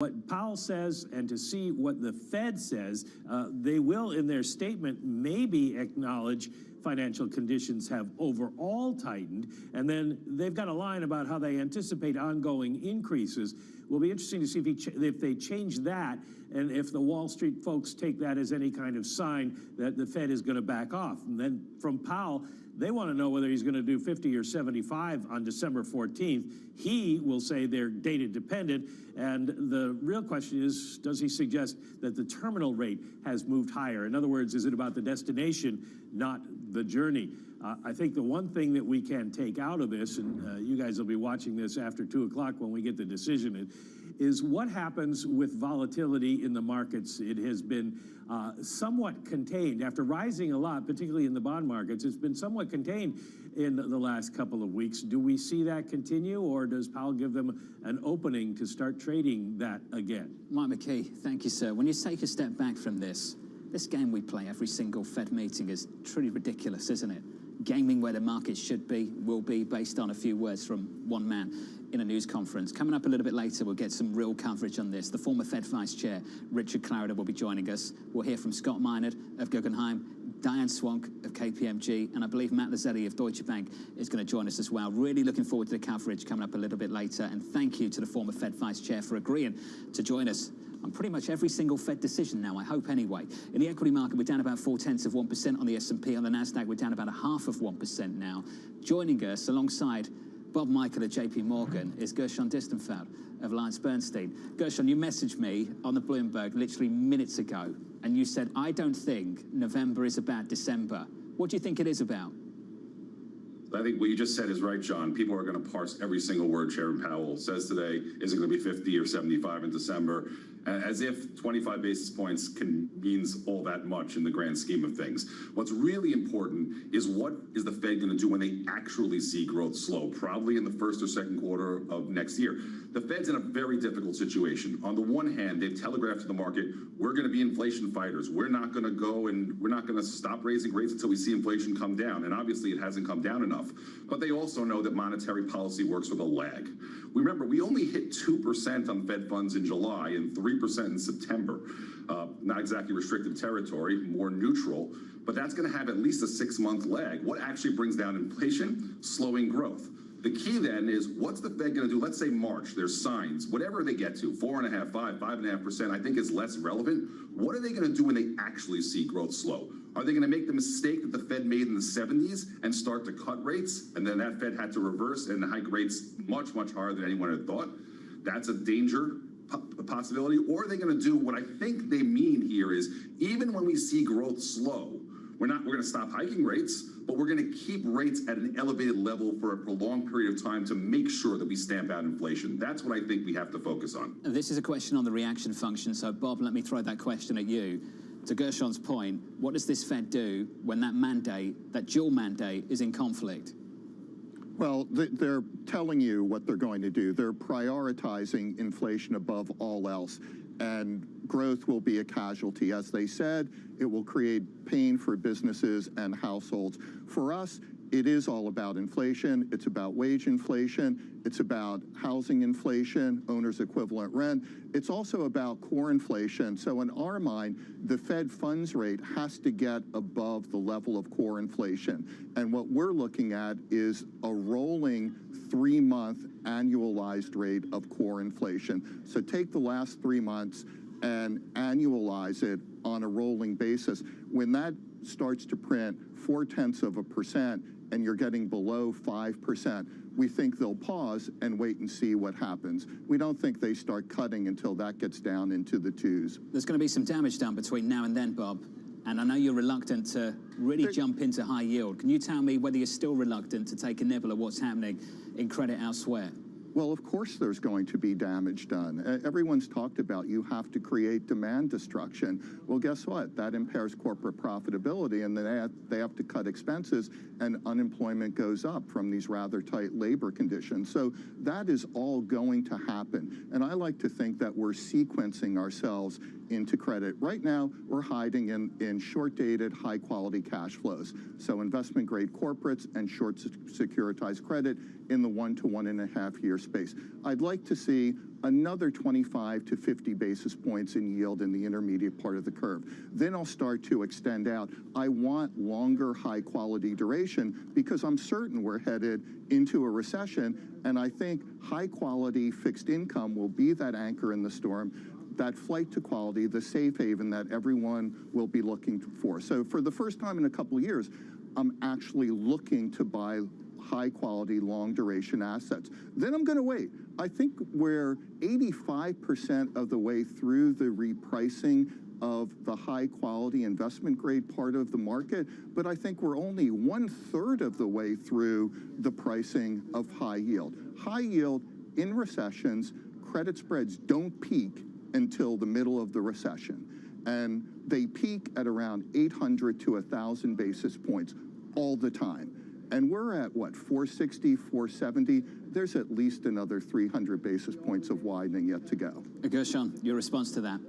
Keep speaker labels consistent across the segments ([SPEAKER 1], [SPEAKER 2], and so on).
[SPEAKER 1] what Powell says and to see what the Fed says. They will, in their statement, maybe acknowledge financial conditions have overall tightened, and then they've got a line about how they anticipate ongoing increases. Will be interesting to see if they change that, and if the Wall Street folks take that as any kind of sign that the Fed is going to back off. And then from Powell, they want to know whether he's going to do 50 or 75 on December 14th. He will say they're data dependent, and the real question is, does he suggest that the terminal rate has moved higher? In other words, is it about the destination, not the journey? I think the one thing that we can take out of this, and you guys will be watching this after 2 o'clock when we get the decision, is what happens with volatility in the markets. It has been somewhat contained after rising a lot, particularly in the bond markets. It's been somewhat contained in the last couple of weeks. Do we see that continue, or does Powell give them an opening to start trading that again?
[SPEAKER 2] Mike McKee, thank you, sir. When you take a step back from this game we play every single Fed meeting is truly ridiculous, isn't it? Gaming where the market should be, will be, based on a few words from one man in a news conference. Coming up a little bit later, we'll get some real coverage on this. The former Fed Vice Chair, Richard Clarida, will be joining us. We'll hear from Scott Minerd of Guggenheim, Diane Swank of KPMG, and I believe Matt Lazzetti of Deutsche Bank is going to join us as well. Really looking forward to the coverage coming up a little bit later. And thank you to the former Fed Vice Chair for agreeing to join us on pretty much every single Fed decision now, I hope anyway. In the equity market, we're down about 0.4% on the S&P. On the NASDAQ, we're down about 0.5% now. Joining us alongside Bob Michael of JP Morgan is Gershon Distenfeld of AllianceBernstein. Gershon, you messaged me on the Bloomberg literally minutes ago, and you said, I don't think November is about December. What do you think it is about?
[SPEAKER 3] I think what you just said is right, John. People are going to parse every single word Chairman Powell says today. Is it going to be 50 or 75 in December? As if 25 basis points means all that much in the grand scheme of things. What's really important is what is the Fed going to do when they actually see growth slow, probably in the first or second quarter of next year. The Fed's in a very difficult situation. On the one hand, they've telegraphed to the market, we're going to be inflation fighters. We're not going to go and we're not going to stop raising rates until we see inflation come down. And obviously it hasn't come down enough. But they also know that monetary policy works with a lag. Remember, we only hit 2% on Fed funds in July and 3% in September. Not exactly restrictive territory, more neutral, but that's going to have at least a 6-month lag. What actually brings down inflation? Slowing growth. The key then is, what's the Fed going to do? Let's say March, there's signs, whatever they get to, 4.5%, 5%, 5.5%, I think is less relevant. What are they going to do when they actually see growth slow? Are they going to make the mistake that the Fed made in the 70s and start to cut rates? And then that Fed had to reverse and hike rates much, much higher than anyone had thought. That's a danger possibility. Or are they going to do what I think they mean here is, even when we see growth slow, we're going to stop hiking rates, but we're going to keep rates at an elevated level for a prolonged period of time to make sure that we stamp out inflation. That's what I think we have to focus on.
[SPEAKER 2] This is a question on the reaction function. So, Bob, let me throw that question at you. To Gershon's point, what does this Fed do when that mandate, that dual mandate, is in conflict?
[SPEAKER 4] Well, they're telling you what they're going to do. They're prioritizing inflation above all else, and growth will be a casualty. As they said, it will create pain for businesses and households. For us, it is all about inflation. It's about wage inflation. It's about housing inflation, owner's equivalent rent. It's also about core inflation. So in our mind, the Fed funds rate has to get above the level of core inflation. And what we're looking at is a rolling 3-month annualized rate of core inflation. So take the last 3 months and annualize it on a rolling basis. When that starts to print 0.4% and you're getting below 5%, we think they'll pause and wait and see what happens. We don't think they start cutting until that gets down into the 2s.
[SPEAKER 2] There's going to be some damage done between now and then, Bob. And I know you're reluctant to really jump into high yield. Can you tell me whether you're still reluctant to take a nibble at what's happening in credit elsewhere?
[SPEAKER 4] Well, of course there's going to be damage done. Everyone's talked about you have to create demand destruction. Well, guess what? That impairs corporate profitability, and then they have to cut expenses, and unemployment goes up from these rather tight labor conditions. So that is all going to happen. And I like to think that we're sequencing ourselves into credit. Right now, we're hiding in short-dated, high-quality cash flows. So investment-grade corporates and short securitized credit in the 1 to 1.5 year space. I'd like to see another 25 to 50 basis points in yield in the intermediate part of the curve. Then I'll start to extend out. I want longer high quality duration because I'm certain we're headed into a recession, and I think high quality fixed income will be that anchor in the storm, that flight to quality, the safe haven that everyone will be looking for. So for the first time in a couple of years, I'm actually looking to buy high quality, long duration assets. Then I'm going to wait. I think we're 85% of the way through the repricing of the high quality investment grade part of the market, but I think we're only 1/3 of the way through the pricing of high yield. High yield in recessions, credit spreads don't peak until the middle of the recession. And they peak at around 800 to 1,000 basis points all the time. And we're at, what, 460, 470? There's at least another 300 basis points of widening yet to go.
[SPEAKER 2] Gershon, your response to that?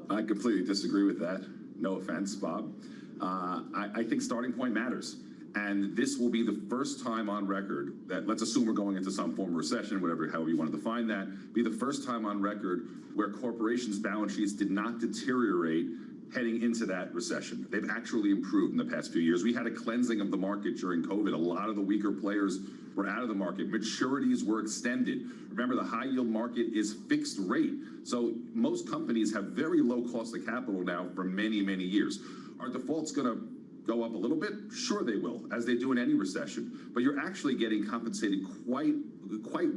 [SPEAKER 3] I completely disagree with that. No offense, Bob. I think starting point matters. And this will be the first time on record that, let's assume we're going into some form of recession, however you want to define that, be the first time on record where corporations' balance sheets did not deteriorate heading into that recession. They've actually improved in the past few years. We had a cleansing of the market during COVID. A lot of the weaker players were out of the market. Maturities were extended. Remember, the high yield market is fixed rate. So most companies have very low cost of capital now for many, many years. Are defaults going to go up a little bit? Sure they will, as they do in any recession. But you're actually getting compensated quite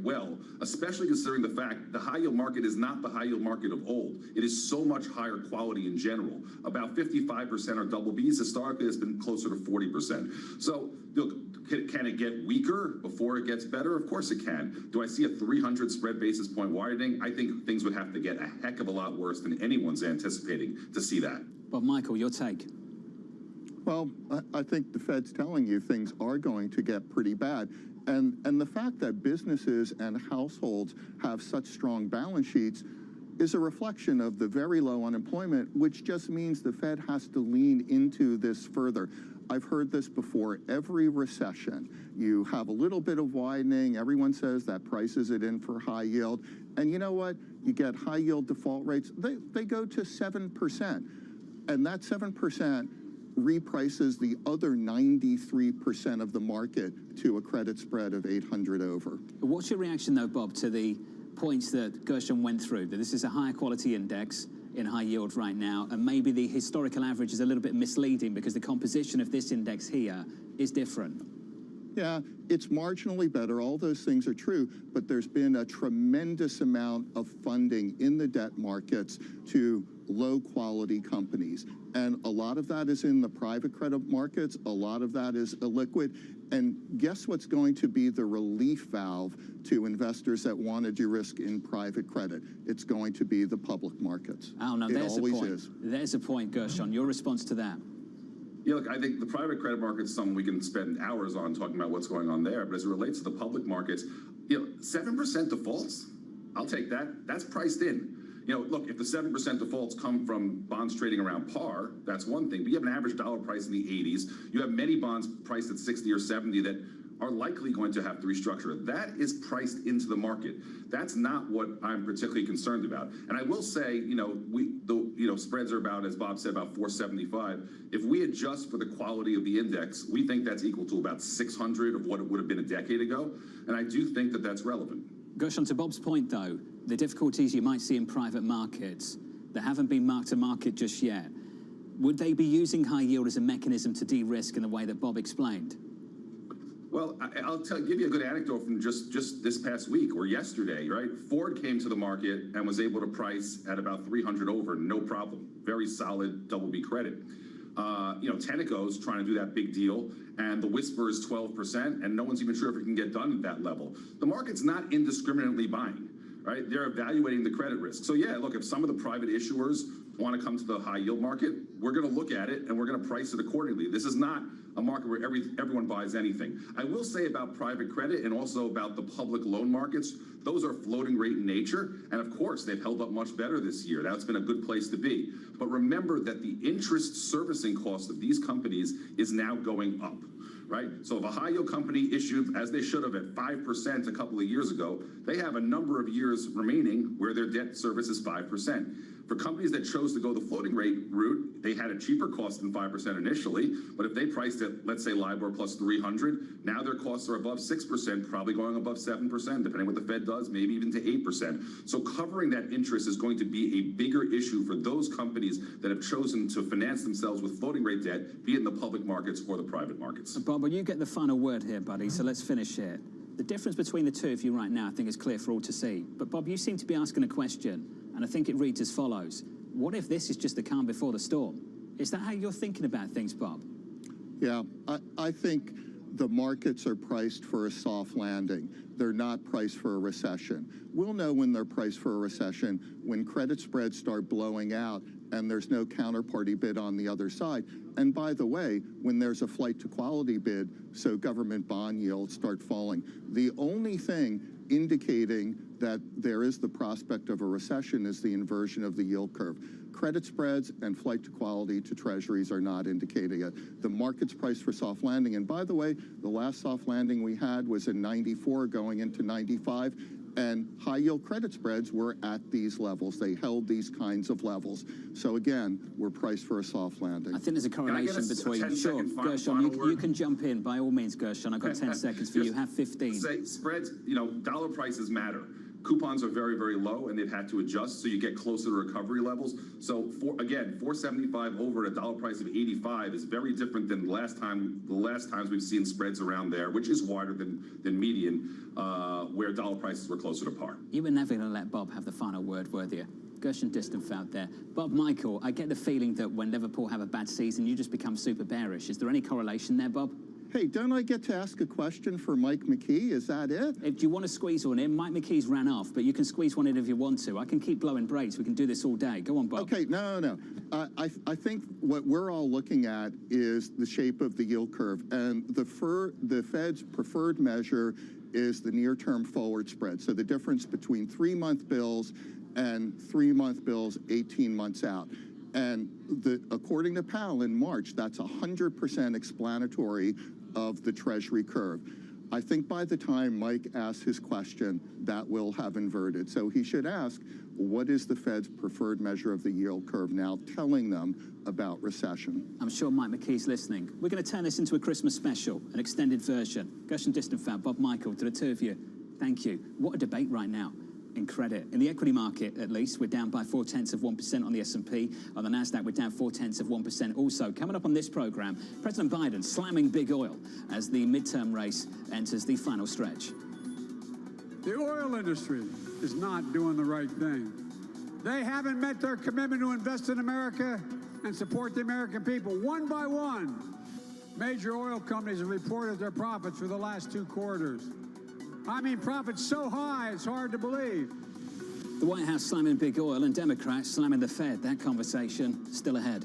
[SPEAKER 3] well, especially considering the fact the high yield market is not the high yield market of old. It is so much higher quality in general. About 55% are double Bs. Historically, it's been closer to 40%. So look, can it get weaker before it gets better? Of course it can. Do I see a 300 spread basis point widening? I think things would have to get a heck of a lot worse than anyone's anticipating to see that.
[SPEAKER 2] Bob Michael, your take?
[SPEAKER 4] Well, I think the Fed's telling you things are going to get pretty bad. And the fact that businesses and households have such strong balance sheets is a reflection of the very low unemployment, which just means the Fed has to lean into this further. I've heard this before. Every recession, you have a little bit of widening. Everyone says that prices it in for high yield. And you know what? You get high yield default rates. They go to 7%. And that 7% reprices the other 93% of the market to a credit spread of 800 over.
[SPEAKER 2] What's your reaction, though, Bob, to the points that Gershon went through, that this is a higher quality index in high yield right now, and maybe the historical average is a little bit misleading because the composition of this index here is different?
[SPEAKER 4] Yeah, it's marginally better. All those things are true, but there's been a tremendous amount of funding in the debt markets to low-quality companies. And a lot of that is in the private credit markets. A lot of that is illiquid. And guess what's going to be the relief valve to investors that want to do risk in private credit? It's going to be the public markets.
[SPEAKER 2] Oh, no, there's a point. There's a point, Gershon. Your response to that?
[SPEAKER 3] Yeah, look, I think the private credit market is something we can spend hours on talking about what's going on there. But as it relates to the public markets, 7% defaults, I'll take that. That's priced in. Look, if the 7% defaults come from bonds trading around par, that's one thing. But you have an average dollar price in the 80s. You have many bonds priced at 60 or 70 that are likely going to have to restructure. That is priced into the market. That's not what I'm particularly concerned about. And I will say, spreads are about, as Bob said, about 475. If we adjust for the quality of the index, we think that's equal to about 600 of what it would have been a decade ago. And I do think that that's relevant.
[SPEAKER 2] Gershon, to Bob's point, though, the difficulties you might see in private markets that haven't been marked to market just yet, would they be using high yield as a mechanism to de-risk in the way that Bob explained?
[SPEAKER 3] Well, I'll give you a good anecdote from just this past week or yesterday, right? Ford came to the market and was able to price at about 300 over, no problem. Very solid double B credit. Tenneco's trying to do that big deal, and the whisper is 12%, and no one's even sure if it can get done at that level. The market's not indiscriminately buying, right? They're evaluating the credit risk. So yeah, look, if some of the private issuers want to come to the high yield market, we're going to look at it and we're going to price it accordingly. This is not a market where everyone buys anything. I will say about private credit and also about the public loan markets, those are floating rate in nature. And of course, they've held up much better this year. That's been a good place to be. But remember that the interest servicing cost of these companies is now going up, right? So if a high yield company issued, as they should have, at 5% a couple of years ago, they have a number of years remaining where their debt service is 5%. For companies that chose to go the floating rate route, they had a cheaper cost than 5% initially, but if they priced it, let's say LIBOR plus 300, now their costs are above 6%, probably going above 7%, depending what the Fed does, maybe even to 8%. So covering that interest is going to be a bigger issue for those companies that have chosen to finance themselves with floating rate debt, be it in the public markets or the private markets.
[SPEAKER 2] Bob, well, you get the final word here, buddy, so let's finish here. The difference between the two of you right now, I think, is clear for all to see. But Bob, you seem to be asking a question, and I think it reads as follows. What if this is just the calm before the storm? Is that how you're thinking about things, Bob?
[SPEAKER 4] Yeah, I think the markets are priced for a soft landing. They're not priced for a recession. We'll know when they're priced for a recession when credit spreads start blowing out and there's no counterparty bid on the other side. And by the way, when there's a flight to quality bid, so government bond yields start falling. The only thing indicating that there is the prospect of a recession is the inversion of the yield curve. Credit spreads and flight to quality to treasuries are not indicating it. The market's priced for soft landing. And by the way, the last soft landing we had was in 94 going into 95. And high yield credit spreads were at these levels. They held these kinds of levels. So again, we're priced for a soft landing.
[SPEAKER 2] I think there's a correlation between, sure, Gershon, you can jump in by all means, Gershon. I've got 10 seconds for you. You have 15.
[SPEAKER 3] Say spreads, dollar prices matter. Coupons are very, very low, and they've had to adjust, so you get closer to recovery levels. So, again, 475 over at a dollar price of 85 is very different than the last times we've seen spreads around there, which is wider than median, where dollar prices were closer to par.
[SPEAKER 2] You were never going to let Bob have the final word, were you? Gershon Distenfeld out there. Bob Michael, I get the feeling that when Liverpool have a bad season, you just become super bearish. Is there any correlation there, Bob?
[SPEAKER 4] Hey, don't I get to ask a question for Mike McKee? Is that it?
[SPEAKER 2] If you want to squeeze one in, Mike McKee's ran off, but you can squeeze one in if you want to. I can keep blowing breaks. We can do this all day. Go on, Bob.
[SPEAKER 4] Okay, no. I think what we're all looking at is the shape of the yield curve, and the Fed's preferred measure is the near-term forward spread. So the difference between 3-month bills and 3-month bills 18 months out. And according to Powell in March, that's 100% explanatory of the Treasury curve. I think by the time Mike asks his question, that will have inverted. So he should ask, what is the Fed's preferred measure of the yield curve now telling them about recession?
[SPEAKER 2] I'm sure Mike McKee's listening. We're going to turn this into a Christmas special, an extended version. Gershon Distenfeld, Bob Michael, to the two of you, thank you. What a debate right now. In credit. In the equity market, at least, we're down by 0.4% on the S&P. On the NASDAQ, we're down 0.4% also. Coming up on this program, President Biden slamming big oil as the midterm race enters the final stretch.
[SPEAKER 5] The oil industry is not doing the right thing. They haven't met their commitment to invest in America and support the American people. One by one, major oil companies have reported their profits for the last 2 quarters. I mean, profits so high, it's hard to believe.
[SPEAKER 2] The White House slamming big oil and Democrats slamming the Fed. That conversation still ahead.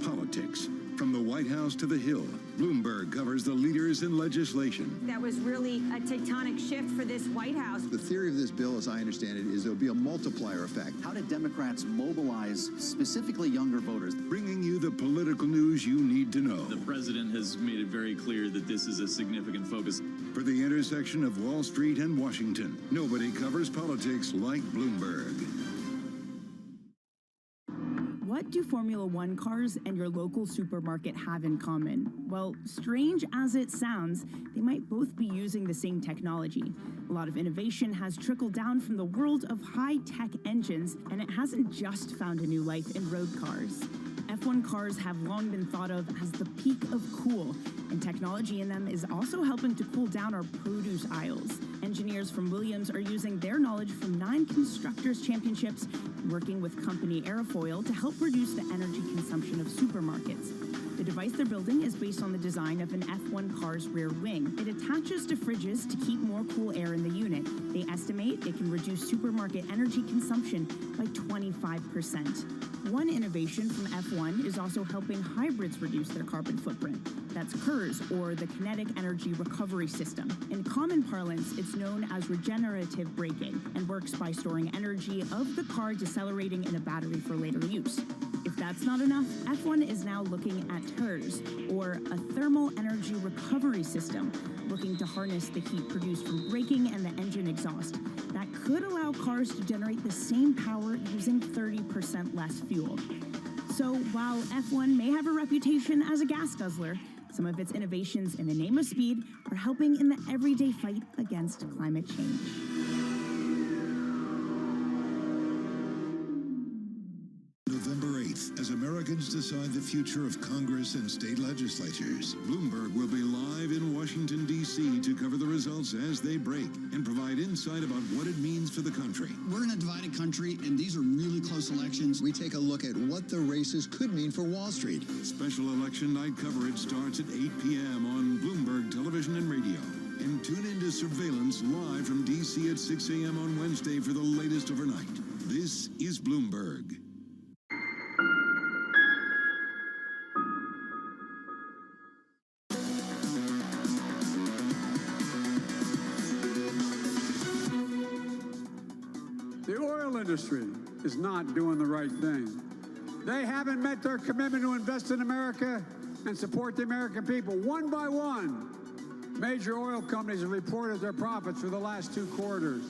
[SPEAKER 6] Politics. From the White House to the Hill, Bloomberg covers the leaders in legislation.
[SPEAKER 7] That was really a tectonic shift for this White House.
[SPEAKER 8] The theory of this bill, as I understand it, is there'll be a multiplier effect.
[SPEAKER 9] How did Democrats mobilize specifically younger voters?
[SPEAKER 6] Bringing you the political news you need to know.
[SPEAKER 10] The president has made it very clear that this is a significant focus.
[SPEAKER 6] For the intersection of Wall Street and Washington, nobody covers politics like Bloomberg.
[SPEAKER 11] What do Formula One cars and your local supermarket have in common? Well, strange as it sounds, they might both be using the same technology. A lot of innovation has trickled down from the world of high-tech engines, and it hasn't just found a new life in road cars. F1 cars have long been thought of as the peak of cool, and technology in them is also helping to cool down our produce aisles. Engineers from Williams are using their knowledge from 9 Constructors' Championships, working with company Aerofoil to help reduce the energy consumption of supermarkets. The device they're building is based on the design of an F1 car's rear wing. It attaches to fridges to keep more cool air in the unit. They estimate it can reduce supermarket energy consumption by 25%. One innovation from F1 is also helping hybrids reduce their carbon footprint. That's KERS, or the Kinetic Energy Recovery System. In common parlance, it's known as regenerative braking and works by storing energy of the car decelerating in a battery for later use. If that's not enough, F1 is now looking at TERS, or a thermal energy recovery system, looking to harness the heat produced from braking and the engine exhaust. That could allow cars to generate the same power using 30% less fuel. So while F1 may have a reputation as a gas guzzler, some of its innovations in the name of speed are helping in the everyday fight against climate change.
[SPEAKER 6] November 8th, as Americans decide the future of Congress and state legislatures, Bloomberg will be live in Washington, D.C. to cover the results as they break and provide insight about what it means for the country.
[SPEAKER 8] We're in a divided country, and these are really close elections. We take a look at what the races could mean for Wall Street.
[SPEAKER 6] Special election night coverage starts at 8 p.m. on Bloomberg Television and Radio. And tune into Surveillance live from D.C. at 6 a.m. on Wednesday for the latest overnight. This is Bloomberg.
[SPEAKER 5] The oil industry is not doing the right thing. They haven't met their commitment to invest in America and support the American people. One by one, major oil companies have reported their profits for the last 2 quarters.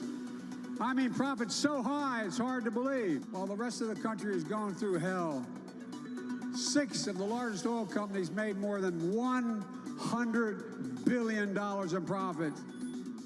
[SPEAKER 5] I mean, profits so high, it's hard to believe. While the rest of the country is going through hell, 6 of the largest oil companies made more than $100 billion in profit.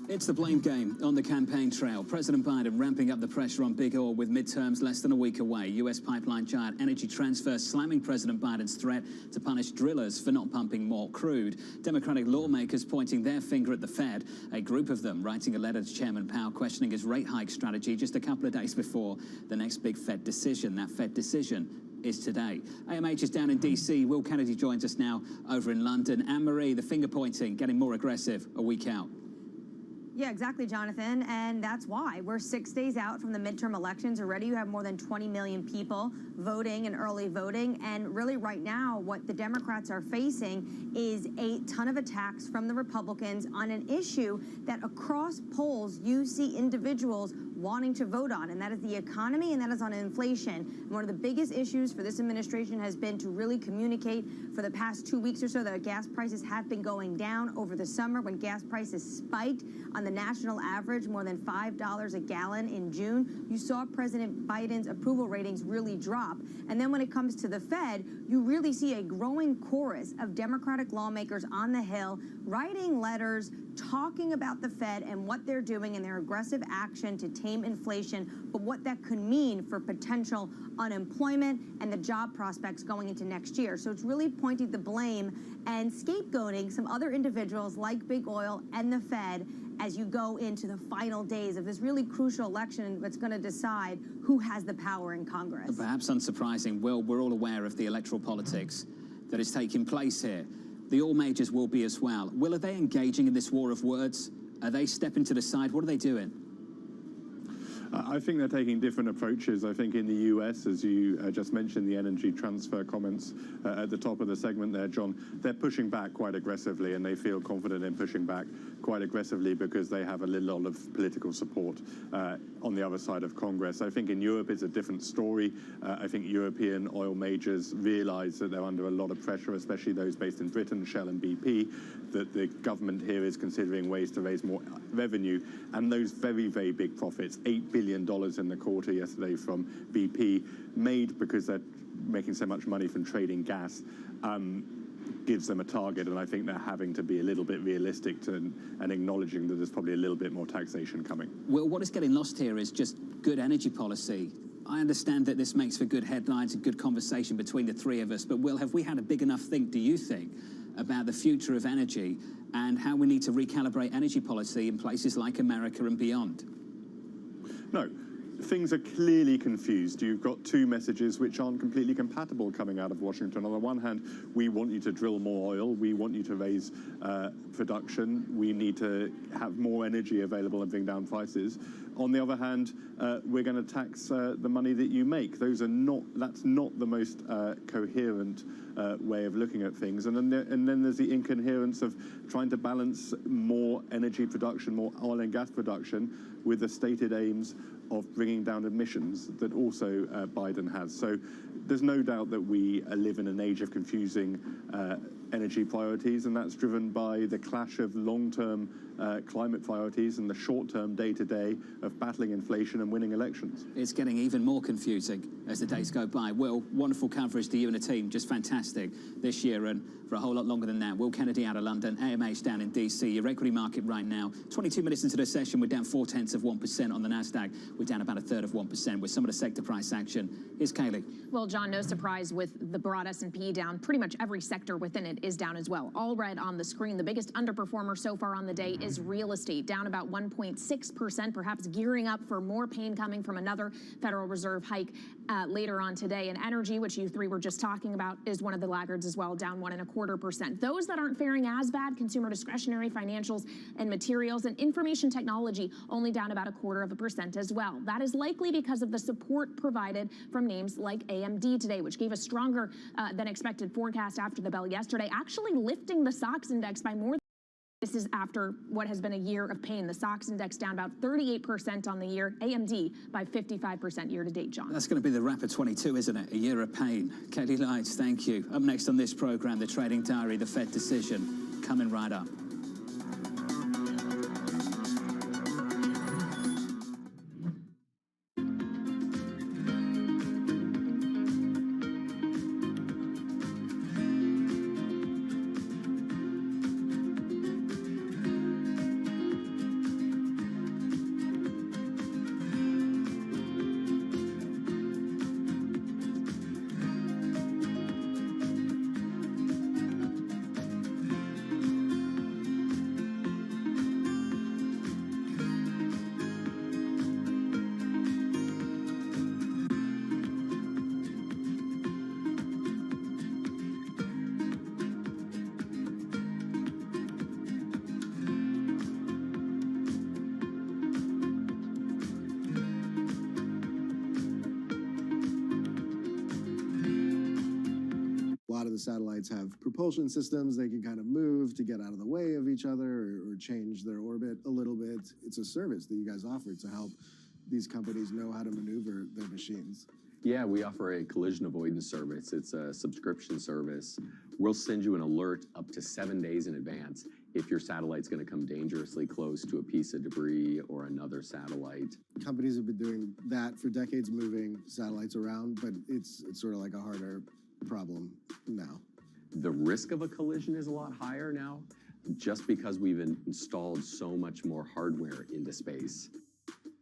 [SPEAKER 2] It's the blame game on the campaign trail. President Biden ramping up the pressure on big oil with midterms less than a week away. U.S. pipeline giant Energy Transfer slamming President Biden's threat to punish drillers for not pumping more crude. Democratic lawmakers pointing their finger at the Fed. A group of them writing a letter to Chairman Powell questioning his rate hike strategy just a couple of days before the next big Fed decision. That Fed decision is today. AMH is down in D.C. Will Kennedy joins us now over in London. Anne-Marie, the finger pointing getting more aggressive a week out.
[SPEAKER 7] Yeah, exactly, Jonathan, and that's why. We're 6 days out from the midterm elections. Already you have more than 20 million people voting and early voting, and really right now what the Democrats are facing is a ton of attacks from the Republicans on an issue that across polls you see individuals wanting to vote on, and that is the economy and that is on inflation. And one of the biggest issues for this administration has been to really communicate for the past 2 weeks or so that gas prices have been going down over the summer when gas prices spiked on the national average more than $5 a gallon in June. You saw President Biden's approval ratings really drop. And then when it comes to the Fed, you really see a growing chorus of Democratic lawmakers on the Hill writing letters talking about the Fed and what they're doing and their aggressive action to tame inflation, but what that could mean for potential unemployment and the job prospects going into next year. So it's really pointing the blame and scapegoating some other individuals like Big Oil and the Fed as you go into the final days of this really crucial election that's going to decide who has the power in Congress.
[SPEAKER 2] Perhaps unsurprising, Will, we're all aware of the electoral politics that is taking place here. The oil majors will be as well. Will, are they engaging in this war of words? Are they stepping to the side? What are they doing?
[SPEAKER 12] I think they're taking different approaches. I think in the US, as you just mentioned, the Energy Transfer comments at the top of the segment there, John, they're pushing back quite aggressively, and they feel confident in pushing back quite aggressively because they have a lot of political support on the other side of Congress. I think in Europe it's a different story. I think European oil majors realize that they're under a lot of pressure, especially those based in Britain, Shell and BP, that the government here is considering ways to raise more revenue, and those very, very big profits, $8 billion in the quarter yesterday from BP, made because they're making so much money from trading gas, gives them a target, and I think they're having to be a little bit realistic and acknowledging that there's probably a little bit more taxation coming.
[SPEAKER 2] Well, what is getting lost here is just good energy policy I understand that this makes for good headlines and good conversation between the three of us, but Will, have we had a big enough think, do you think, about the future of energy and how we need to recalibrate energy policy in places like America and beyond?
[SPEAKER 12] No. Things are clearly confused. You've got two messages which aren't completely compatible coming out of Washington. On the one hand, we want you to drill more oil, we want you to raise production, we need to have more energy available and bring down prices. On the other hand, we're going to tax the money that you make. That's not the most coherent way of looking at things. And then there's the incoherence of trying to balance more energy production, more oil and gas production, with the stated aims of bringing down emissions that also Biden has. So there's no doubt that we live in an age of confusing energy priorities, and that's driven by the clash of long-term climate priorities and the short-term day-to-day of battling inflation and winning elections.
[SPEAKER 2] It's getting even more confusing as the days go by. Will, wonderful coverage to you and the team, just fantastic this year and for a whole lot longer than that. Will Kennedy out of London, AMH down in DC. Your equity market right now, 22 minutes into the session, we're down 0.4% on the NASDAQ. We're down about 1/3 of 1% with some of the sector price action. Here's Kaylee.
[SPEAKER 13] Well, John, no surprise with the broad S&P down. Pretty much every sector within it is down as well. All red on the screen. The biggest underperformer so far on the day is real estate, down about 1.6%, perhaps gearing up for more pain coming from another Federal Reserve hike later on today. And energy, which you three were just talking about, is one of the laggards as well, down 1.25%. Those that aren't faring as bad, consumer discretionary, financials and materials, and information technology, only down about 0.25% as well. That is likely because of the support provided from names like AMD today, which gave a stronger than expected forecast after the bell yesterday, actually lifting the SOX index by more. This is after what has been a year of pain. The SOX index down about 38% on the year, AMD by 55% year to date, John.
[SPEAKER 2] That's going to be the wrap of 22, isn't it? A year of pain. Katie Lights, thank you. Up next on this program, the trading diary, the Fed decision, coming right up.
[SPEAKER 14] The satellites have propulsion systems. They can kind of move to get out of the way of each other or change their orbit a little bit. It's a service that you guys offer to help these companies know how to maneuver their machines.
[SPEAKER 15] Yeah, we offer a collision avoidance service. It's a subscription service. We'll send you an alert up to 7 days in advance if your satellite's going to come dangerously close to a piece of debris or another satellite.
[SPEAKER 14] Companies have been doing that for decades, moving satellites around, but it's sort of like a harder problem now.
[SPEAKER 15] The risk of a collision is a lot higher now, just because we've installed so much more hardware into space.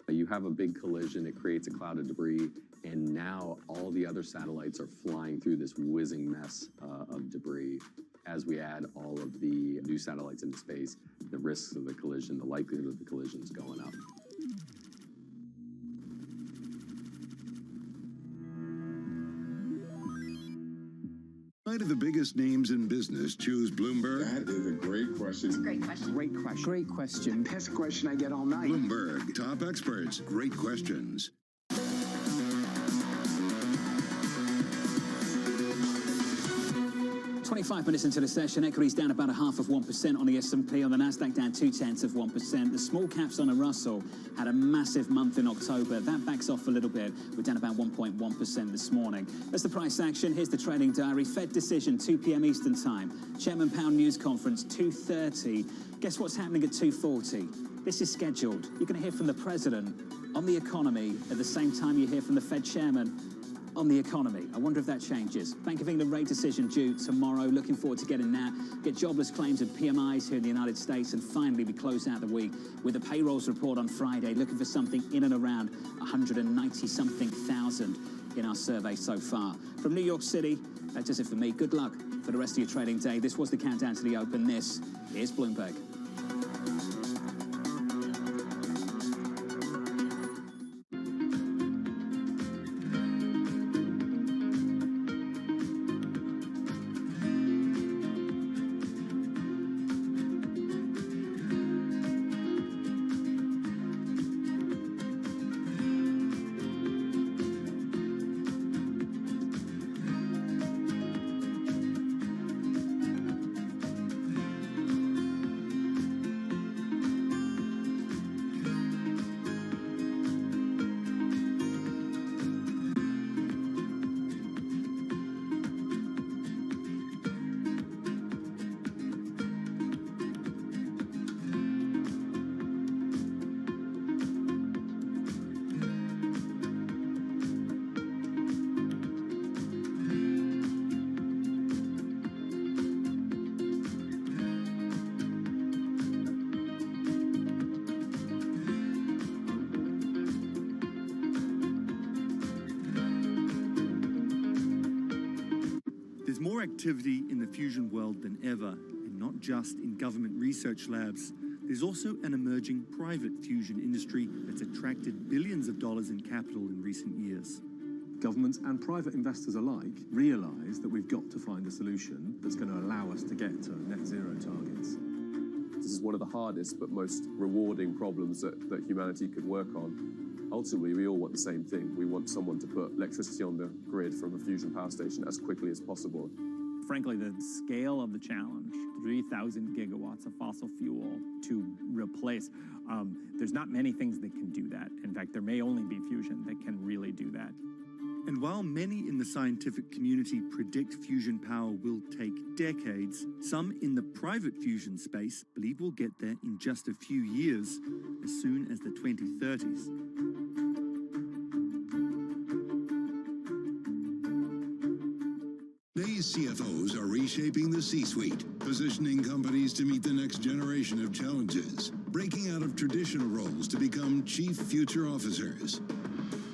[SPEAKER 15] You have a big collision, it creates a cloud of debris, and now all the other satellites are flying through this whizzing mess of debris. As we add all of the new satellites into space, the risks of the collision, the likelihood of the collision is going up.
[SPEAKER 6] Of the biggest names in business choose Bloomberg?
[SPEAKER 16] That is a great question.
[SPEAKER 13] It's a great question.
[SPEAKER 17] Great question.
[SPEAKER 2] Great question.
[SPEAKER 17] Best question I get all night.
[SPEAKER 6] Bloomberg, top experts, great questions.
[SPEAKER 2] 25 minutes into the session, equities down about 0.5% on the S&P, on the NASDAQ down 0.2%. The small caps on a Russell had a massive month in October. That backs off a little bit. We're down about 1.1% this morning. That's the price action. Here's the trading diary. Fed decision, 2 p.m. Eastern time. Chairman Powell news conference, 2:30. Guess what's happening at 2:40? This is scheduled. You're going to hear from the president on the economy at the same time you hear from the Fed chairman on the economy. I wonder if that changes. Bank of England rate decision due tomorrow. Looking forward to getting that. Get jobless claims and PMIs here in the United States. And finally, we close out the week with the payrolls report on Friday, looking for something in and around 190-something thousand in our survey so far. From New York City, that's just it for me. Good luck for the rest of your trading day. This was the Countdown to the Open. This is Bloomberg.
[SPEAKER 16] There's more activity in the fusion world than ever, and not just in government research labs. There's also an emerging private fusion industry that's attracted billions of dollars in capital in recent years.
[SPEAKER 17] Governments and private investors alike realise that we've got to find a solution that's going to allow us to get to net zero targets.
[SPEAKER 18] This is one of the hardest but most rewarding problems that humanity could work on. Ultimately, we all want the same thing. We want someone to put electricity on the grid from a fusion power station as quickly as possible.
[SPEAKER 19] Frankly, the scale of the challenge, 3,000 gigawatts of fossil fuel to replace, there's not many things that can do that. In fact, there may only be fusion that can really do that.
[SPEAKER 16] And while many in the scientific community predict fusion power will take decades, some in the private fusion space believe we'll get there in just a few years, as soon as the 2030s.
[SPEAKER 6] Today's CFOs are reshaping the C-suite, positioning companies to meet the next generation of challenges, breaking out of traditional roles to become chief future officers.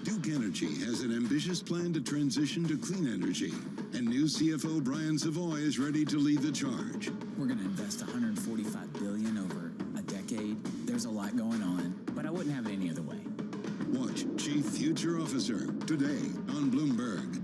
[SPEAKER 6] Duke Energy has an ambitious plan to transition to clean energy, and new CFO Brian Savoy is ready to lead the charge.
[SPEAKER 20] We're going to invest $145 billion over a decade. There's a lot going on, but I wouldn't have it any other way.
[SPEAKER 6] Watch Chief Future Officer today on Bloomberg.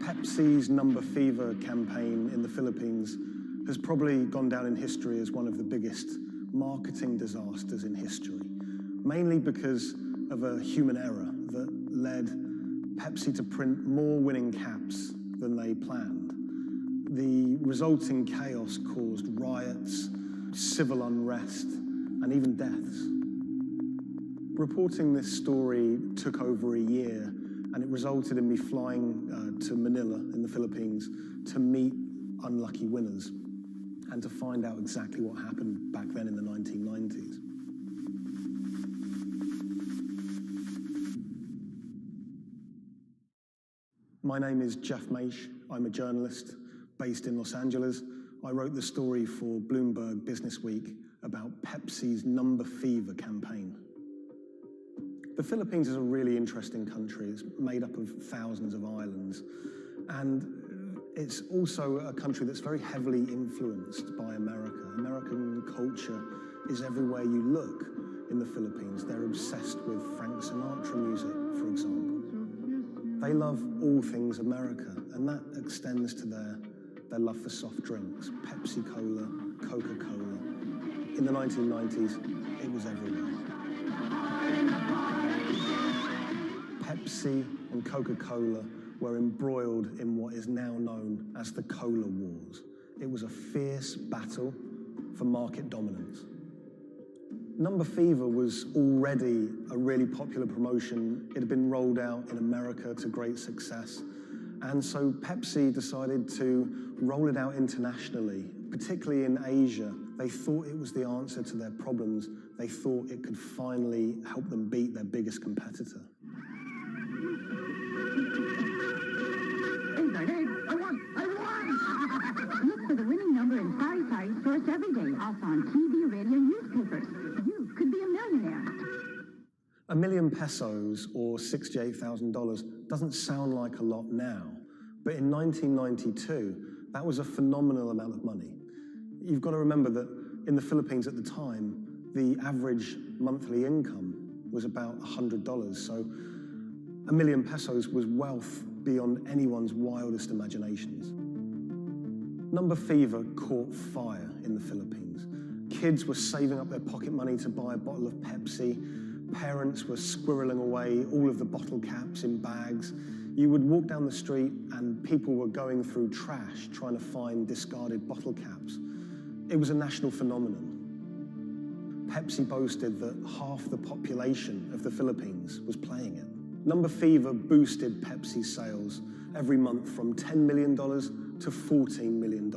[SPEAKER 21] Pepsi's Number Fever campaign in the Philippines has probably gone down in history as one of the biggest marketing disasters in history, mainly because of a human error that led Pepsi to print more winning caps than they planned. The resulting chaos caused riots, civil unrest, and even deaths. Reporting this story took over a year, and it resulted in me flying to Manila in the Philippines to meet unlucky winners and to find out exactly what happened back then in the 1990s. My name is Jeff Maish. I'm a journalist based in Los Angeles. I wrote the story for Bloomberg Business Week about Pepsi's Number Fever campaign. The Philippines is a really interesting country. It's made up of thousands of islands. And it's also a country that's very heavily influenced by America. American culture is everywhere you look in the Philippines. They're obsessed with Frank Sinatra music, for example. They love all things America, and that extends to their love for soft drinks, Pepsi Cola, Coca-Cola. In the 1990s, it was everywhere. Pepsi and Coca-Cola were embroiled in what is now known as the Cola Wars. It was a fierce battle for market dominance. Number Fever was already a really popular promotion. It had been rolled out in America to great success. And so Pepsi decided to roll it out internationally, particularly in Asia. They thought it was the answer to their problems. They thought it could finally help them beat their biggest competitor.
[SPEAKER 1] Look for the winning number in Sari stores every day, also on TV, radio, newspapers. You could be a millionaire.
[SPEAKER 21] $1 million pesos, or $68,000, doesn't sound like a lot now, but in 1992, that was a phenomenal amount of money. You've got to remember that in the Philippines at the time, the average monthly income was about $100, so $1 million pesos was wealth beyond anyone's wildest imaginations. Number Fever caught fire in the Philippines. Kids were saving up their pocket money to buy a bottle of Pepsi. Parents were squirreling away all of the bottle caps in bags. You would walk down the street and people were going through trash trying to find discarded bottle caps. It was a national phenomenon. Pepsi boasted that half the population of the Philippines was playing it. Number Fever boosted Pepsi's sales every month from $10 million to $14 million.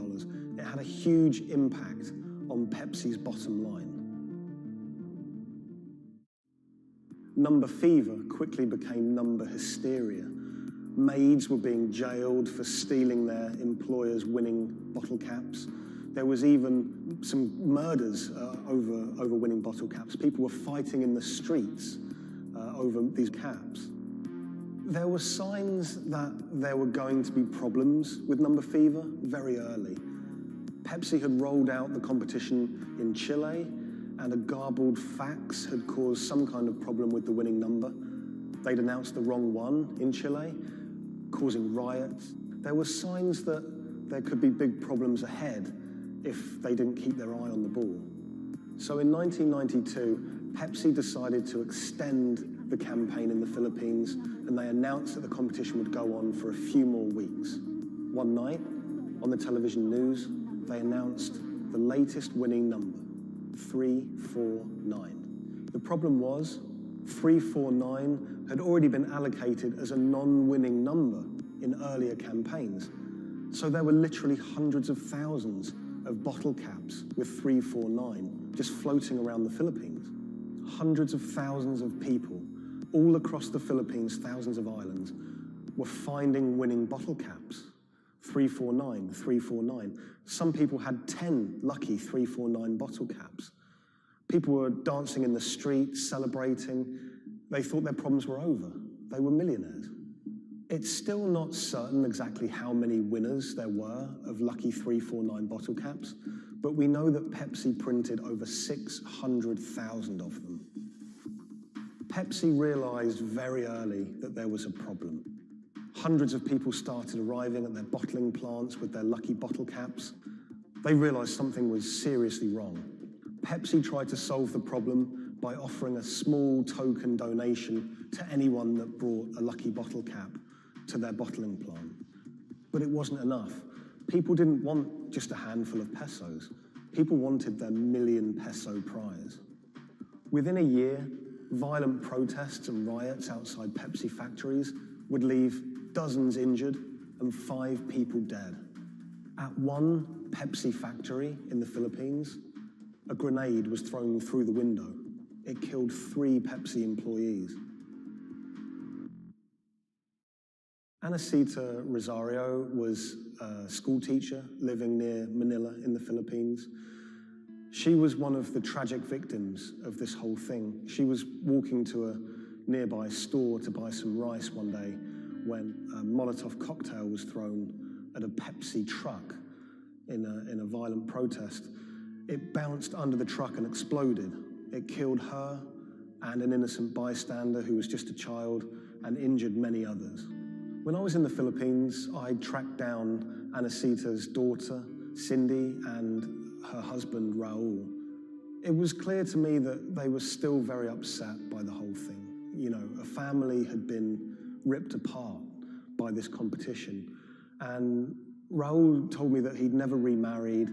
[SPEAKER 21] It had a huge impact on Pepsi's bottom line. Number Fever quickly became number hysteria. Maids were being jailed for stealing their employers' winning bottle caps. There was even some murders over winning bottle caps. People were fighting in the streets over these caps. There were signs that there were going to be problems with Number Fever very early. Pepsi had rolled out the competition in Chile, and a garbled fax had caused some kind of problem with the winning number. They'd announced the wrong one in Chile, causing riots. There were signs that there could be big problems ahead if they didn't keep their eye on the ball. So in 1992, Pepsi decided to extend the campaign in the Philippines, and they announced that the competition would go on for a few more weeks. One night, on the television news, they announced the latest winning number, 349. The problem was, 349 had already been allocated as a non-winning number in earlier campaigns. So there were literally hundreds of thousands of bottle caps with 349 just floating around the Philippines. Hundreds of thousands of people all across the Philippines, thousands of islands, were finding winning bottle caps. 349, 349. Some people had 10 lucky 349 bottle caps. People were dancing in the street, celebrating. They thought their problems were over. They were millionaires. It's still not certain exactly how many winners there were of lucky 349 bottle caps, but we know that Pepsi printed over 600,000 of them. Pepsi realized very early that there was a problem. Hundreds of people started arriving at their bottling plants with their lucky bottle caps. They realized something was seriously wrong. Pepsi tried to solve the problem by offering a small token donation to anyone that brought a lucky bottle cap to their bottling plant. But it wasn't enough. People didn't want just a handful of pesos. People wanted their $1 million peso prize. Within a year, violent protests and riots outside Pepsi factories would leave dozens injured and 5 people dead. At one Pepsi factory in the Philippines, a grenade was thrown through the window. It killed 3 Pepsi employees. Anacita Rosario was a school teacher living near Manila in the Philippines. She was one of the tragic victims of this whole thing. She was walking to a nearby store to buy some rice one day when a Molotov cocktail was thrown at a Pepsi truck in a violent protest. It bounced under the truck and exploded. It killed her and an innocent bystander who was just a child and injured many others. When I was in the Philippines, I tracked down Anacita's daughter, Cindy, and her husband, Raul. It was clear to me that they were still very upset by the whole thing. You know, a family had been ripped apart by this competition. And Raul told me that he'd never remarried.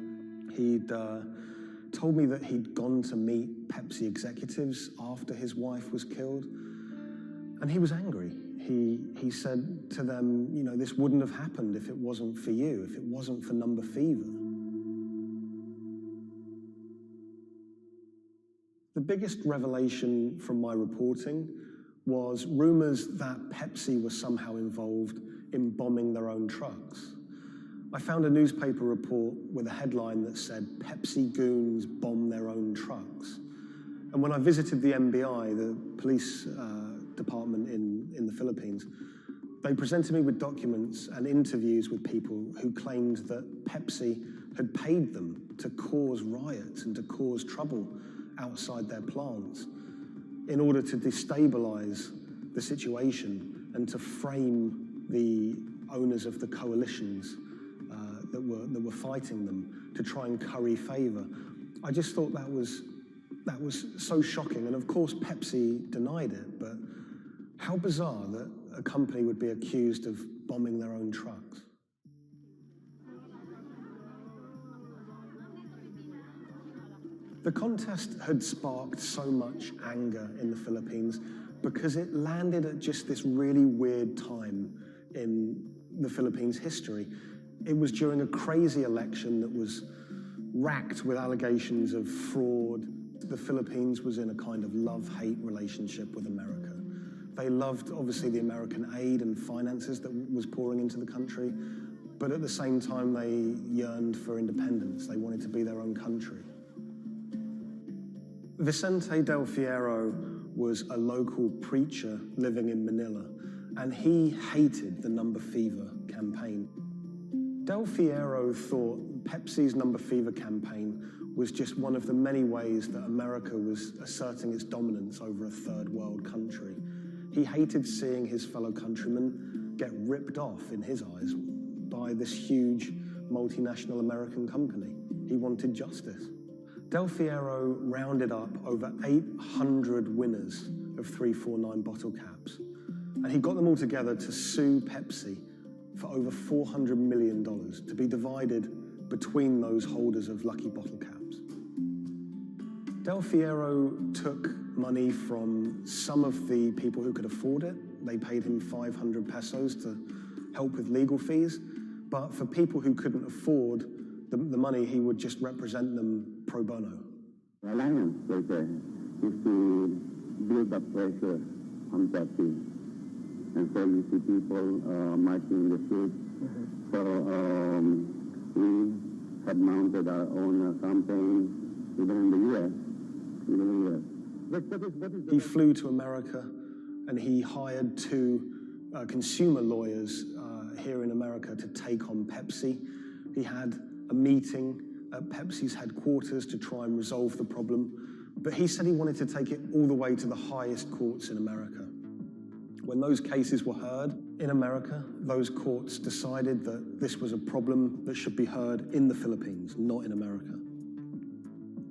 [SPEAKER 21] He'd told me that he'd gone to meet Pepsi executives after his wife was killed. And he was angry. He said to them, you know, this wouldn't have happened if it wasn't for you, if it wasn't for Number Fever. The biggest revelation from my reporting was rumors that Pepsi was somehow involved in bombing their own trucks. I found a newspaper report with a headline that said, "Pepsi goons bomb their own trucks." And when I visited the NBI, the police department in the Philippines, they presented me with documents and interviews with people who claimed that Pepsi had paid them to cause riots and to cause trouble outside their plants in order to destabilize the situation and to frame the owners of the coalitions that were fighting them to try and curry favor. I just thought that was so shocking. And of course, Pepsi denied it, but how bizarre that a company would be accused of bombing their own trucks. The contest had sparked so much anger in the Philippines because it landed at just this really weird time in the Philippines' history. It was during a crazy election that was racked with allegations of fraud. The Philippines was in a kind of love-hate relationship with America. They loved, obviously, the American aid and finances that was pouring into the country, but at the same time, they yearned for independence. They wanted to be their own country. Vicente Del Fierro was a local preacher living in Manila, and he hated the Number Fever campaign. Del Fierro thought Pepsi's Number Fever campaign was just one of the many ways that America was asserting its dominance over a third world country. He hated seeing his fellow countrymen get ripped off, in his eyes, by this huge multinational American company. He wanted justice. Del Fierro rounded up over 800 winners of 349 bottle caps, and he got them all together to sue Pepsi for over $400 million to be divided between those holders of lucky bottle caps. Del Fierro took money from some of the people who could afford it. They paid him 500 pesos to help with legal fees. But for people who couldn't afford the money, he would just represent them pro bono.
[SPEAKER 3] The alliance is to build up pressure on Pepsi. And so you see people marching in the streets. So we have mounted our own campaign, even in the U.S.
[SPEAKER 21] He flew to America and he hired two consumer lawyers here in America to take on Pepsi. He had a meeting at Pepsi's headquarters to try and resolve the problem, but he said he wanted to take it all the way to the highest courts in America. When those cases were heard in America, those courts decided that this was a problem that should be heard in the Philippines, not in America.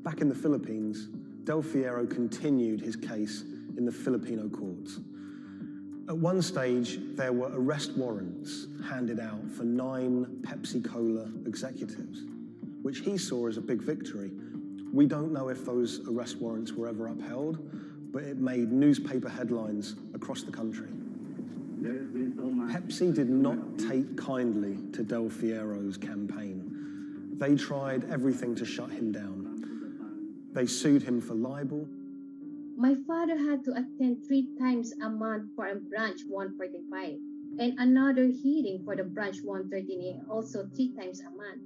[SPEAKER 21] Back in the Philippines, Del Fierro continued his case in the Filipino courts. At one stage, there were arrest warrants handed out for 9 Pepsi-Cola executives, which he saw as a big victory. We don't know if those arrest warrants were ever upheld, but it made newspaper headlines across the country. Pepsi did not take kindly to Del Fierro's campaign. They tried everything to shut him down. They sued him for libel.
[SPEAKER 22] My father had to attend 3 times a month for a branch 145 and another hearing for the branch 113A, also 3 times a month.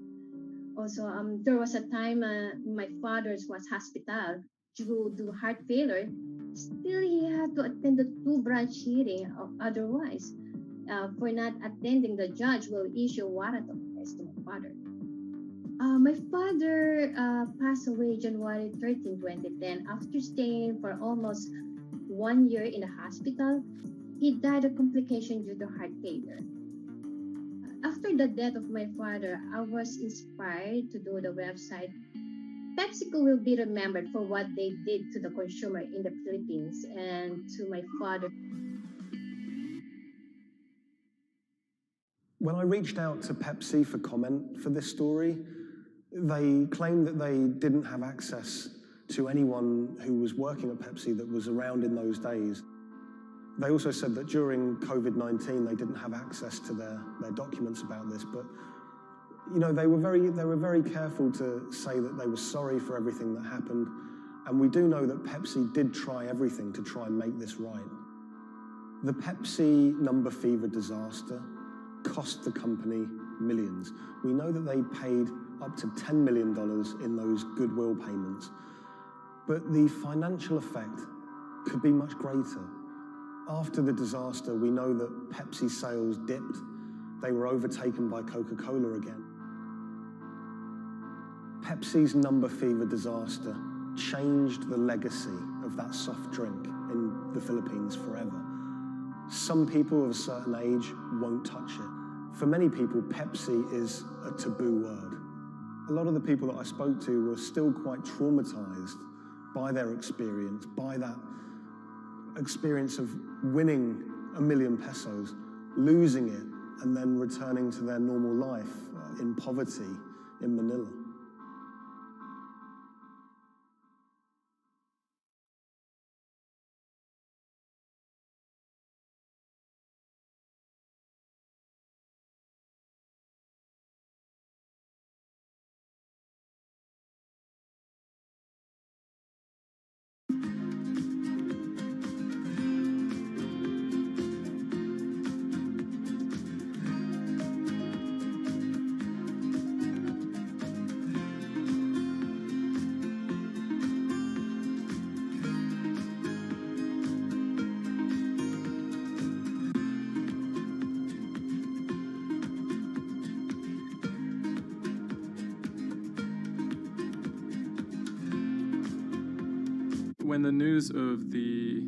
[SPEAKER 22] Also, there was a time my father was hospital due to heart failure. Still, he had to attend the 2 branch hearing. Otherwise, for not attending, the judge will issue warrant of arrest to my father. My father passed away January 13, 2010. After staying for almost 1 year in the hospital, he died of complication due to heart failure. After the death of my father, I was inspired to do the website PepsiCo will be remembered for what they did to the consumer in the Philippines and to my father.
[SPEAKER 21] When I reached out to Pepsi for comment for this story, they claimed that they didn't have access to anyone who was working at Pepsi that was around in those days. They also said that during COVID-19, they didn't have access to their documents about this, but you know, they were very careful to say that they were sorry for everything that happened, and we do know that Pepsi did try everything to try and make this right. The Pepsi number fever disaster cost the company millions. We know that they paid up to $10 million in those goodwill payments, but the financial effect could be much greater. After the disaster, we know that Pepsi sales dipped. They were overtaken by Coca-Cola again. Pepsi's number fever disaster changed the legacy of that soft drink in the Philippines forever. Some people of a certain age won't touch it. For many people, Pepsi is a taboo word. A lot of the people that I spoke to were still quite traumatized by their experience, by that experience of winning $1 million pesos, losing it, and then returning to their normal life in poverty in Manila.
[SPEAKER 4] When the news of the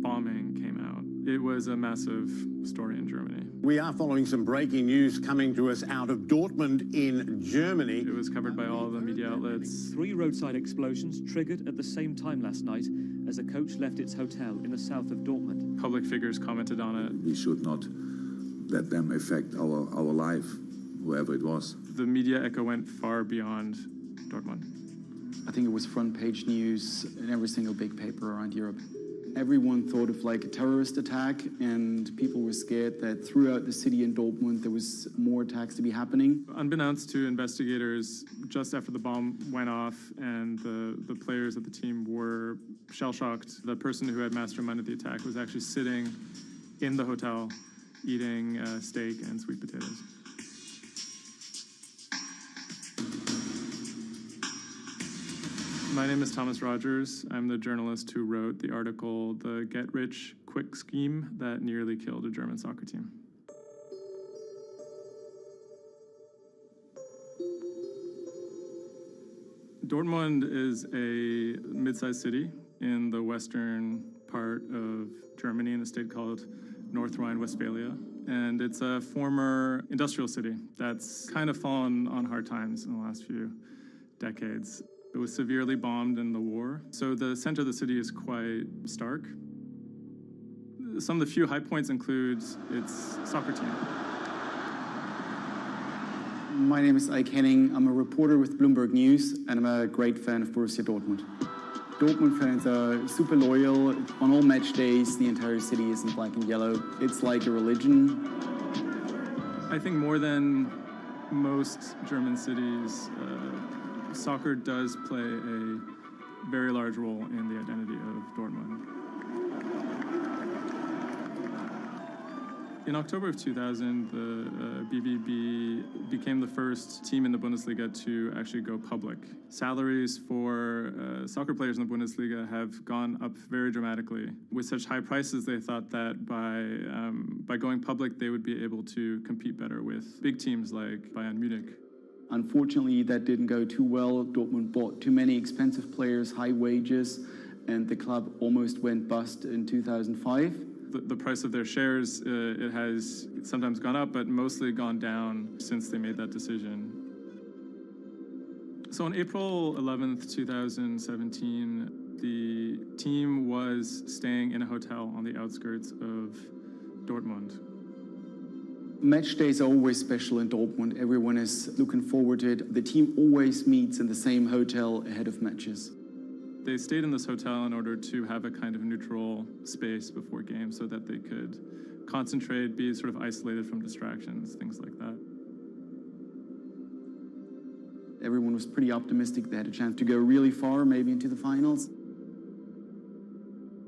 [SPEAKER 4] bombing came out, it was a massive story in Germany.
[SPEAKER 9] We are following some breaking news coming to us out of Dortmund in Germany.
[SPEAKER 4] It was covered by all the media outlets.
[SPEAKER 23] 3 roadside explosions triggered at the same time last night as a coach left its hotel in the south of Dortmund.
[SPEAKER 4] Public figures commented on it.
[SPEAKER 24] We should not let them affect our life, whoever it was.
[SPEAKER 4] The media echo went far beyond Dortmund.
[SPEAKER 25] I think it was front page news in every single big paper around Europe. Everyone thought of like a terrorist attack, and people were scared that throughout the city in Dortmund there was more attacks to be happening.
[SPEAKER 4] Unbeknownst to investigators, just after the bomb went off and the players of the team were shell-shocked, the person who had masterminded the attack was actually sitting in the hotel eating steak and sweet potatoes. My name is Thomas Rogers. I'm the journalist who wrote the article, The Get-Rich-Quick Scheme That Nearly Killed a German Soccer Team. Dortmund is a mid-sized city in the western part of Germany in a state called North Rhine-Westphalia. And it's a former industrial city that's kind of fallen on hard times in the last few decades. It was severely bombed in the war, so the center of the city is quite stark. Some of the few high points include its soccer team.
[SPEAKER 25] My name is Ike Henning. I'm a reporter with Bloomberg News, and I'm a great fan of Borussia Dortmund. Dortmund fans are super loyal. On all match days, the entire city is in black and yellow. It's like a religion.
[SPEAKER 4] I think more than most German cities, soccer does play a very large role in the identity of Dortmund. In October of 2000, the BVB became the first team in the Bundesliga to actually go public. Salaries for soccer players in the Bundesliga have gone up very dramatically. With such high prices, they thought that by going public, they would be able to compete better with big teams like Bayern Munich.
[SPEAKER 25] Unfortunately, that didn't go too well. Dortmund bought too many expensive players, high wages, and the club almost went bust in 2005.
[SPEAKER 4] The price of their shares, it has sometimes gone up, but mostly gone down since they made that decision. So on April 11th, 2017, the team was staying in a hotel on the outskirts of Dortmund.
[SPEAKER 25] Match days are always special in Dortmund. Everyone is looking forward to it. The team always meets in the same hotel ahead of matches.
[SPEAKER 4] They stayed in this hotel in order to have a kind of neutral space before games so that they could concentrate, be sort of isolated from distractions, things like that.
[SPEAKER 25] Everyone was pretty optimistic they had a chance to go really far, maybe into the finals.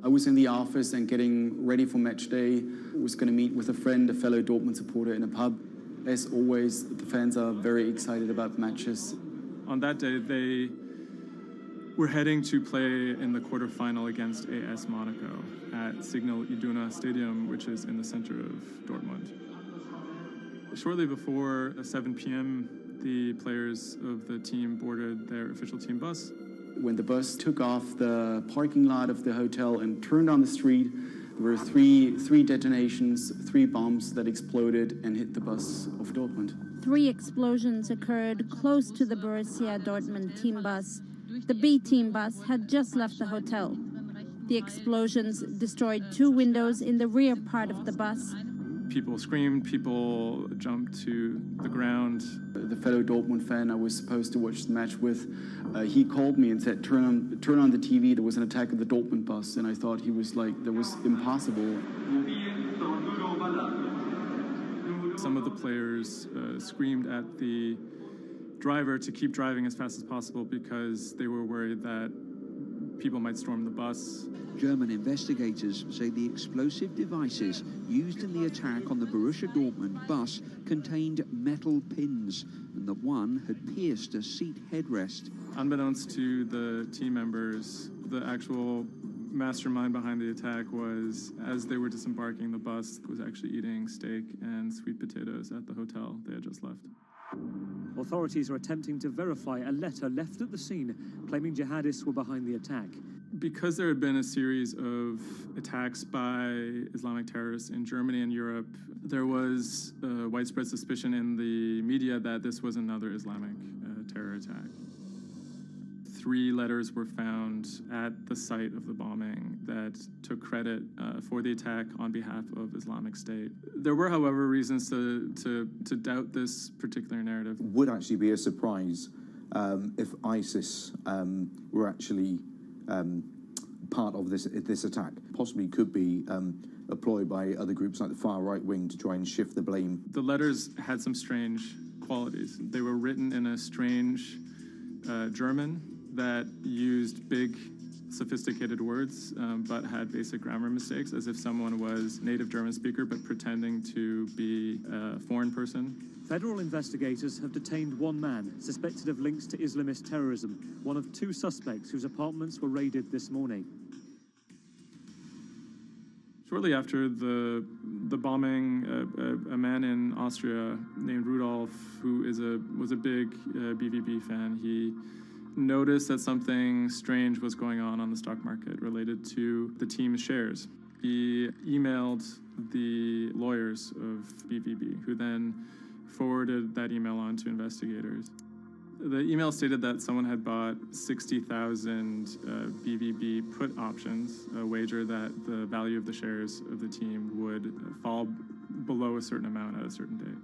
[SPEAKER 25] I was in the office and getting ready for match day. I was going to meet with a friend, a fellow Dortmund supporter, in a pub. As always, the fans are very excited about matches.
[SPEAKER 4] On that day, they were heading to play in the quarterfinal against AS Monaco at Signal Iduna Stadium, which is in the center of Dortmund. Shortly before 7 p.m., the players of the team boarded their official team bus.
[SPEAKER 25] When the bus took off the parking lot of the hotel and turned on the street, there were three detonations, 3 bombs that exploded and hit the bus of Dortmund.
[SPEAKER 1] 3 explosions occurred close to the Borussia Dortmund team bus. The B team bus had just left the hotel. The explosions destroyed 2 windows in the rear part of the bus.
[SPEAKER 4] People screamed, people jumped to the ground.
[SPEAKER 25] The fellow Dortmund fan I was supposed to watch the match with, he called me and said, turn on the TV, there was an attack of the Dortmund bus. And I thought he was like, that was impossible.
[SPEAKER 4] Some of the players screamed at the driver to keep driving as fast as possible because they were worried that people might storm the bus.
[SPEAKER 5] German investigators say the explosive devices used in the attack on the Borussia Dortmund bus contained metal pins, and that one had pierced a seat headrest.
[SPEAKER 4] Unbeknownst to the team members, the actual mastermind behind the attack was, as they were disembarking the bus, was actually eating steak and sweet potatoes at the hotel they had just left.
[SPEAKER 23] Authorities are attempting to verify a letter left at the scene claiming jihadists were behind the attack.
[SPEAKER 4] Because there had been a series of attacks by Islamic terrorists in Germany and Europe, there was widespread suspicion in the media that this was another Islamic terror attack. 3 letters were found at the site of the bombing that took credit for the attack on behalf of Islamic State. There were, however, reasons to doubt this particular narrative.
[SPEAKER 7] Would actually be a surprise if ISIS were actually part of this attack. Possibly could be employed by other groups like the far right wing to try and shift the blame.
[SPEAKER 4] The letters had some strange qualities. They were written in a strange German that used big, sophisticated words, but had basic grammar mistakes, as if someone was native German speaker but pretending to be a foreign person.
[SPEAKER 23] Federal investigators have detained 1 man suspected of links to Islamist terrorism, one of 2 suspects whose apartments were raided this morning.
[SPEAKER 4] Shortly after the bombing, a man in Austria named Rudolf, who was a big BVB fan, he noticed that something strange was going on the stock market related to the team's shares. He emailed the lawyers of BVB, who then forwarded that email on to investigators. The email stated that someone had bought 60,000 BVB put options, a wager that the value of the shares of the team would fall below a certain amount at a certain date.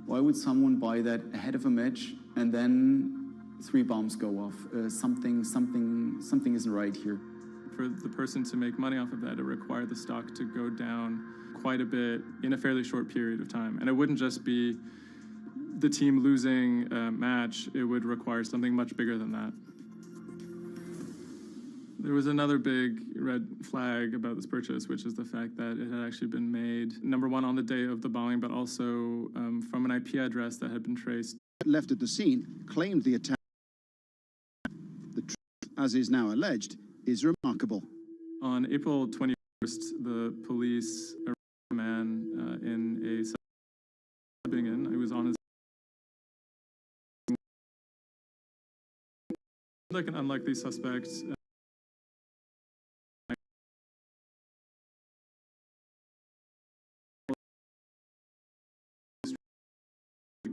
[SPEAKER 25] Why would someone buy that ahead of a match and then 3 bombs go off? Something isn't right here.
[SPEAKER 4] For the person to make money off of that, it required the stock to go down quite a bit in a fairly short period of time. And it wouldn't just be the team losing a match, it would require something much bigger than that. There was another big red flag about this purchase, which is the fact that it had actually been made, number 1, on the day of the bombing, but also from an IP address that had been traced.
[SPEAKER 8] Left at the scene claimed the attack. The truth, as is now alleged, is remarkable.
[SPEAKER 4] On April 21st, the police arrested a man in a Bingen. He was on his like an unlikely suspect. Like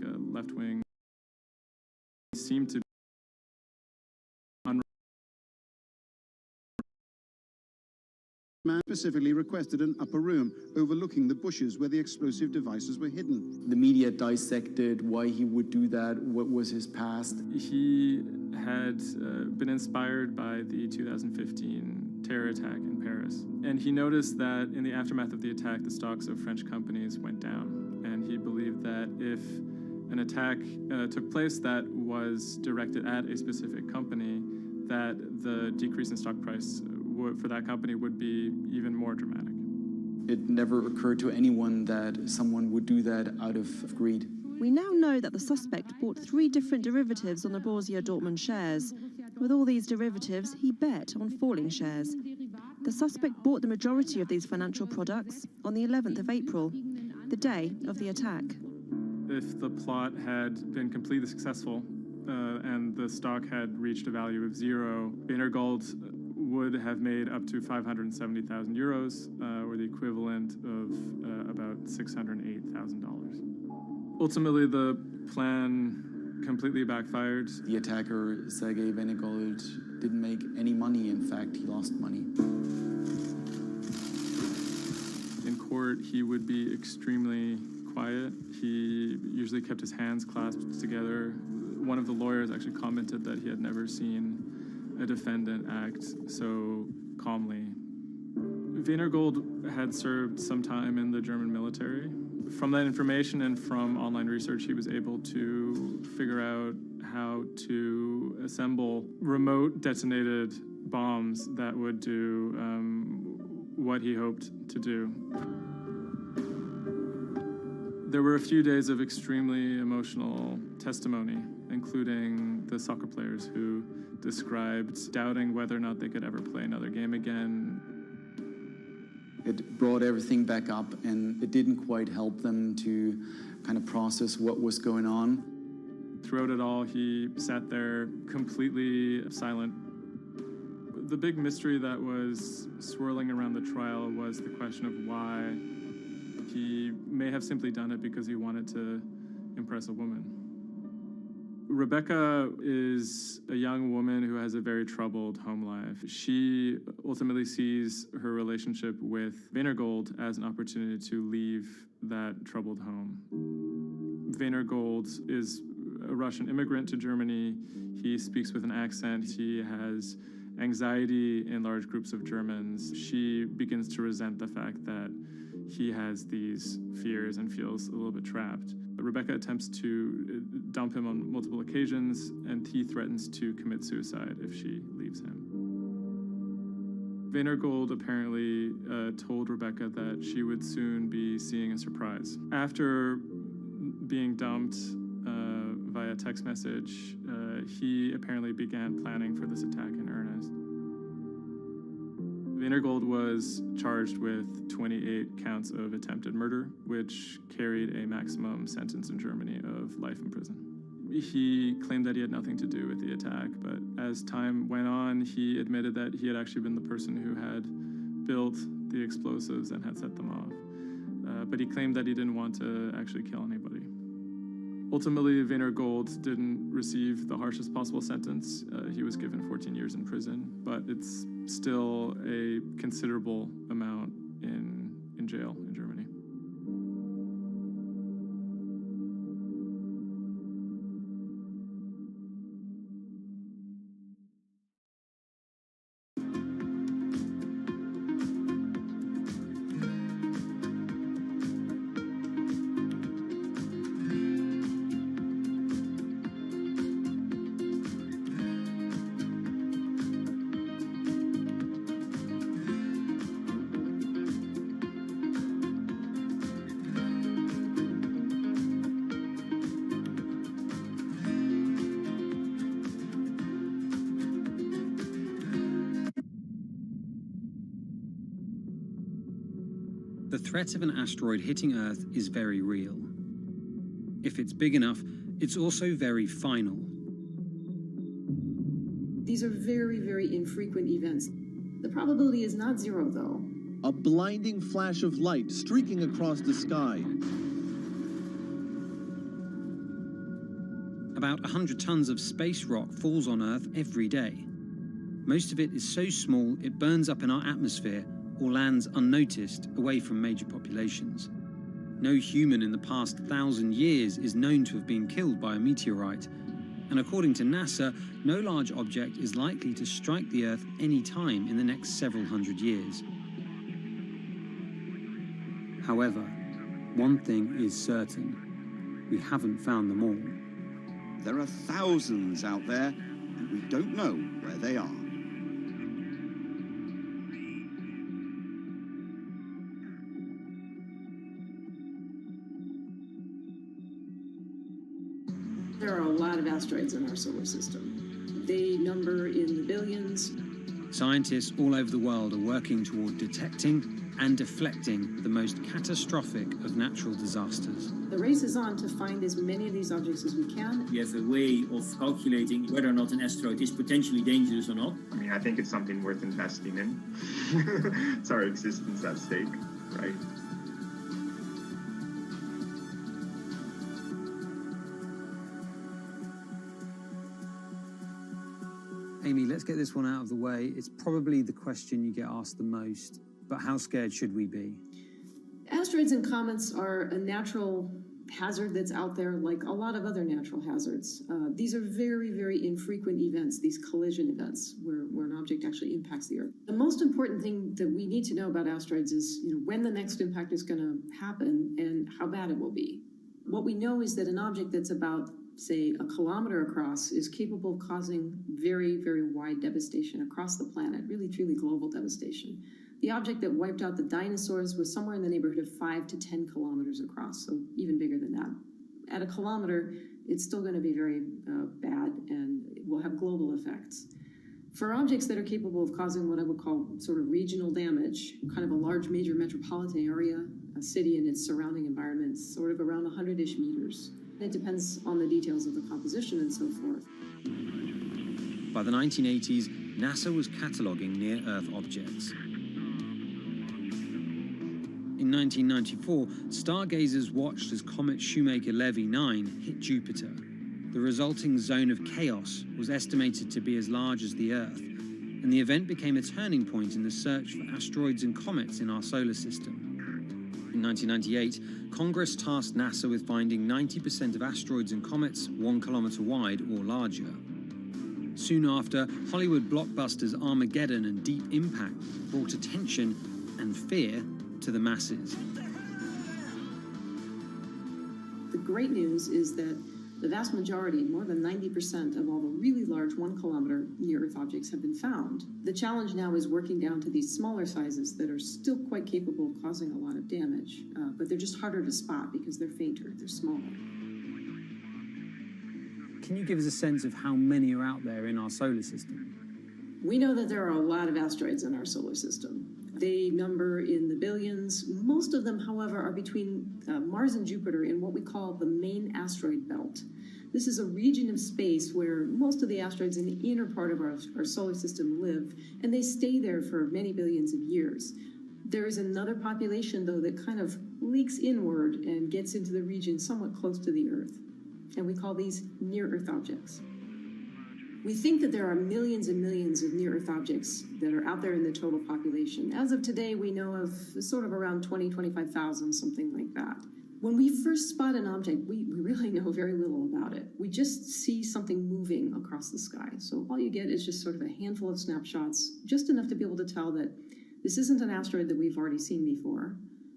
[SPEAKER 4] a left-wing, seemed to
[SPEAKER 8] Man specifically requested an upper room overlooking the bushes where the explosive devices were hidden.
[SPEAKER 25] The media dissected why he would do that, what was his past.
[SPEAKER 4] He had been inspired by the 2015 terror attack in Paris. And he noticed that in the aftermath of the attack, the stocks of French companies went down. And he believed that if an attack took place that was directed at a specific company, that the decrease in stock price for that company would be even more dramatic.
[SPEAKER 25] It never occurred to anyone that someone would do that out of greed.
[SPEAKER 10] We now know that the suspect bought 3 different derivatives on the Borussia Dortmund shares. With all these derivatives, he bet on falling shares. The suspect bought the majority of these financial products on the 11th of April, the day of the attack.
[SPEAKER 4] If the plot had been completely successful and the stock had reached a value of 0, Wienergold would have made up to 570,000 euros, or the equivalent of about $608,000. Ultimately, the plan completely backfired.
[SPEAKER 25] The attacker, Sergei Wienergold, didn't make any money. In fact, he lost money.
[SPEAKER 4] In court, he would be extremely quiet. He usually kept his hands clasped together. One of the lawyers actually commented that he had never seen a defendant act so calmly. Wienergold had served some time in the German military. From that information and from online research, he was able to figure out how to assemble remote detonated bombs that would do what he hoped to do. There were a few days of extremely emotional testimony, including the soccer players who described doubting whether or not they could ever play another game again.
[SPEAKER 25] It brought everything back up, and it didn't quite help them to kind of process what was going on.
[SPEAKER 4] Throughout it all, he sat there completely silent. The big mystery that was swirling around the trial was the question of why. He may have simply done it because he wanted to impress a woman. Rebecca is a young woman who has a very troubled home life. She ultimately sees her relationship with Wienergold as an opportunity to leave that troubled home. Wienergold is a Russian immigrant to Germany. He speaks with an accent. He has anxiety in large groups of Germans. She begins to resent the fact that he has these fears and feels a little bit trapped. Rebecca attempts to dump him on multiple occasions, and he threatens to commit suicide if she leaves him. Wienergold apparently told Rebecca that she would soon be seeing a surprise. After being dumped via text message, he apparently began planning for this attack in earnest. Wienergold was charged with 28 counts of attempted murder, which carried a maximum sentence in Germany of life in prison. He claimed that he had nothing to do with the attack, but as time went on, he admitted that he had actually been the person who had built the explosives and had set them off. But he claimed that he didn't want to actually kill anybody. Ultimately, Wienergold didn't receive the harshest possible sentence. He was given 14 years in prison, but it's still a considerable amount in jail in Germany.
[SPEAKER 11] The threat of an asteroid hitting Earth is very real. If it's big enough, it's also very final.
[SPEAKER 12] These are very, very infrequent events. The probability is not 0, though.
[SPEAKER 14] A blinding flash of light streaking across the sky.
[SPEAKER 11] About 100 tons of space rock falls on Earth every day. Most of it is so small it burns up in our atmosphere, or lands unnoticed away from major populations. No human in the past 1,000 years is known to have been killed by a meteorite, and according to NASA, no large object is likely to strike the Earth any time in the next several hundred years. However, one thing is certain: we haven't found them all.
[SPEAKER 8] There are thousands out there, and we don't know where they are.
[SPEAKER 12] There are a lot of asteroids in our solar system. They number in the billions.
[SPEAKER 11] Scientists all over the world are working toward detecting and deflecting the most catastrophic of natural disasters.
[SPEAKER 12] The race is on to find as many of these objects as we can.
[SPEAKER 2] We have a way of calculating whether or not an asteroid is potentially dangerous or not.
[SPEAKER 13] I mean, I think it's something worth investing in. It's our existence at stake, right?
[SPEAKER 11] Amy, let's get this one out of the way. It's probably the question you get asked the most, but how scared should we be?
[SPEAKER 12] Asteroids and comets are a natural hazard that's out there like a lot of other natural hazards. These are very, very infrequent events, these collision events, where an object actually impacts the Earth. The most important thing that we need to know about asteroids is when the next impact is going to happen and how bad it will be. What we know is that an object that's about, say, a kilometer across is capable of causing very, very wide devastation across the planet, really, truly global devastation. The object that wiped out the dinosaurs was somewhere in the neighborhood of 5 to 10 kilometers across, so even bigger than that. At a kilometer, it's still going to be very bad and it will have global effects. For objects that are capable of causing what I would call sort of regional damage, kind of a large major metropolitan area, a city and its surrounding environment, sort of around 100-ish meters. It depends on the details of the composition and so forth.
[SPEAKER 11] By the 1980s, NASA was cataloguing near-Earth objects. In 1994, stargazers watched as comet Shoemaker-Levy 9 hit Jupiter. The resulting zone of chaos was estimated to be as large as the Earth, and the event became a turning point in the search for asteroids and comets in our solar system. In 1998, Congress tasked NASA with finding 90% of asteroids and comets 1 kilometer wide or larger. Soon after, Hollywood blockbusters Armageddon and Deep Impact brought attention and fear to the masses.
[SPEAKER 12] The great news is that the vast majority, more than 90% of all the really large 1 kilometer near-Earth objects have been found. The challenge now is working down to these smaller sizes that are still quite capable of causing a lot of damage, but they're just harder to spot because they're fainter, they're smaller.
[SPEAKER 11] Can you give us a sense of how many are out there in our solar system?
[SPEAKER 12] We know that there are a lot of asteroids in our solar system. They number in the billions. Most of them, however, are between Mars and Jupiter in what we call the main asteroid belt. This is a region of space where most of the asteroids in the inner part of our solar system live, and they stay there for many billions of years. There is another population, though, that kind of leaks inward and gets into the region somewhat close to the Earth, and we call these near-Earth objects. We think that there are millions and millions of near-Earth objects that are out there in the total population. As of today, we know of sort of around 20, 25,000, something like that. When we first spot an object, we really know very little about it. We just see something moving across the sky. So all you get is just sort of a handful of snapshots, just enough to be able to tell that this isn't an asteroid that we've already seen before.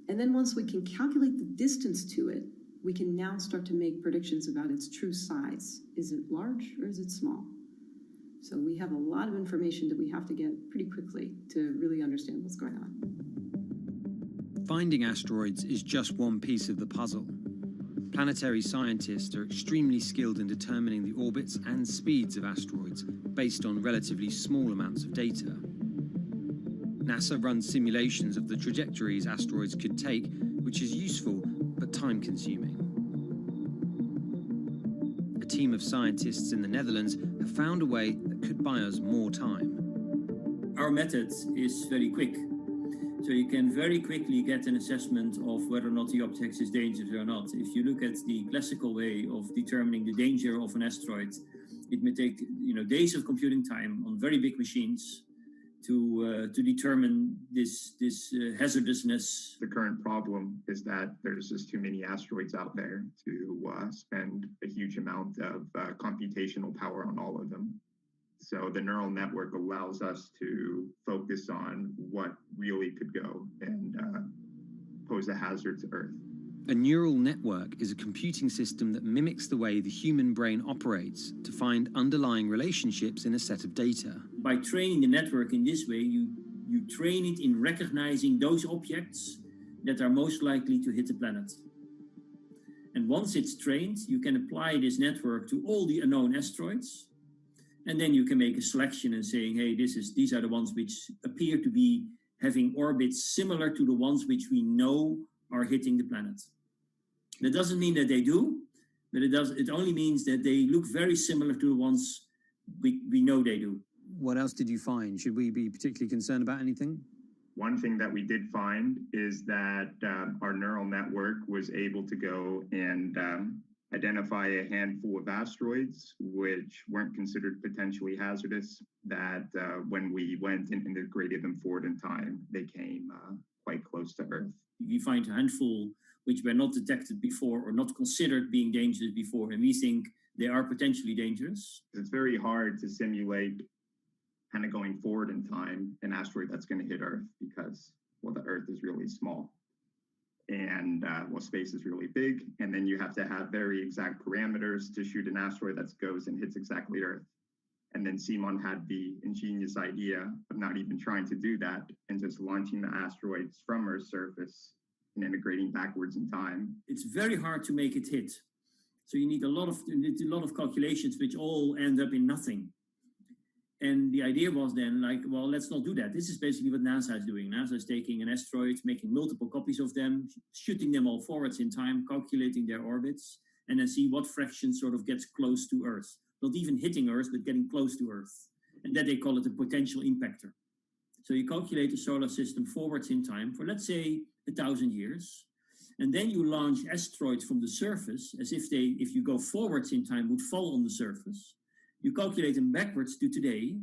[SPEAKER 12] And then once we can calculate the distance to it, we can now start to make predictions about its true size. Is it large or is it small? So we have a lot of information that we have to get pretty quickly to really understand what's going on.
[SPEAKER 11] Finding asteroids is just one piece of the puzzle. Planetary scientists are extremely skilled in determining the orbits and speeds of asteroids based on relatively small amounts of data. NASA runs simulations of the trajectories asteroids could take, which is useful but time-consuming. A team of scientists in the Netherlands have found a way that could buy us more time.
[SPEAKER 2] Our method is very quick. So you can very quickly get an assessment of whether or not the object is dangerous or not. If you look at the classical way of determining the danger of an asteroid, it may take days of computing time on very big machines to determine this hazardousness.
[SPEAKER 13] The current problem is that there's just too many asteroids out there to spend a huge amount of computational power on all of them. So the neural network allows us to focus on what really could go and pose a hazard to Earth.
[SPEAKER 11] A neural network is a computing system that mimics the way the human brain operates to find underlying relationships in a set of data.
[SPEAKER 2] By training the network in this way, you train it in recognizing those objects that are most likely to hit the planet. And once it's trained, you can apply this network to all the unknown asteroids. And then you can make a selection and saying, hey, these are the ones which appear to be having orbits similar to the ones which we know are hitting the planet. That doesn't mean that they do, but it only means that they look very similar to the ones we know they do.
[SPEAKER 11] What else did you find? Should we be particularly concerned about anything?
[SPEAKER 13] One thing that we did find is that our neural network was able to go and identify a handful of asteroids which weren't considered potentially hazardous, that when we went and integrated them forward in time, they came quite close to Earth.
[SPEAKER 2] You find a handful which were not detected before or not considered being dangerous before, and we think they are potentially dangerous.
[SPEAKER 13] It's very hard to simulate kind of going forward in time an asteroid that's going to hit Earth because, well, the Earth is really small. And space is really big, and then you have to have very exact parameters to shoot an asteroid that goes and hits exactly Earth. And then Simon had the ingenious idea of not even trying to do that and just launching the asteroids from Earth's surface and integrating backwards in time.
[SPEAKER 2] It's very hard to make it hit. So you need a lot of calculations which all end up in nothing. And the idea was then like, well, let's not do that. This is basically what NASA is doing. NASA is taking an asteroid, making multiple copies of them, shooting them all forwards in time, calculating their orbits, and then see what fraction sort of gets close to Earth. Not even hitting Earth, but getting close to Earth. And that they call it a potential impactor. So you calculate the solar system forwards in time for, let's say, 1,000 years. And then you launch asteroids from the surface as if you go forwards in time, would fall on the surface. You calculate them backwards to today,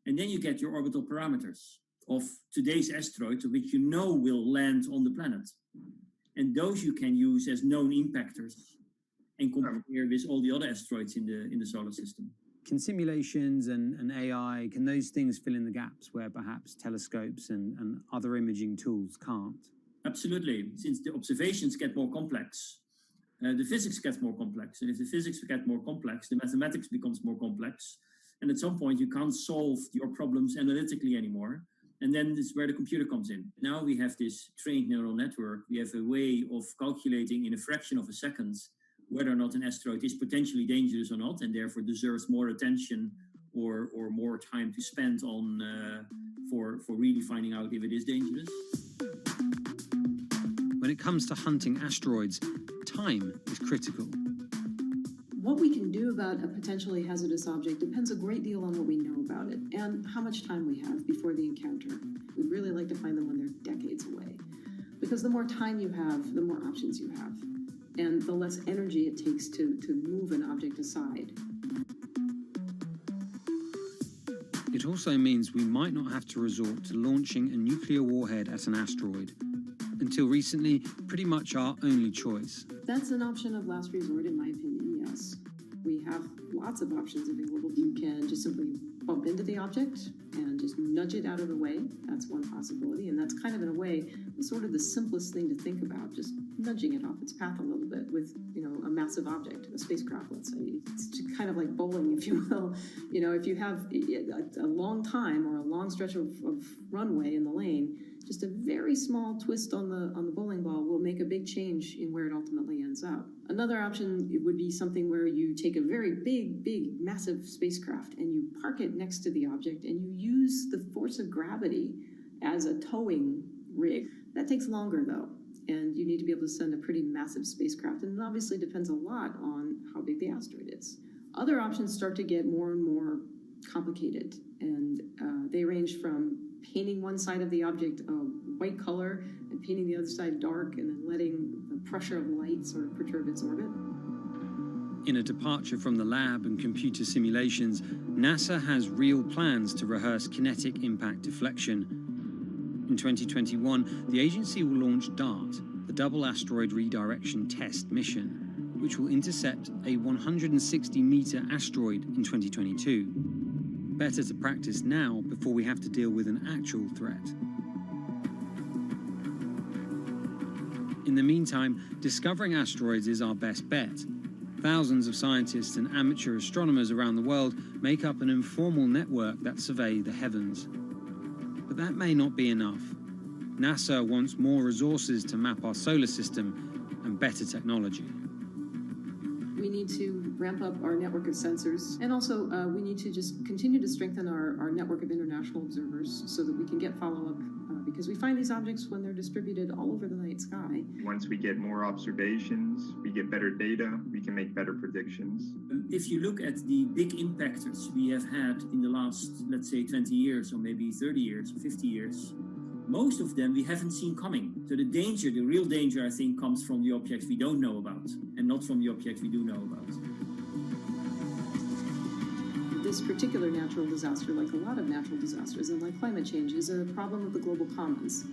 [SPEAKER 2] and then you get your orbital parameters of today's asteroids, which you know will land on the planet. And those you can use as known impactors and compare with all the other asteroids in the solar system.
[SPEAKER 11] Can simulations and AI, can those things fill in the gaps where perhaps telescopes and other imaging tools can't?
[SPEAKER 2] Absolutely. Since the observations get more complex, the physics gets more complex. And if the physics get more complex, the mathematics becomes more complex. And at some point, you can't solve your problems analytically anymore. And then this is where the computer comes in. Now we have this trained neural network. We have a way of calculating in a fraction of a second whether or not an asteroid is potentially dangerous or not, and therefore deserves more attention or more time to spend on for really finding out if it is dangerous.
[SPEAKER 11] When it comes to hunting asteroids, time is critical.
[SPEAKER 12] What we can do about a potentially hazardous object depends a great deal on what we know about it and how much time we have before the encounter. We'd really like to find them when they're decades away, because the more time you have, the more options you have, and the less energy it takes to move an object aside.
[SPEAKER 11] It also means we might not have to resort to launching a nuclear warhead at an asteroid. Until recently, pretty much our only choice.
[SPEAKER 12] That's an option of last resort, in my opinion, yes. We have lots of options available. You can just simply bump into the object and just nudge it out of the way. That's one possibility, and that's kind of, in a way, sort of the simplest thing to think about, just nudging it off its path a little bit with, a massive object, a spacecraft, let's say. It's kind of like bowling, if you will. If you have a long time or a long stretch of runway in the lane, just a very small twist on the bowling ball will make a big change in where it ultimately ends up. Another option would be something where you take a very big, massive spacecraft and you park it next to the object and you use the force of gravity as a towing rig. That takes longer, though, and you need to be able to send a pretty massive spacecraft, and it obviously depends a lot on how big the asteroid is. Other options start to get more and more complicated, and they range from painting one side of the object a white color and painting the other side dark, and then letting the pressure of light sort of perturb its orbit.
[SPEAKER 11] In a departure from the lab and computer simulations, NASA has real plans to rehearse kinetic impact deflection. In 2021, the agency will launch DART, the Double Asteroid Redirection Test mission, which will intercept a 160-meter asteroid in 2022. Better to practice now before we have to deal with an actual threat. In the meantime, discovering asteroids is our best bet. Thousands of scientists and amateur astronomers around the world make up an informal network that survey the heavens. But that may not be enough. NASA wants more resources to map our solar system and better technology.
[SPEAKER 12] We need to ramp up our network of sensors, and also we need to just continue to strengthen our network of international observers so that we can get follow-up, because we find these objects when they're distributed all over the night sky.
[SPEAKER 13] Once we get more observations, we get better data, we can make better predictions.
[SPEAKER 2] If you look at the big impactors we have had in the last, let's say, 20 years, or maybe 30 years, or 50 years, most of them we haven't seen coming. So the danger, the real danger, I think, comes from the objects we don't know about, and not from the objects we do know about.
[SPEAKER 12] This particular natural disaster, like a lot of natural disasters and like climate change, is a problem of the global commons.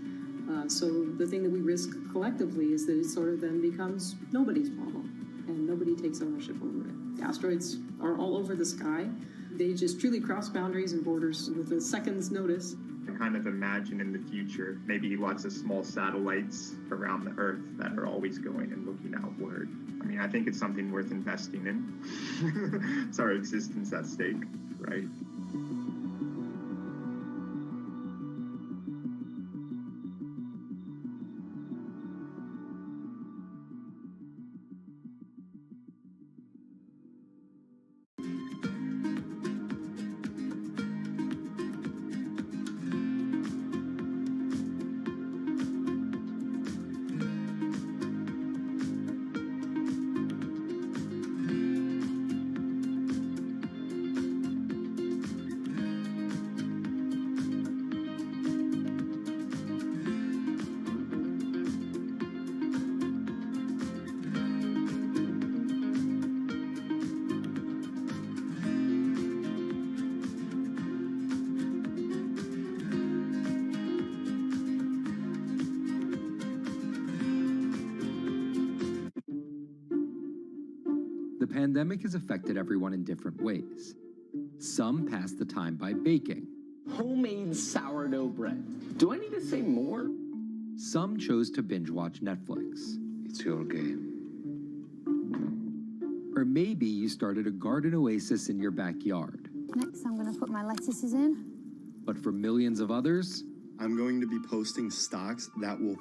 [SPEAKER 12] So the thing that we risk collectively is that it sort of then becomes nobody's problem, and nobody takes ownership over it. The asteroids are all over the sky. They just truly cross boundaries and borders with a second's notice.
[SPEAKER 13] I kind of imagine in the future, maybe lots of small satellites around the Earth that are always going and looking outward. I mean, I think it's something worth investing in. It's our existence at stake, right?
[SPEAKER 15] The pandemic has affected everyone in different ways. Some pass the time by baking.
[SPEAKER 16] Homemade sourdough bread. Do I need to say more?
[SPEAKER 15] Some chose to binge watch Netflix.
[SPEAKER 24] It's your game.
[SPEAKER 15] Or maybe you started a garden oasis in your backyard.
[SPEAKER 17] Next, I'm going to put my lettuces in.
[SPEAKER 15] But for millions of others,
[SPEAKER 18] I'm going to be posting stocks that will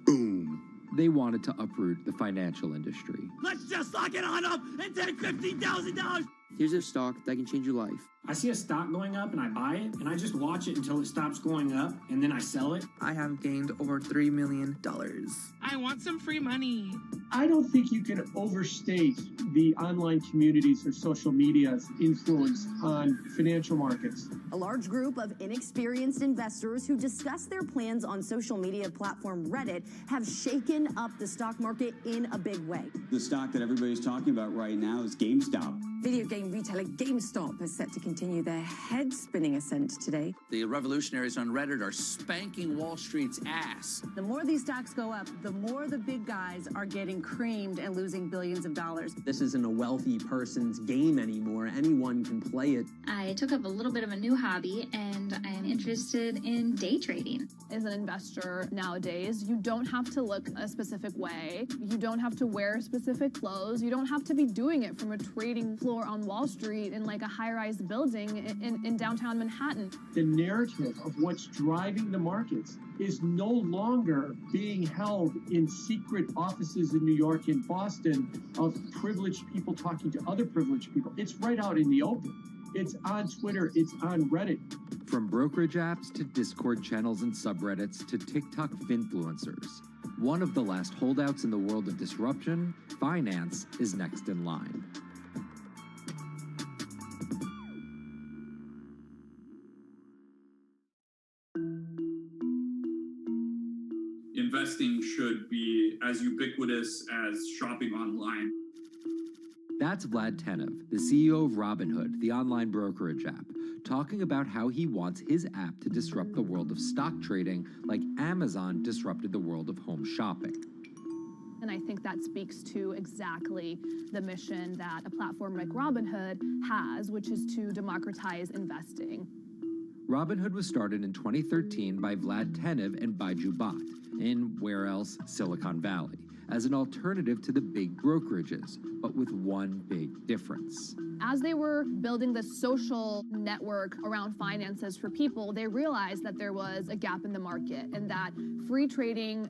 [SPEAKER 18] boom.
[SPEAKER 15] They wanted to uproot the financial industry.
[SPEAKER 16] Let's just lock it on up and take $15,000.
[SPEAKER 19] Here's a stock that can change your life.
[SPEAKER 26] I see a stock going up and I buy it, and I just watch it until it stops going up, and then I sell it.
[SPEAKER 19] I have gained over $3 million.
[SPEAKER 27] I want some free money.
[SPEAKER 28] I don't think you can overstate the online communities or social media's influence on financial markets.
[SPEAKER 29] A large group of inexperienced investors who discuss their plans on social media platform Reddit have shaken up the stock market in a big way.
[SPEAKER 30] The stock that everybody's talking about right now is GameStop.
[SPEAKER 31] Video game retailer GameStop is set to continue their head-spinning ascent today.
[SPEAKER 32] The revolutionaries on Reddit are spanking Wall Street's ass.
[SPEAKER 29] The more these stocks go up, the more the big guys are getting creamed and losing billions of dollars.
[SPEAKER 33] This isn't a wealthy person's game anymore. Anyone can play it.
[SPEAKER 34] I took up a little bit of a new hobby, and I am interested in day trading.
[SPEAKER 35] As an investor nowadays, you don't have to look a specific way. You don't have to wear specific clothes. You don't have to be doing it from a trading floor on Wall Street in like a high-rise building in downtown Manhattan.
[SPEAKER 28] The narrative of what's driving the markets is no longer being held in secret offices in New York and Boston of privileged people talking to other privileged people. It's right out in the open. It's on Twitter, it's on Reddit.
[SPEAKER 15] From brokerage apps to Discord channels and subreddits to TikTok finfluencers, one of the last holdouts in the world of disruption, finance, is next in line.
[SPEAKER 36] Investing should be as ubiquitous as shopping online.
[SPEAKER 15] That's Vlad Tenev, the CEO of Robinhood, the online brokerage app, talking about how he wants his app to disrupt the world of stock trading like Amazon disrupted the world of home shopping.
[SPEAKER 35] And I think that speaks to exactly the mission that a platform like Robinhood has, which is to democratize investing.
[SPEAKER 15] Robinhood was started in 2013 by Vlad Tenev and Baiju Bhatt in, where else, Silicon Valley, as an alternative to the big brokerages, but with one big difference.
[SPEAKER 35] As they were building the social network around finances for people, they realized that there was a gap in the market and that free trading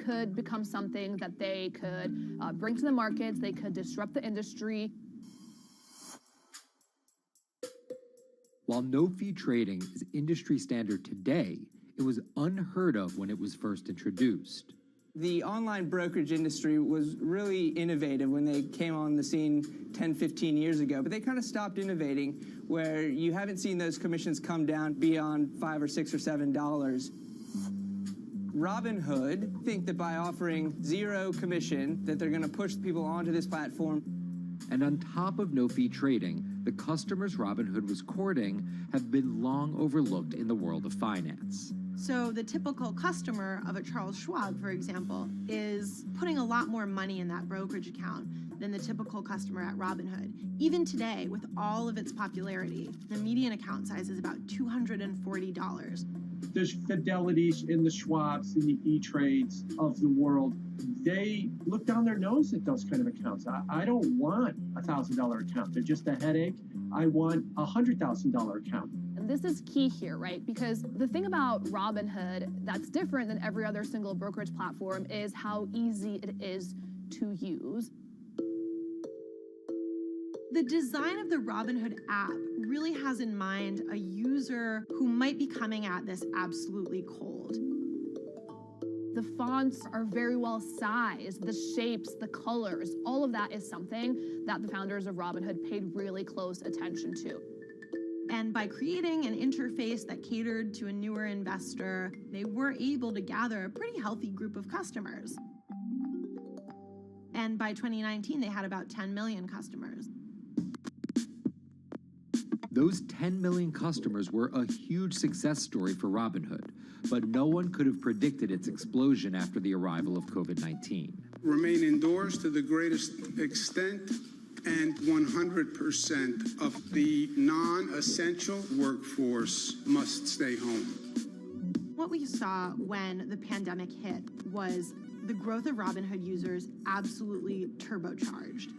[SPEAKER 35] could become something that they could bring to the markets, they could disrupt the industry.
[SPEAKER 15] While no-fee trading is industry standard today, it was unheard of when it was first introduced.
[SPEAKER 1] The online brokerage industry was really innovative when they came on the scene 10, 15 years ago, but they kind of stopped innovating where you haven't seen those commissions come down beyond $5 or $6 or $7. Robinhood think that by offering zero commission that they're going to push people onto this platform.
[SPEAKER 15] And on top of no-fee trading, the customers Robinhood was courting have been long overlooked in the world of finance.
[SPEAKER 3] So the typical customer of a Charles Schwab, for example, is putting a lot more money in that brokerage account than the typical customer at Robinhood. Even today, with all of its popularity, the median account size is about $240.
[SPEAKER 28] There's Fidelities in the Schwabs and the E-Trades of the world. They look down their nose at those kind of accounts. I don't want a $1,000 account. They're just a headache. I want a $100,000 account.
[SPEAKER 35] And this is key here, right? Because the thing about Robinhood that's different than every other single brokerage platform is how easy it is to use.
[SPEAKER 3] The design of the Robinhood app really has in mind a user who might be coming at this absolutely cold.
[SPEAKER 35] The fonts are very well sized, the shapes, the colors, all of that is something that the founders of Robinhood paid really close attention to.
[SPEAKER 3] And by creating an interface that catered to a newer investor, they were able to gather a pretty healthy group of customers. And by 2019, they had about 10 million customers.
[SPEAKER 15] Those 10 million customers were a huge success story for Robinhood, but no one could have predicted its explosion after the arrival of COVID-19.
[SPEAKER 4] Remain indoors to the greatest extent, and 100% of the non-essential workforce must stay home.
[SPEAKER 3] What we saw when the pandemic hit was the growth of Robinhood users absolutely turbocharged.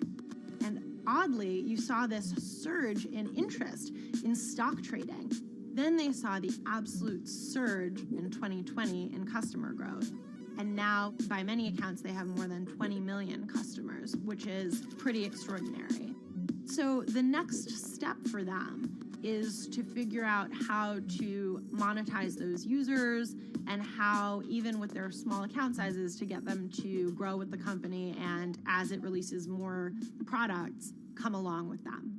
[SPEAKER 3] And oddly, you saw this surge in interest in stock trading. Then they saw the absolute surge in 2020 in customer growth. And now, by many accounts, they have more than 20 million customers, which is pretty extraordinary. So the next step for them is to figure out how to monetize those users and how, even with their small account sizes, to get them to grow with the company and, as it releases more products, come along with them.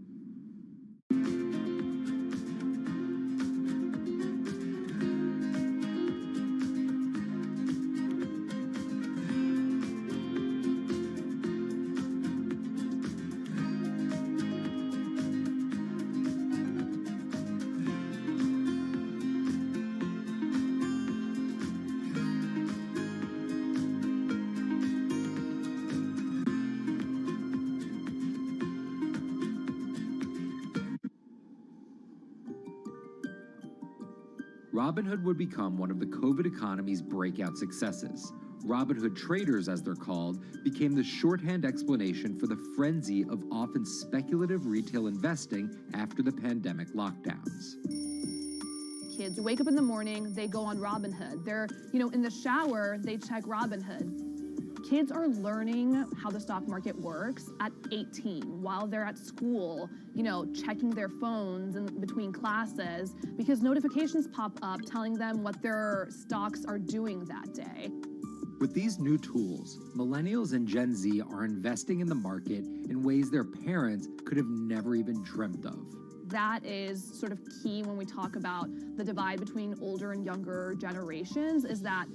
[SPEAKER 15] Robinhood would become one of the COVID economy's breakout successes. Robinhood traders, as they're called, became the shorthand explanation for the frenzy of often speculative retail investing after the pandemic lockdowns.
[SPEAKER 35] Kids wake up in the morning, they go on Robinhood. They're, in the shower, they check Robinhood. Kids are learning how the stock market works at 18 while they're at school, checking their phones in between classes because notifications pop up telling them what their stocks are doing that day.
[SPEAKER 15] With these new tools, millennials and Gen Z are investing in the market in ways their parents could have never even dreamt of.
[SPEAKER 35] That is sort of key when we talk about the divide between older and younger generations, is that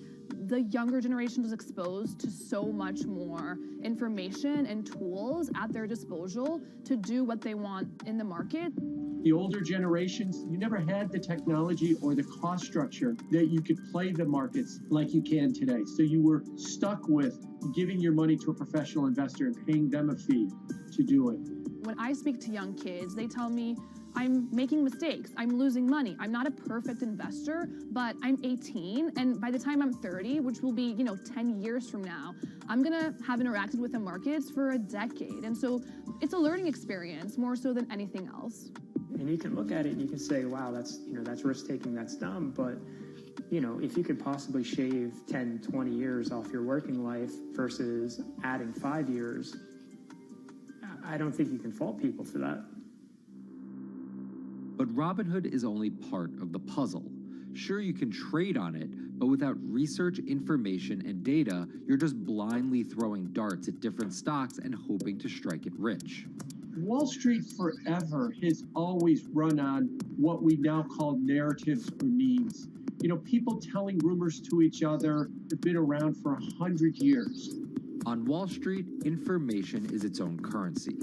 [SPEAKER 35] the younger generation is exposed to so much more information and tools at their disposal to do what they want in the market.
[SPEAKER 28] The older generations, you never had the technology or the cost structure that you could play the markets like you can today. So you were stuck with giving your money to a professional investor and paying them a fee to do it.
[SPEAKER 35] When I speak to young kids, they tell me, I'm making mistakes, I'm losing money. I'm not a perfect investor, but I'm 18, and by the time I'm 30, which will be, 10 years from now, I'm gonna have interacted with the markets for a decade. And so it's a learning experience more so than anything else.
[SPEAKER 2] And you can look at it and you can say, wow, that's risk-taking, that's dumb, but if you could possibly shave 10, 20 years off your working life versus adding 5 years, I don't think you can fault people for that.
[SPEAKER 15] But Robinhood is only part of the puzzle. Sure, you can trade on it, but without research, information, and data, you're just blindly throwing darts at different stocks and hoping to strike it rich.
[SPEAKER 28] Wall Street forever has always run on what we now call narratives or memes. People telling rumors to each other have been around for 100 years.
[SPEAKER 15] On Wall Street, information is its own currency.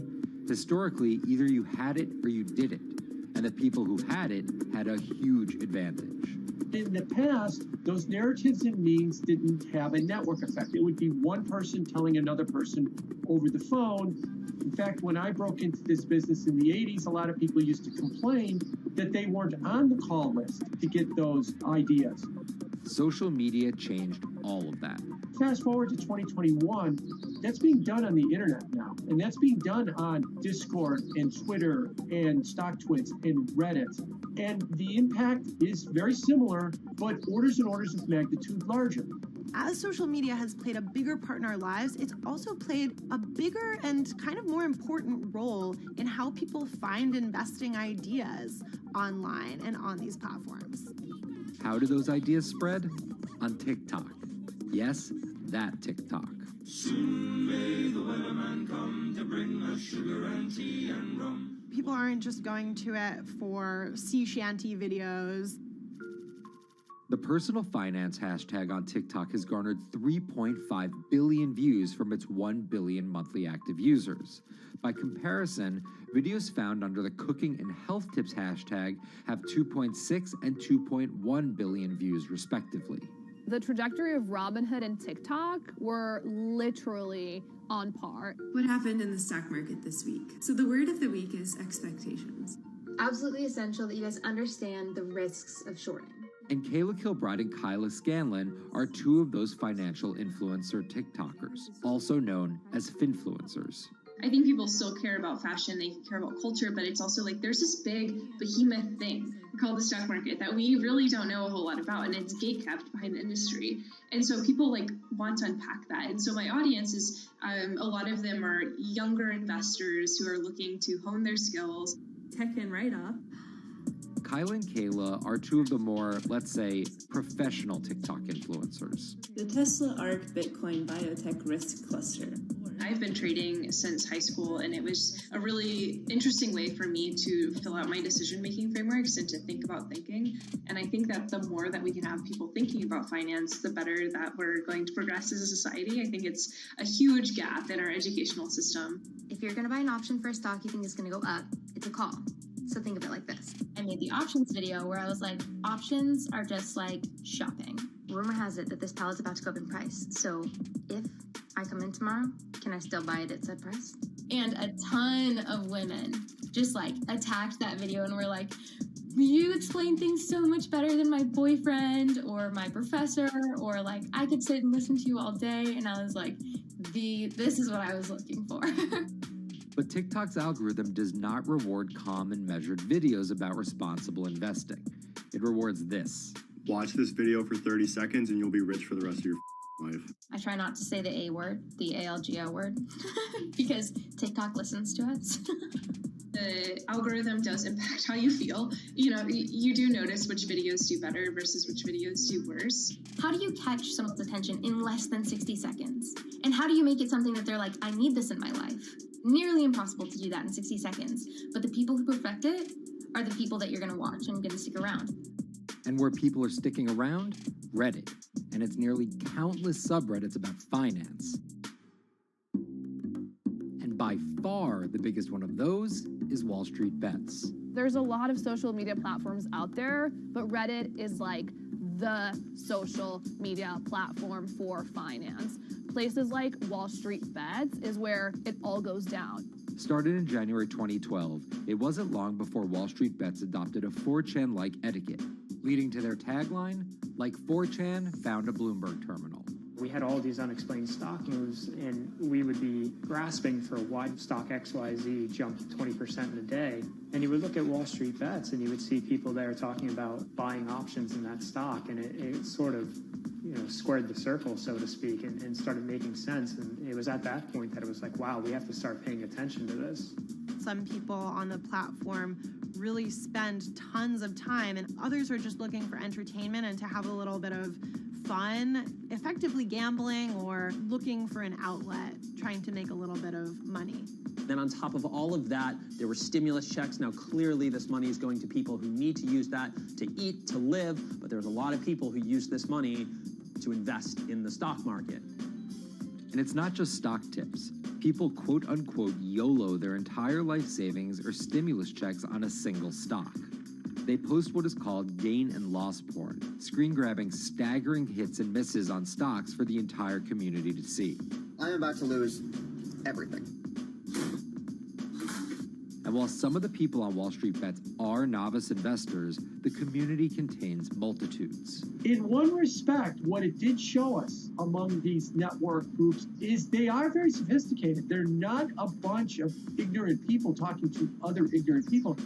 [SPEAKER 15] Historically, either you had it or you didn't, and the people who had it had a huge advantage.
[SPEAKER 28] In the past, those narratives and memes didn't have a network effect. It would be one person telling another person over the phone. In fact, when I broke into this business in the 80s, a lot of people used to complain that they weren't on the call list to get those ideas.
[SPEAKER 15] Social media changed all of that.
[SPEAKER 28] Fast forward to 2021, that's being done on the internet now. And that's being done on Discord and Twitter and StockTwits and Reddit. And the impact is very similar, but orders and orders of magnitude larger.
[SPEAKER 3] As social media has played a bigger part in our lives, it's also played a bigger and kind of more important role in how people find investing ideas online and on these platforms.
[SPEAKER 15] How do those ideas spread? On TikTok. Yes, that TikTok.
[SPEAKER 27] Soon may the weatherman come to bring us sugar and tea and rum.
[SPEAKER 3] People aren't just going to it for sea shanty videos.
[SPEAKER 15] The personal finance hashtag on TikTok has garnered 3.5 billion views from its 1 billion monthly active users. By comparison, videos found under the cooking and health tips hashtag have 2.6 and 2.1 billion views respectively.
[SPEAKER 35] The trajectory of Robinhood and TikTok were literally on par.
[SPEAKER 5] What happened in the stock market this week? So the word of the week is expectations.
[SPEAKER 34] Absolutely essential that you guys understand the risks of shorting.
[SPEAKER 15] And Kayla Kilbride and Kyla Scanlon are two of those financial influencer TikTokers, also known as finfluencers.
[SPEAKER 6] I think people still care about fashion, they care about culture, but it's also like there's this big behemoth thing called the stock market that we really don't know a whole lot about, and it's gatekept behind the industry. And so people want to unpack that. And so my audience is, a lot of them are younger investors who are looking to hone their skills.
[SPEAKER 5] Tech and right up.
[SPEAKER 15] Kyla and Kayla are two of the more, let's say, professional TikTok influencers.
[SPEAKER 5] The Tesla ARK Bitcoin Biotech Risk Cluster.
[SPEAKER 6] I've been trading since high school, and it was a really interesting way for me to fill out my decision-making frameworks and to think about thinking. And I think that the more that we can have people thinking about finance, the better that we're going to progress as a society. I think it's a huge gap in our educational system.
[SPEAKER 34] If you're going to buy an option for a stock you think is going to go up, it's a call. So think of it like this. I made the options video where I was like, options are just like shopping. Rumor has it that this pallet's about to go up in price. So if I come in tomorrow, can I still buy it at said price? And a ton of women just attacked that video and were like, you explain things so much better than my boyfriend or my professor, or I could sit and listen to you all day. And I was like, this is what I was looking for.
[SPEAKER 15] But TikTok's algorithm does not reward calm and measured videos about responsible investing. It rewards this.
[SPEAKER 18] Watch this video for 30 seconds and you'll be rich for the rest of your life.
[SPEAKER 34] I try not to say the A word, the ALGO word, because TikTok listens to us.
[SPEAKER 6] The algorithm does impact how you feel. You do notice which videos do better versus which videos do worse.
[SPEAKER 34] How do you catch someone's attention in less than 60 seconds? And how do you make it something that they're like, I need this in my life? Nearly impossible to do that in 60 seconds. But the people who perfect it are the people that you're going to watch and going to stick around.
[SPEAKER 15] And where people are sticking around, Reddit, and its nearly countless subreddits about finance. And by far the biggest one of those is Wall Street Bets.
[SPEAKER 35] There's a lot of social media platforms out there, but Reddit is like the social media platform for finance. Places like Wall Street Bets is where it all goes down.
[SPEAKER 15] Started in January 2012, it wasn't long before Wall Street Bets adopted a 4chan-like etiquette, leading to their tagline, like 4chan found a Bloomberg terminal.
[SPEAKER 2] We had all these unexplained stock moves, and we would be grasping for why stock XYZ jumped 20% in a day. And you would look at Wall Street Bets, and you would see people there talking about buying options in that stock, and it sort of, squared the circle, so to speak, and started making sense. And it was at that point that it was like, wow, we have to start paying attention to this.
[SPEAKER 3] Some people on the platform really spend tons of time, and others are just looking for entertainment and to have a little bit of fun, effectively gambling or looking for an outlet, trying to make a little bit of money.
[SPEAKER 33] Then on top of all of that, there were stimulus checks. Now, clearly this money is going to people who need to use that to eat, to live, but there's a lot of people who use this money to invest in the stock market.
[SPEAKER 15] And it's not just stock tips. People quote-unquote YOLO their entire life savings or stimulus checks on a single stock. They post what is called gain and loss porn, screen-grabbing staggering hits and misses on stocks for the entire community to see.
[SPEAKER 7] I'm about to lose everything.
[SPEAKER 15] And while some of the people on Wall Street Bets are novice investors, the community contains multitudes.
[SPEAKER 28] In one respect, what it did show us among these network groups is they are very sophisticated. They're not a bunch of ignorant people talking to other ignorant people.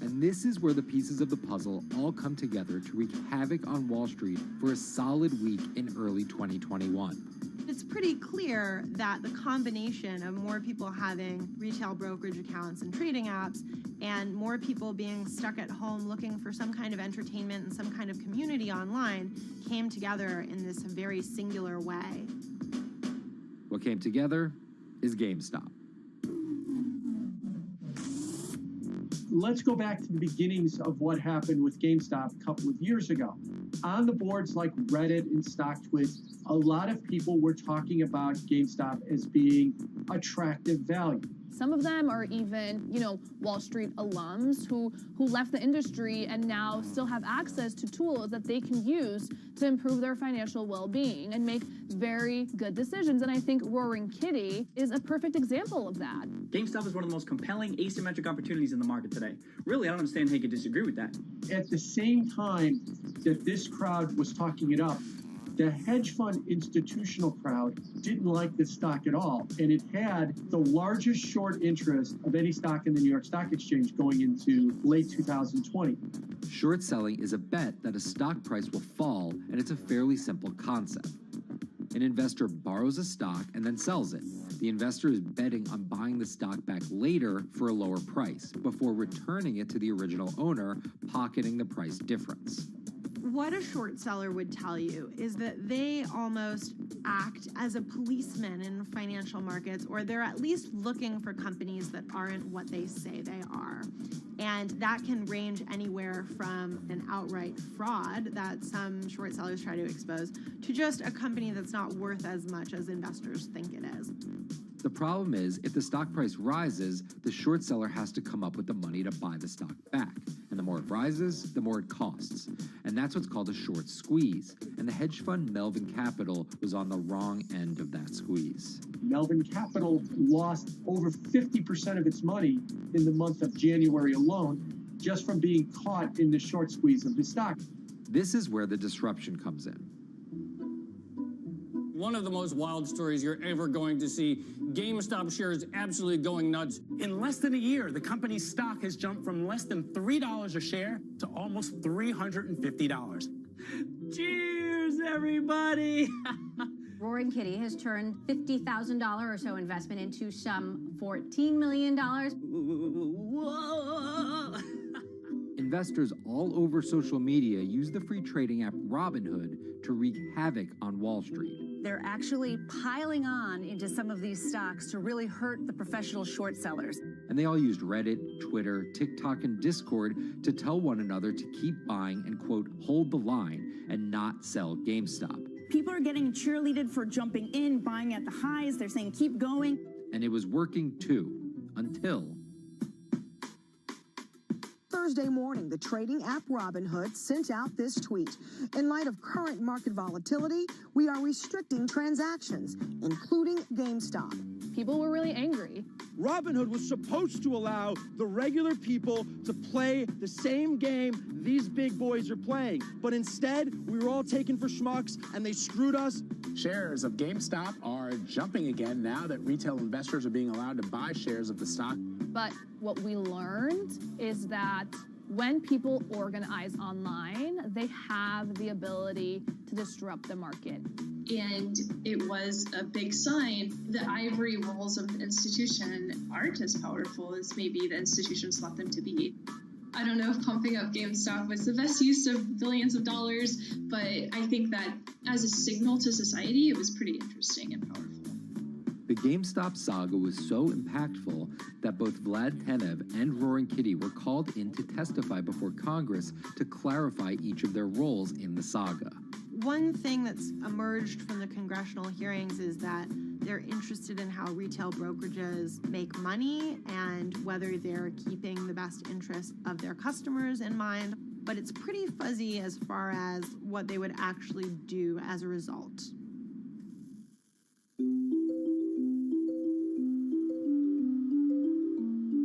[SPEAKER 15] And this is where the pieces of the puzzle all come together to wreak havoc on Wall Street for a solid week in early 2021.
[SPEAKER 3] It's pretty clear that the combination of more people having retail brokerage accounts and trading apps and more people being stuck at home looking for some kind of entertainment and some kind of community online came together in this very singular way.
[SPEAKER 15] What came together is GameStop.
[SPEAKER 28] Let's go back to the beginnings of what happened with GameStop a couple of years ago. On the boards like Reddit and StockTwits, a lot of people were talking about GameStop as being attractive value.
[SPEAKER 35] Some of them are even, Wall Street alums who left the industry and now still have access to tools that they can use to improve their financial well-being and make very good decisions. And I think Roaring Kitty is a perfect example of that.
[SPEAKER 8] GameStop is one of the most compelling asymmetric opportunities in the market today. Really, I don't understand how you could disagree with that.
[SPEAKER 28] At the same time that this crowd was talking it up, the hedge fund institutional crowd didn't like this stock at all, and it had the largest short interest of any stock in the New York Stock Exchange going into late 2020.
[SPEAKER 15] Short selling is a bet that a stock price will fall, and it's a fairly simple concept. An investor borrows a stock and then sells it. The investor is betting on buying the stock back later for a lower price before returning it to the original owner, pocketing the price difference.
[SPEAKER 3] What a short seller would tell you is that they almost act as a policeman in financial markets, or they're at least looking for companies that aren't what they say they are. And that can range anywhere from an outright fraud that some short sellers try to expose to just a company that's not worth as much as investors think it is.
[SPEAKER 15] The problem is, if the stock price rises, the short seller has to come up with the money to buy the stock back. And the more it rises, the more it costs. And that's what's called a short squeeze. And the hedge fund Melvin Capital was on the wrong end of that squeeze.
[SPEAKER 28] Melvin Capital lost over 50% of its money in the month of January alone, just from being caught in the short squeeze of the stock.
[SPEAKER 15] This is where the disruption comes in.
[SPEAKER 26] One of the most wild stories you're ever going to see. GameStop shares absolutely going nuts.
[SPEAKER 9] In less than a year, the company's stock has jumped from less than $3 a share to almost $350. Cheers, everybody!
[SPEAKER 10] Roaring Kitty has turned $50,000 or so investment into some $14 million.
[SPEAKER 9] Whoa!
[SPEAKER 15] Investors all over social media use the free trading app Robinhood to wreak havoc on Wall Street.
[SPEAKER 31] They're actually piling on into some of these stocks to really hurt the professional short sellers.
[SPEAKER 15] and they all used Reddit, Twitter, TikTok, and Discord to tell one another to keep buying and, quote, hold the line and not sell GameStop.
[SPEAKER 29] People are getting cheerleaded for jumping in, buying at the highs. They're saying, keep going.
[SPEAKER 15] And it was working too, until
[SPEAKER 11] Thursday morning, the trading app Robinhood sent out this tweet. In light of current market volatility, we are restricting transactions, including GameStop.
[SPEAKER 35] People were really angry.
[SPEAKER 12] Robinhood was supposed to allow the regular people to play the same game these big boys are playing. But instead, we were all taken for schmucks, and they screwed us.
[SPEAKER 9] Shares of GameStop are jumping again now that retail investors are being allowed to buy shares of the stock.
[SPEAKER 35] But what we learned is that when people organize online, they have the ability to disrupt the market.
[SPEAKER 6] And it was a big sign. The ivory walls of the institution aren't as powerful as maybe the institutions thought them to be. I don't know if pumping up GameStop was the best use of billions of dollars, but I think that as a signal to society, it was pretty interesting and powerful.
[SPEAKER 15] The GameStop saga was so impactful that both Vlad Tenev and Roaring Kitty were called in to testify before Congress to clarify each of their roles in the saga.
[SPEAKER 3] One thing that's emerged from the congressional hearings is that they're interested in how retail brokerages make money and whether they're keeping the best interest of their customers in mind, but it's pretty fuzzy as far as what they would actually do as a result.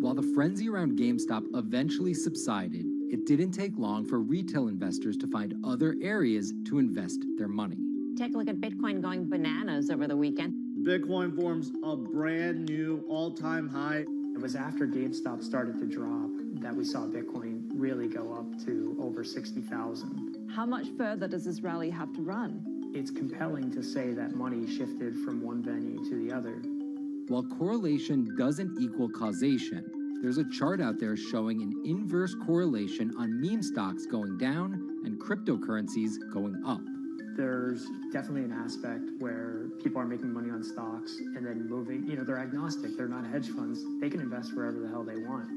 [SPEAKER 15] While the frenzy around GameStop eventually subsided, it didn't take long for retail investors to find other areas to invest their money.
[SPEAKER 13] Take a look at Bitcoin going bananas over the weekend.
[SPEAKER 14] Bitcoin forms a brand new all-time high.
[SPEAKER 2] It was after GameStop started to drop that we saw Bitcoin really go up to over 60,000.
[SPEAKER 31] How much further does this rally have to run?
[SPEAKER 2] It's compelling to say that money shifted from one venue to the other.
[SPEAKER 15] While correlation doesn't equal causation, there's a chart out there showing an inverse correlation on meme stocks going down and cryptocurrencies going up.
[SPEAKER 2] There's definitely an aspect where people are making money on stocks and then moving, they're agnostic, they're not hedge funds. They can invest wherever the hell they want.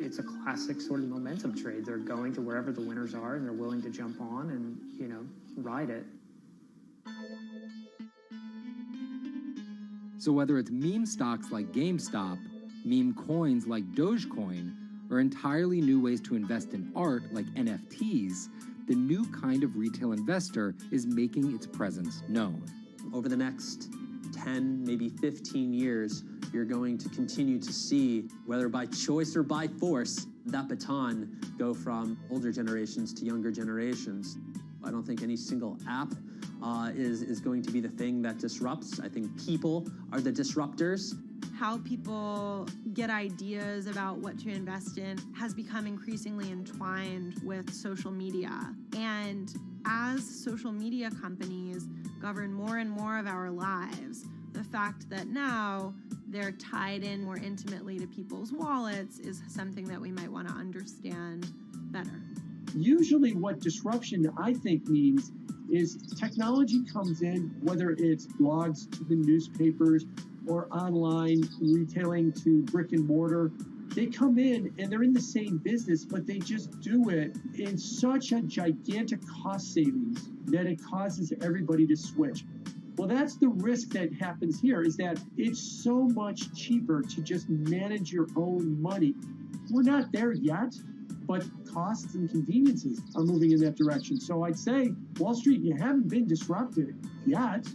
[SPEAKER 2] It's a classic sort of momentum trade. They're going to wherever the winners are and they're willing to jump on and, ride it.
[SPEAKER 15] So whether it's meme stocks like GameStop, meme coins like Dogecoin, or entirely new ways to invest in art like NFTs, the new kind of retail investor is making its presence known.
[SPEAKER 33] Over the next 10, maybe 15 years, you're going to continue to see, whether by choice or by force, that baton go from older generations to younger generations. I don't think any single app is going to be the thing that disrupts. I think people are the disruptors.
[SPEAKER 3] How people get ideas about what to invest in has become increasingly entwined with social media. And as social media companies govern more and more of our lives, the fact that now they're tied in more intimately to people's wallets is something that we might want to understand better.
[SPEAKER 28] Usually what disruption, I think, means is technology comes in, whether it's blogs to the newspapers or online retailing to brick and mortar. They come in and they're in the same business, but they just do it in such a gigantic cost savings that it causes everybody to switch. Well, that's the risk that happens here, is that it's so much cheaper to just manage your own money. We're not there yet, but costs and conveniences are moving in that direction. So I'd say, Wall Street, you haven't been disrupted yet,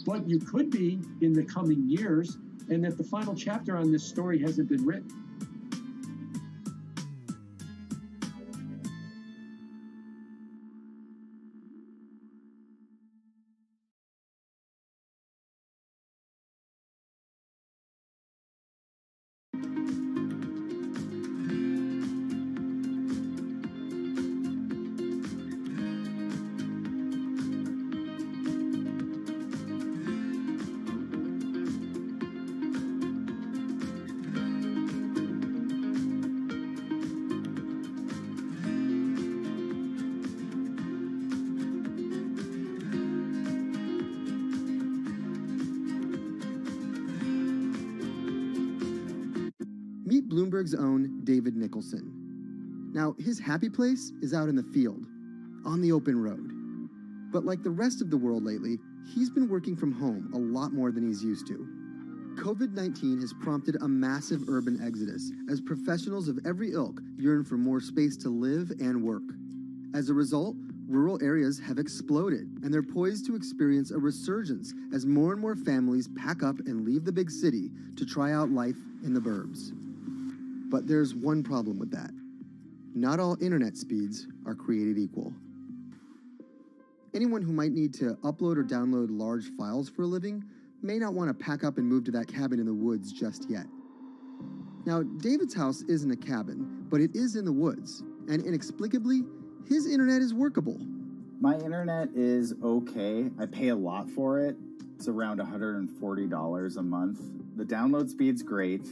[SPEAKER 28] but you could be in the coming years, and that the final chapter on this story hasn't been written.
[SPEAKER 1] Bloomberg's own David Nicholson. Now, his happy place is out in the field, on the open road. But like the rest of the world lately, he's been working from home a lot more than he's used to. COVID-19 has prompted a massive urban exodus as professionals of every ilk yearn for more space to live and work. As a result, rural areas have exploded, and they're poised to experience a resurgence as more and more families pack up and leave the big city to try out life in the burbs. But there's one problem with that. Not all internet speeds are created equal. Anyone who might need to upload or download large files for a living may not want to pack up and move to that cabin in the woods just yet. Now, David's house isn't a cabin, but it is in the woods, and inexplicably, his internet is workable.
[SPEAKER 4] My internet is okay. I pay a lot for it. It's around $140 a month. The download speed's great,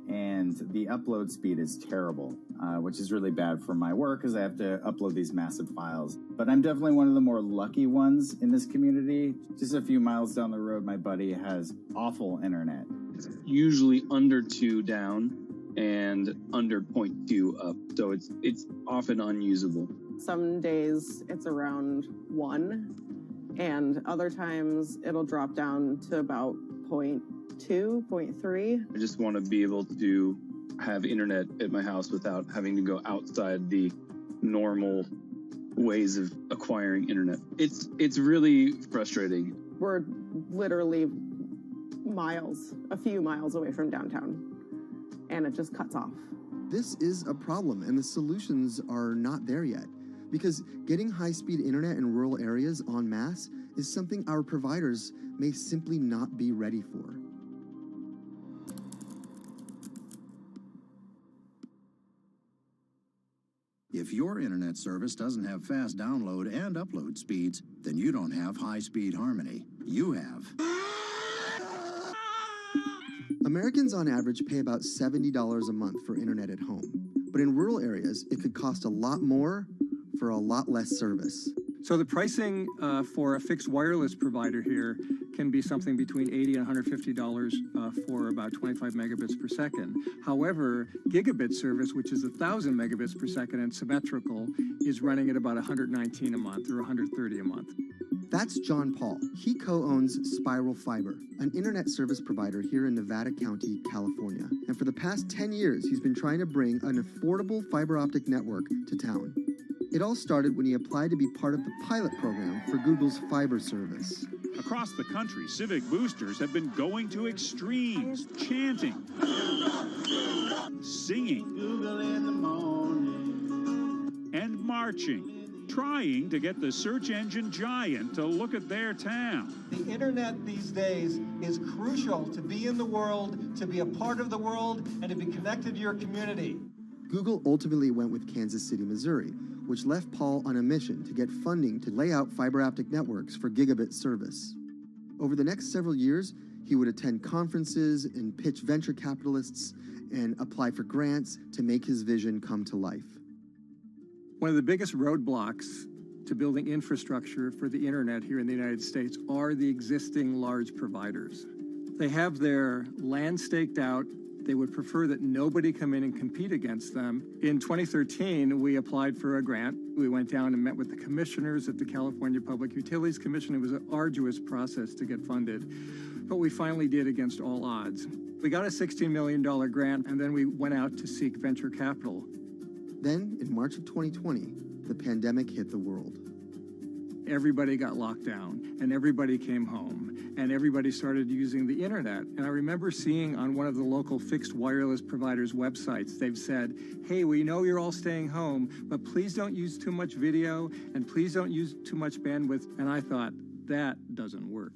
[SPEAKER 4] and the upload speed is terrible, which is really bad for my work because I have to upload these massive files. But I'm definitely one of the more lucky ones in this community. Just a few miles down the road, my buddy has awful internet.
[SPEAKER 5] It's usually under 2 down and under 0.2 up, so it's often unusable.
[SPEAKER 16] Some days it's around 1, and other times it'll drop down to about 0.2, 0.3.
[SPEAKER 5] I just want to be able to have internet at my house without having to go outside the normal ways of acquiring internet. It's really frustrating.
[SPEAKER 16] We're literally a few miles away from downtown, and it just cuts off.
[SPEAKER 1] This is a problem, and the solutions are not there yet, because getting high-speed internet in rural areas en masse is something our providers may simply not be ready for.
[SPEAKER 17] If your internet service doesn't have fast download and upload speeds, then you don't have high-speed harmony. You have.
[SPEAKER 1] Americans on average pay about $70 a month for internet at home. But in rural areas, it could cost a lot more for a lot less service.
[SPEAKER 19] So the pricing for a fixed wireless provider here can be something between $80 and $150 for about 25 megabits per second. However, gigabit service, which is 1,000 megabits per second and symmetrical, is running at about $119 a month or $130 a month.
[SPEAKER 1] That's John Paul. He co-owns Spiral Fiber, an internet service provider here in Nevada County, California. And for the past 10 years, he's been trying to bring an affordable fiber optic network to town. It all started when he applied to be part of the pilot program for Google's fiber service.
[SPEAKER 20] Across the country, civic boosters have been going to extremes, chanting, singing, Google in the morning, and marching, trying to get the search engine giant to look at their town.
[SPEAKER 21] The internet these days is crucial to be in the world, to be a part of the world, and to be connected to your community.
[SPEAKER 1] Google ultimately went with Kansas City, Missouri, which left Paul on a mission to get funding to lay out fiber optic networks for gigabit service. Over the next several years, he would attend conferences and pitch venture capitalists and apply for grants to make his vision come to life.
[SPEAKER 19] One of the biggest roadblocks to building infrastructure for the internet here in the United States are the existing large providers. They have their land staked out. They would prefer that nobody come in and compete against them. In 2013, we applied for a grant. We went down and met with the commissioners at the California Public Utilities Commission. It was an arduous process to get funded, but we finally did against all odds. We got a $16 million grant, and then we went out to seek venture capital.
[SPEAKER 1] Then, in March of 2020, the pandemic hit the world.
[SPEAKER 19] Everybody got locked down, and everybody came home, and everybody started using the internet. And I remember seeing on one of the local fixed wireless providers' websites, they've said, hey, we know you're all staying home, but please don't use too much video, and please don't use too much bandwidth. And I thought, that doesn't work.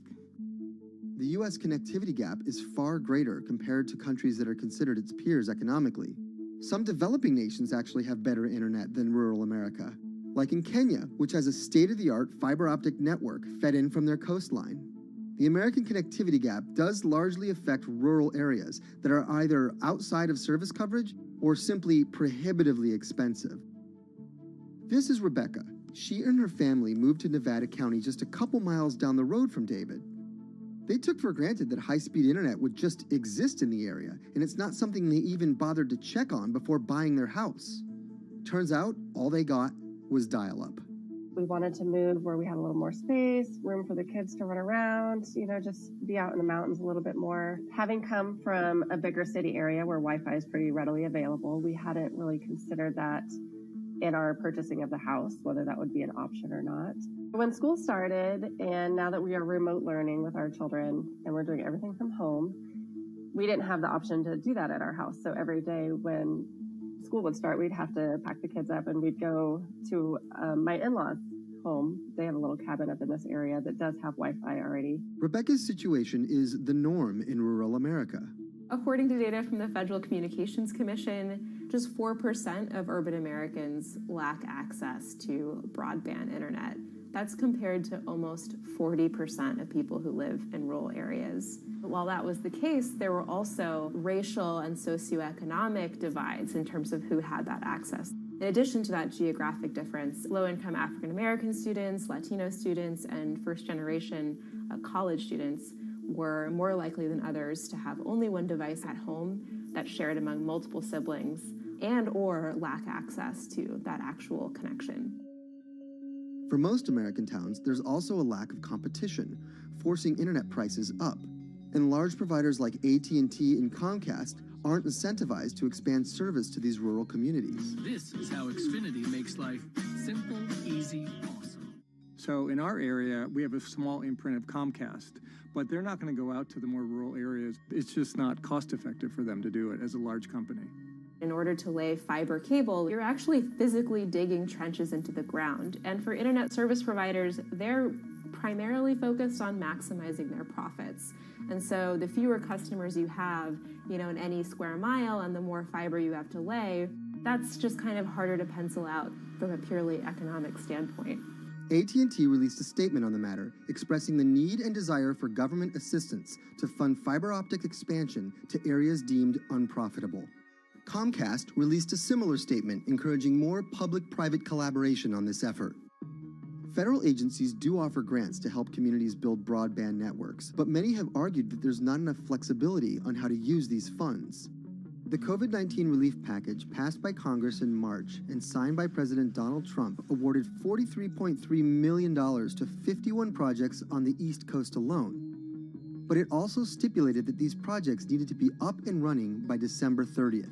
[SPEAKER 1] The U.S. connectivity gap is far greater compared to countries that are considered its peers economically. Some developing nations actually have better internet than rural America, like in Kenya, which has a state-of-the-art fiber optic network fed in from their coastline. The American connectivity gap does largely affect rural areas that are either outside of service coverage or simply prohibitively expensive. This is Rebecca. She and her family moved to Nevada County just a couple miles down the road from David. They took for granted that high-speed internet would just exist in the area, and it's not something they even bothered to check on before buying their house. Turns out, all they got was dial-up.
[SPEAKER 7] We wanted to move where we had a little more space, room for the kids to run around, just be out in the mountains a little bit more. Having come from a bigger city area where Wi-Fi is pretty readily available, we hadn't really considered that in our purchasing of the house, whether that would be an option or not. When school started, and now that we are remote learning with our children and we're doing everything from home, we didn't have the option to do that at our house. So every day when school would start, we'd have to pack the kids up and we'd go to my in-laws' home. They have a little cabin up in this area that does have Wi-Fi already.
[SPEAKER 1] Rebecca's situation is the norm in rural America.
[SPEAKER 8] According to data from the Federal Communications Commission, just 4% of urban Americans lack access to broadband internet. That's compared to almost 40% of people who live in rural areas. While that was the case, there were also racial and socioeconomic divides in terms of who had that access. In addition to that geographic difference, low-income African American students, Latino students, and first-generation college students were more likely than others to have only one device at home that's shared among multiple siblings and or lack access to that actual connection.
[SPEAKER 1] For most American towns, there's also a lack of competition, forcing internet prices up. And large providers like AT&T and Comcast aren't incentivized to expand service to these rural communities.
[SPEAKER 10] This is how Xfinity makes life simple, easy, awesome.
[SPEAKER 19] So in our area, we have a small imprint of Comcast, but they're not going to go out to the more rural areas. It's just not cost effective for them to do it as a large company.
[SPEAKER 8] In order to lay fiber cable, you're actually physically digging trenches into the ground. And for internet service providers, they're primarily focused on maximizing their profits. And so the fewer customers you have, in any square mile and the more fiber you have to lay, that's just kind of harder to pencil out from a purely economic standpoint.
[SPEAKER 1] AT&T released a statement on the matter, expressing the need and desire for government assistance to fund fiber optic expansion to areas deemed unprofitable. Comcast released a similar statement encouraging more public-private collaboration on this effort. Federal agencies do offer grants to help communities build broadband networks, but many have argued that there's not enough flexibility on how to use these funds. The COVID-19 relief package passed by Congress in March and signed by President Donald Trump awarded $43.3 million to 51 projects on the East Coast alone. But it also stipulated that these projects needed to be up and running by December 30th.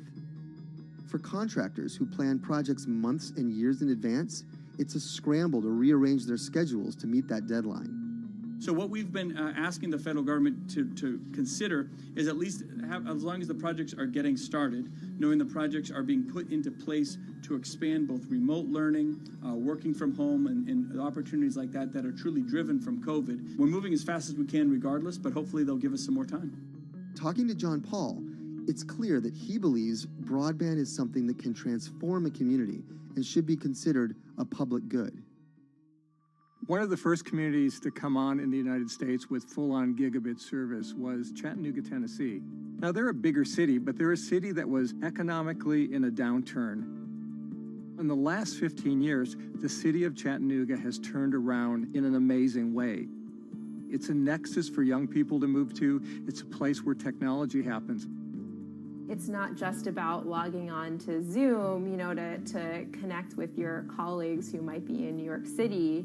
[SPEAKER 1] For contractors who plan projects months and years in advance, it's a scramble to rearrange their schedules to meet that deadline.
[SPEAKER 11] So what we've been asking the federal government to consider is at least have, as long as the projects are getting started, knowing the projects are being put into place to expand both remote learning, working from home, and opportunities like that are truly driven from COVID. We're moving as fast as we can regardless, but hopefully they'll give us some more time.
[SPEAKER 1] Talking to John Paul, it's clear that he believes broadband is something that can transform a community and should be considered a public good.
[SPEAKER 19] One of the first communities to come on in the United States with full-on gigabit service was Chattanooga, Tennessee. Now, they're a bigger city, but they're a city that was economically in a downturn. In the last 15 years, the city of Chattanooga has turned around in an amazing way. It's a nexus for young people to move to. It's a place where technology happens.
[SPEAKER 8] It's not just about logging on to Zoom, to connect with your colleagues who might be in New York City.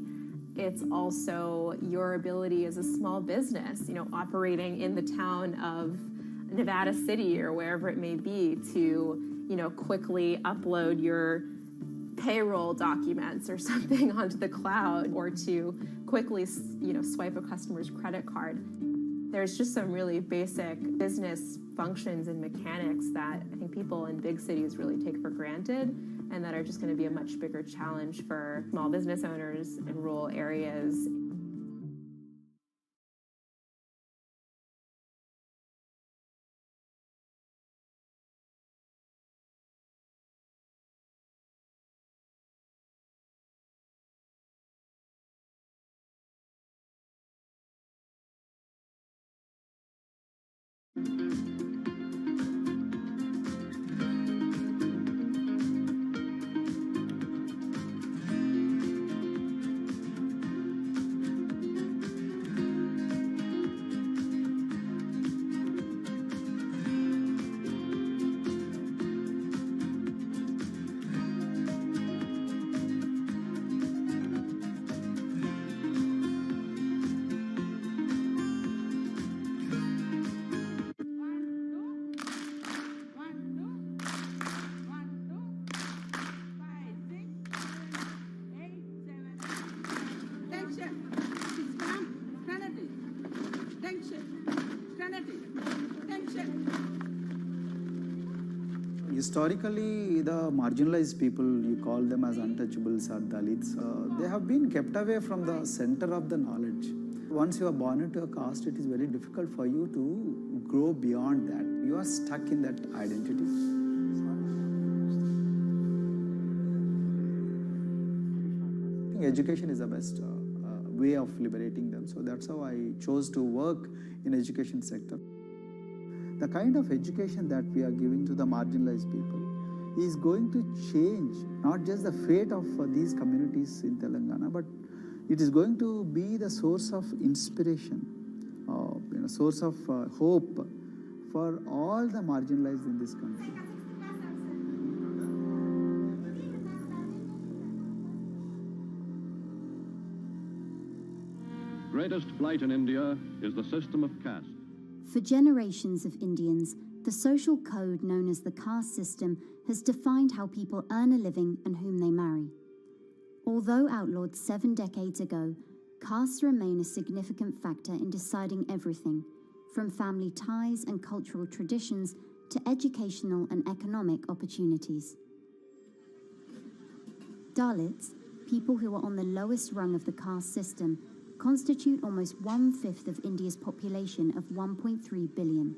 [SPEAKER 8] It's also your ability as a small business, operating in the town of Nevada City or wherever it may be to, quickly upload your payroll documents or something onto the cloud, or to quickly, swipe a customer's credit card. There's just some really basic business functions and mechanics that I think people in big cities really take for granted, and that are just going to be a much bigger challenge for small business owners in rural areas.
[SPEAKER 6] historically, the marginalized people, you call them as untouchables or Dalits, they have been kept away from the center of the knowledge. Once you are born into a caste, it is very difficult for you to grow beyond that. You are stuck in that identity. Education is the best way of liberating them. So that's how I chose to work in education sector. The kind of education that we are giving to the marginalized people is going to change not just the fate of these communities in Telangana, but it is going to be the source of inspiration, source of hope for all the marginalized in this country.
[SPEAKER 9] Greatest blight in India is the system of caste.
[SPEAKER 12] For generations of Indians, the social code known as the caste system has defined how people earn a living and whom they marry. Although outlawed 7 decades ago, castes remain a significant factor in deciding everything, from family ties and cultural traditions to educational and economic opportunities. Dalits, people who are on the lowest rung of the caste system, constitute almost 1/5 of India's population of 1.3 billion.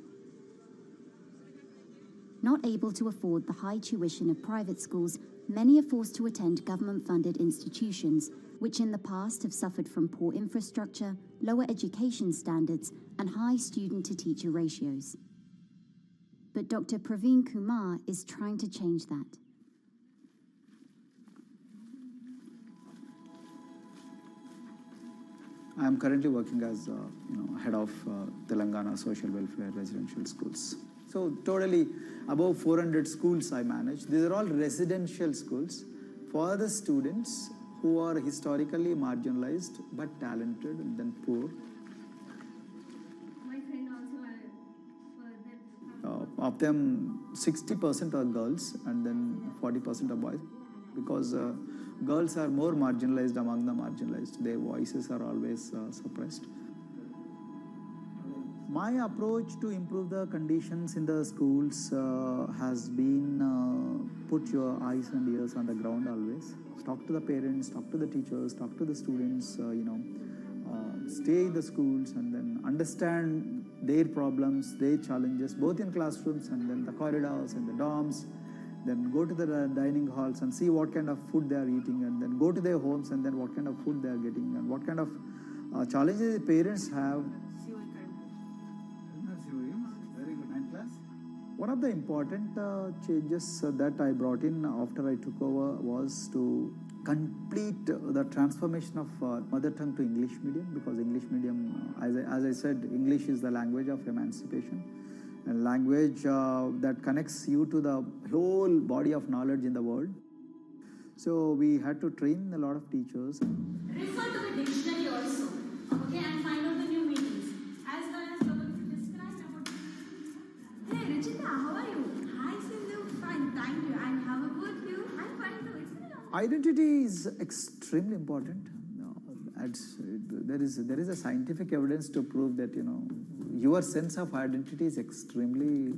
[SPEAKER 12] Not able to afford the high tuition of private schools, many are forced to attend government-funded institutions, which in the past have suffered from poor infrastructure, lower education standards, and high student-to-teacher ratios. But Dr. Praveen Kumar is trying to change that.
[SPEAKER 6] I am currently working as head of Telangana Social Welfare Residential Schools. So totally above 400 schools I manage. These are all residential schools for the students who are historically marginalized but talented and then poor.
[SPEAKER 18] My friend also
[SPEAKER 6] Of them, 60% are girls and then 40% are boys, because girls are more marginalized among the marginalized. Their voices are always suppressed. My approach to improve the conditions in the schools has been put your eyes and ears on the ground always. Talk to the parents, talk to the teachers, talk to the students, stay in the schools and then understand their problems, their challenges, both in classrooms and then the corridors and the dorms. Then go to the dining halls and see what kind of food they are eating, and then go to their homes and then what kind of food they are getting and what kind of challenges the parents have. Very good. 9th class. One of the important changes that I brought in after I took over was to complete the transformation of mother tongue to English medium, because English medium, as I said, English is the language of emancipation. A language that connects you to the whole body of knowledge in the world. So we had to train a lot of teachers.
[SPEAKER 18] refer to the dictionary also, okay, and find out the new meanings. As well as describe about. Hey, Richita, how are you? Hi, Sindhu. Fine, thank you. And how about you? I'm fine too. It's been a long time.
[SPEAKER 6] Identity is extremely important. There is a scientific evidence to prove that your sense of identity is extremely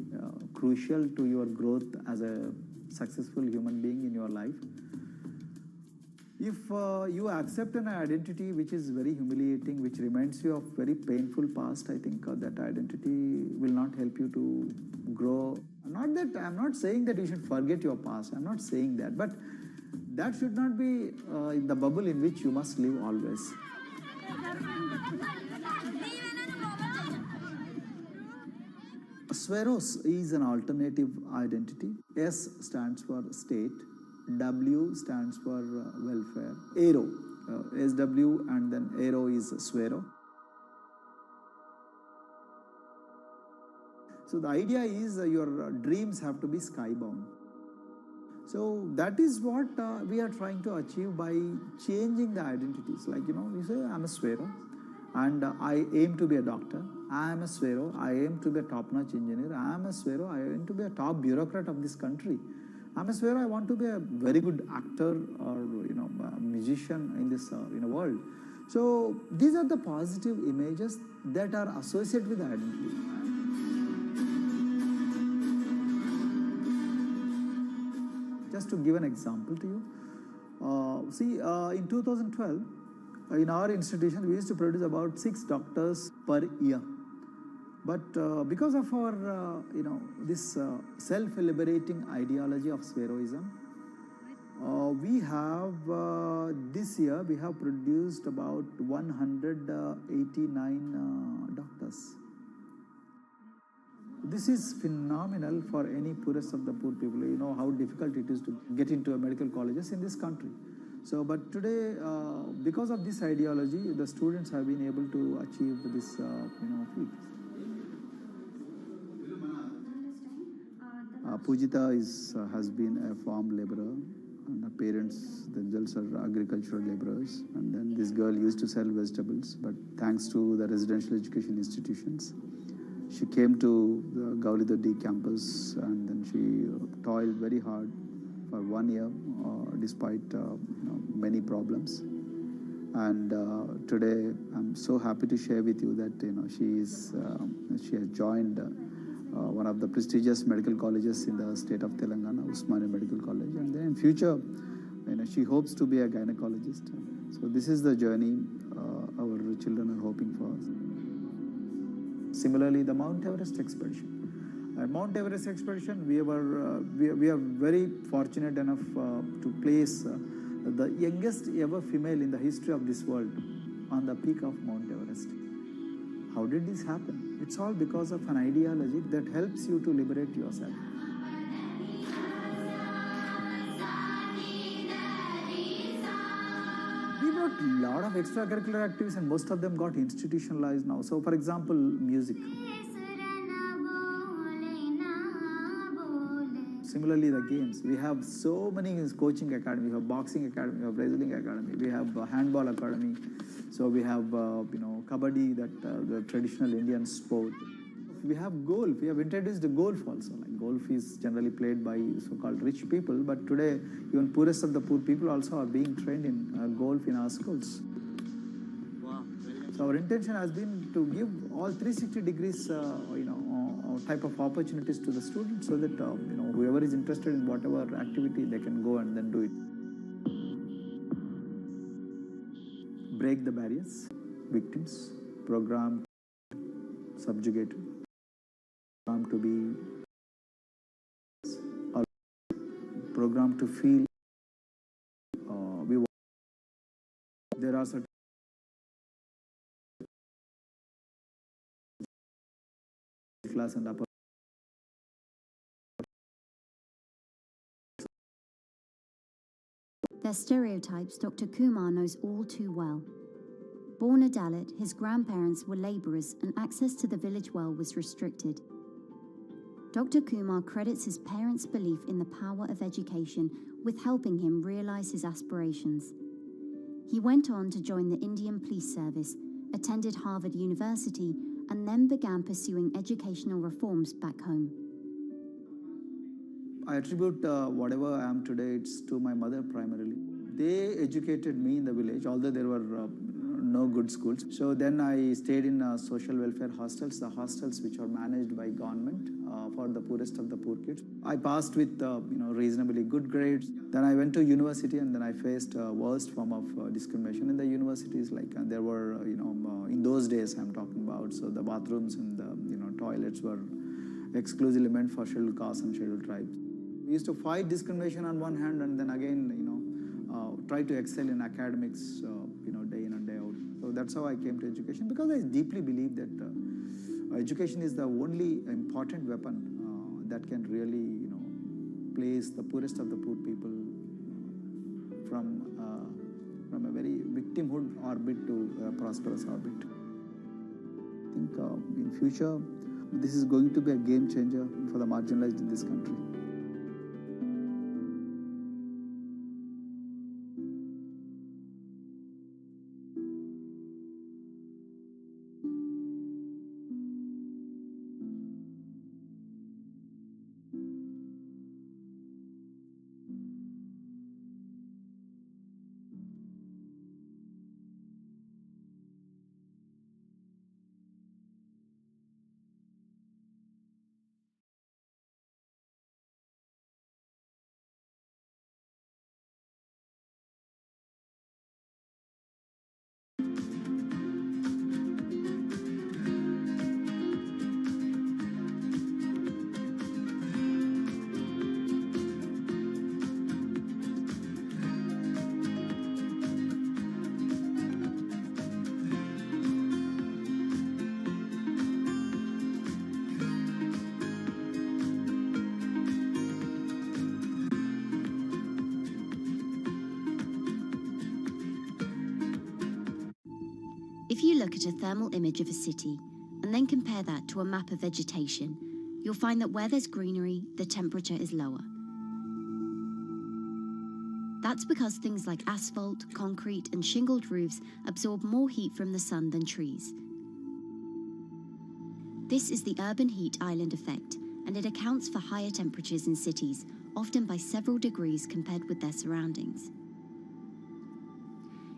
[SPEAKER 6] crucial to your growth as a successful human being in your life. If you accept an identity which is very humiliating, which reminds you of very painful past, I think that identity will not help you to grow. I'm not saying that you should forget your past. I'm not saying that, but that should not be in the bubble in which you must live always. Sweros is an alternative identity. S stands for state, W stands for welfare, Aero, SW and then Aero is Swero. So the idea is your dreams have to be skybound. So that is what we are trying to achieve by changing the identities. Like, you say, I'm a Swero and I aim to be a doctor. I am a Swero. I aim to be a top-notch engineer. I am a Swero. I aim to be a top bureaucrat of this country. I'm a Swero. I want to be a very good actor or, a musician in this world. So these are the positive images that are associated with the identity. Just to give an example to you, in 2012, in our institution, we used to produce about 6 doctors per year. But because of our, this self-liberating ideology of Sveroism, we have, this year, we have produced about 189 doctors. This is phenomenal for any poorest of the poor people. You know how difficult it is to get into a medical colleges in this country. So, but today, because of this ideology, the students have been able to achieve this, feat. Pujita has been a farm laborer, and her parents themselves are agricultural laborers. And then this girl used to sell vegetables, but thanks to the residential education institutions, she came to the Gaulidoddi campus, and then she toiled very hard for 1 year, despite many problems. And today, I'm so happy to share with you that she has joined one of the prestigious medical colleges in the state of Telangana, Usmania Medical College, and then in future, she hopes to be a gynecologist. So this is the journey our children are hoping for. Similarly, the Mount Everest expedition. At Mount Everest expedition, we are very fortunate enough to place the youngest ever female in the history of this world on the peak of Mount Everest. How did this happen? It's all because of an ideology that helps you to liberate yourself. We got a lot of extracurricular activities, and most of them got institutionalized now. So, for example, music. Similarly, the games. We have so many coaching academy. We have boxing academy, we have wrestling academy, we have handball academy. So we have, kabaddi, the traditional Indian sport. We have golf. We have introduced the golf also. Like golf is generally played by so-called rich people, but today even poorest of the poor people also are being trained in golf in our schools. Wow. So our intention has been to give all 360 degrees, type of opportunities to the students, so that whoever is interested in whatever activity, they can go and then do it. Break the barriers. Victims, program subjugated, program to be, or program to feel. There are certain class and upper.
[SPEAKER 12] They're stereotypes Dr. Kumar knows all too well. Born a Dalit, his grandparents were labourers and access to the village well was restricted. Dr. Kumar credits his parents' belief in the power of education with helping him realise his aspirations. He went on to join the Indian Police Service, attended Harvard University, and then began pursuing educational reforms back home.
[SPEAKER 6] I attribute whatever I am today, it's to my mother primarily. They educated me in the village, although there were no good schools. So then I stayed in social welfare hostels, the hostels which are managed by government for the poorest of the poor kids. I passed with reasonably good grades. Then I went to university, and then I faced worst form of discrimination in the universities. Like there were, in those days I'm talking about, so the bathrooms and the toilets were exclusively meant for scheduled castes and scheduled tribes. We used to fight discrimination on one hand, and then again, try to excel in academics, day in and day out. So that's how I came to education, because I deeply believe that education is the only important weapon that can really, place the poorest of the poor people from a very victimhood orbit to a prosperous orbit. I think in future, this is going to be a game changer for the marginalized in this country.
[SPEAKER 12] If you look at a thermal image of a city and then compare that to a map of vegetation, you'll find that where there's greenery, the temperature is lower. That's because things like asphalt, concrete, and shingled roofs absorb more heat from the sun than trees. This is the urban heat island effect, and it accounts for higher temperatures in cities, often by several degrees compared with their surroundings.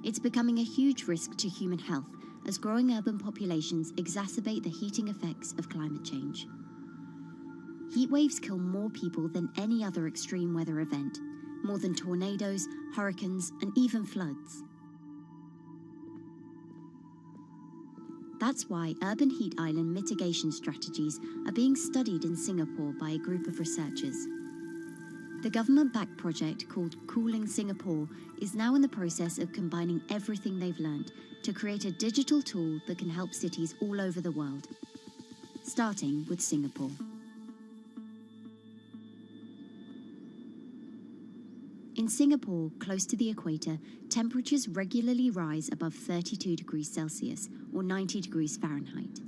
[SPEAKER 12] It's becoming a huge risk to human health as growing urban populations exacerbate the heating effects of climate change. Heat waves kill more people than any other extreme weather event, more than tornadoes, hurricanes, and even floods. That's why urban heat island mitigation strategies are being studied in Singapore by a group of researchers. The government-backed project called Cooling Singapore is now in the process of combining everything they've learned to create a digital tool that can help cities all over the world, starting with Singapore. In Singapore, close to the equator, temperatures regularly rise above 32 degrees Celsius or 90 degrees Fahrenheit.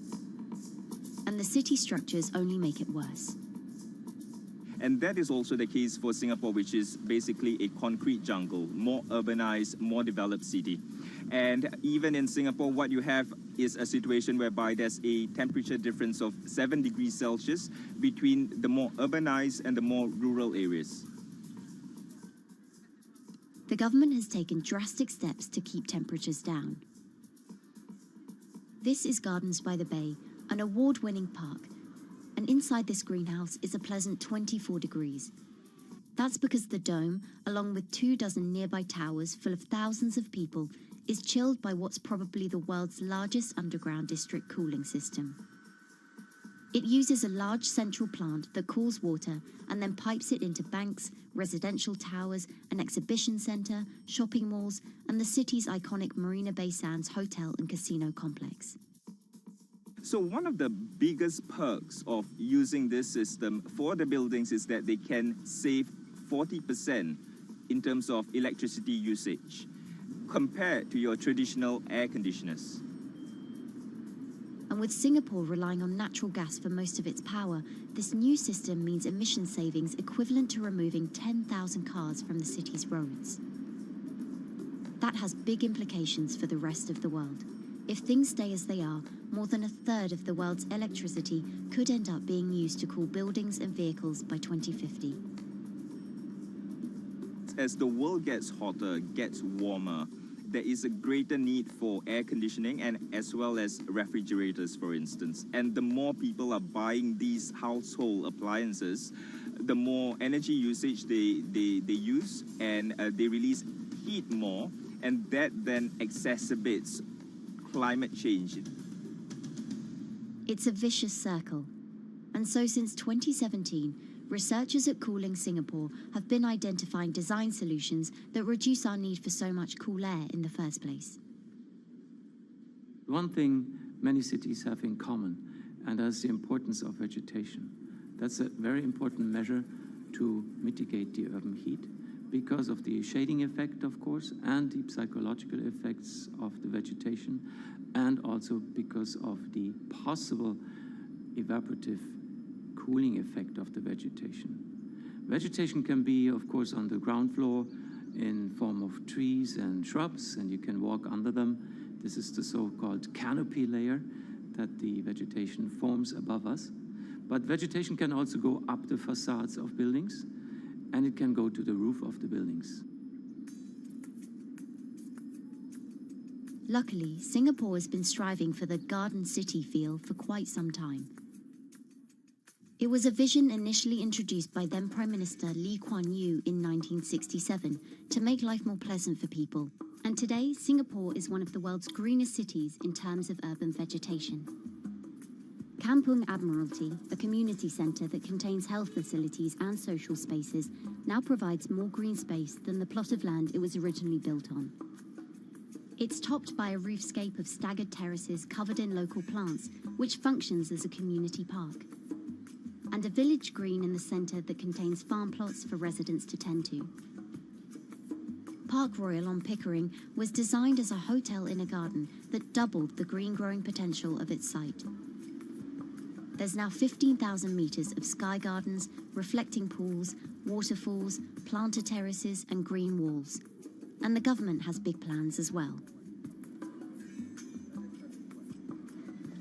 [SPEAKER 12] And the city structures only make it worse.
[SPEAKER 2] And that is also the case for Singapore, which is basically a concrete jungle, more urbanized, more developed city. And even in Singapore, what you have is a situation whereby there's a temperature difference of 7 degrees Celsius between the more urbanized and the more rural areas.
[SPEAKER 12] The government has taken drastic steps to keep temperatures down. This is Gardens by the Bay, an award-winning park, and inside this greenhouse is a pleasant 24 degrees. That's because the dome, along with 24 nearby towers full of thousands of people, is chilled by what's probably the world's largest underground district cooling system. It uses a large central plant that cools water and then pipes it into banks, residential towers, an exhibition centre, shopping malls, and the city's iconic Marina Bay Sands hotel and casino complex.
[SPEAKER 2] So one of the biggest perks of using this system for the buildings is that they can save 40% in terms of electricity usage compared to your traditional air conditioners.
[SPEAKER 12] And with Singapore relying on natural gas for most of its power, this new system means emission savings equivalent to removing 10,000 cars from the city's roads. That has big implications for the rest of the world. If things stay as they are, more than a third of the world's electricity could end up being used to cool buildings and vehicles by 2050.
[SPEAKER 2] As the world gets hotter, gets warmer, there is a greater need for air conditioning and as well as refrigerators, for instance. And the more people are buying these household appliances, the more energy usage they use, and they release heat more, and that then exacerbates climate change.
[SPEAKER 12] It's a vicious circle. And so since 2017, researchers at Cooling Singapore have been identifying design solutions that reduce our need for so much cool air in the first place.
[SPEAKER 13] One thing many cities have in common, and that's the importance of vegetation. That's a very important measure to mitigate the urban heat because of the shading effect, of course, and the psychological effects of the vegetation, and also because of the possible evaporative cooling effect of the vegetation. Vegetation can be, of course, on the ground floor in form of trees and shrubs, and you can walk under them. This is the so-called canopy layer that the vegetation forms above us. But vegetation can also go up the facades of buildings, and it can go to the roof of the buildings.
[SPEAKER 12] Luckily, Singapore has been striving for the garden city feel for quite some time. It was a vision initially introduced by then Prime Minister Lee Kuan Yew in 1967 to make life more pleasant for people. And today, Singapore is one of the world's greenest cities in terms of urban vegetation. Kampung Admiralty, a community centre that contains health facilities and social spaces, now provides more green space than the plot of land it was originally built on. It's topped by a roofscape of staggered terraces covered in local plants, which functions as a community park, and a village green in the centre that contains farm plots for residents to tend to. Park Royal on Pickering was designed as a hotel in a garden that doubled the green growing potential of its site. There's now 15,000 metres of sky gardens, reflecting pools, waterfalls, planter terraces and green walls. And the government has big plans as well.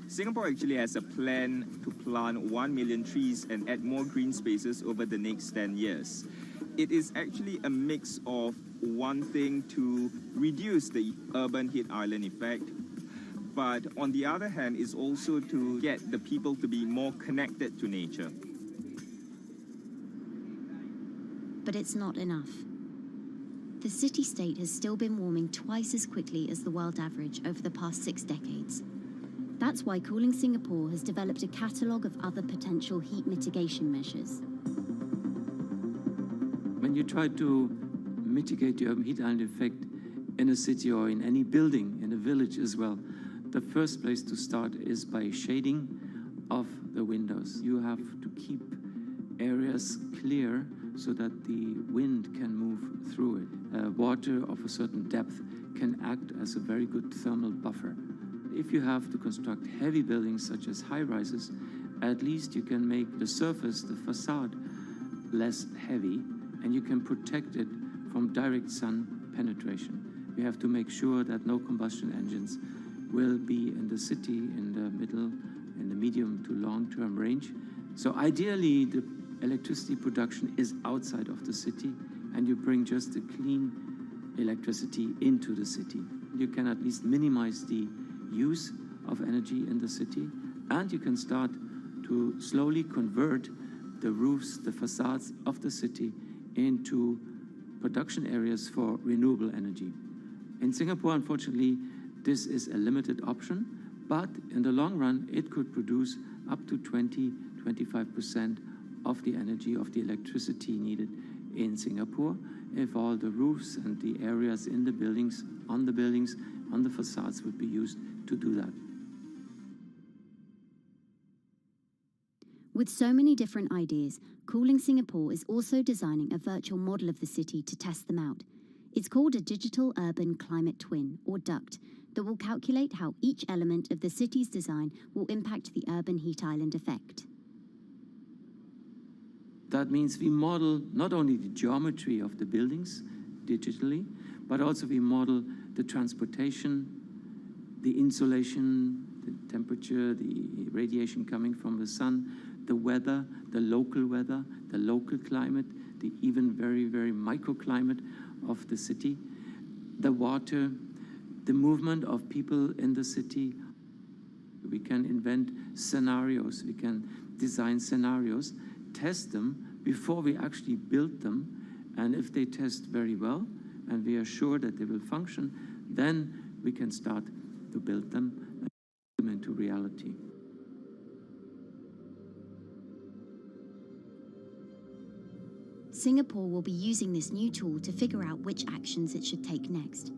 [SPEAKER 2] Singapore actually has a plan to plant 1 million trees and add more green spaces over the next 10 years. It is actually a mix of wanting to reduce the urban heat island effect, but on the other hand is also to get the people to be more connected to nature.
[SPEAKER 12] But it's not enough. The city-state has still been warming twice as quickly as the world average over the past 6 decades. That's why Cooling Singapore has developed a catalogue of other potential heat mitigation measures.
[SPEAKER 13] When you try to mitigate the urban heat island effect in a city or in any building, in a village as well, the first place to start is by shading of the windows. You have to keep areas clear so that the wind can move through it. Water of a certain depth can act as a very good thermal buffer. If you have to construct heavy buildings such as high-rises, at least you can make the surface, the facade, less heavy, and you can protect it from direct sun penetration. You have to make sure that no combustion engines will be in the city in the middle, in the medium to long-term range. So ideally, the electricity production is outside of the city, and you bring just the clean electricity into the city. You can at least minimize the use of energy in the city, and you can start to slowly convert the roofs, the facades of the city into production areas for renewable energy. In Singapore, unfortunately, this is a limited option, but in the long run, it could produce up to 20-25% of the energy, of the electricity needed in Singapore if all the roofs and the areas in the buildings, on the facades would be used to do that.
[SPEAKER 12] With so many different ideas, Cooling Singapore is also designing a virtual model of the city to test them out. It's called a Digital Urban Climate Twin, or DUCT, that will calculate how each element of the city's design will impact the urban heat island effect.
[SPEAKER 13] That means we model not only the geometry of the buildings digitally, but also we model the transportation, the insulation, the temperature, the radiation coming from the sun, the weather, the local climate, the even very, very microclimate of the city, the water, the movement of people in the city. We can invent scenarios, we can design scenarios, test them before we actually build them, and if they test very well and we are sure that they will function, then we can start to build them and put them into reality.
[SPEAKER 12] Singapore will be using this new tool to figure out which actions it should take next.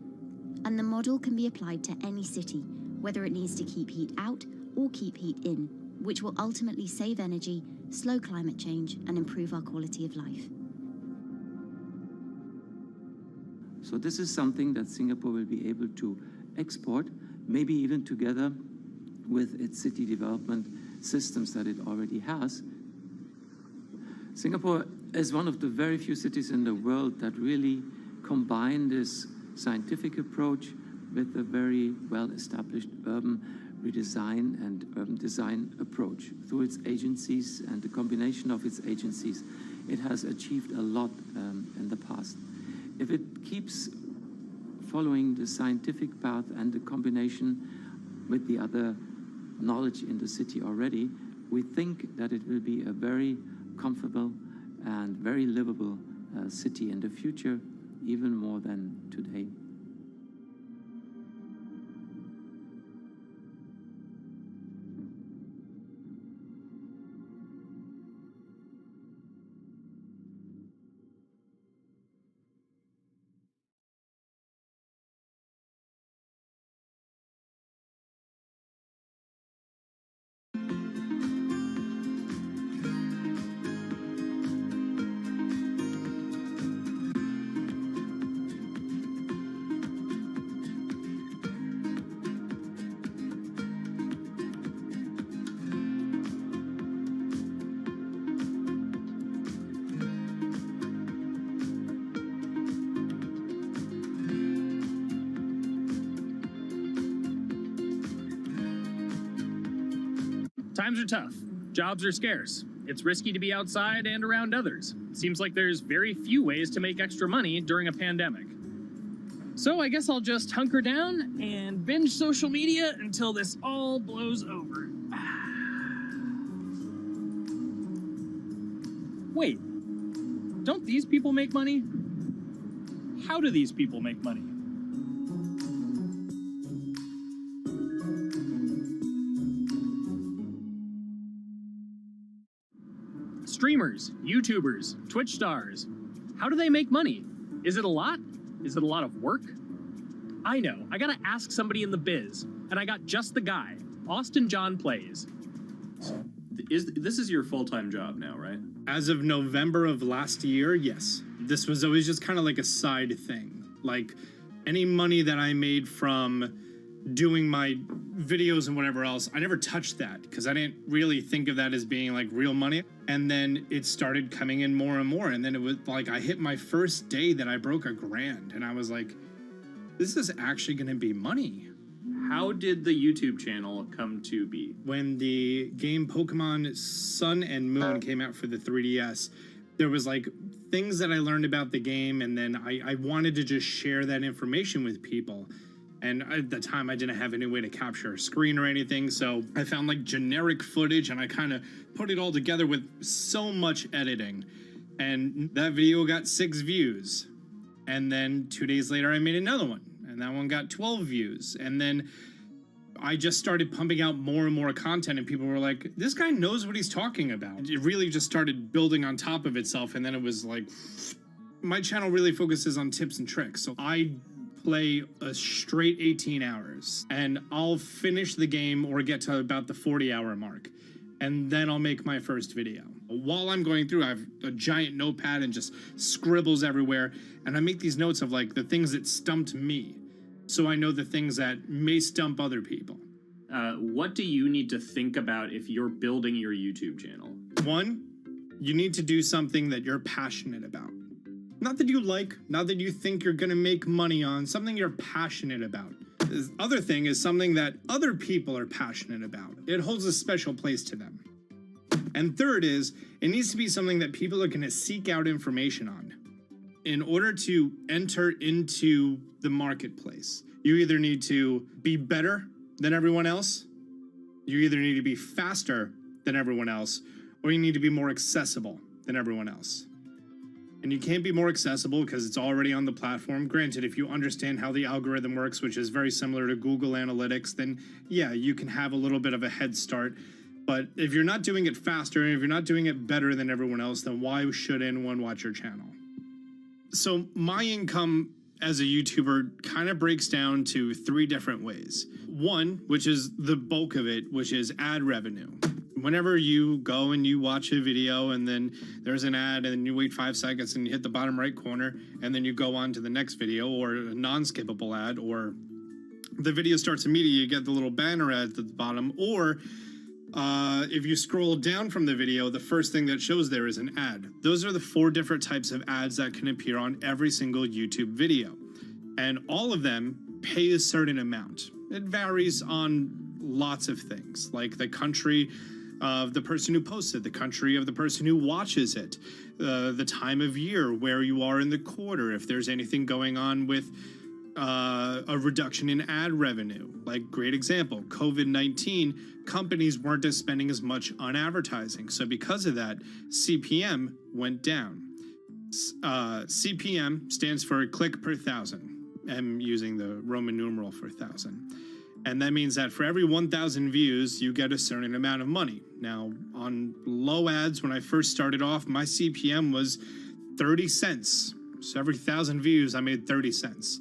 [SPEAKER 12] And the model can be applied to any city, whether it needs to keep heat out or keep heat in, which will ultimately save energy, slow climate change, and improve our quality of life.
[SPEAKER 13] So this is something that Singapore will be able to export, maybe even together with its city development systems that it already has. Singapore is one of the very few cities in the world that really combine this scientific approach with a very well-established urban redesign and urban design approach. Through its agencies and the combination of its agencies, it has achieved a lot in the past. If it keeps following the scientific path and the combination with the other knowledge in the city already, we think that it will be a very comfortable and very livable city in the future, even more than today.
[SPEAKER 14] Times are tough. Jobs are scarce. It's risky to be outside and around others. Seems like there's very few ways to make extra money during a pandemic. So I guess I'll just hunker down and binge social media until this all blows over. Wait, don't these people make money? How do these people make money? Streamers, YouTubers, Twitch stars. How do they make money? Is it a lot? Is it a lot of work? I know, I gotta ask somebody in the biz, and I got just the guy. Austin John Plays.
[SPEAKER 15] This is your full-time job now, right?
[SPEAKER 22] As of November of last year, yes. This was always just kind of like a side thing. Like, any money that I made from doing my videos and whatever else, I never touched that because I didn't really think of that as being like real money. And then it started coming in more and more. And then it was like I hit my first day that I broke $1,000 and I was like, this is actually going to be money.
[SPEAKER 15] How did the YouTube channel come to be?
[SPEAKER 22] When the game Pokemon Sun and Moon came out for the 3DS, there was like things that I learned about the game, and then I wanted to just share that information with people. And at the time, I didn't have any way to capture a screen or anything, so I found like generic footage and I kind of put it all together with so much editing. And that video got 6 views. And then 2 days later, I made another one, and that one got 12 views. And then I just started pumping out more and more content, and people were like, this guy knows what he's talking about. It really just started building on top of itself, and then it was like, my channel really focuses on tips and tricks. So I play a straight 18 hours, and I'll finish the game or get to about the 40-hour mark, and then I'll make my first video. While I'm going through, I have a giant notepad and just scribbles everywhere, and I make these notes of like the things that stumped me, so I know the things that may stump other people.
[SPEAKER 15] What do you need to think about if you're building your YouTube channel? 1,
[SPEAKER 22] you need to do something that you're passionate about. Not that you like, not that you think you're gonna make money on, something you're passionate about. The other thing is something that other people are passionate about. It holds a special place to them. And third is, it needs to be something that people are gonna seek out information on. In order to enter into the marketplace, you either need to be better than everyone else, you either need to be faster than everyone else, or you need to be more accessible than everyone else. And you can't be more accessible because it's already on the platform. Granted, if you understand how the algorithm works, which is very similar to Google Analytics, then yeah, you can have a little bit of a head start. But if you're not doing it faster, and if you're not doing it better than everyone else, then why should anyone watch your channel? So my income as a YouTuber kind of breaks down to 3 different ways. 1, which is the bulk of it, which is ad revenue. Whenever you go and you watch a video and then there's an ad and then you wait 5 seconds and you hit the bottom right corner and then you go on to the next video, or a non-skippable ad, or the video starts immediately, you get the little banner ad at the bottom, or if you scroll down from the video, the first thing that shows there is an ad. Those are the 4 different types of ads that can appear on every single YouTube video. And all of them pay a certain amount. It varies on lots of things, like the country of the person who posts it, the country of the person who watches it, the time of year, where you are in the quarter, if there's anything going on with a reduction in ad revenue. Like, great example, COVID-19, companies weren't spending as much on advertising. So because of that, CPM went down. CPM stands for click per thousand. I'm using the Roman numeral for 1,000. And that means that for every 1,000 views, you get a certain amount of money. Now, on low ads, when I first started off, my CPM was 30 cents. So every 1,000 views, I made 30 cents.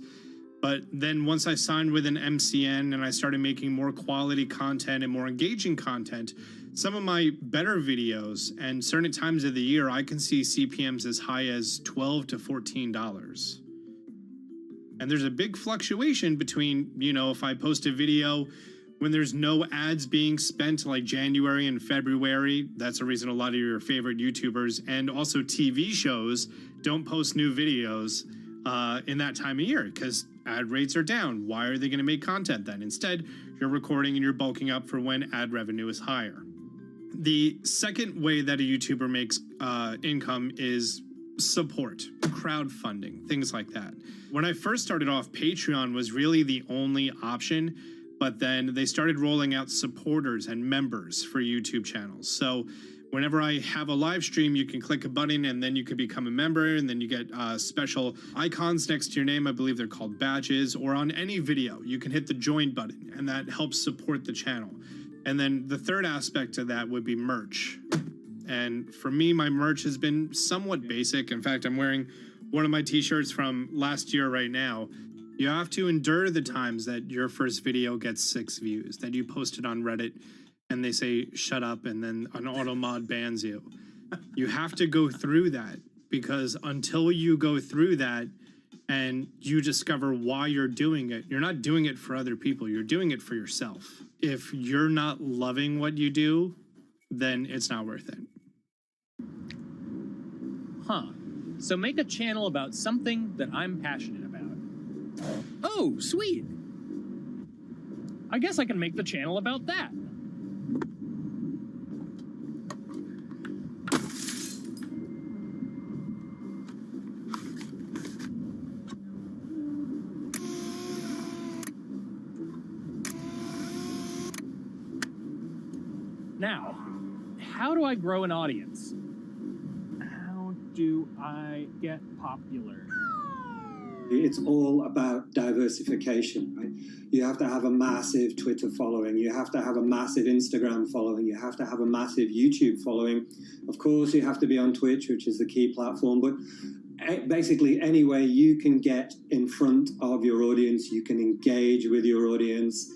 [SPEAKER 22] But then once I signed with an MCN and I started making more quality content and more engaging content, some of my better videos and certain times of the year, I can see CPMs as high as $12 to $14. And there's a big fluctuation between, you know, if I post a video when there's no ads being spent, like January and February, that's the reason a lot of your favorite YouTubers and also TV shows don't post new videos in that time of year because ad rates are down. Why are they going to make content then? Instead, you're recording and you're bulking up for when ad revenue is higher. The second way that a YouTuber makes income is support, crowdfunding, things like that. When I first started off, Patreon was really the only option, but then they started rolling out supporters and members for YouTube channels. So whenever I have a live stream, you can click a button and then you can become a member, and then you get special icons next to your name. I believe they're called badges. Or on any video, you can hit the join button, and that helps support the channel. And then the third aspect of that would be merch. And for me, my merch has been somewhat basic. In fact, I'm wearing one of my t-shirts from last year right now. You have to endure the times that your first video gets 6 views, that you post it on Reddit and they say, shut up, and then an auto mod bans you. You have to go through that, because until you go through that and you discover why you're doing it, you're not doing it for other people, you're doing it for yourself. If you're not loving what you do, then it's not worth it.
[SPEAKER 14] Huh. So make a channel about something that I'm passionate about. Oh, sweet. I guess I can make the channel about that. Now, how do I grow an audience? How do I get popular?
[SPEAKER 3] It's all about diversification, right? You have to have a massive Twitter following. You have to have a massive Instagram following. You have to have a massive YouTube following. Of course, you have to be on Twitch, which is the key platform. But basically, any way you can get in front of your audience, you can engage with your audience,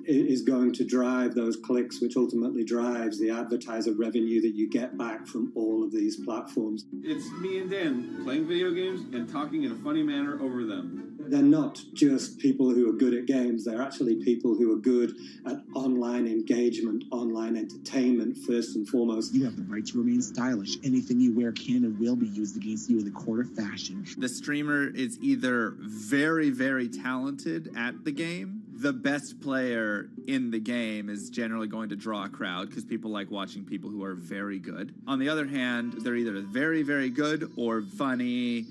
[SPEAKER 3] is going to drive those clicks, which ultimately drives the advertiser revenue that you get back from all of these platforms.
[SPEAKER 4] It's me and Dan playing video games and talking in a funny manner over them.
[SPEAKER 3] They're not just people who are good at games, they're actually people who are good at online engagement, online entertainment, first and foremost.
[SPEAKER 23] You have the right to remain stylish. Anything you wear can and will be used against you in the court of fashion.
[SPEAKER 24] The streamer is either very, very talented at the game. The best player in the game is generally going to draw a crowd because people like watching people who are very good. On the other hand, they're either very, very good or funny,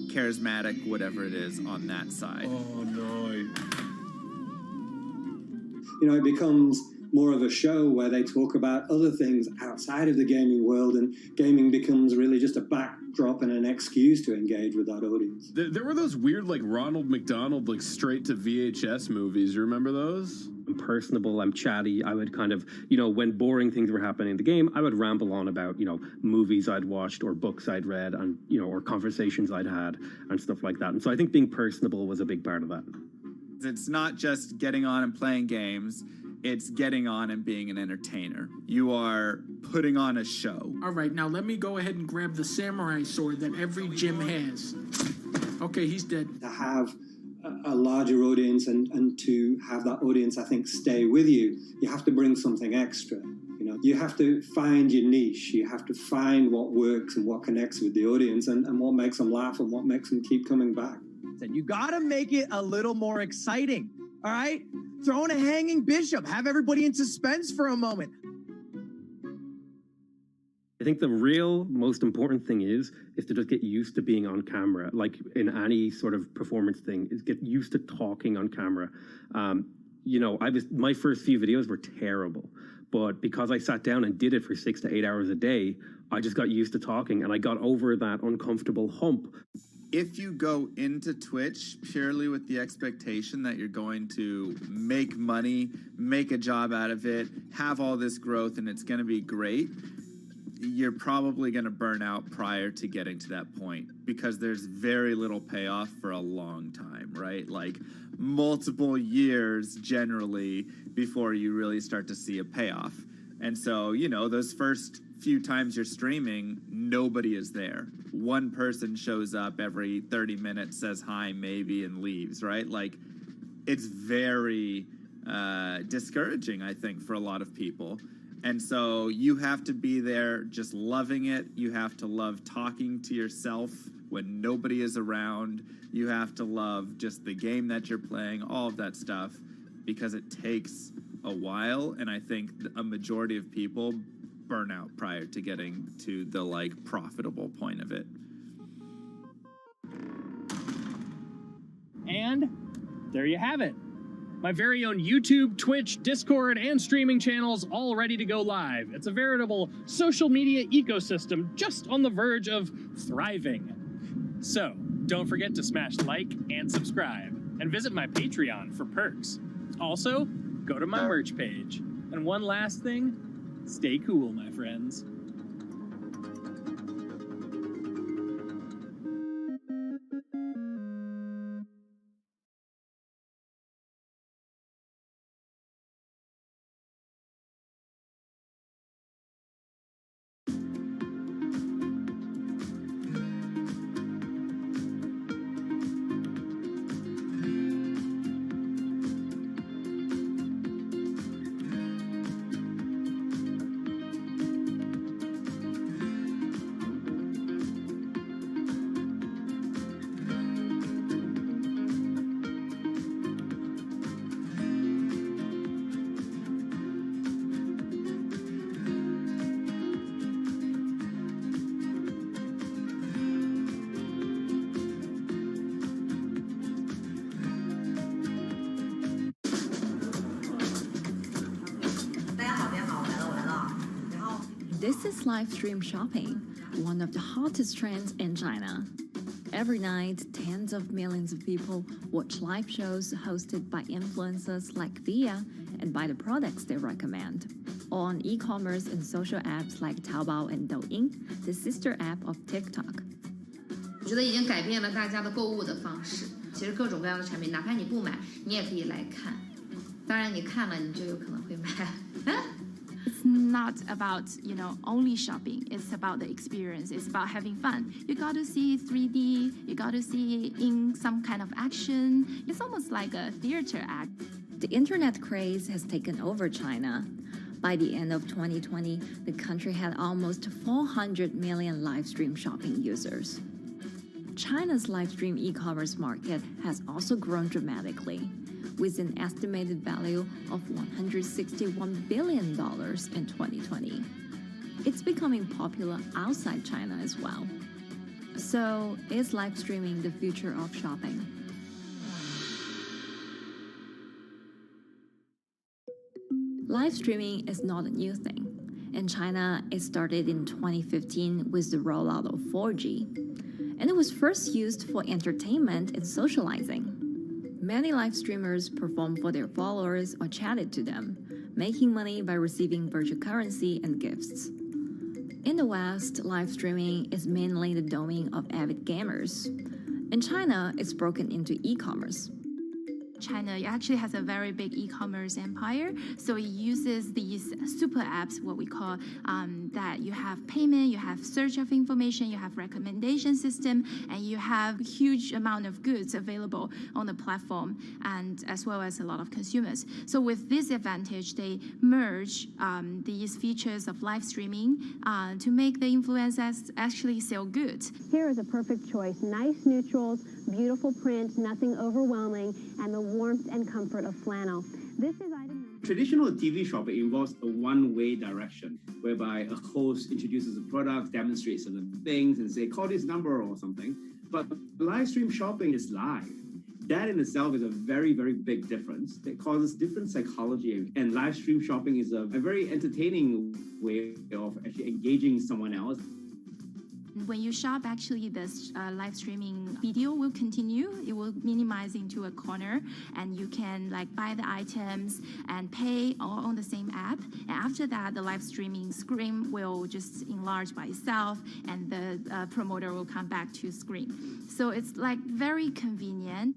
[SPEAKER 24] charismatic, whatever it is on that side.
[SPEAKER 4] Oh, no.
[SPEAKER 3] You know, it becomes more of a show where they talk about other things outside of the gaming world, and gaming becomes really just a backdrop and an excuse to engage with that audience.
[SPEAKER 4] There were those weird, like, Ronald McDonald, like, straight to VHS movies. You remember those?
[SPEAKER 25] I'm personable, I'm chatty. I would kind of, you know, when boring things were happening in the game, I would ramble on about, you know, movies I'd watched or books I'd read and, you know, or conversations I'd had and stuff like that. And so I think being personable was a big part of that.
[SPEAKER 24] It's not just getting on and playing games. It's getting on and being an entertainer. You are putting on a show.
[SPEAKER 10] All right, now let me go ahead and grab the samurai sword that every gym has. Okay, he's dead.
[SPEAKER 3] To have a larger audience and to have that audience, I think, stay with you, you have to bring something extra. You know, you have to find your niche. You have to find what works and what connects with the audience and what makes them laugh and what makes them keep coming back.
[SPEAKER 26] You gotta make it a little more exciting, all right? Throw in a hanging bishop. Have everybody in suspense for a moment.
[SPEAKER 25] I think the real most important thing is to just get used to being on camera. Like in any sort of performance thing, is get used to talking on camera. You know, my first few videos were terrible, but because I sat down and did it for 6 to 8 hours a day, I just got used to talking and I got over that uncomfortable hump.
[SPEAKER 24] If you go into Twitch purely with the expectation that you're going to make money, make a job out of it, have all this growth, and it's going to be great, you're probably going to burn out prior to getting to that point because there's very little payoff for a long time, right? Like multiple years generally before you really start to see a payoff. And so, you know, those first few times you're streaming, nobody is there. One person shows up every 30 minutes, says hi, maybe, and leaves, right? Like, it's very discouraging, I think, for a lot of people. And so you have to be there just loving it. You have to love talking to yourself when nobody is around. You have to love just the game that you're playing, all of that stuff, because it takes a while, and I think a majority of people burn out prior to getting to the like profitable point of it.
[SPEAKER 14] And there you have it. My very own YouTube, Twitch, Discord, and streaming channels all ready to go live. It's a veritable social media ecosystem just on the verge of thriving. So, don't forget to smash like and subscribe, and visit my Patreon for perks. Also, go to my merch page. And one last thing, stay cool, my friends.
[SPEAKER 5] This is live stream shopping, one of the hottest trends in China. Every night, tens of millions of people watch live shows hosted by influencers like Via and buy the products they recommend. On e-commerce and social apps like Taobao and Douyin, the sister app of TikTok.
[SPEAKER 7] 我觉得已经改变了大家的购物的方式。其实各种各样的产品，哪怕你不买，你也可以来看。当然，你看了，你就有可能会买。
[SPEAKER 16] It's not about, only shopping. It's about the experience. It's about having fun. You got to see 3D. You got to see in some kind of action. It's almost like a theater act.
[SPEAKER 5] The internet craze has taken over China. By the end of 2020, the country had almost 400 million live stream shopping users. China's live stream e-commerce market has also grown dramatically, with an estimated value of $161 billion in 2020. It's becoming popular outside China as well. So, is live streaming the future of shopping? Live streaming is not a new thing. In China, it started in 2015 with the rollout of 4G, and it was first used for entertainment and socializing. Many live streamers performed for their followers or chatted to them, making money by receiving virtual currency and gifts. In the West, live streaming is mainly the domain of avid gamers. In China, it's broken into e-commerce.
[SPEAKER 16] China actually has a very big e-commerce empire, so it uses these super apps, what we call that you have payment, you have search of information, you have recommendation system, and you have huge amount of goods available on the platform, and as well as a lot of consumers. So with this advantage, they merge these features of live streaming to make the influencers actually sell goods.
[SPEAKER 17] Here is a perfect choice: nice neutrals, beautiful print, nothing overwhelming, and the warmth and comfort of flannel. This is item.
[SPEAKER 20] Traditional TV shopping involves a one-way direction, whereby a host introduces a product, demonstrates certain things, and say, call this number or something. But live stream shopping is live. That in itself is a very, very big difference. It causes different psychology, and live stream shopping is a very entertaining way of actually engaging someone else.
[SPEAKER 16] When you shop, actually, this live streaming video will continue. It will minimize into a corner, and you can buy the items and pay all on the same app. And after that, the live streaming screen will just enlarge by itself, and the promoter will come back to screen. So it's very convenient.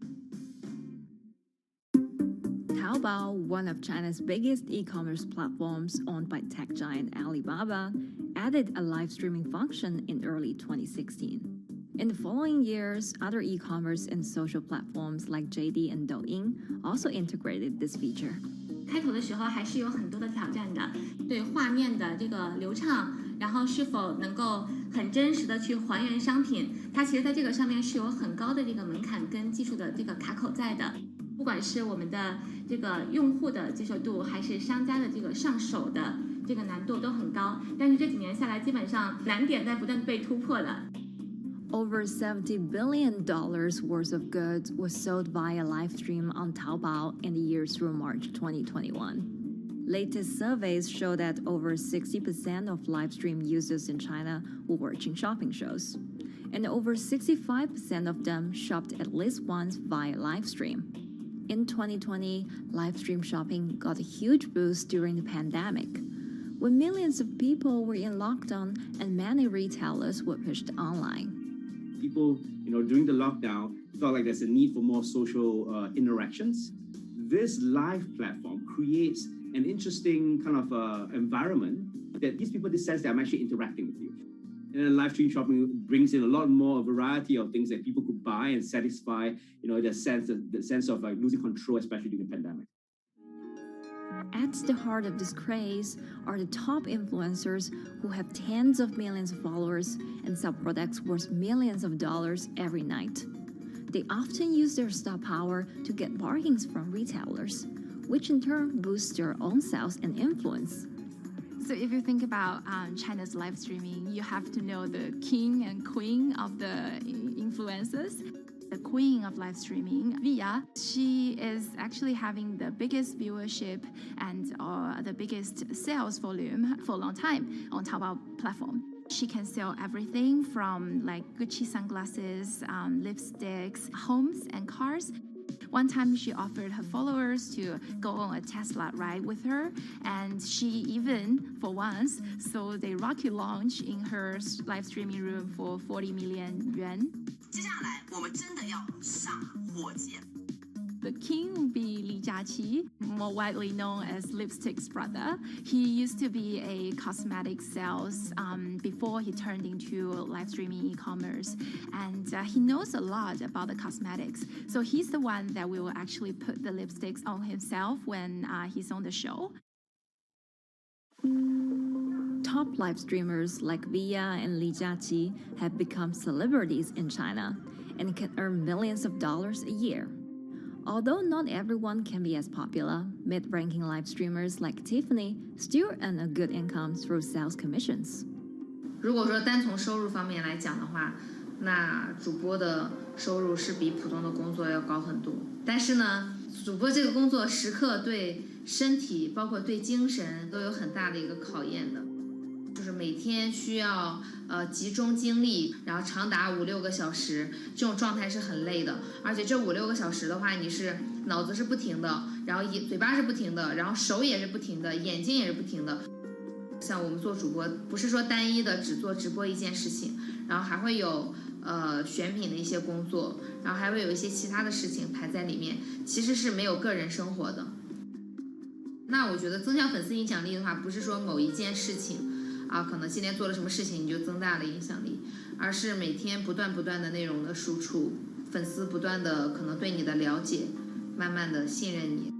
[SPEAKER 5] Taobao, one of China's biggest e-commerce platforms owned by tech giant Alibaba, added a live streaming function in early 2016. In the following years, other e-commerce and social platforms like JD and Douyin also integrated this feature.
[SPEAKER 7] 开头的时候还是有很多的挑战的，对画面的这个流畅，然后是否能够很真实的去还原商品，它其实在这个上面是有很高的这个门槛跟技术的这个卡口在的。
[SPEAKER 16] 不管是我们的这个用户的接受度，还是商家的这个上手的这个难度都很高。但是这几年下来，基本上难点在不断被突破的。
[SPEAKER 5] Over $70 billion worth of goods was sold via live stream on Taobao in the years through March 2021. Latest surveys show that over 60% of live stream users in China were watching shopping shows, and over 65% of them shopped at least once via live stream. In 2020, live stream shopping got a huge boost during the pandemic, when millions of people were in lockdown and many retailers were pushed online.
[SPEAKER 20] People, during the lockdown, felt like there's a need for more social interactions. This live platform creates an interesting kind of environment that gives people the sense that I'm actually interacting with you. And then live stream shopping brings in a lot more variety of things that people could buy and satisfy, the sense of like losing control, especially during the pandemic.
[SPEAKER 5] At the heart of this craze are the top influencers who have tens of millions of followers and sell products worth millions of dollars every night. They often use their star power to get bargains from retailers, which in turn boosts their own sales and influence.
[SPEAKER 16] So if you think about China's live streaming, you have to know the king and queen of the influencers. The queen of live streaming, Via, she is actually having the biggest viewership and the biggest sales volume for a long time on Taobao platform. She can sell everything from like Gucci sunglasses, lipsticks, homes, and cars. One time she offered her followers to go on a Tesla ride with her, and she even, for once, sold a rocket launch in her live streaming room for 40 million yuan. The king will be Li Jiaqi, more widely known as Lipstick's brother. He used to be a cosmetic sales before he turned into live streaming e-commerce, and he knows a lot about the cosmetics. So he's the one that will actually put the lipsticks on himself when he's on the show.
[SPEAKER 5] Top live streamers like Via and Li Jiaqi have become celebrities in China and can earn millions of dollars a year. Although not everyone can be as popular, mid-ranking live streamers like Tiffany still earn a good income through sales commissions.
[SPEAKER 7] 如果说单从收入方面来讲的话，那主播的收入是比普通的工作要高很多。但是呢，主播这个工作时刻对身体，包括对精神都有很大的一个考验的。就是每天需要集中精力，然后长达5-6个小时，这种状态是很累的。而且这5-6个小时的话，你是脑子是不停的，然后嘴巴是不停的，然后手也是不停的，眼睛也是不停的。像我们做主播，不是说单一的只做直播一件事情，然后还会有选品的一些工作，然后还会有一些其他的事情排在里面，其实是没有个人生活的。那我觉得增强粉丝影响力的话，不是说某一件事情。可能今天做了什么事情你就增大了影响力，而是每天不断的内容的输出，粉丝不断的可能对你的了解，慢慢的信任你。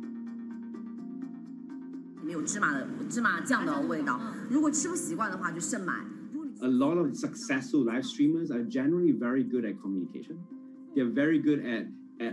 [SPEAKER 1] 没有芝麻酱的味道，如果吃不习惯的话就慎买。
[SPEAKER 20] A lot of successful live streamers are generally very good at communication. They're very good at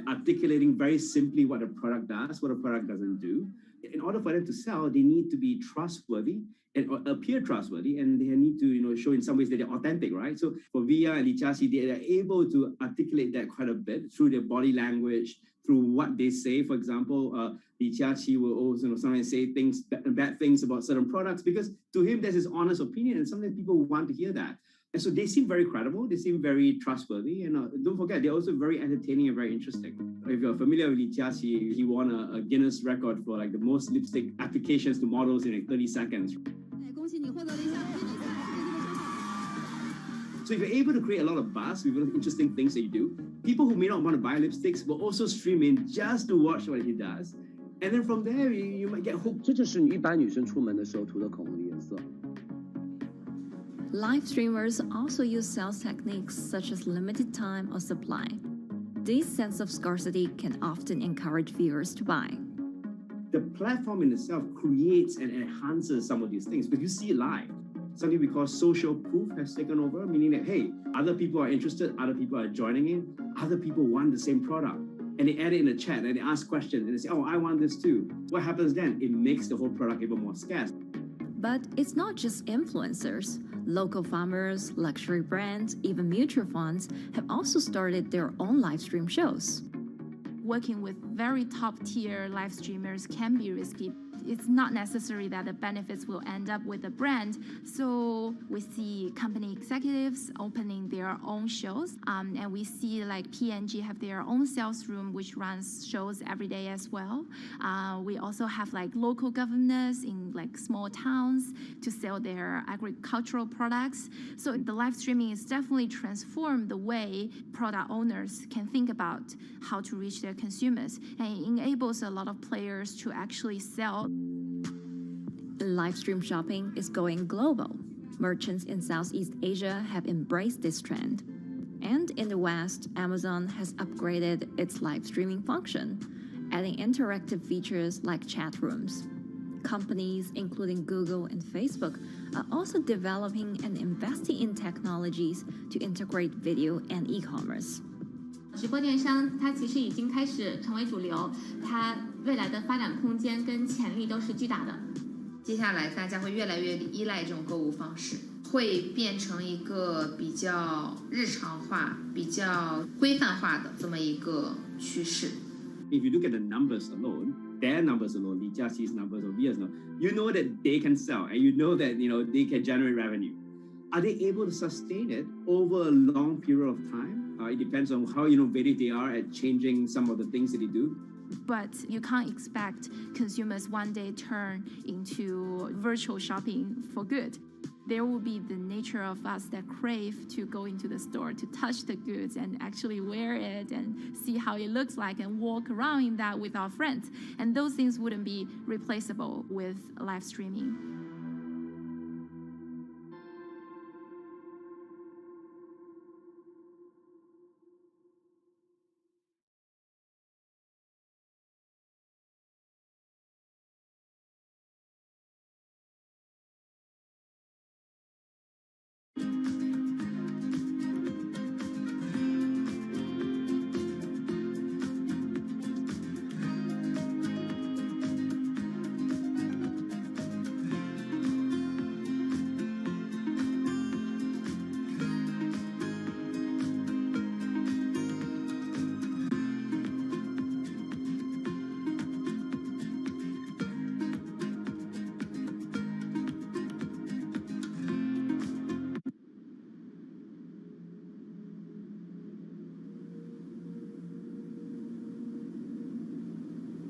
[SPEAKER 20] articulating very simply what a product does, what a product doesn't do. In order for them to sell, they need to be trustworthy and appear trustworthy, and they need to show in some ways that they're authentic, right? So for Via and Li Jiaqi, they are able to articulate that quite a bit through their body language, through what they say. For example, Li Jiaqi will also sometimes say bad things about certain products because to him that's his honest opinion, and sometimes people want to hear that. And so they seem very credible, they seem very trustworthy, and don't forget, they're also very entertaining and very interesting. If you're familiar with Li Jiaqi, he won a Guinness record for like the most lipstick applications to models in like 30 seconds. So if you're able to create a lot of buzz with interesting things that you do, people who may not want to buy lipsticks will also stream in just to watch what he does. And then from there, you might get hooked.
[SPEAKER 8] 这就是你一般女生出门的时候涂的口红的颜色。
[SPEAKER 5] Live streamers also use sales techniques such as limited time or supply. This sense of scarcity can often encourage viewers to buy.
[SPEAKER 20] The platform in itself creates and enhances some of these things, but you see it live. Something we call social proof has taken over, meaning that, hey, other people are interested, other people are joining in, other people want the same product. and they add it in the chat and they ask questions and they say, oh, I want this too. What happens then? It makes the whole product even more scarce.
[SPEAKER 5] But it's not just influencers. Local farmers, luxury brands, even mutual funds have also started their own live stream shows.
[SPEAKER 16] Working with very top-tier live streamers can be risky. It's not necessary that the benefits will end up with the brand. So we see company executives opening their own shows. And we see like P&G have their own sales room, which runs shows every day as well. We also have like local governors in like small towns to sell their agricultural products. So the live streaming is definitely transformed the way product owners can think about how to reach their consumers. And it enables a lot of players to actually sell.
[SPEAKER 5] Live stream shopping is going global. Merchants in Southeast Asia have embraced this trend. And in the West, Amazon has upgraded its live streaming function, adding interactive features like chat rooms. Companies, including Google and Facebook, are also developing and investing in technologies to integrate video and e-commerce.
[SPEAKER 7] 直播电商它其实已经开始成为主流，它未来的发展空间跟潜力都是巨大的。接下来大家会越来越依赖这种购物方式，会变成一个比较日常化、比较规范化的这么一个趋势。
[SPEAKER 20] If you look at the numbers alone, their numbers alone, Li Jiaxi's numbers or Via's numbers, you know that they can sell and you know that they can generate revenue. Are they able to sustain it over a long period of time? It depends on how innovative they are at changing some of the things that they do.
[SPEAKER 16] But you can't expect consumers one day turn into virtual shopping for good. There will be the nature of us that crave to go into the store, to touch the goods and actually wear it and see how it looks like and walk around in that with our friends. And those things wouldn't be replaceable with live streaming.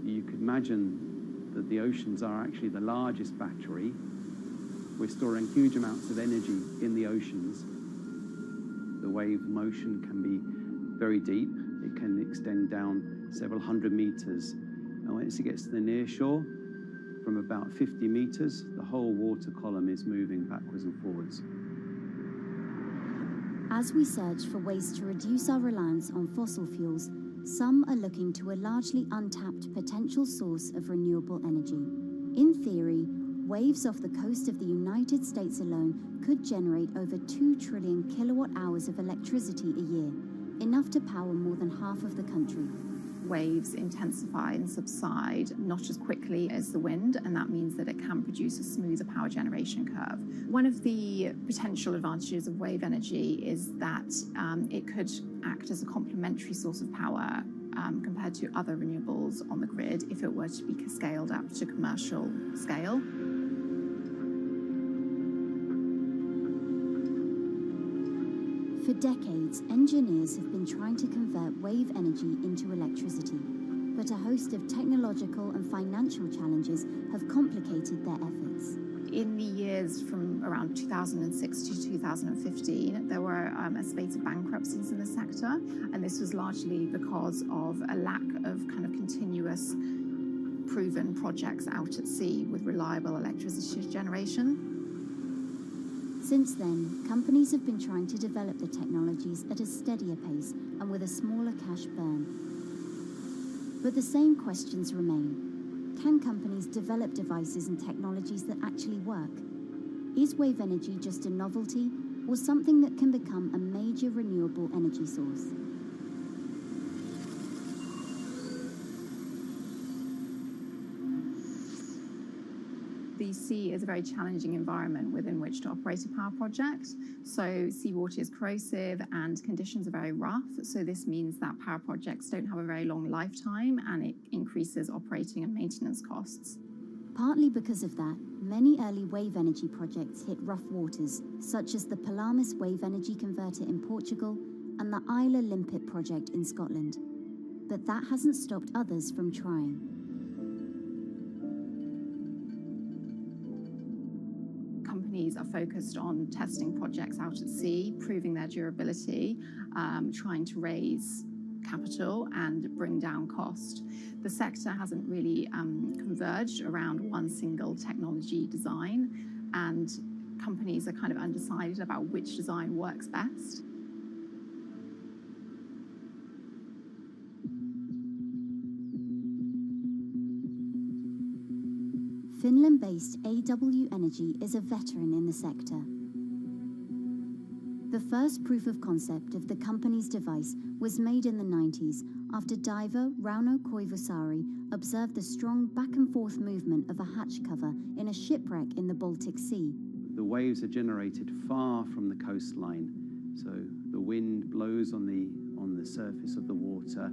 [SPEAKER 13] You could imagine that the oceans are actually the largest battery. We're storing huge amounts of energy in the oceans. The wave motion can be very deep. It can extend down several hundred meters. And once it gets to the near shore, from about 50 meters, the whole water column is moving backwards and forwards.
[SPEAKER 12] As we search for ways to reduce our reliance on fossil fuels, some are looking to a largely untapped potential source of renewable energy. In theory, waves off the coast of the United States alone could generate over 2 trillion kilowatt hours of electricity a year, enough to power more than half of the country.
[SPEAKER 6] Waves intensify and subside not as quickly as the wind, and that means that it can produce a smoother power generation curve. One of the potential advantages of wave energy is that it could act as a complementary source of power compared to other renewables on the grid if it were to be scaled up to commercial scale.
[SPEAKER 12] For decades, engineers have been trying to convert wave energy into electricity, but a host of technological and financial challenges have complicated their efforts.
[SPEAKER 6] In the years from around 2006 to 2015, there were a spate of bankruptcies in the sector, and this was largely because of a lack of kind of continuous proven projects out at sea with reliable electricity generation.
[SPEAKER 12] Since then, companies have been trying to develop the technologies at a steadier pace and with a smaller cash burn. But the same questions remain. Can companies develop devices and technologies that actually work? Is wave energy just a novelty or something that can become a major renewable energy source?
[SPEAKER 6] The sea is a very challenging environment within which to operate a power project. So seawater is corrosive and conditions are very rough. So this means that power projects don't have a very long lifetime, and it increases operating and maintenance costs.
[SPEAKER 12] Partly because of that, many early wave energy projects hit rough waters, such as the Palamas Wave Energy Converter in Portugal and the Isla Limpet project in Scotland. But that hasn't stopped others from trying.
[SPEAKER 6] Companies are focused on testing projects out at sea, proving their durability, trying to raise capital and bring down cost. The sector hasn't really converged around one single technology design, and companies are kind of undecided about which design works best.
[SPEAKER 12] Finland-based AW Energy is a veteran in the sector. The first proof of concept of the company's device was made in the 90s after diver Rauno Koivusaari observed the strong back-and-forth movement of a hatch cover in a shipwreck in the Baltic Sea.
[SPEAKER 13] The waves are generated far from the coastline, so the wind blows on the surface of the water,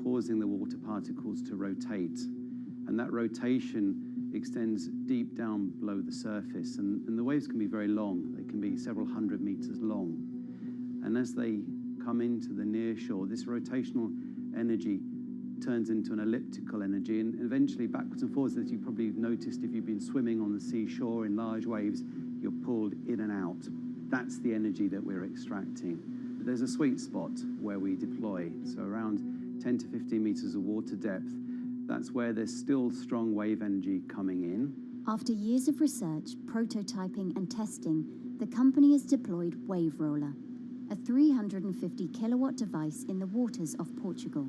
[SPEAKER 13] causing the water particles to rotate, and that rotation extends deep down below the surface, and the waves can be very long. They can be several hundred meters long, and as they come into the near shore, this rotational energy turns into an elliptical energy, and eventually backwards and forwards, as you probably noticed if you've been swimming on the seashore in large waves, you're pulled in and out. That's the energy that we're extracting. There's a sweet spot where we deploy, so around 10 to 15 meters of water depth. That's where there's still strong wave energy coming in.
[SPEAKER 12] After years of research, prototyping and testing, the company has deployed Wave Roller, a 350 kilowatt device in the waters off Portugal.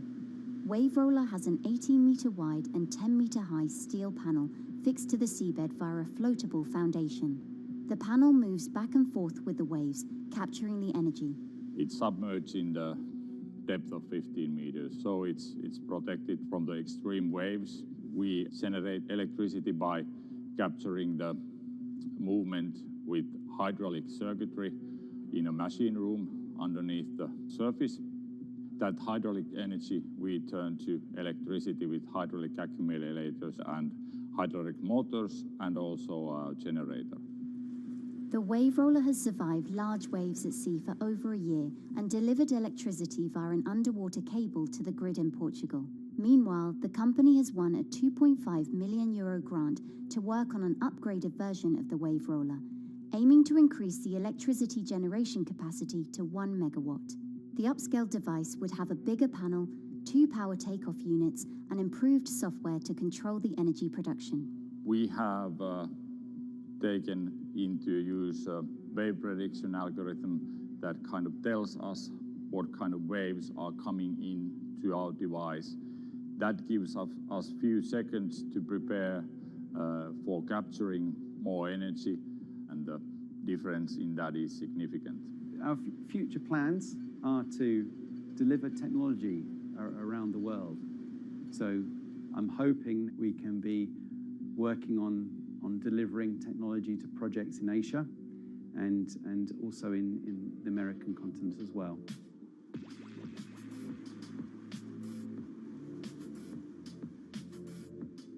[SPEAKER 12] Wave Roller has an 18-meter wide and 10-meter high steel panel fixed to the seabed via a floatable foundation. The panel moves back and forth with the waves, capturing the energy.
[SPEAKER 2] It's submerged in the depth of 15 meters, so it's protected from the extreme waves. We generate electricity by capturing the movement with hydraulic circuitry in a machine room underneath the surface. That hydraulic energy we turn to electricity with hydraulic accumulators and hydraulic motors, and also a generator.
[SPEAKER 12] The Wave Roller has survived large waves at sea for over a year and delivered electricity via an underwater cable to the grid in Portugal. Meanwhile, the company has won a €2.5 million grant to work on an upgraded version of the Wave Roller, aiming to increase the electricity generation capacity to 1 megawatt. The upscaled device would have a bigger panel, 2 power takeoff units, and improved software to control the energy production.
[SPEAKER 2] We have taken into use a wave prediction algorithm that kind of tells us what kind of waves are coming into our device. That gives us few seconds to prepare for capturing more energy, and the difference in that is significant.
[SPEAKER 13] Our future plans are to deliver technology around the world. So I'm hoping we can be working on delivering technology to projects in Asia and also in the American continent as well.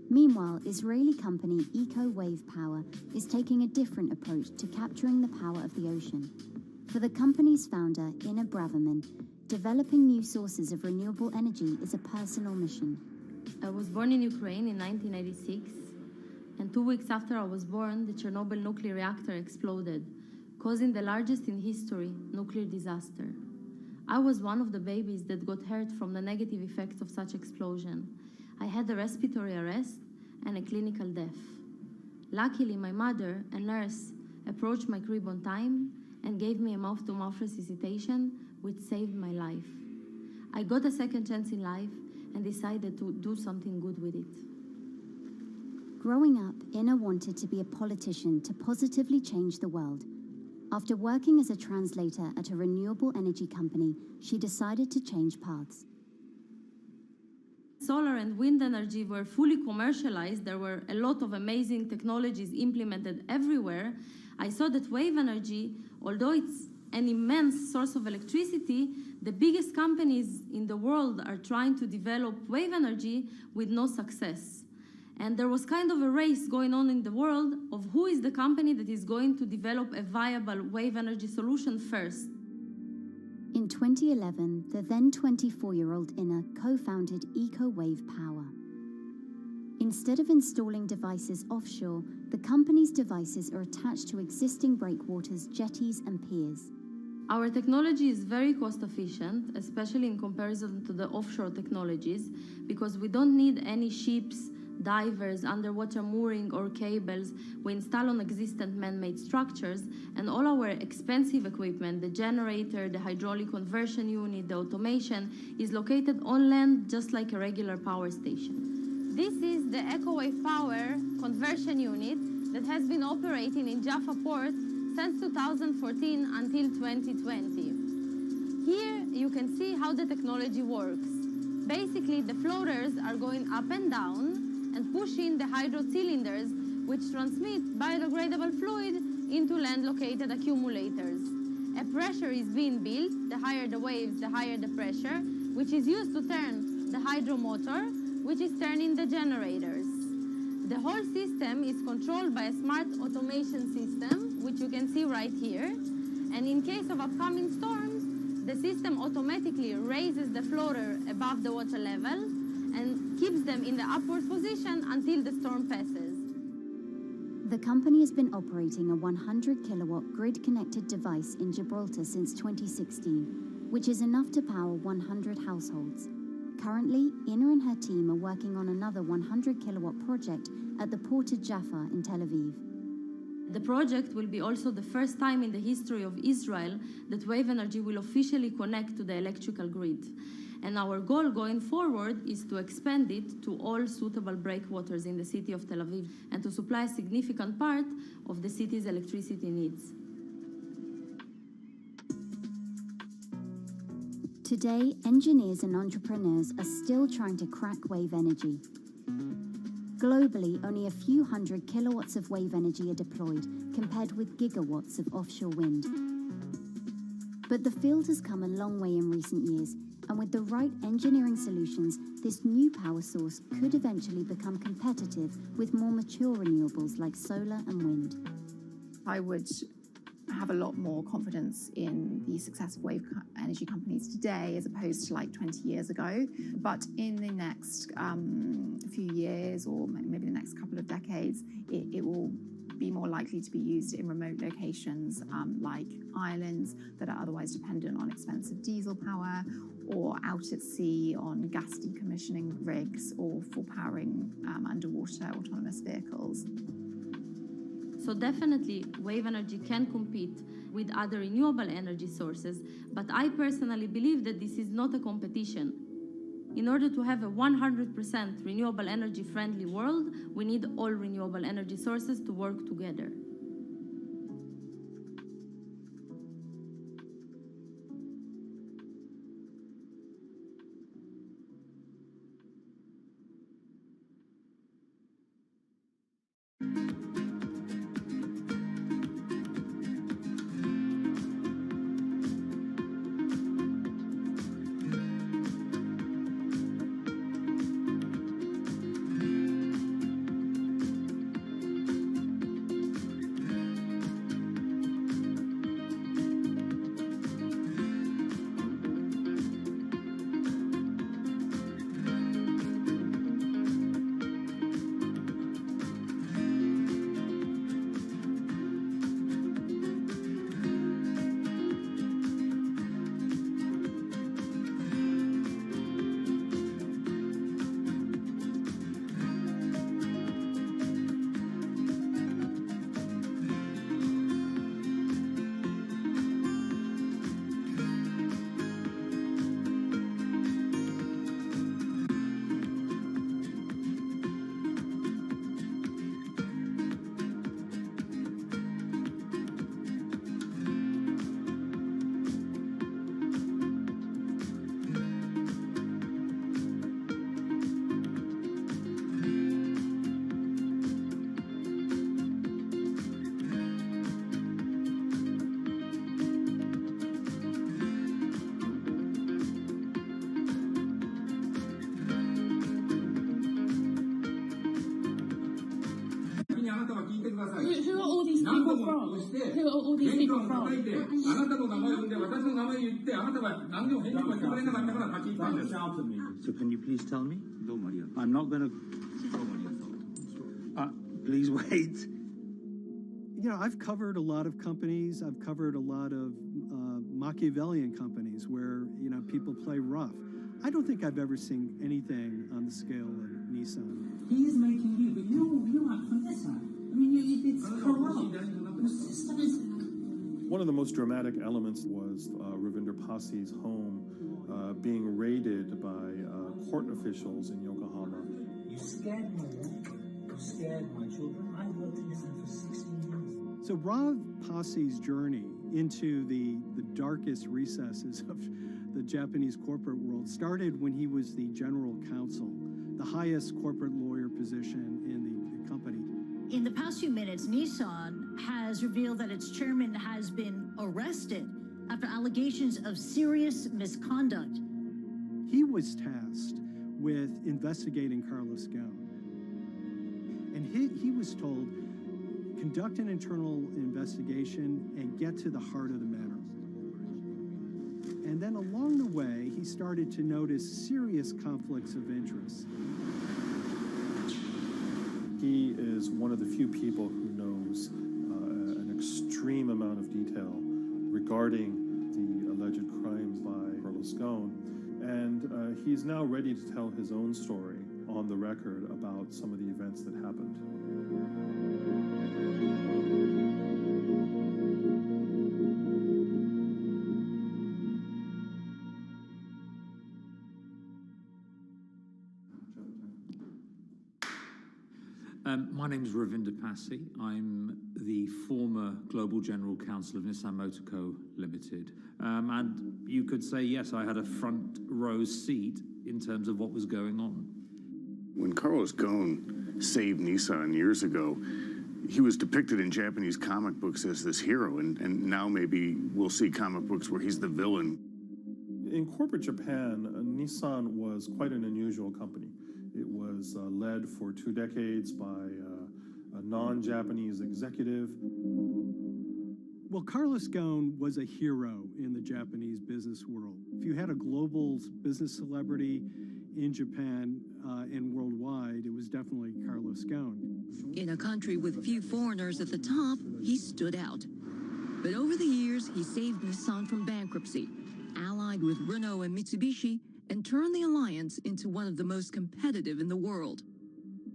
[SPEAKER 12] Meanwhile, Israeli company Eco Wave Power is taking a different approach to capturing the power of the ocean. For the company's founder, Inna Braverman, developing new sources of renewable energy is a personal mission.
[SPEAKER 9] I was born in Ukraine in 1986, and 2 weeks after I was born, the Chernobyl nuclear reactor exploded, causing the largest in history nuclear disaster. I was one of the babies that got hurt from the negative effects of such explosion. I had a respiratory arrest and a clinical death. Luckily, my mother, a nurse, approached my crib on time and gave me a mouth-to-mouth resuscitation, which saved my life. I got a second chance in life and decided to do something good with it.
[SPEAKER 12] Growing up, Inna wanted to be a politician to positively change the world. After working as a translator at a renewable energy company, she decided to change paths.
[SPEAKER 9] Solar and wind energy were fully commercialized. There were a lot of amazing technologies implemented everywhere. I saw that wave energy, although it's an immense source of electricity, the biggest companies in the world are trying to develop wave energy with no success. And there was kind of a race going on in the world of who is the company that is going to develop a viable wave energy solution first.
[SPEAKER 12] In 2011, the then 24-year-old Inna co-founded EcoWave Power. Instead of installing devices offshore, the company's devices are attached to existing breakwaters, jetties, and piers.
[SPEAKER 9] Our technology is very cost efficient, especially in comparison to the offshore technologies, because we don't need any ships, divers, underwater mooring or cables. We install on existing man-made structures, and all our expensive equipment, the generator, the hydraulic conversion unit, the automation, is located on land just like a regular power station.
[SPEAKER 11] This is the EcoWave Power conversion unit that has been operating in Jaffa Port since 2014 until 2020. Here you can see how the technology works. Basically, the floaters are going up and down and pushing the hydro cylinders, which transmit biodegradable fluid into land-located accumulators. A pressure is being built. The higher the waves, the higher the pressure, which is used to turn the hydro motor, which is turning the generators. The whole system is controlled by a smart automation system, which you can see right here. And in case of upcoming storms, the system automatically raises the floater above the water level and keeps them in the upward position until the storm passes.
[SPEAKER 12] The company has been operating a 100-kilowatt grid-connected device in Gibraltar since 2016, which is enough to power 100 households. Currently, Inna and her team are working on another 100-kilowatt project at the Port of Jaffa in Tel Aviv.
[SPEAKER 9] The project will be also the first time in the history of Israel that wave energy will officially connect to the electrical grid. And our goal going forward is to expand it to all suitable breakwaters in the city of Tel Aviv and to supply a significant part of the city's electricity needs.
[SPEAKER 12] Today, engineers and entrepreneurs are still trying to crack wave energy. Globally, only a few hundred kilowatts of wave energy are deployed, compared with gigawatts of offshore wind. But the field has come a long way in recent years, and with the right engineering solutions, this new power source could eventually become competitive with more mature renewables like solar and wind.
[SPEAKER 6] I would have a lot more confidence in the success of wave energy companies today as opposed to like 20 years ago. But in the next few years, or maybe the next couple of decades, it will be more likely to be used in remote locations like islands that are otherwise dependent on expensive diesel power, or out at sea on gas decommissioning rigs, or for powering underwater autonomous vehicles.
[SPEAKER 9] So definitely, wave energy can compete with other renewable energy sources, but I personally believe that this is not a competition. In order to have a 100% renewable energy friendly world, we need all renewable energy sources to work together.
[SPEAKER 11] these people from? Who are all these people from?
[SPEAKER 15] So can you please tell me? I'm not going to... please wait.
[SPEAKER 18] You know, I've covered a lot of companies. I've covered a lot of Machiavellian companies where, you know, people play rough. I don't think I've ever seen anything on the scale of Nissan.
[SPEAKER 15] He's making you, but you're like from this side. I mean, it's corrupt. The system is...
[SPEAKER 19] One of the most dramatic elements was Ravinder Passi's home being raided by court officials in Yokohama.
[SPEAKER 15] You scared my wife. You scared my children. I worked in Nissan for 16 years.
[SPEAKER 18] So Rav Passi's journey into the darkest recesses of the Japanese corporate world started when he was the general counsel, the highest corporate lawyer position in the company.
[SPEAKER 21] In the past few minutes, Nissan has revealed that its chairman has been arrested after allegations of serious misconduct.
[SPEAKER 18] He was tasked with investigating Carlos Ghosn. And he was told, conduct an internal investigation and get to the heart of the matter. And then along the way, he started to notice serious conflicts of interest.
[SPEAKER 19] He is one of the few people who knows an extreme amount of detail regarding the alleged crimes by Carlos Ghosn. And he's now ready to tell his own story on the record about some of the events that happened.
[SPEAKER 22] My name is Ravinder Passi. I'm the former Global General Counsel of Nissan Motor Co. Limited. And you could say, yes, I had a front row seat in terms of what was going on.
[SPEAKER 23] When Carlos Ghosn saved Nissan years ago, he was depicted in Japanese comic books as this hero, and now maybe we'll see comic books where he's the villain.
[SPEAKER 19] In corporate Japan, Nissan was quite an unusual company. It was led for 2 decades by a non-Japanese executive.
[SPEAKER 18] Well, Carlos Ghosn was a hero in the Japanese business world. If you had a global business celebrity in Japan and worldwide, it was definitely Carlos Ghosn.
[SPEAKER 27] In a country with few foreigners at the top, he stood out. But over the years, he saved Nissan from bankruptcy, allied with Renault and Mitsubishi, and turned the alliance into one of the most competitive in the world.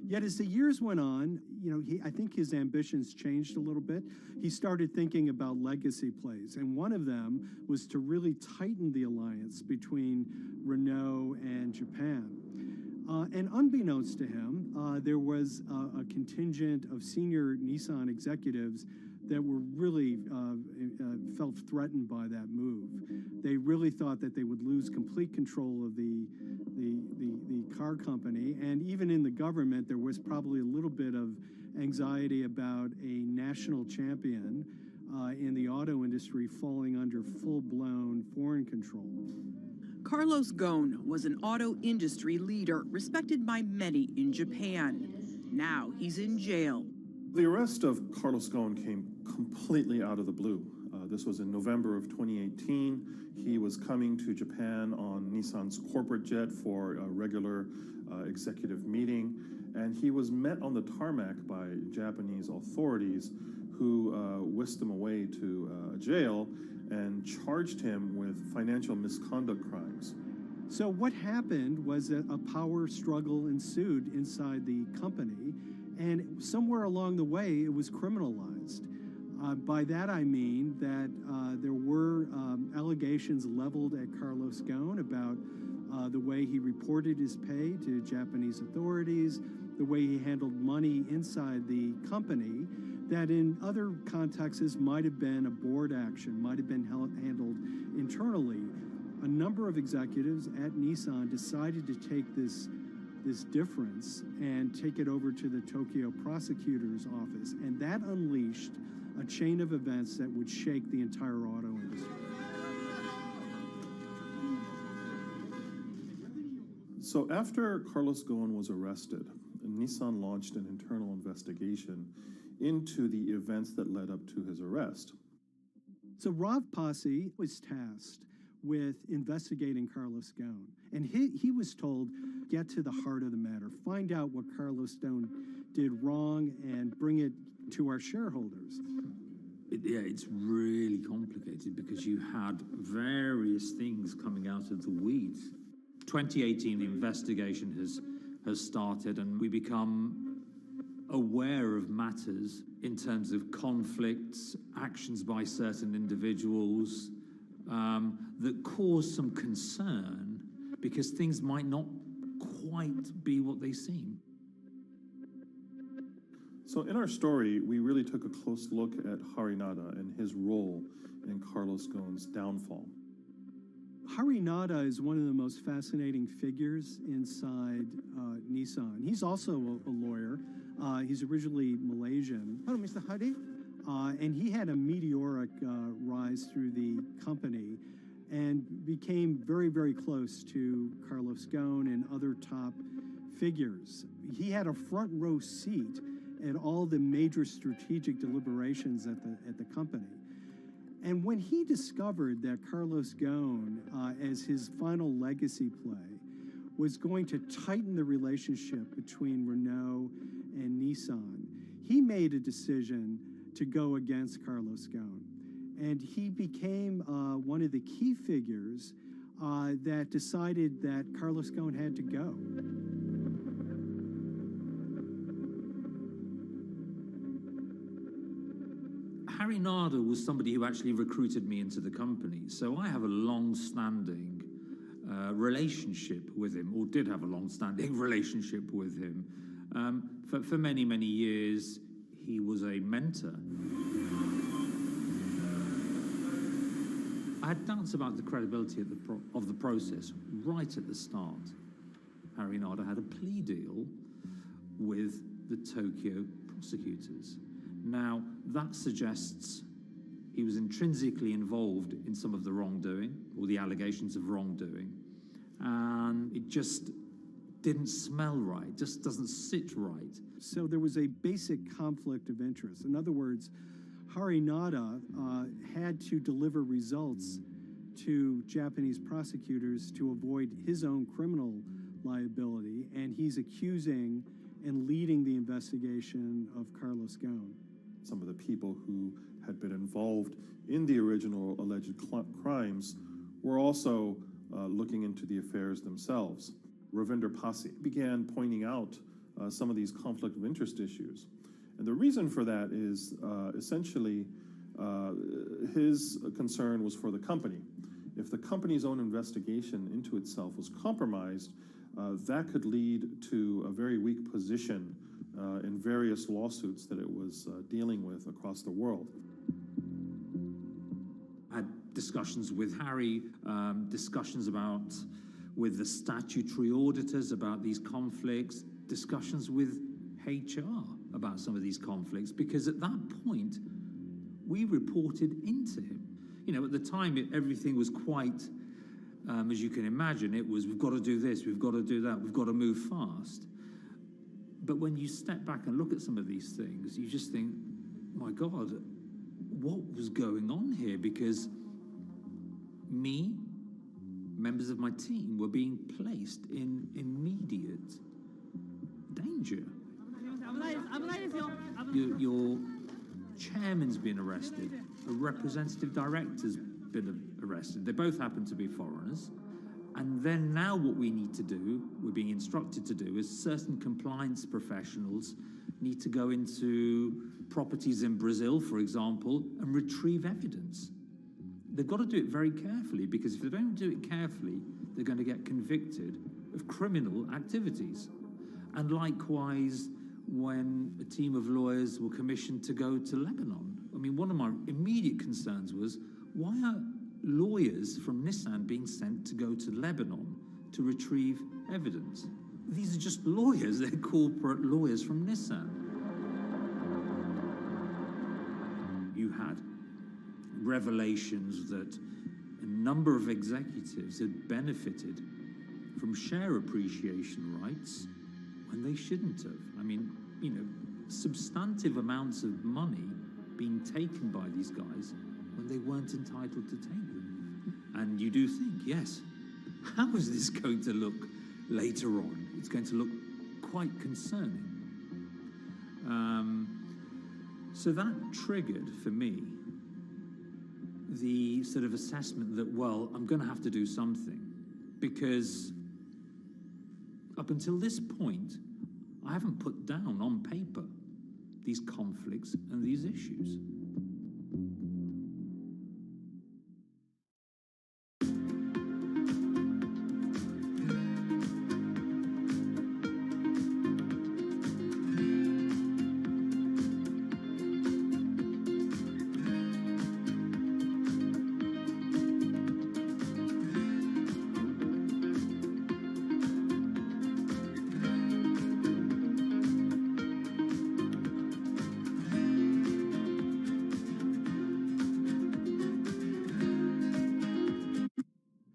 [SPEAKER 18] Yet as the years went on, you know, I think his ambitions changed a little bit. He started thinking about legacy plays, and one of them was to really tighten the alliance between Renault and Japan. And unbeknownst to him, there was a contingent of senior Nissan executives that were really felt threatened by that move. They really thought that they would lose complete control of the car company, and even in the government, there was probably a little bit of anxiety about a national champion in the auto industry falling under full-blown foreign control.
[SPEAKER 28] Carlos Ghosn was an auto industry leader, respected by many in Japan. Now he's in jail.
[SPEAKER 19] The arrest of Carlos Ghosn came completely out of the blue. This was in November of 2018. He was coming to Japan on Nissan's corporate jet for a regular executive meeting, and he was met on the tarmac by Japanese authorities who whisked him away to jail and charged him with financial misconduct crimes.
[SPEAKER 18] So what happened was that a power struggle ensued inside the company, and somewhere along the way, it was criminalized. By that I mean that there were allegations leveled at Carlos Ghosn about the way he reported his pay to Japanese authorities, the way he handled money inside the company, that in other contexts might have been a board action, might have been handled internally. A number of executives at Nissan decided to take this difference and take it over to the Tokyo prosecutor's office, and that unleashed a chain of events that would shake the entire auto industry.
[SPEAKER 19] So after Carlos Ghosn was arrested, Nissan launched an internal investigation into the events that led up to his arrest.
[SPEAKER 18] So Rav Pasi was tasked with investigating Carlos Ghosn, and he was told, get to the heart of the matter, find out what Carlos Ghosn did wrong and bring it to our shareholders.
[SPEAKER 22] It's really complicated because you had various things coming out of the weeds. 2018, the investigation has started, and we become aware of matters in terms of conflicts, actions by certain individuals that cause some concern because things might not quite be what they seem.
[SPEAKER 19] So in our story, we really took a close look at Harinada and his role in Carlos Ghosn's downfall.
[SPEAKER 18] Harinada is one of the most fascinating figures inside Nissan. He's also a lawyer. He's originally Malaysian. Hello, Mr. Hadi. And he had a meteoric rise through the company and became very, very close to Carlos Ghosn and other top figures. He had a front row seat at all the major strategic deliberations at the company. And when he discovered that Carlos Ghosn, as his final legacy play, was going to tighten the relationship between Renault and Nissan, he made a decision to go against Carlos Ghosn. And he became one of the key figures that decided that Carlos Ghosn had to go.
[SPEAKER 22] Harinada was somebody who actually recruited me into the company, so I have a long-standing relationship with him, or did have a long-standing relationship with him. For many, many years, he was a mentor. I had doubts about the credibility of the process right at the start. Harinada had a plea deal with the Tokyo prosecutors. Now, that suggests he was intrinsically involved in some of the wrongdoing, or the allegations of wrongdoing, and it just didn't smell right, just doesn't sit right.
[SPEAKER 18] So there was a basic conflict of interest. In other words, Harinada had to deliver results to Japanese prosecutors to avoid his own criminal liability, and he's accusing and leading the investigation of Carlos Ghosn.
[SPEAKER 19] Some of the people who had been involved in the original alleged crimes were also looking into the affairs themselves. Ravinder Pasi began pointing out some of these conflict of interest issues. And the reason for that is essentially his concern was for the company. If the company's own investigation into itself was compromised, that could lead to a very weak position in various lawsuits that it was dealing with across the world.
[SPEAKER 22] I had discussions with Harry, discussions with the statutory auditors about these conflicts, discussions with HR about some of these conflicts, because at that point, we reported into him. You know, at the time, everything was quite, as you can imagine, it was, we've got to do this, we've got to do that, we've got to move fast. But when you step back and look at some of these things, you just think, my God, what was going on here? Because me, members of my team, were being placed in immediate danger. Your chairman's been arrested, a representative director's been arrested. They both happen to be foreigners. And then now what we need to do, we're being instructed to do, is certain compliance professionals need to go into properties in Brazil, for example, and retrieve evidence. They've got to do it very carefully, because if they don't do it carefully, they're going to get convicted of criminal activities. And likewise, when a team of lawyers were commissioned to go to Lebanon, I mean, one of my immediate concerns was, why are lawyers from Nissan being sent to go to Lebanon to retrieve evidence? These are just lawyers, they're corporate lawyers from Nissan. You had revelations that a number of executives had benefited from share appreciation rights when they shouldn't have. I mean, you know, substantive amounts of money being taken by these guys when they weren't entitled to take them. And you do think, yes, how is this going to look later on? It's going to look quite concerning. So that triggered for me the sort of assessment that, well, I'm going to have to do something, because up until this point, I haven't put down on paper these conflicts and these issues.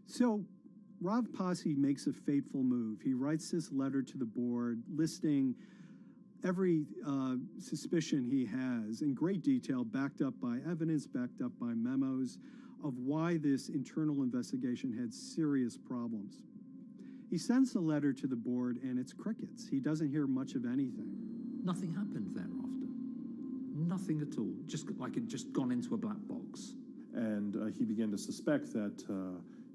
[SPEAKER 18] So Rav Pasi makes a fateful move. He writes this letter to the board listing every suspicion he has in great detail, backed up by evidence, backed up by memos, of why this internal investigation had serious problems. He sends the letter to the board and it's crickets. He doesn't hear much of anything.
[SPEAKER 22] Nothing happened thereafter. Nothing at all. Just like it just gone into a black box.
[SPEAKER 19] And he began to suspect that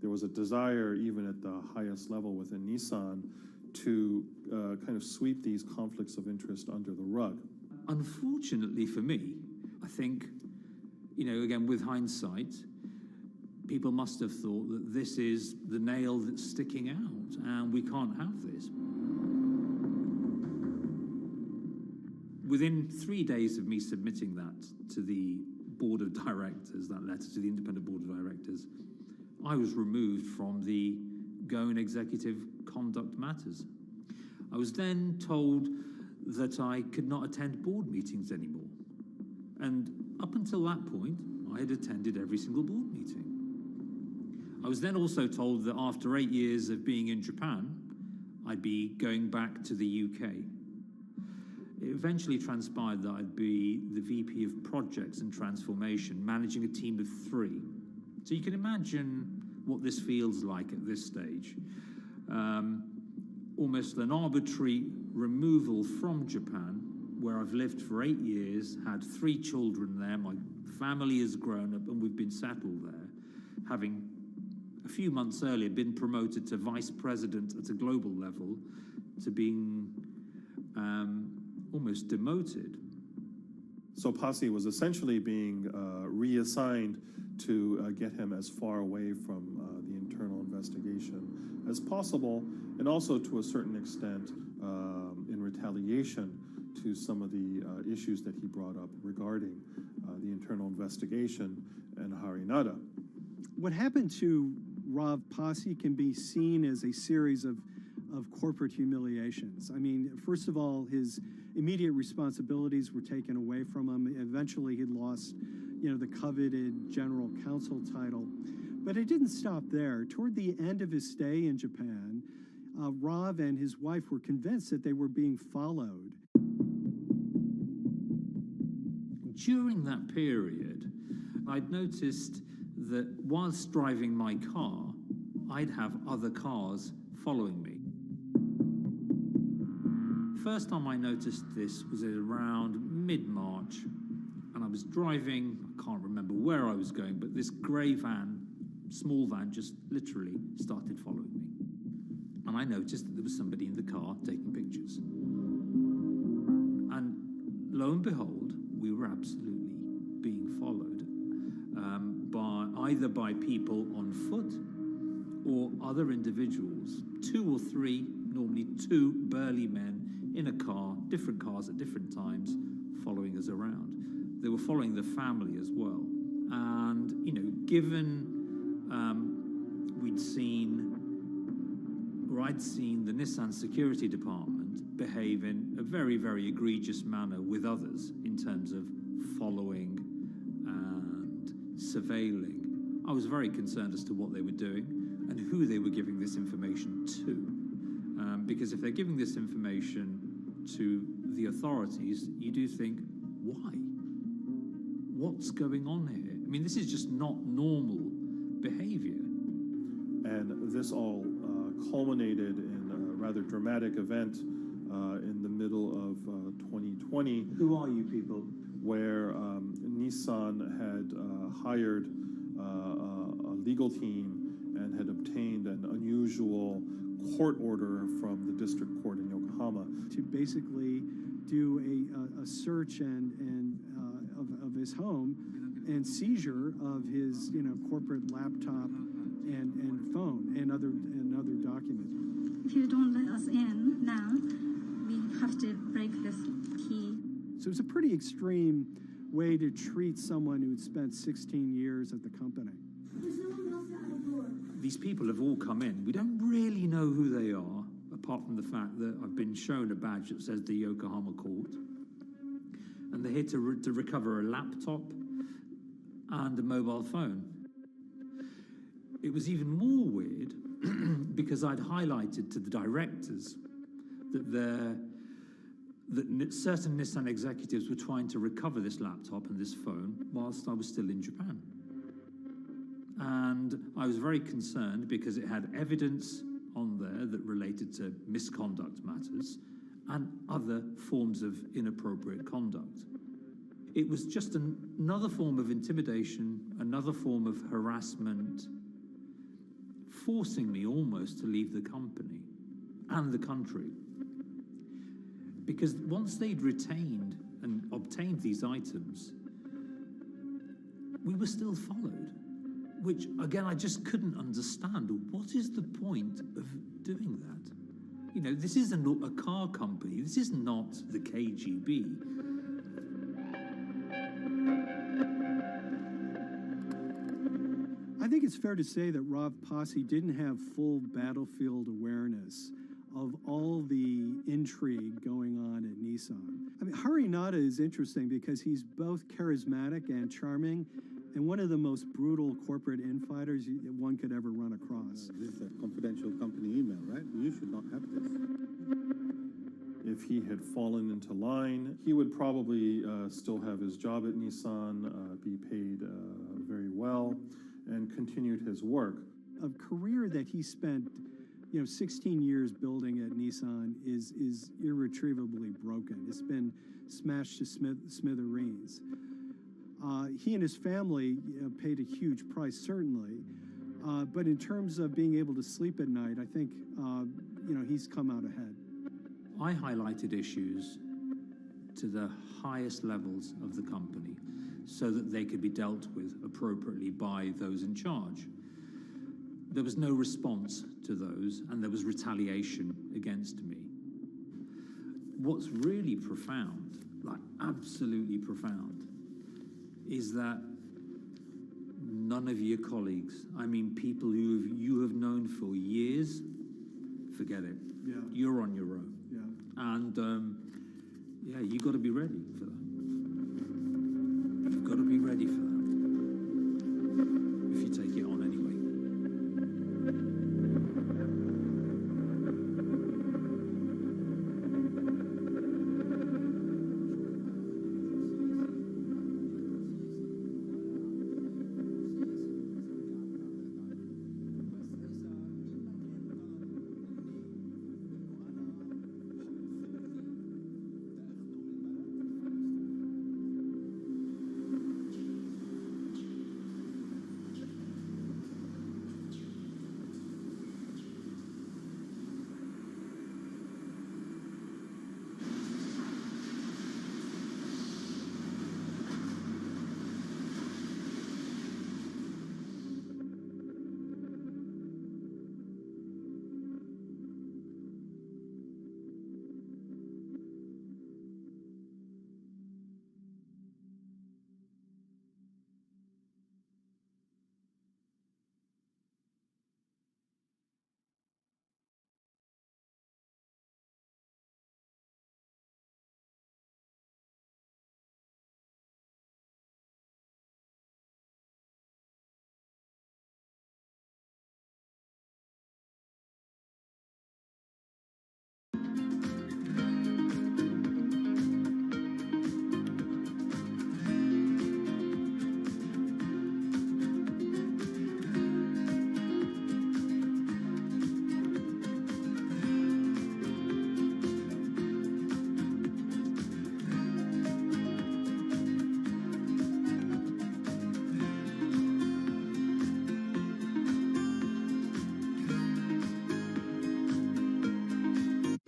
[SPEAKER 19] there was a desire, even at the highest level within Nissan, to kind of sweep these conflicts of interest under the rug.
[SPEAKER 22] Unfortunately for me, I think, again, with hindsight, people must have thought that this is the nail that's sticking out, and we can't have this. Within 3 days of me submitting that to the board of directors, that letter to the independent board of directors, I was removed from the Ghosn Executive Conduct Matters. I was then told that I could not attend board meetings anymore. And up until that point, I had attended every single board meeting. I was then also told that after 8 years of being in Japan, I'd be going back to the UK. It eventually transpired that I'd be the VP of Projects and Transformation, managing a team of 3. So you can imagine what this feels like at this stage. Almost an arbitrary removal from Japan, where I've lived for 8 years, had 3 children there, my family has grown up, and we've been settled there, having a few months earlier been promoted to vice president at a global level, to being almost demoted.
[SPEAKER 19] So Pasi was essentially being reassigned to get him as far away from the internal investigation as possible, and also to a certain extent in retaliation to some of the issues that he brought up regarding the internal investigation and Harinada.
[SPEAKER 18] What happened to Rav Pasi can be seen as a series of corporate humiliations. I mean, first of all, his immediate responsibilities were taken away from him. Eventually, he lost, the coveted general counsel title. But it didn't stop there. Toward the end of his stay in Japan, Rav and his wife were convinced that they were being followed.
[SPEAKER 22] During that period, I'd noticed that whilst driving my car, I'd have other cars following me. First time I noticed this was around mid-March, and I was driving, I can't remember where I was going, but this grey van, small van, just literally started following me. And I noticed that there was somebody in the car taking pictures. And lo and behold, we were absolutely being followed either by people on foot or other individuals, 2 or 3, normally 2 burly men in a car, different cars at different times, following us around. They were following the family as well. And, given I'd seen the Nissan security department behave in a very, very egregious manner with others in terms of following and surveilling, I was very concerned as to what they were doing and who they were giving this information to. Because if they're giving this information to the authorities, you do think, why? What's going on here? I mean, this is just not normal behavior.
[SPEAKER 19] And this all culminated in a rather dramatic event in the middle of 2020.
[SPEAKER 18] Who are you people?
[SPEAKER 19] Where Nissan had hired a legal team and had obtained an unusual court order from the district court in Yokohama
[SPEAKER 18] to basically do a search of his home and seizure of his corporate laptop and phone and other documents.
[SPEAKER 3] If you don't let us in now, we have to break this key.
[SPEAKER 18] So it's a pretty extreme way to treat someone who'd spent 16 years at the company.
[SPEAKER 22] These people have all come in. We don't really know who they are, apart from the fact that I've been shown a badge that says the Yokohama court. And they're here to recover a laptop and a mobile phone. It was even more weird because I'd highlighted to the directors that certain Nissan executives were trying to recover this laptop and this phone whilst I was still in Japan. And I was very concerned because it had evidence on there that related to misconduct matters and other forms of inappropriate conduct. It was just another form of intimidation, another form of harassment, forcing me almost to leave the company and the country. Because once they'd retained and obtained these items, we were still followed, which, again, I just couldn't understand. What is the point of doing that? You know, this isn't a car company. This is not the KGB.
[SPEAKER 18] I think it's fair to say that Rav Pasi didn't have full battlefield awareness of all the intrigue going on at Nissan. I mean, Harinata is interesting because he's both charismatic and charming, and one of the most brutal corporate infighters one could ever run across.
[SPEAKER 4] This is a confidential company email, right? You should not have this.
[SPEAKER 19] If he had fallen into line, he would probably still have his job at Nissan, be paid very well, and continued his work.
[SPEAKER 18] A career that he spent 16 years building at Nissan is irretrievably broken. It's been smashed to smithereens. He and his family paid a huge price, certainly. But in terms of being able to sleep at night, I think, he's come out ahead.
[SPEAKER 22] I highlighted issues to the highest levels of the company so that they could be dealt with appropriately by those in charge. There was no response to those, and there was retaliation against me. What's really profound, like absolutely profound, is that none of your colleagues, I mean people who you have known for years, forget it.
[SPEAKER 18] Yeah.
[SPEAKER 22] You're on your own.
[SPEAKER 18] Yeah.
[SPEAKER 22] And you got to be ready for that. You've got to be ready for that. If you take it on anyway.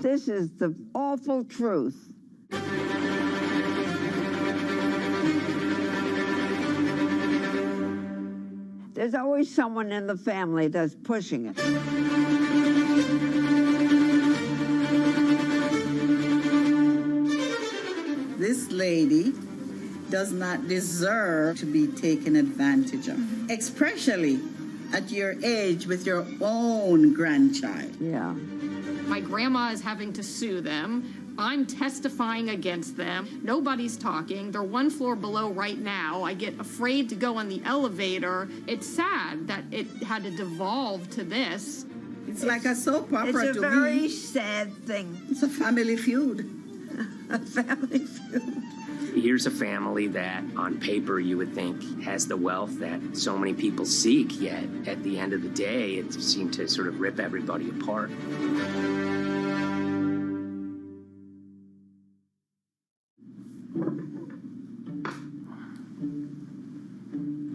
[SPEAKER 1] This is the awful truth. There's always someone in the family that's pushing it.
[SPEAKER 8] This lady does not deserve to be taken advantage of, especially at your age with your own grandchild.
[SPEAKER 1] Yeah.
[SPEAKER 10] My grandma is having to sue them. I'm testifying against them. Nobody's talking. They're one floor below right now. I get afraid to go on the elevator. It's sad that it had to devolve to this.
[SPEAKER 8] It's like a soap opera
[SPEAKER 1] It's a
[SPEAKER 8] to
[SPEAKER 1] very
[SPEAKER 8] me.
[SPEAKER 1] sad thing.
[SPEAKER 8] It's a family feud.
[SPEAKER 1] A family feud.
[SPEAKER 14] Here's a family that, on paper, you would think has the wealth that so many people seek, yet at the end of the day, it seemed to sort of rip everybody apart.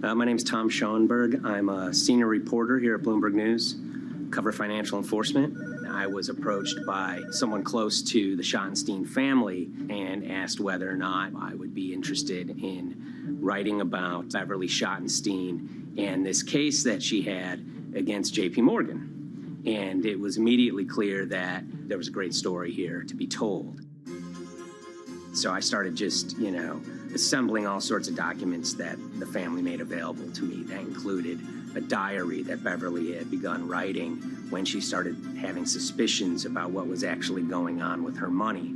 [SPEAKER 14] My name's Tom Schoenberg. I'm a senior reporter here at Bloomberg News, cover financial enforcement. I was approached by someone close to the Schottenstein family and asked whether or not I would be interested in writing about Beverly Schottenstein and this case that she had against J.P. Morgan. And it was immediately clear that there was a great story here to be told. So I started just, assembling all sorts of documents that the family made available to me. That included a diary that Beverly had begun writing when she started having suspicions about what was actually going on with her money.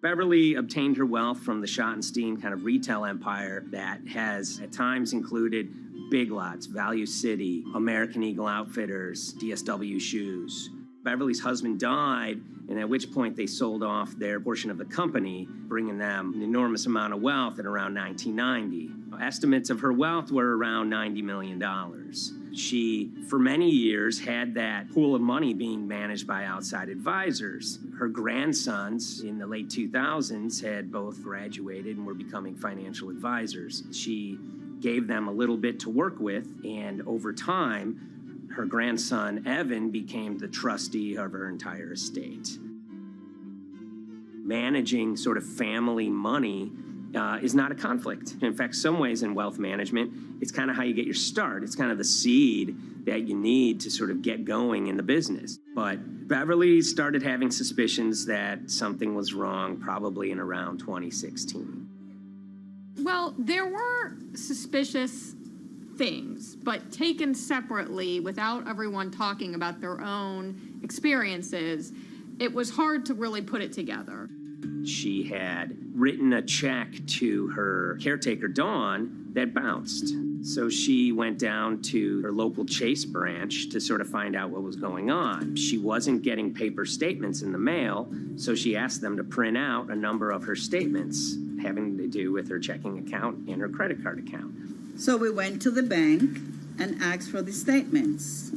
[SPEAKER 14] Beverly obtained her wealth from the Schottenstein kind of retail empire that has at times included Big Lots, Value City, American Eagle Outfitters, DSW Shoes. Beverly's husband died, and at which point they sold off their portion of the company, bringing them an enormous amount of wealth at around 1990. Estimates of her wealth were around $90 million. She, for many years, had that pool of money being managed by outside advisors. Her grandsons in the late 2000s had both graduated and were becoming financial advisors. She gave them a little bit to work with, and over time, her grandson, Evan, became the trustee of her entire estate. Managing sort of family money is not a conflict. In fact, some ways in wealth management, it's kind of how you get your start. It's kind of the seed that you need to sort of get going in the business. But Beverly started having suspicions that something was wrong probably in around 2016.
[SPEAKER 10] Well, there were suspicious things, but taken separately without everyone talking about their own experiences, it was hard to really put it together.
[SPEAKER 14] She had written a check to her caretaker, Dawn, that bounced. So she went down to her local Chase branch to sort of find out what was going on. She wasn't getting paper statements in the mail, so she asked them to print out a number of her statements having to do with her checking account and her credit card account.
[SPEAKER 8] So we went to the bank and asked for the statements.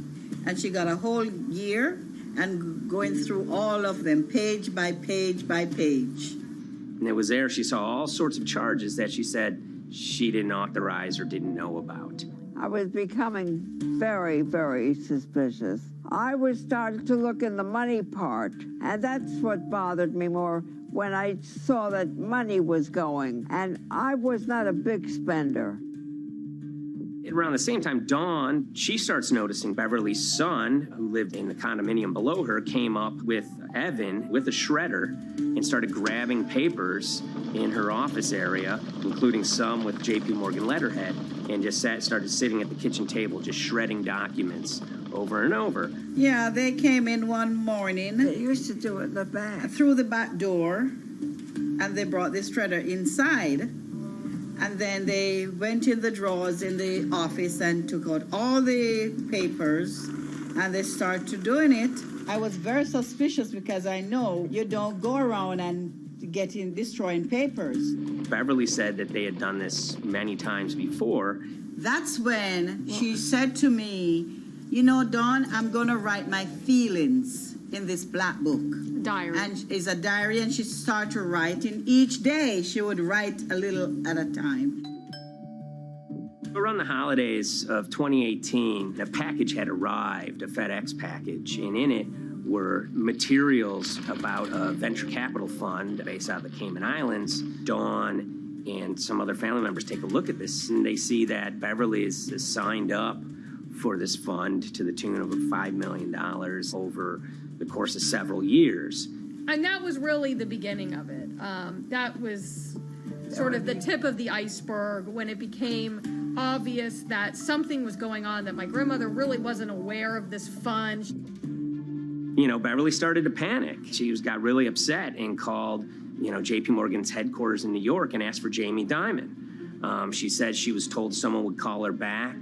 [SPEAKER 8] And she got a whole year and going through all of them, page by page by page.
[SPEAKER 14] And it was there she saw all sorts of charges that she said she didn't authorize or didn't know about.
[SPEAKER 1] I was becoming very, very suspicious. I was starting to look in the money part, and that's what bothered me more when I saw that money was going, and I was not a big spender.
[SPEAKER 14] Around the same time, Dawn, she starts noticing Beverly's son, who lived in the condominium below her, came up with Evan with a shredder and started grabbing papers in her office area, including some with J.P. Morgan letterhead, and just started sitting at the kitchen table, just shredding documents over and over.
[SPEAKER 8] Yeah, they came in one morning.
[SPEAKER 1] They used to do it in the back.
[SPEAKER 8] Through the back door, and they brought the shredder inside. And then they went in the drawers in the office and took out all the papers, and they started doing it. I was very suspicious because I know you don't go around and destroying papers.
[SPEAKER 14] Beverly said that they had done this many times before.
[SPEAKER 8] That's when she said to me, Dawn, I'm going to write my feelings in this black book.
[SPEAKER 10] Diary.
[SPEAKER 8] And it's a diary, and she started writing. Each day she would write a little at a time.
[SPEAKER 14] Around the holidays of 2018, a package had arrived, a FedEx package, and in it were materials about a venture capital fund based out of the Cayman Islands. Dawn and some other family members take a look at this, and they see that Beverly is signed up for this fund to the tune of $5 million over the course of several years.
[SPEAKER 10] And that was really the beginning of it. That was sort of the tip of the iceberg when it became obvious that something was going on, that my grandmother really wasn't aware of this fund.
[SPEAKER 14] You know, Beverly started to panic. She got really upset and called, JP Morgan's headquarters in New York and asked for Jamie Dimon. She said she was told someone would call her back,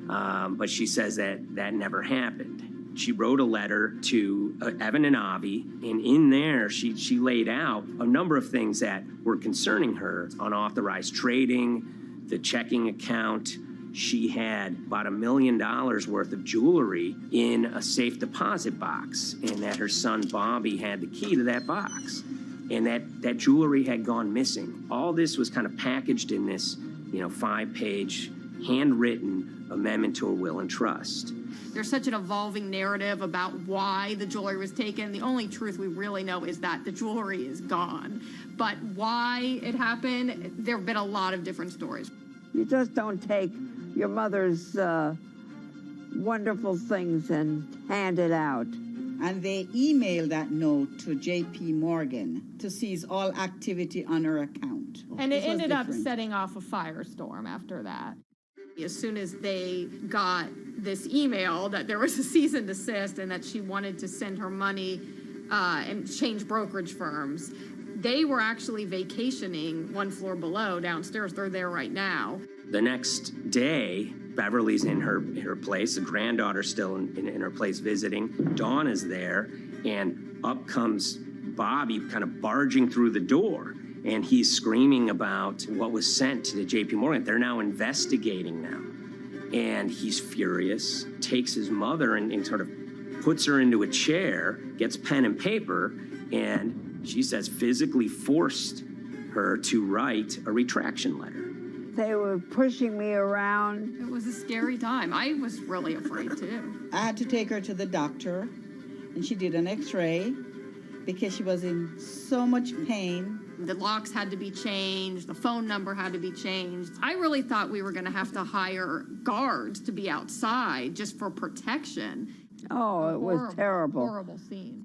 [SPEAKER 14] but she says that never happened. She wrote a letter to Evan and Avi, and in there she laid out a number of things that were concerning her: unauthorized trading, the checking account. She had about $1 million worth of jewelry in a safe deposit box, and that her son Bobby had the key to that box, and that jewelry had gone missing. All this was kind of packaged in this, 5-page handwritten amendment to a will and trust.
[SPEAKER 10] There's such an evolving narrative about why the jewelry was taken. The only truth we really know is that the jewelry is gone. But why it happened, there have been a lot of different stories.
[SPEAKER 1] You just don't take your mother's wonderful things and hand it out.
[SPEAKER 8] And they emailed that note to JP Morgan to seize all activity on her account.
[SPEAKER 10] And it ended up setting off a firestorm after that. As soon as they got this email that there was a cease and desist and that she wanted to send her money and change brokerage firms, they were actually vacationing one floor below downstairs. They're there right now.
[SPEAKER 14] The next day, Beverly's in her place. The granddaughter's still in her place visiting. Dawn is there, and up comes Bobby kind of barging through the door. And he's screaming about what was sent to the JP Morgan. They're now investigating them. And he's furious, takes his mother and sort of puts her into a chair, gets pen and paper, and she says physically forced her to write a retraction letter.
[SPEAKER 1] They were pushing me around.
[SPEAKER 10] It was a scary time. I was really afraid too.
[SPEAKER 8] I had to take her to the doctor, and she did an x-ray because she was in so much pain.
[SPEAKER 10] The locks had to be changed. The phone number had to be changed. I really thought we were going to have to hire guards to be outside just for protection.
[SPEAKER 1] Oh, it was terrible.
[SPEAKER 10] Horrible scene.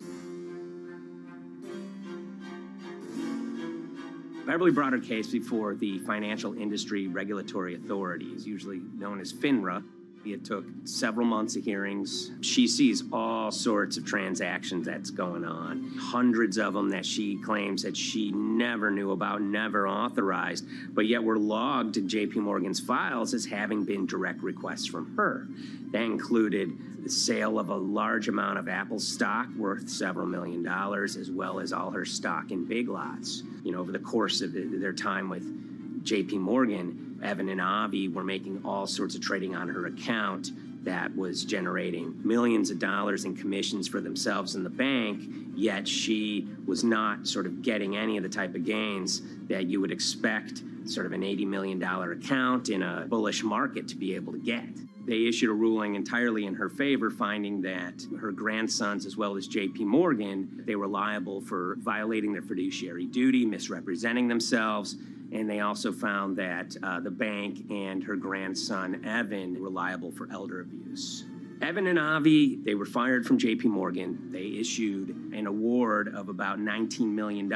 [SPEAKER 14] Beverly brought her case before the Financial Industry Regulatory Authorities, usually known as FINRA. It took several months of hearings. She sees all sorts of transactions that's going on, hundreds of them that she claims that she never knew about, never authorized, but yet were logged in JP Morgan's files as having been direct requests from her. That included the sale of a large amount of Apple stock worth several $1 million, as well as all her stock in Big Lots. Over the course of their time with JP Morgan, Evan and Avi were making all sorts of trading on her account that was generating millions of dollars in commissions for themselves and the bank, yet she was not sort of getting any of the type of gains that you would expect sort of an $80 million account in a bullish market to be able to get. They issued a ruling entirely in her favor, finding that her grandsons, as well as JP Morgan, they were liable for violating their fiduciary duty, misrepresenting themselves, and they also found that the bank and her grandson, Evan, were liable for elder abuse. Evan and Avi, they were fired from JP Morgan. They issued an award of about $19 million.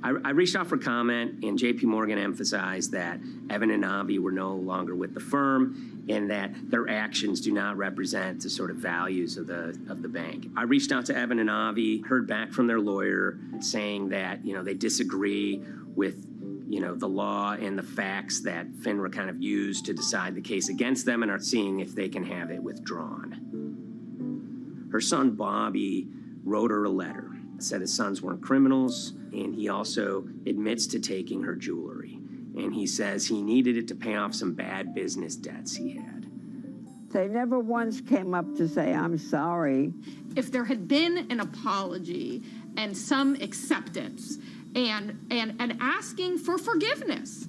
[SPEAKER 14] I reached out for comment, and JP Morgan emphasized that Evan and Avi were no longer with the firm and that their actions do not represent the sort of values of the bank. I reached out to Evan and Avi, heard back from their lawyer saying that, they disagree with the law and the facts that FINRA kind of used to decide the case against them and are seeing if they can have it withdrawn. Her son, Bobby, wrote her a letter, said his sons weren't criminals, and he also admits to taking her jewelry. And he says he needed it to pay off some bad business debts he had.
[SPEAKER 1] They never once came up to say, I'm sorry.
[SPEAKER 10] If there had been an apology and some acceptance and asking for forgiveness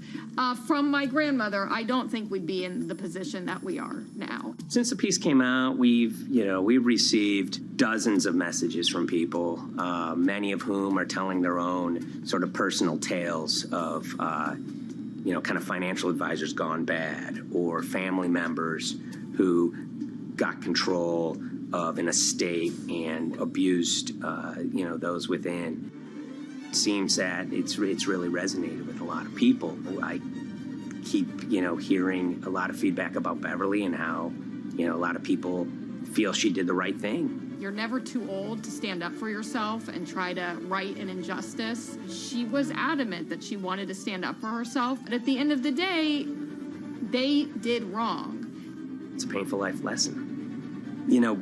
[SPEAKER 10] from my grandmother, I don't think we'd be in the position that we are now.
[SPEAKER 14] Since the piece came out, we've received dozens of messages from people, many of whom are telling their own sort of personal tales of, kind of financial advisors gone bad, or family members who got control of an estate and abused, those within. It seems that it's really resonated with a lot of people. I keep, hearing a lot of feedback about Beverly and how, a lot of people feel she did the right thing.
[SPEAKER 10] You're never too old to stand up for yourself and try to right an injustice. She was adamant that she wanted to stand up for herself, but at the end of the day, they did wrong.
[SPEAKER 14] It's a painful life lesson.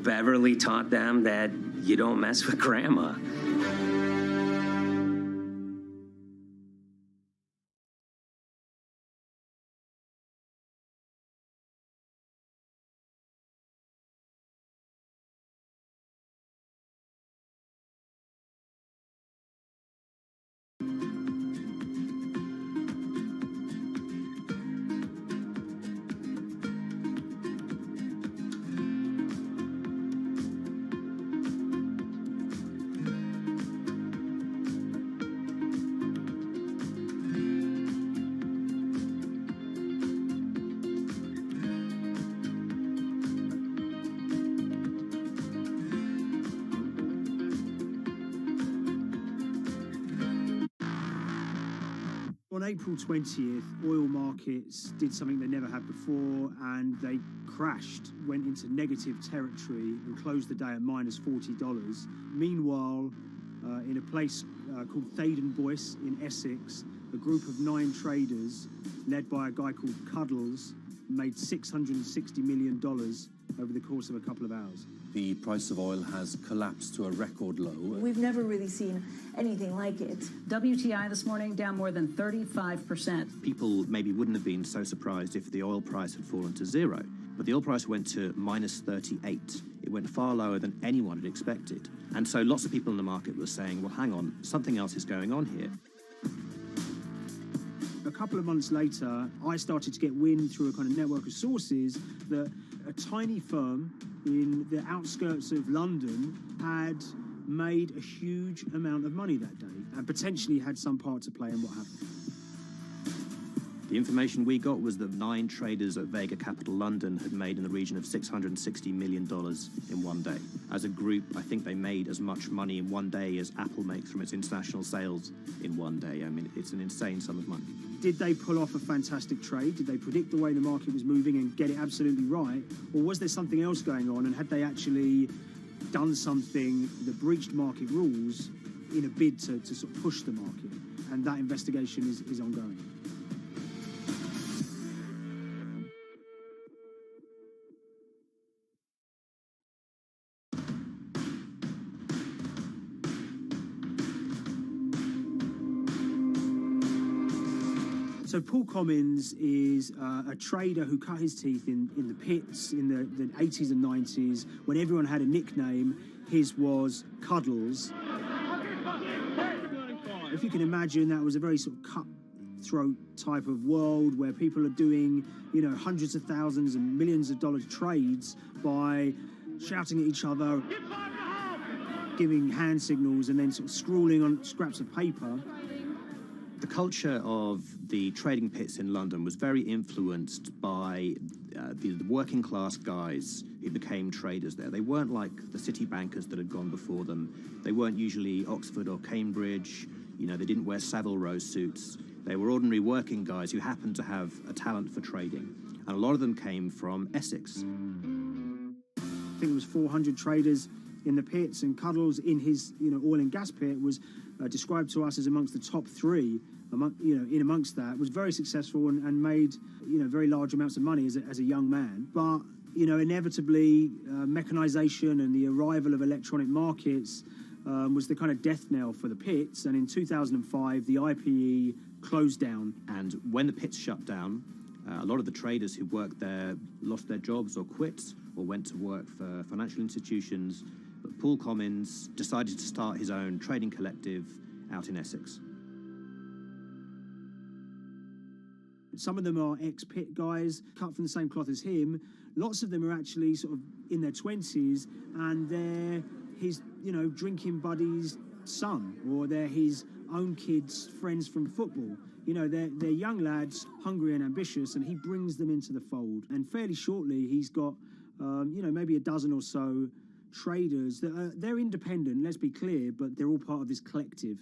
[SPEAKER 14] Beverly taught them that you don't mess with grandma.
[SPEAKER 5] On April 20th, oil markets did something they never had before, and they crashed, went into negative territory and closed the day at minus $40. Meanwhile, in a place called Thaden Boyce in Essex, a group of 9 traders, led by a guy called Cuddles, made $660 million over the course of a couple of hours.
[SPEAKER 7] The price of oil has collapsed to a record low.
[SPEAKER 21] We've never really seen anything like it. WTI this morning down more than 35%.
[SPEAKER 16] People maybe wouldn't have been so surprised if the oil price had fallen to zero, but the oil price went to minus 38. It went far lower than anyone had expected. And so lots of people in the market were saying, well, hang on, something else is going on here.
[SPEAKER 5] A couple of months later, I started to get wind through a kind of network of sources that a tiny firm in the outskirts of London had made a huge amount of money that day and potentially had some part to play in what happened.
[SPEAKER 16] The information we got was that 9 traders at Vega Capital London had made in the region of $660 million in one day. As a group, I think they made as much money in one day as Apple makes from its international sales in one day. I mean, it's an insane sum of money.
[SPEAKER 5] Did they pull off a fantastic trade? Did they predict the way the market was moving and get it absolutely right? Or was there something else going on, and had they actually done something that breached market rules in a bid to sort of push the market? And that investigation is ongoing. So Paul Commins is a trader who cut his teeth in the pits in the 80s and 90s. When everyone had a nickname, his was Cuddles. If you can imagine, that was a very sort of cutthroat type of world where people are doing, hundreds of thousands and millions of dollar trades by shouting at each other, giving hand signals, and then sort of scrawling on scraps of paper.
[SPEAKER 16] The culture of the trading pits in London was very influenced by the working class guys who became traders there. They weren't like the city bankers that had gone before them. They weren't usually Oxford or Cambridge. They didn't wear Savile Row suits. They were ordinary working guys who happened to have a talent for trading. And a lot of them came from Essex.
[SPEAKER 5] I think it was 400 traders in the pits, and Cuddles in his oil and gas pit was described to us as amongst the top 3 amongst that, was very successful and made very large amounts of money as a young man. But inevitably mechanization and the arrival of electronic markets was the kind of death knell for the pits, and in 2005 the IPE closed down.
[SPEAKER 16] And when the pits shut down, a lot of the traders who worked there lost their jobs or quit or went to work for financial institutions. But Paul Commins decided to start his own trading collective out in Essex.
[SPEAKER 5] Some of them are ex-pit guys, cut from the same cloth as him. Lots of them are actually sort of in their 20s, and they're his, drinking buddy's son, or they're his own kids' friends from football. They're young lads, hungry and ambitious, and he brings them into the fold. And fairly shortly, he's got, maybe a dozen or so traders that they're independent, let's be clear, but they're all part of this collective.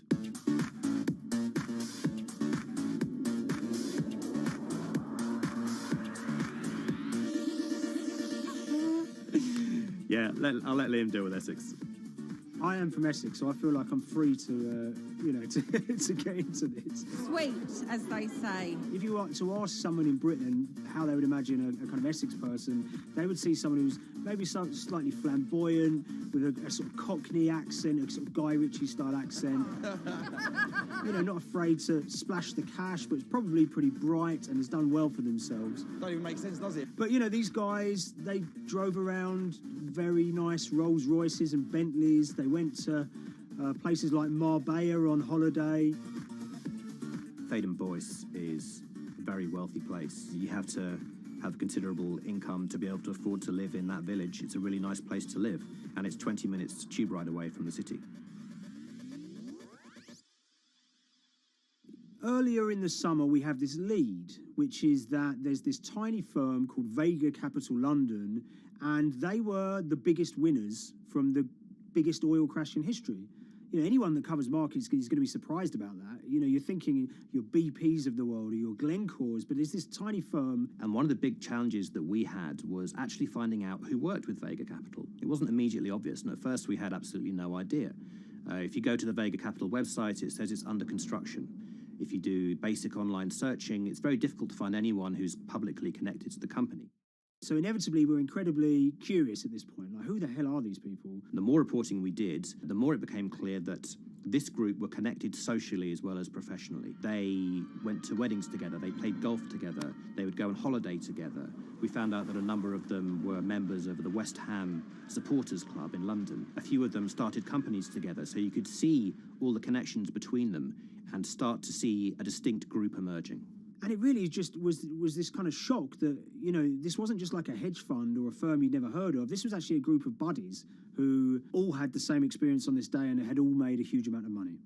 [SPEAKER 16] Yeah, I'll let Liam deal with Essex.
[SPEAKER 5] I am from Essex, so I feel like I'm free to, to get into this.
[SPEAKER 28] Sweet, as they say.
[SPEAKER 5] If you were to ask someone in Britain how they would imagine a kind of Essex person, they would see someone who's maybe slightly flamboyant, with a sort of Cockney accent, a sort of Guy Ritchie-style accent. Not afraid to splash the cash, but it's probably pretty bright and has done well for themselves.
[SPEAKER 2] Don't even make sense, does it?
[SPEAKER 5] But, these guys, they drove around very nice Rolls Royces and Bentleys. They went to places like Marbella on holiday.
[SPEAKER 16] Faden Boyce is a very wealthy place. You have to have considerable income to be able to afford to live in that village. It's a really nice place to live, and it's 20 minutes tube ride away from the city.
[SPEAKER 5] Earlier in the summer, we have this lead, which is that there's this tiny firm called Vega Capital London, and they were the biggest winners from the biggest oil crash in history. Anyone that covers markets is going to be surprised about that. You're thinking your BPs of the world or your Glencores, but it's this tiny firm.
[SPEAKER 16] And one of the big challenges that we had was actually finding out who worked with Vega Capital. It wasn't immediately obvious, and at first we had absolutely no idea. If you go to the Vega Capital website, it says it's under construction. If you do basic online searching, it's very difficult to find anyone who's publicly connected to the company.
[SPEAKER 5] So inevitably, we're incredibly curious at this point. Like, who the hell are these people?
[SPEAKER 16] The more reporting we did, the more it became clear that this group were connected socially as well as professionally. They went to weddings together, they played golf together, they would go on holiday together. We found out that a number of them were members of the West Ham Supporters Club in London. A few of them started companies together, so you could see all the connections between them and start to see a distinct group emerging.
[SPEAKER 5] And it really just was this kind of shock that, this wasn't just like a hedge fund or a firm you'd never heard of. This was actually a group of buddies who all had the same experience on this day and had all made a huge amount of money.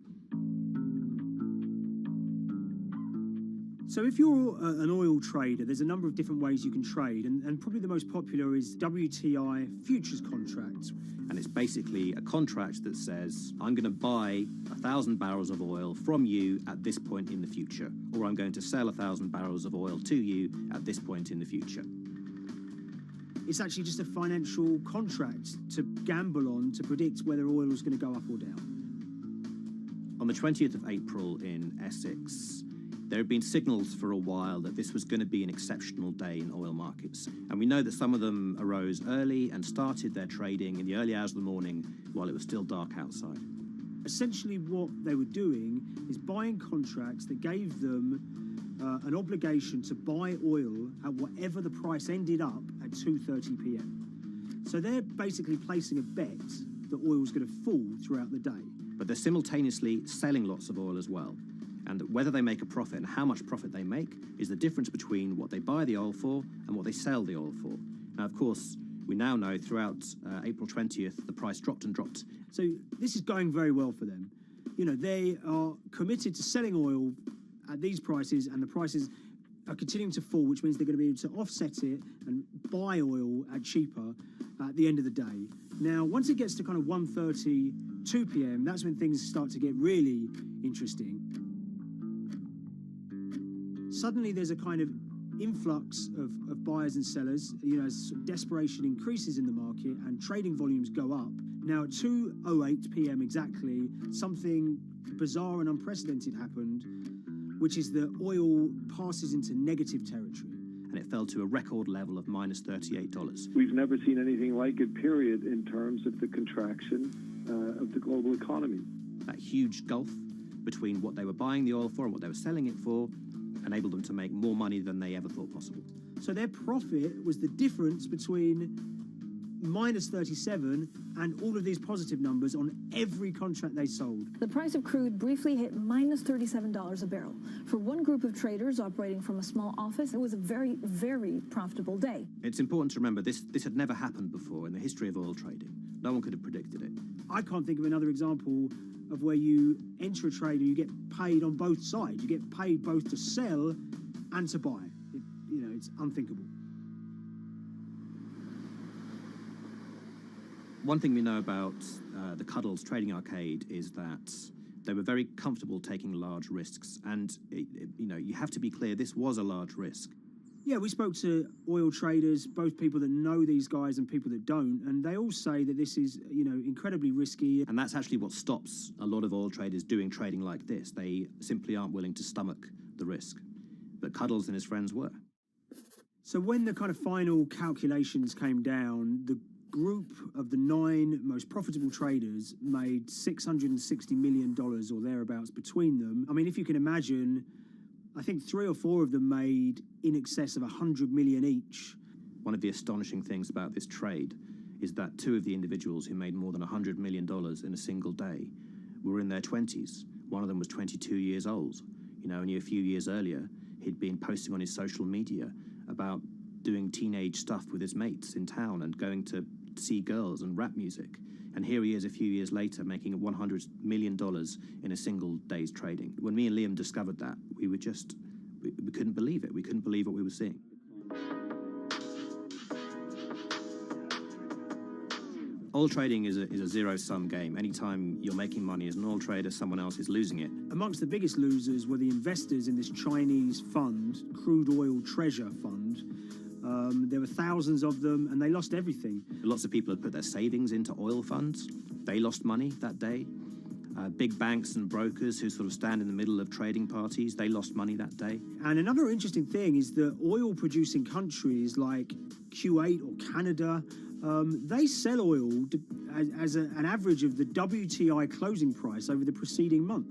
[SPEAKER 5] So if you're an oil trader, there's a number of different ways you can trade, and probably the most popular is WTI futures contracts.
[SPEAKER 16] And it's basically a contract that says, I'm going to buy 1,000 barrels of oil from you at this point in the future, or I'm going to sell 1,000 barrels of oil to you at this point in the future.
[SPEAKER 5] It's actually just a financial contract to gamble on to predict whether oil is going to go up or down.
[SPEAKER 16] On the 20th of April in Essex, there had been signals for a while that this was going to be an exceptional day in oil markets. And we know that some of them arose early and started their trading in the early hours of the morning while it was still dark outside.
[SPEAKER 5] Essentially what they were doing is buying contracts that gave them an obligation to buy oil at whatever the price ended up at 2:30 p.m. So they're basically placing a bet that oil was going to fall throughout the day.
[SPEAKER 16] But they're simultaneously selling lots of oil as well. And whether they make a profit and how much profit they make is the difference between what they buy the oil for and what they sell the oil for. Now, of course, we now know throughout April 20th, the price dropped and dropped.
[SPEAKER 5] So this is going very well for them. They are committed to selling oil at these prices, and the prices are continuing to fall, which means they're going to be able to offset it and buy oil at cheaper at the end of the day. Now, once it gets to kind of 1:30, 2 p.m., that's when things start to get really interesting. Suddenly there's a kind of influx of buyers and sellers, as desperation increases in the market and trading volumes go up. Now at 2:08 p.m. exactly, something bizarre and unprecedented happened, which is that oil passes into negative territory.
[SPEAKER 16] And it fell to a record level of minus $38.
[SPEAKER 12] We've never seen anything like it, period, in terms of the contraction of the global economy.
[SPEAKER 16] That huge gulf between what they were buying the oil for and what they were selling it for enabled them to make more money than they ever thought possible.
[SPEAKER 5] So their profit was the difference between minus 37 and all of these positive numbers on every contract they sold.
[SPEAKER 2] The price of crude briefly hit minus $37 a barrel. For one group of traders operating from a small office, it was a very, very profitable day.
[SPEAKER 16] It's important to remember this had never happened before in the history of oil trading. No one could have predicted it.
[SPEAKER 5] I can't think of another example of where you enter a trade and you get paid on both sides. You get paid both to sell and to buy. It's unthinkable.
[SPEAKER 16] One thing we know about the Cuddles Trading Arcade is that they were very comfortable taking large risks. And, you have to be clear, this was a large risk.
[SPEAKER 5] Yeah, we spoke to oil traders, both people that know these guys and people that don't, and they all say that this is, incredibly risky.
[SPEAKER 16] And that's actually what stops a lot of oil traders doing trading like this. They simply aren't willing to stomach the risk. But Cuddles and his friends were.
[SPEAKER 5] So when the kind of final calculations came down, the group of the 9 most profitable traders made $660 million or thereabouts between them. I mean, if you can imagine, I think 3 or 4 of them made in excess of 100 million each.
[SPEAKER 16] One of the astonishing things about this trade is that 2 of the individuals who made more than $100 million in a single day were in their 20s. One of them was 22 years old. Only a few years earlier, he'd been posting on his social media about doing teenage stuff with his mates in town and going to see girls and rap music. And here he is a few years later making $100 million in a single day's trading. When me and Liam discovered that, we couldn't believe it. We couldn't believe what we were seeing. Oil trading is a zero-sum game. Anytime you're making money as an oil trader, someone else is losing it.
[SPEAKER 5] Amongst the biggest losers were the investors in this Chinese fund, Crude Oil Treasure Fund. There were thousands of them, and they lost everything.
[SPEAKER 16] Lots of people had put their savings into oil funds. They lost money that day. Big banks and brokers who sort of stand in the middle of trading parties, they lost money that day.
[SPEAKER 5] And another interesting thing is that oil-producing countries like Kuwait or Canada, they sell oil as an average of the WTI closing price over the preceding month.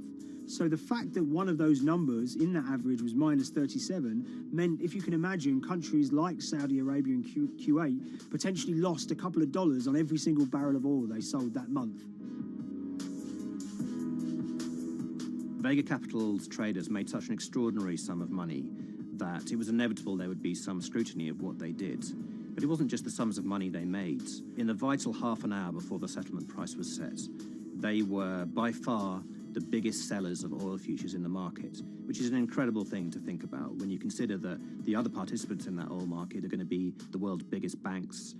[SPEAKER 5] So the fact that one of those numbers in that average was minus 37 meant, if you can imagine, countries like Saudi Arabia and Kuwait potentially lost a couple of dollars on every single barrel of oil they sold that month.
[SPEAKER 16] Vega Capital's traders made such an extraordinary sum of money that it was inevitable there would be some scrutiny of what they did. But it wasn't just the sums of money they made. In the vital half an hour before the settlement price was set, they were by far the biggest sellers of oil futures in the market, which is an incredible thing to think about when you consider that the other participants in that oil market are going to be the world's biggest banks,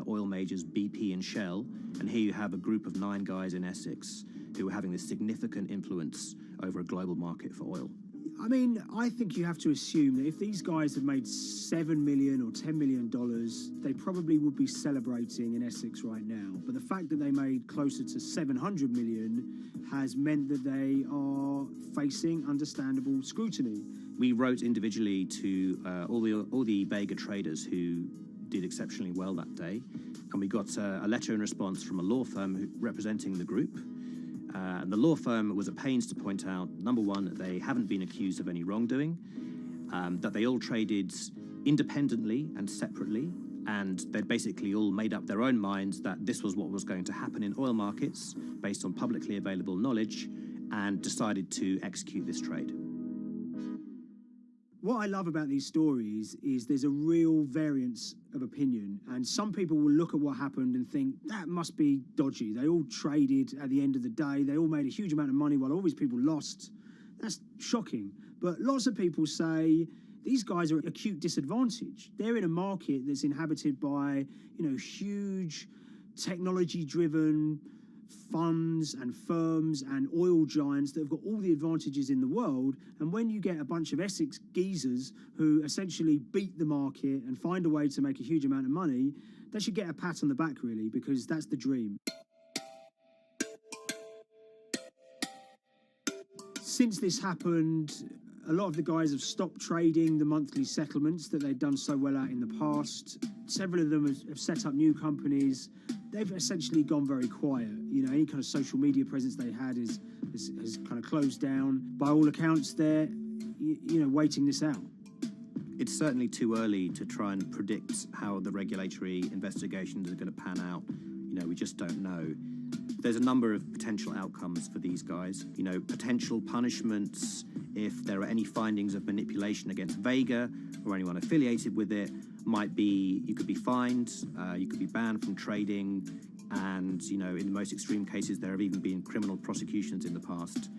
[SPEAKER 16] oil majors, BP and Shell, and here you have a group of 9 guys in Essex who are having this significant influence over a global market for oil.
[SPEAKER 5] I mean, I think you have to assume that if these guys had made $7 million or $10 million, they probably would be celebrating in Essex right now. But the fact that they made closer to $700 million has meant that they are facing understandable scrutiny.
[SPEAKER 16] We wrote individually to all the Vega traders who did exceptionally well that day, and we got a letter in response from a law firm representing the group. And the law firm was at pains to point out, number one, that they haven't been accused of any wrongdoing, that they all traded independently and separately, and they'd basically all made up their own minds that this was what was going to happen in oil markets based on publicly available knowledge, and decided to execute this trade.
[SPEAKER 5] What I love about these stories is there's a real variance of opinion, and some people will look at what happened and think that must be dodgy. They all traded at the end of the day. They all made a huge amount of money while all these people lost. That's shocking. But lots of people say these guys are at acute disadvantage. They're in a market that's inhabited by, huge technology-driven funds and firms and oil giants that have got all the advantages in the world, and when you get a bunch of Essex geezers who essentially beat the market and find a way to make a huge amount of money, they should get a pat on the back, really, because that's the dream. Since this happened, a lot of the guys have stopped trading the monthly settlements that they'd done so well at in the past. Several of them have set up new companies. They've essentially gone very quiet. Any kind of social media presence they had has kind of closed down. By all accounts, they're, waiting this out.
[SPEAKER 16] It's certainly too early to try and predict how the regulatory investigations are going to pan out. We just don't know. There's a number of potential outcomes for these guys. Potential punishments if there are any findings of manipulation against Vega or anyone affiliated with it might be you could be fined, you could be banned from trading, and in the most extreme cases there have even been criminal prosecutions in the past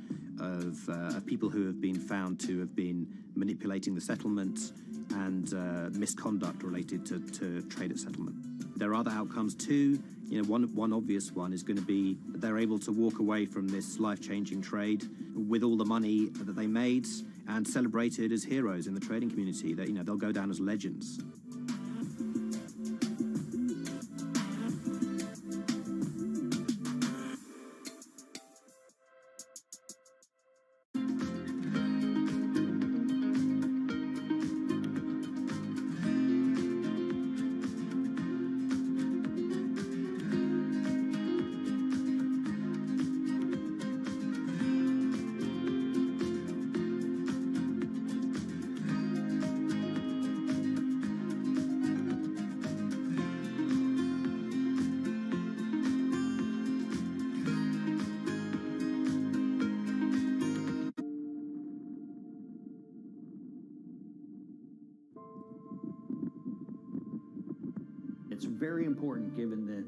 [SPEAKER 16] of people who have been found to have been manipulating the settlement and misconduct related to trade at settlement. There are other outcomes too. One obvious one is going to be that they're able to walk away from this life-changing trade with all the money that they made and celebrated as heroes in the trading community. That they'll go down as legends.
[SPEAKER 6] It's very important, given the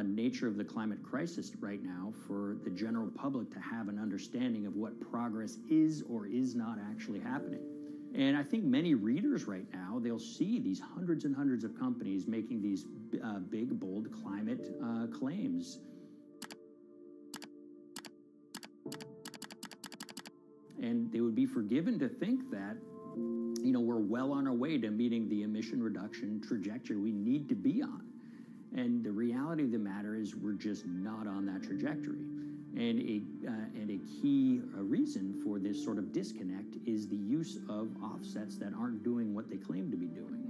[SPEAKER 6] nature of the climate crisis right now, for the general public to have an understanding of what progress is or is not actually happening. And I think many readers right now, they'll see these hundreds and hundreds of companies making these big, bold climate claims. And they would be forgiven to think that we're well on our way to meeting the emission reduction trajectory we need to be on. And the reality of the matter is we're just not on that trajectory. And a key reason for this sort of disconnect is the use of offsets that aren't doing what they claim to be doing.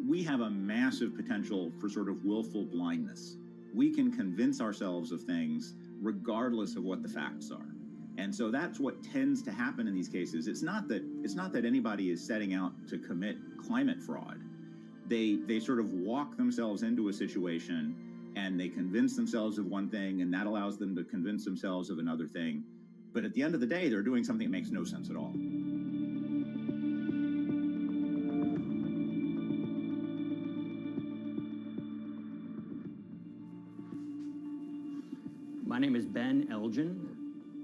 [SPEAKER 9] We have a massive potential for sort of willful blindness. We can convince ourselves of things regardless of what the facts are. And so that's what tends to happen in these cases. It's not that anybody is setting out to commit climate fraud. They sort of walk themselves into a situation and they convince themselves of one thing, and that allows them to convince themselves of another thing. But at the end of the day, they're doing something that makes no sense at all.
[SPEAKER 6] My name is Ben Elgin.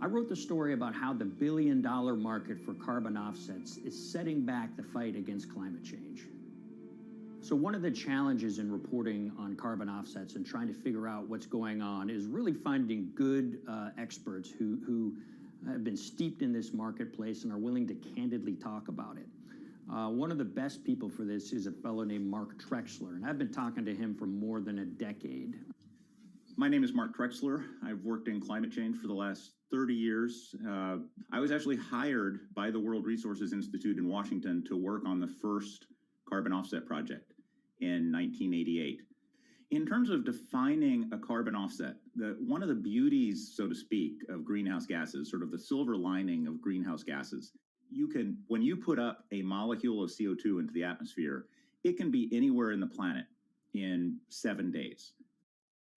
[SPEAKER 6] I wrote the story about how the billion-dollar market for carbon offsets is setting back the fight against climate change. So one of the challenges in reporting on carbon offsets and trying to figure out what's going on is really finding good experts who have been steeped in this marketplace and are willing to candidly talk about it. One of the best people for this is a fellow named Mark Trexler, and I've been talking to him for more than a decade.
[SPEAKER 9] My name is Mark Trexler. I've worked in climate change for the last 30 years. I was actually hired by the World Resources Institute in Washington to work on the first carbon offset project in 1988. In terms of defining a carbon offset, one of the beauties, so to speak, of greenhouse gases, sort of the silver lining of greenhouse gases, when you put up a molecule of CO2 into the atmosphere, it can be anywhere in the planet in 7 days.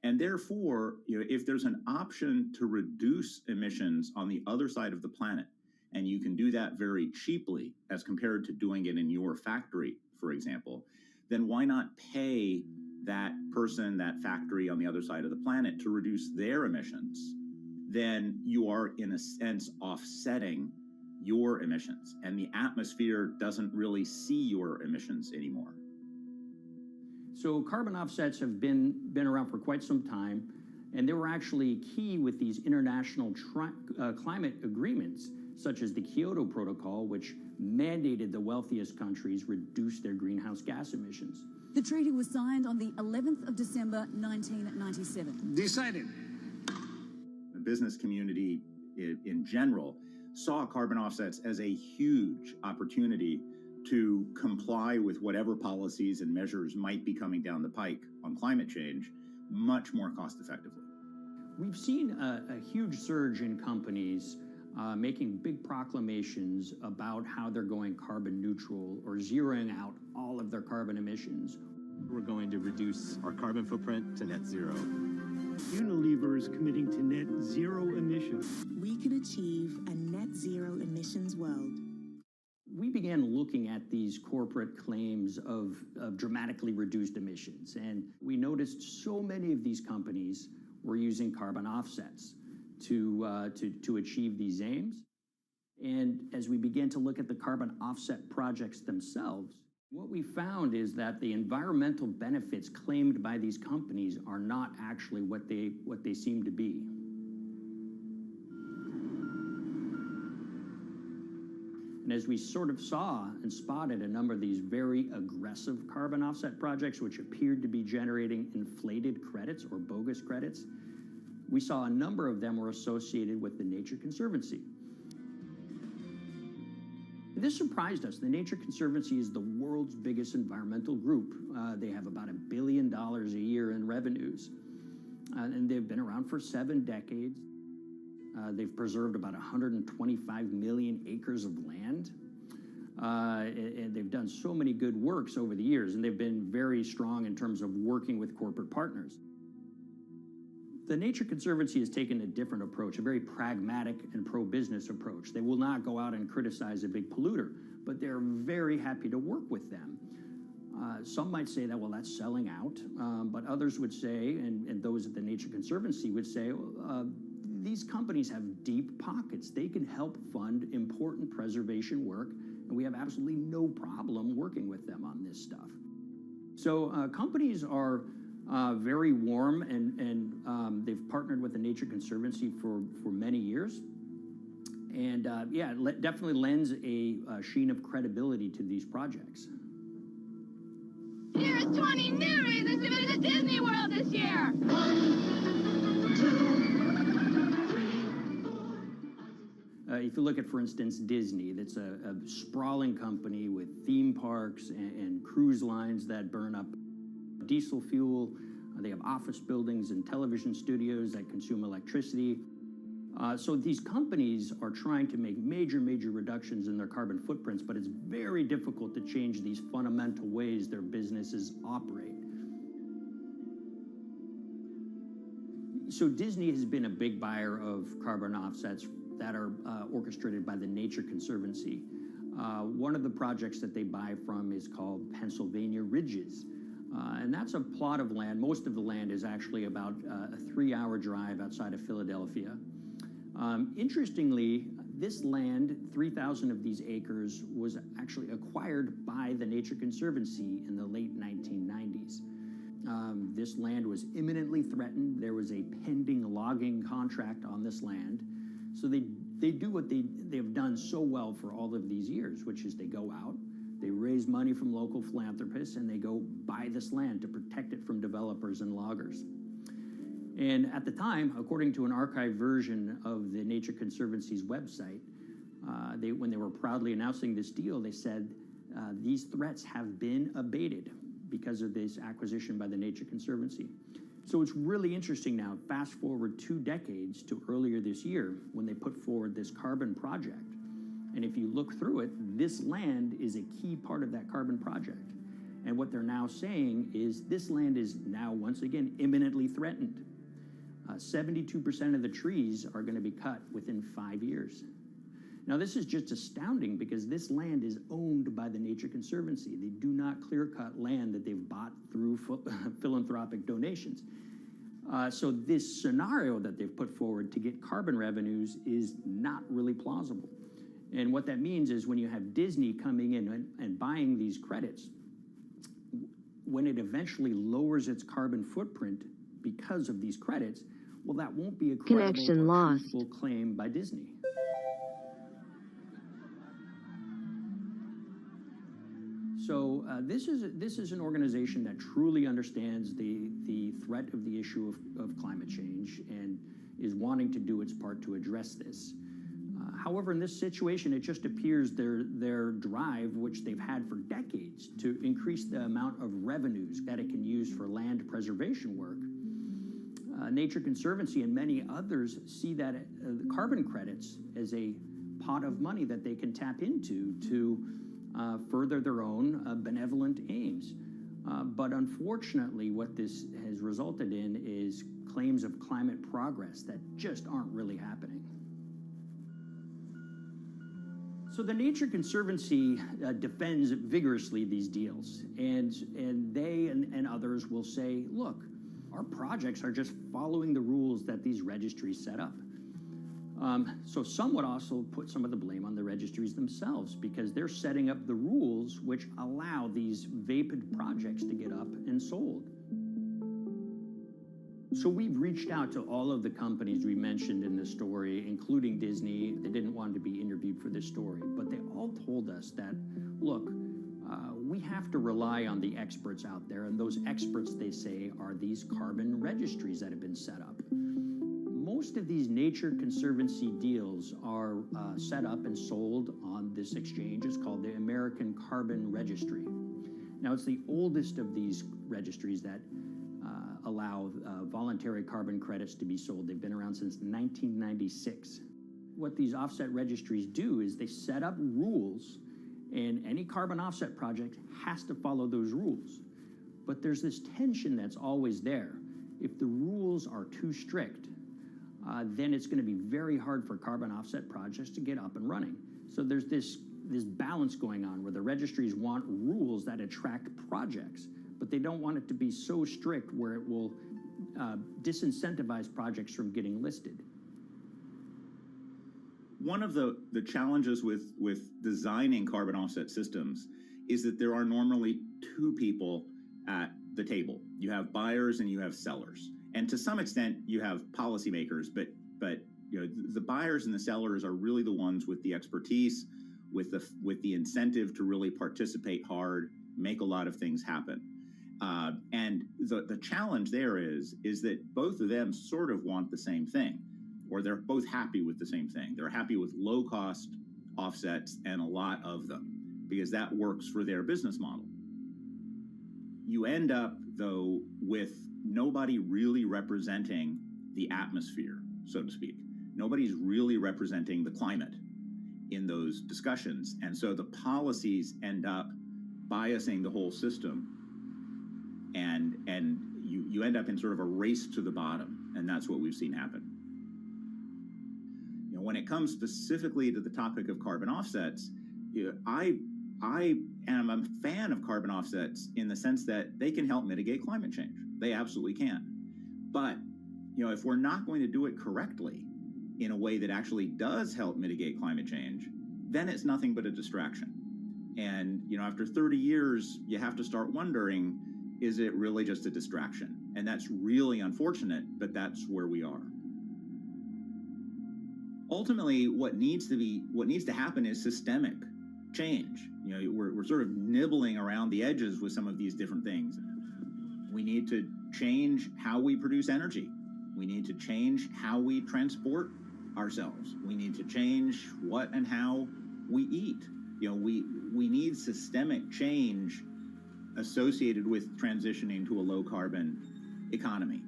[SPEAKER 9] And therefore, if there's an option to reduce emissions on the other side of the planet, and you can do that very cheaply as compared to doing it in your factory, for example, then why not pay that person, that factory on the other side of the planet to reduce their emissions? Then you are, in a sense, offsetting your emissions, and the atmosphere doesn't really see your emissions anymore.
[SPEAKER 6] So carbon offsets have been around for quite some time, and they were actually key with these international climate agreements, such as the Kyoto Protocol, which mandated the wealthiest countries reduce their greenhouse gas emissions.
[SPEAKER 13] The treaty was signed on the 11th of December, 1997.
[SPEAKER 9] Decided. The business community in general saw carbon offsets as a huge opportunity to comply with whatever policies and measures might be coming down the pike on climate change much more cost effectively.
[SPEAKER 6] We've seen a huge surge in companies making big proclamations about how they're going carbon neutral or zeroing out all of their carbon emissions.
[SPEAKER 11] We're going to reduce our carbon footprint to net zero.
[SPEAKER 15] Unilever is committing to net zero emissions.
[SPEAKER 17] We can achieve a net zero emissions world.
[SPEAKER 6] We began looking at these corporate claims of dramatically reduced emissions, and we noticed so many of these companies were using carbon offsets to achieve these aims. And as we began to look at the carbon offset projects themselves, what we found is that the environmental benefits claimed by these companies are not actually what they seem to be. And as we sort of saw and spotted a number of these very aggressive carbon offset projects, which appeared to be generating inflated credits or bogus credits, we saw a number of them were associated with the Nature Conservancy. This surprised us. The Nature Conservancy is the world's biggest environmental group. They have about $1 billion a year in revenues, and they've been around for 7 decades. They've preserved about 125 million acres of land, and they've done so many good works over the years, and they've been very strong in terms of working with corporate partners. The Nature Conservancy has taken a different approach, a very pragmatic and pro-business approach. They will not go out and criticize a big polluter, but they're very happy to work with them. Some might say that, well, that's selling out, but others would say, and those at the Nature Conservancy would say, these companies have deep pockets. They can help fund important preservation work, and we have absolutely no problem working with them on this stuff. So companies are very warm, and they've partnered with the Nature Conservancy for many years. And yeah, it definitely lends a sheen of credibility to these projects.
[SPEAKER 20] Here's 20 new reasons to visit Disney World this year. 1, 2, 3, 4.
[SPEAKER 6] If you look at, for instance, Disney, that's a sprawling company with theme parks and cruise lines that burn up diesel fuel. They have office buildings and television studios that consume electricity. So these companies are trying to make major reductions in their carbon footprints, but it's very difficult to change these fundamental ways their businesses operate. So Disney has been a big buyer of carbon offsets that are orchestrated by the Nature Conservancy. One of the projects that they buy from is called Pennsylvania Ridges. And that's a plot of land. Most of the land is actually about a 3-hour drive outside of Philadelphia. Interestingly, this land, 3,000 of these acres, was actually acquired by the Nature Conservancy in the late 1990s. This land was imminently threatened. There was a pending logging contract on this land. So they do what they've done so well for all of these years, which is they go out, they raise money from local philanthropists, and they go buy this land to protect it from developers and loggers. And at the time, according to an archived version of the Nature Conservancy's website, when they were proudly announcing this deal, they said, these threats have been abated because of this acquisition by the Nature Conservancy. So it's really interesting now, fast forward 2 decades to earlier this year when they put forward this carbon project. And if you look through it, this land is a key part of that carbon project. And what they're now saying is this land is now, once again, imminently threatened. 72% of the trees are going to be cut within 5 years. Now, this is just astounding because this land is owned by the Nature Conservancy. They do not clear-cut land that they've bought through philanthropic donations. So this scenario that they've put forward to get carbon revenues is not really plausible. And what that means is when you have Disney coming in and buying these credits, when it eventually lowers its carbon footprint because of these credits, well, that won't be a credible or truthful claim by Disney. So this is an organization that truly understands the threat of the issue of climate change and is wanting to do its part to address this. However, in this situation, it just appears their drive, which they've had for decades, to increase the amount of revenues that it can use for land preservation work, Nature Conservancy and many others see that the carbon credits as a pot of money that they can tap into to further their own benevolent aims. But unfortunately, what this has resulted in is claims of climate progress that just aren't really happening. So the Nature Conservancy defends vigorously these deals, and they and others will say, look, our projects are just following the rules that these registries set up. So some would also put some of the blame on the registries themselves because they're setting up the rules which allow these vapid projects to get up and sold. So we've reached out to all of the companies we mentioned in this story, including Disney. They didn't want to be interviewed for this story, but they all told us that, look, we have to rely on the experts out there, and those experts, they say, are these carbon registries that have been set up. Most of these Nature Conservancy deals are set up and sold on this exchange. It's called the American Carbon Registry. Now, it's the oldest of these registries that allow voluntary carbon credits to be sold. They've been around since 1996. What these offset registries do is they set up rules, and any carbon offset project has to follow those rules. But there's this tension that's always there. If the rules are too strict, then it's going to be very hard for carbon offset projects to get up and running. So there's this balance going on where the registries want rules that attract projects, but they don't want it to be so strict where it will disincentivize projects from getting listed.
[SPEAKER 9] One of the challenges with designing carbon offset systems is that there are normally two people at the table. You have buyers and you have sellers. And to some extent, you have policymakers, but you know, the buyers and the sellers are really the ones with the expertise, with the incentive to really participate hard, make a lot of things happen. And the challenge there is that both of them sort of want the same thing, or they're both happy with the same thing. They're happy with low-cost offsets and a lot of them, because that works for their business model. You end up, though, with nobody really representing the atmosphere, so to speak. Nobody's really representing the climate in those discussions. And so the policies end up biasing the whole system, and you end up in sort of a race to the bottom, and that's what we've seen happen. You know, when it comes specifically to the topic of carbon offsets, you know, I am a fan of carbon offsets in the sense that they can help mitigate climate change. They absolutely can. But, you know, if we're not going to do it correctly in a way that actually does help mitigate climate change, then it's nothing but a distraction. And, you know, after 30 years, you have to start wondering, is it really just a distraction? And that's really unfortunate, but that's where we are. Ultimately, what needs to happen is systemic change. You know, we're sort of nibbling around the edges with some of these different things. We need to change how we produce energy. We need to change how we transport ourselves. We need to change what and how we eat. You know, we need systemic change associated with transitioning to a low carbon economy.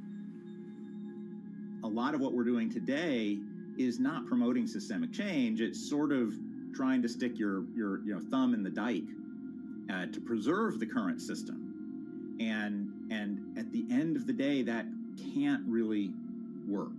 [SPEAKER 9] A lot of what we're doing today is not promoting systemic change. It's sort of trying to stick your thumb in the dike to preserve the current system. And at the end of the day, that can't really work.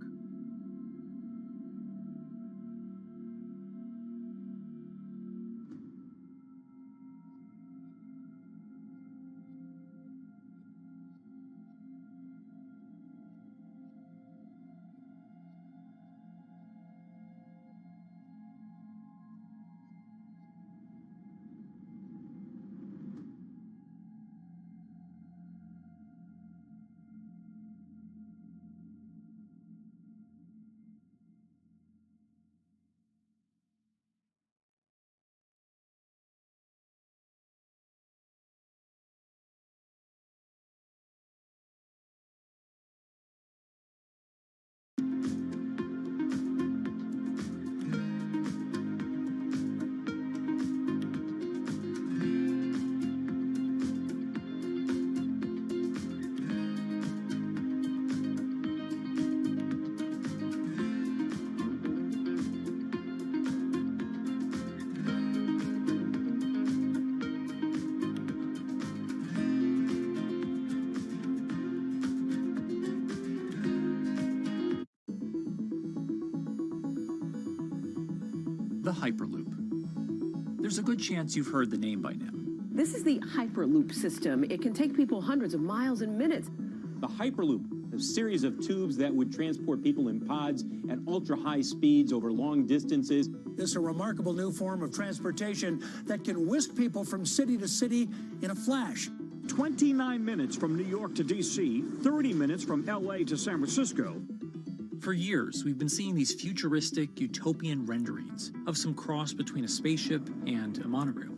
[SPEAKER 3] the Hyperloop. There's a good chance you've heard the name by now.
[SPEAKER 4] This is the Hyperloop system. It can take people hundreds of miles in minutes.
[SPEAKER 19] The Hyperloop, a series of tubes that would transport people in pods at ultra-high speeds over long distances.
[SPEAKER 23] It's a remarkable new form of transportation that can whisk people from city to city in a flash.
[SPEAKER 24] 29 minutes from New York to D.C., 30 minutes from L.A. to San Francisco.
[SPEAKER 3] For years, we've been seeing these futuristic, utopian renderings of some cross between a spaceship and a monorail.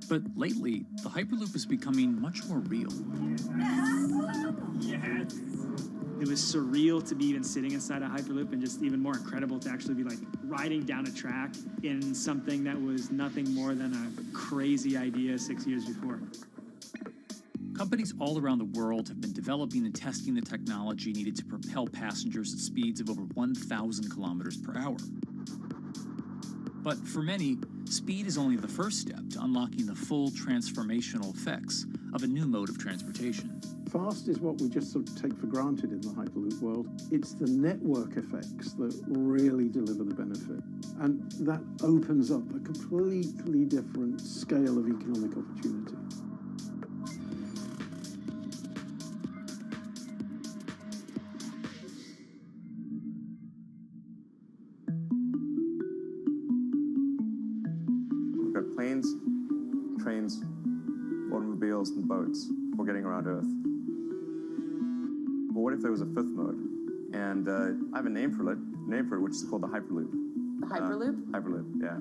[SPEAKER 3] But lately, the Hyperloop is becoming much more real.
[SPEAKER 5] Yes. It was surreal to be even sitting inside a Hyperloop, and just even more incredible to actually be like riding down a track in something that was nothing more than a crazy idea 6 years before.
[SPEAKER 3] Companies all around the world have been developing and testing the technology needed to propel passengers at speeds of over 1,000 kilometers per hour. But for many, speed is only the first step to unlocking the full transformational effects of a new mode of transportation.
[SPEAKER 25] Fast is what we just sort of take for granted in the Hyperloop world. It's the network effects that really deliver the benefit. And that opens up a completely different scale of economic opportunity.
[SPEAKER 26] We've got planes, trains, automobiles, and boats for getting around Earth. But what if there was a fifth mode? And I have a name for it, which is called the Hyperloop.
[SPEAKER 4] The Hyperloop?
[SPEAKER 26] Hyperloop, yeah.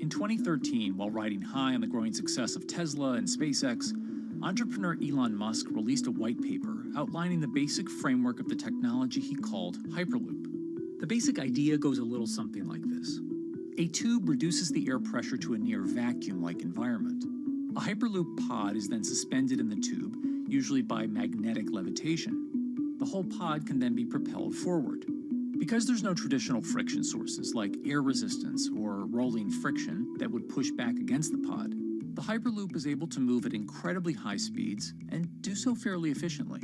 [SPEAKER 3] In 2013, while riding high on the growing success of Tesla and SpaceX, entrepreneur Elon Musk released a white paper outlining the basic framework of the technology he called Hyperloop. The basic idea goes a little something like this. A tube reduces the air pressure to a near vacuum-like environment. A Hyperloop pod is then suspended in the tube, usually by magnetic levitation. The whole pod can then be propelled forward. Because there's no traditional friction sources like air resistance or rolling friction that would push back against the pod, the Hyperloop is able to move at incredibly high speeds and do so fairly efficiently.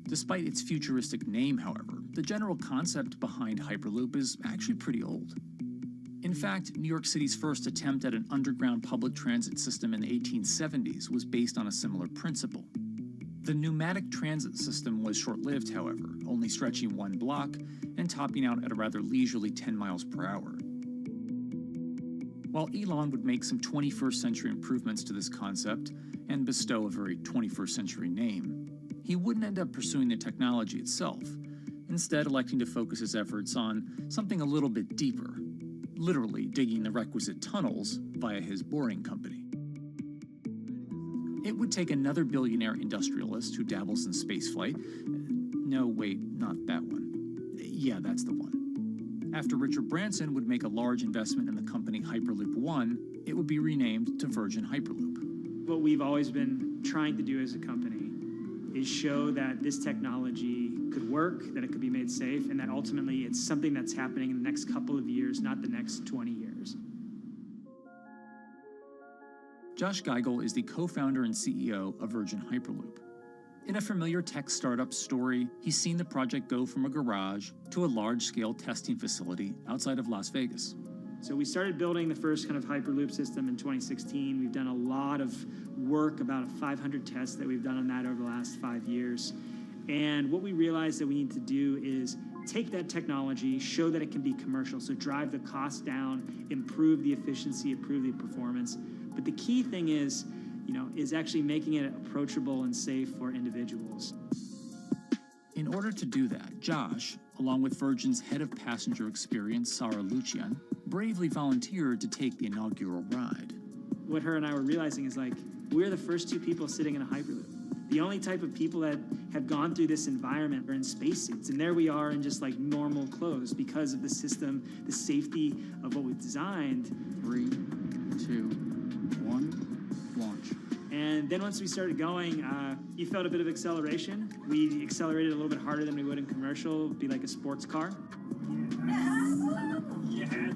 [SPEAKER 3] Despite its futuristic name, however, the general concept behind Hyperloop is actually pretty old. In fact, New York City's first attempt at an underground public transit system in the 1870s was based on a similar principle. The pneumatic transit system was short-lived, however, only stretching one block and topping out at a rather leisurely 10 miles per hour. While Elon would make some 21st century improvements to this concept and bestow a very 21st century name, he wouldn't end up pursuing the technology itself, instead electing to focus his efforts on something a little bit deeper, literally digging the requisite tunnels via his boring company. It would take another billionaire industrialist who dabbles in spaceflight. No, wait, not that one. Yeah, that's the one. After Richard Branson would make a large investment in the company Hyperloop One, it would be renamed to Virgin Hyperloop.
[SPEAKER 5] What we've always been trying to do as a company is show that this technology could work, that it could be made safe, and that ultimately it's something that's happening in the next couple of years, not the next 20 years.
[SPEAKER 3] Josh Geigel is the co-founder and CEO of Virgin Hyperloop. In a familiar tech startup story, he's seen the project go from a garage to a large-scale testing facility outside of Las Vegas.
[SPEAKER 5] So we started building the first kind of Hyperloop system in 2016. We've done a lot of work, about 500 tests that we've done on that over the last 5 years. And what we realized that we need to do is take that technology, show that it can be commercial, so drive the cost down, improve the efficiency, improve the performance. But the key thing is actually making it approachable and safe for individuals.
[SPEAKER 3] In order to do that, Josh, along with Virgin's head of passenger experience, Sarah Lucian, bravely volunteered to take the inaugural ride.
[SPEAKER 5] What her and I were realizing is we're the first two people sitting in a Hyperloop. The only type of people that have gone through this environment are in spacesuits, and there we are in just normal clothes because of the system, the safety of what we've designed.
[SPEAKER 3] 3, 2, 1, launch.
[SPEAKER 5] And then once we started going, you felt a bit of acceleration. We accelerated a little bit harder than we would in commercial. It'd be like a sports car. Yes.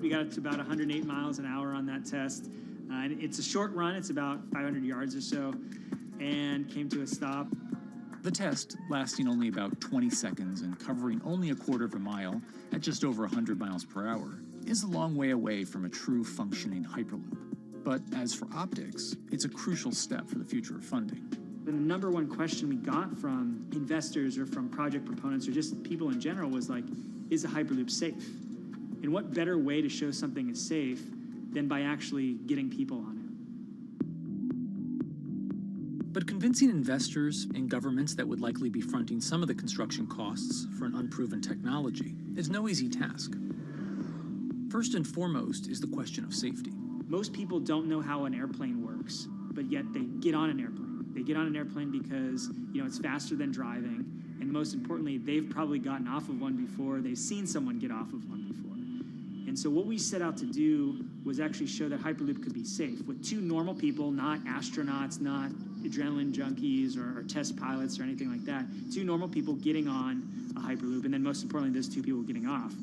[SPEAKER 5] We got to about 108 miles an hour on that test. And it's a short run. It's about 500 yards or so. And came to a stop.
[SPEAKER 3] The test, lasting only about 20 seconds and covering only a quarter of a mile at just over 100 miles per hour, is a long way away from a true functioning Hyperloop. But as for optics, it's a crucial step for the future of funding.
[SPEAKER 1] The number one question we got from investors or from project proponents or just people in general was like, is a Hyperloop safe? And what better way to show something is safe than by actually getting people on it?
[SPEAKER 3] But convincing investors and governments that would likely be fronting some of the construction costs for an unproven technology is no easy task. First and foremost is the question of safety.
[SPEAKER 1] Most people don't know how an airplane works, but yet they get on an airplane. They get on an airplane because, it's faster than driving, and most importantly, they've probably gotten off of one before, they've seen someone get off of one before. And so what we set out to do was actually show that Hyperloop could be safe with two normal people, not astronauts, not adrenaline junkies or test pilots or anything like that. Two normal people getting on a Hyperloop, and then most importantly, those two people getting off.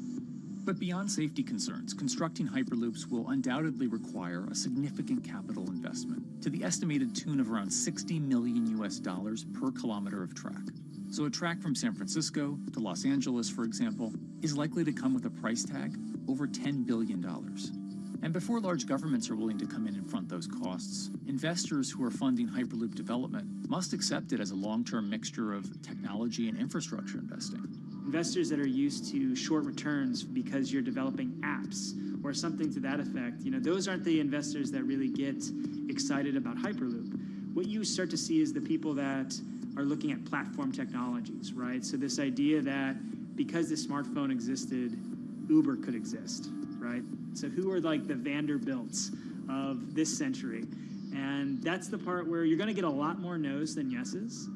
[SPEAKER 3] But beyond safety concerns, constructing Hyperloops will undoubtedly require a significant capital investment to the estimated tune of around $60 million per kilometer of track. So a track from San Francisco to Los Angeles, for example, is likely to come with a price tag over $10 billion. And before large governments are willing to come in and front those costs, investors who are funding Hyperloop development must accept it as a long-term mixture of technology and infrastructure investing.
[SPEAKER 1] Investors that are used to short returns because you're developing apps or something to that effect, those aren't the investors that really get excited about Hyperloop. What you start to see is the people that are looking at platform technologies, right? So this idea that because the smartphone existed, Uber could exist, right? So who are like the Vanderbilts of this century? And that's the part where you're going to get a lot more no's than yeses.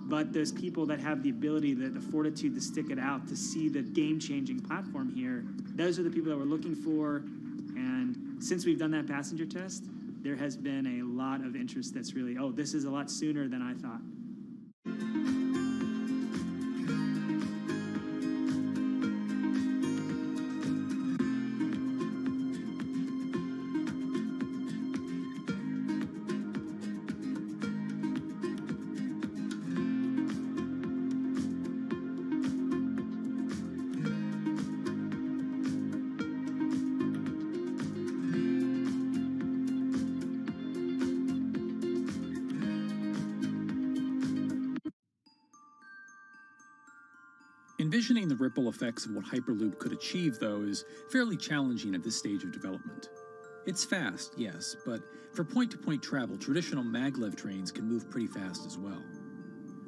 [SPEAKER 1] But those people that have the ability, the fortitude to stick it out, to see the game-changing platform here, those are the people that we're looking for. And since we've done that passenger test, there has been a lot of interest that's really, this is a lot sooner than I thought.
[SPEAKER 3] Envisioning the ripple effects of what Hyperloop could achieve, though, is fairly challenging at this stage of development. It's fast, yes, but for point-to-point travel, traditional maglev trains can move pretty fast as well.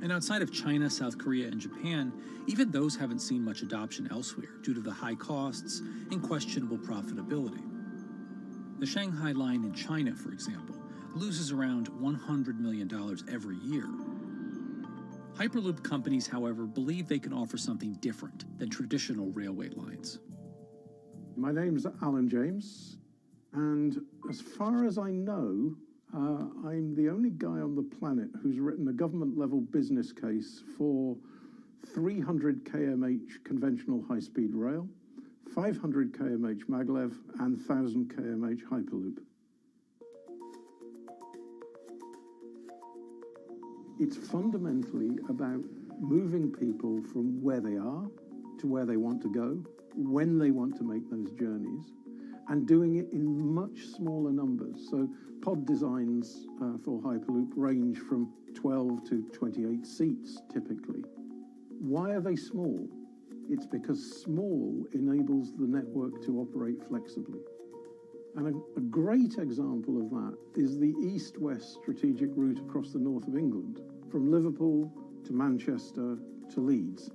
[SPEAKER 3] And outside of China, South Korea, and Japan, even those haven't seen much adoption elsewhere due to the high costs and questionable profitability. The Shanghai line in China, for example, loses around $100 million every year. Hyperloop companies, however, believe they can offer something different than traditional railway lines.
[SPEAKER 25] My name's Alan James, and as far as I know, I'm the only guy on the planet who's written a government-level business case for 300 kmh conventional high-speed rail, 500 kmh maglev, and 1,000 kmh Hyperloop. It's fundamentally about moving people from where they are to where they want to go, when they want to make those journeys, and doing it in much smaller numbers. So pod designs for Hyperloop range from 12 to 28 seats, typically. Why are they small? It's because small enables the network to operate flexibly. And a great example of that is the east-west strategic route across the north of England, from Liverpool to Manchester to Leeds.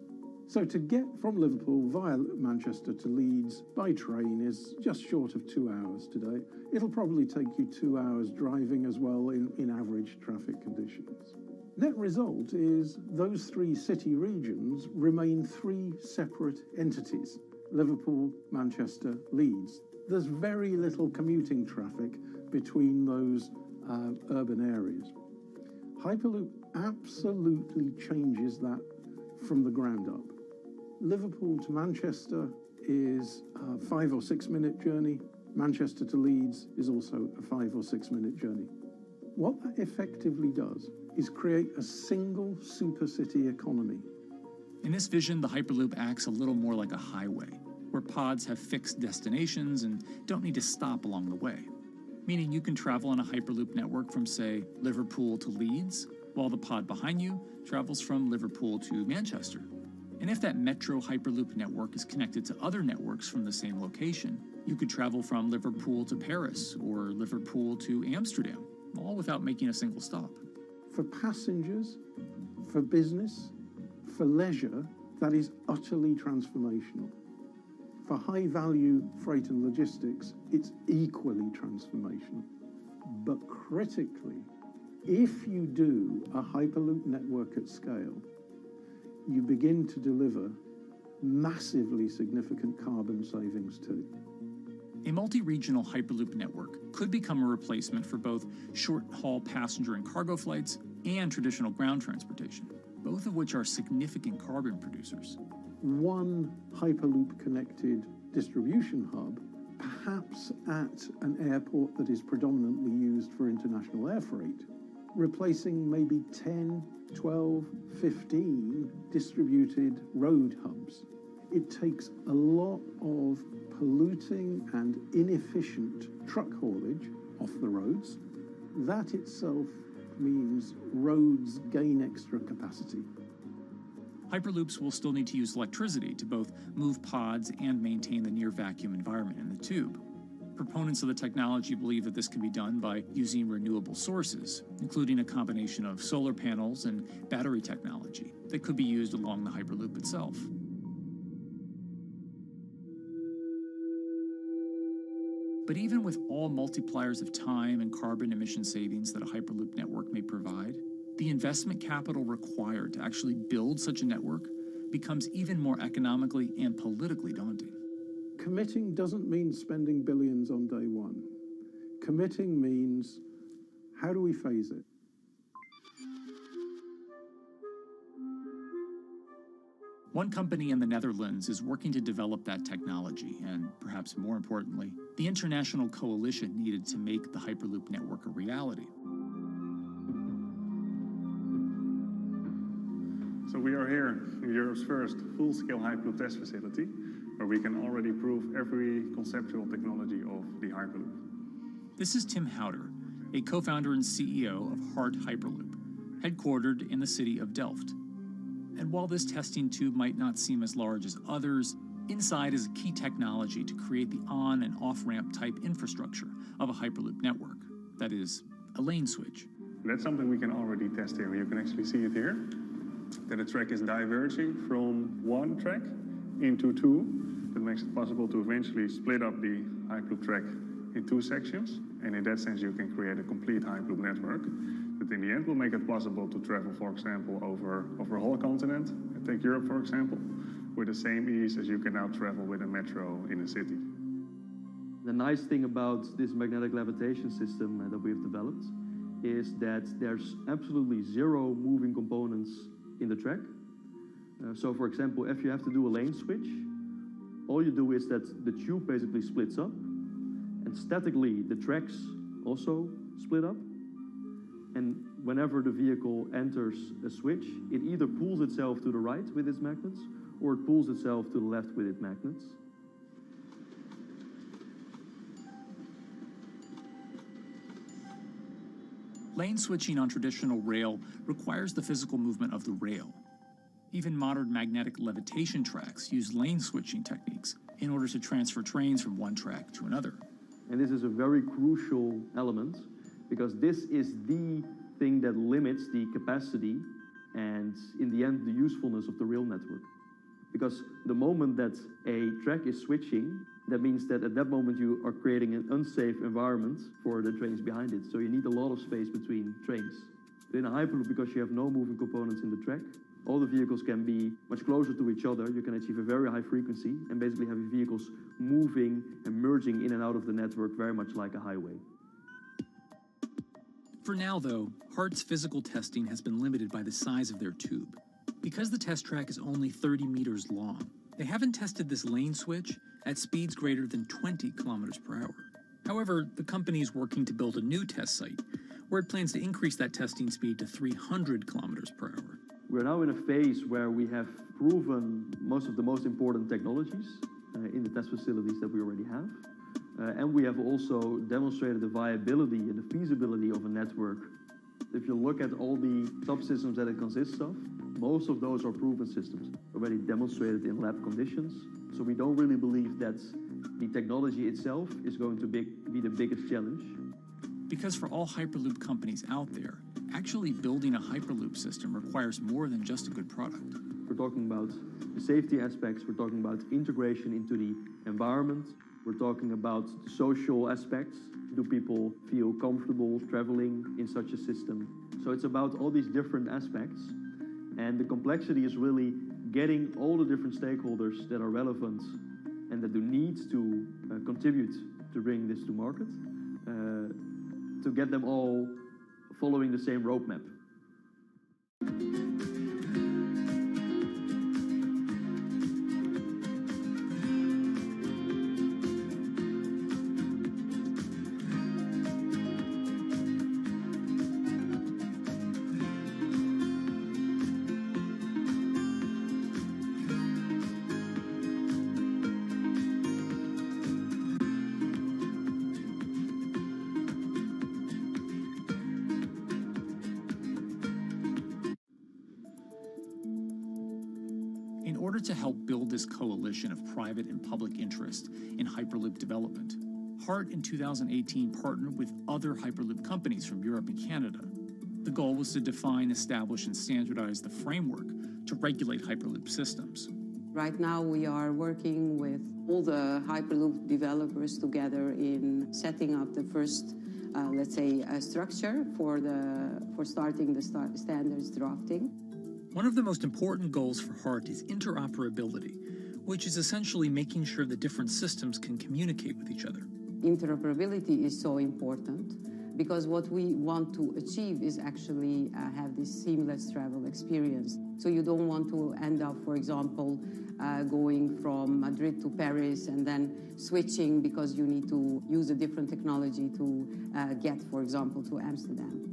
[SPEAKER 25] So to get from Liverpool via Manchester to Leeds by train is just short of 2 hours today. It'll probably take you 2 hours driving as well in average traffic conditions. Net result is those three city regions remain three separate entities: Liverpool, Manchester, Leeds. There's very little commuting traffic between those urban areas. Hyperloop absolutely changes that from the ground up. Liverpool to Manchester is a 5 or 6 minute journey. Manchester to Leeds is also a 5 or 6 minute journey. What that effectively does is create a single supercity economy.
[SPEAKER 3] In this vision, the Hyperloop acts a little more like a highway, where pods have fixed destinations and don't need to stop along the way. Meaning you can travel on a Hyperloop network from, say, Liverpool to Leeds, while the pod behind you travels from Liverpool to Manchester. And if that metro Hyperloop network is connected to other networks from the same location, you could travel from Liverpool to Paris or Liverpool to Amsterdam, all without making a single stop.
[SPEAKER 25] For passengers, for business, for leisure, that is utterly transformational. For high-value freight and logistics, it's equally transformational. But critically, if you do a Hyperloop network at scale, you begin to deliver massively significant carbon savings too.
[SPEAKER 3] A multi-regional Hyperloop network could become a replacement for both short-haul passenger and cargo flights and traditional ground transportation, both of which are significant carbon producers.
[SPEAKER 25] One Hyperloop-connected distribution hub, perhaps at an airport that is predominantly used for international air freight, replacing maybe 10, 12, 15 distributed road hubs. It takes a lot of polluting and inefficient truck haulage off the roads. That itself means roads gain extra capacity.
[SPEAKER 3] Hyperloops will still need to use electricity to both move pods and maintain the near vacuum environment in the tube. Proponents of the technology believe that this can be done by using renewable sources, including a combination of solar panels and battery technology that could be used along the Hyperloop itself. But even with all multipliers of time and carbon emission savings that a Hyperloop network may provide, the investment capital required to actually build such a network becomes even more economically and politically daunting.
[SPEAKER 25] Committing doesn't mean spending billions on day one. Committing means, how do we phase it?
[SPEAKER 3] One company in the Netherlands is working to develop that technology, and perhaps more importantly, the international coalition needed to make the Hyperloop network a reality.
[SPEAKER 7] So we are here in Europe's first full-scale Hyperloop test facility, where we can already prove every conceptual technology of the Hyperloop.
[SPEAKER 3] This is Tim Houter, a co-founder and CEO of Hart Hyperloop, headquartered in the city of Delft. And while this testing tube might not seem as large as others, inside is a key technology to create the on- and off-ramp type infrastructure of a Hyperloop network. That is, a lane switch.
[SPEAKER 7] That's something we can already test here. You can actually see it here, that the track is diverging from one track into two. That makes it possible to eventually split up the Hyperloop track in two sections. And in that sense, you can create a complete Hyperloop network. That in the end will make it possible to travel, for example, over a whole continent. Take Europe, for example, with the same ease as you can now travel with a metro in a city.
[SPEAKER 8] The nice thing about this magnetic levitation system that we've developed is that there's absolutely zero moving components in the track. So, for example, if you have to do a lane switch, all you do is that the tube basically splits up, and statically the tracks also split up. And whenever the vehicle enters a switch, it either pulls itself to the right with its magnets, or it pulls itself to the left with its magnets.
[SPEAKER 3] Lane switching on traditional rail requires the physical movement of the rail. Even modern magnetic levitation tracks use lane switching techniques in order to transfer trains from one track to another.
[SPEAKER 8] And this is a very crucial element, because this is the thing that limits the capacity and, in the end, the usefulness of the rail network. Because the moment that a track is switching, that means that at that moment you are creating an unsafe environment for the trains behind it. So you need a lot of space between trains. In a Hyperloop, because you have no moving components in the track, all the vehicles can be much closer to each other. You can achieve a very high frequency and basically have your vehicles moving and merging in and out of the network very much like a highway.
[SPEAKER 3] For now, though, Hart's physical testing has been limited by the size of their tube. Because the test track is only 30 meters long, they haven't tested this lane switch at speeds greater than 20 kilometers per hour. However, the company is working to build a new test site where it plans to increase that testing speed to 300 kilometers per hour.
[SPEAKER 8] We're now in a phase where we have proven most of the most important technologies in the test facilities that we already have. And we have also demonstrated the viability and the feasibility of a network. If you look at all the subsystems that it consists of, most of those are proven systems, already demonstrated in lab conditions. So we don't really believe that the technology itself is going to be the biggest challenge.
[SPEAKER 3] Because for all Hyperloop companies out there, actually building a Hyperloop system requires more than just a good product.
[SPEAKER 8] We're talking about the safety aspects, we're talking about integration into the environment, we're talking about the social aspects. Do people feel comfortable traveling in such a system? So it's about all these different aspects, and the complexity is really getting all the different stakeholders that are relevant and that do need to contribute to bring this to market, to get them all following the same roadmap.
[SPEAKER 3] In order to help build this coalition of private and public interest in Hyperloop development, HART in 2018 partnered with other Hyperloop companies from Europe and Canada. The goal was to define, establish, and standardize the framework to regulate Hyperloop systems.
[SPEAKER 10] Right now we are working with all the Hyperloop developers together in setting up the first, let's say, structure for starting the standards drafting.
[SPEAKER 3] One of the most important goals for HART is interoperability, which is essentially making sure that different systems can communicate with each other.
[SPEAKER 10] Interoperability is so important because what we want to achieve is actually have this seamless travel experience. So you don't want to end up, for example, going from Madrid to Paris and then switching because you need to use a different technology to get, for example, to Amsterdam.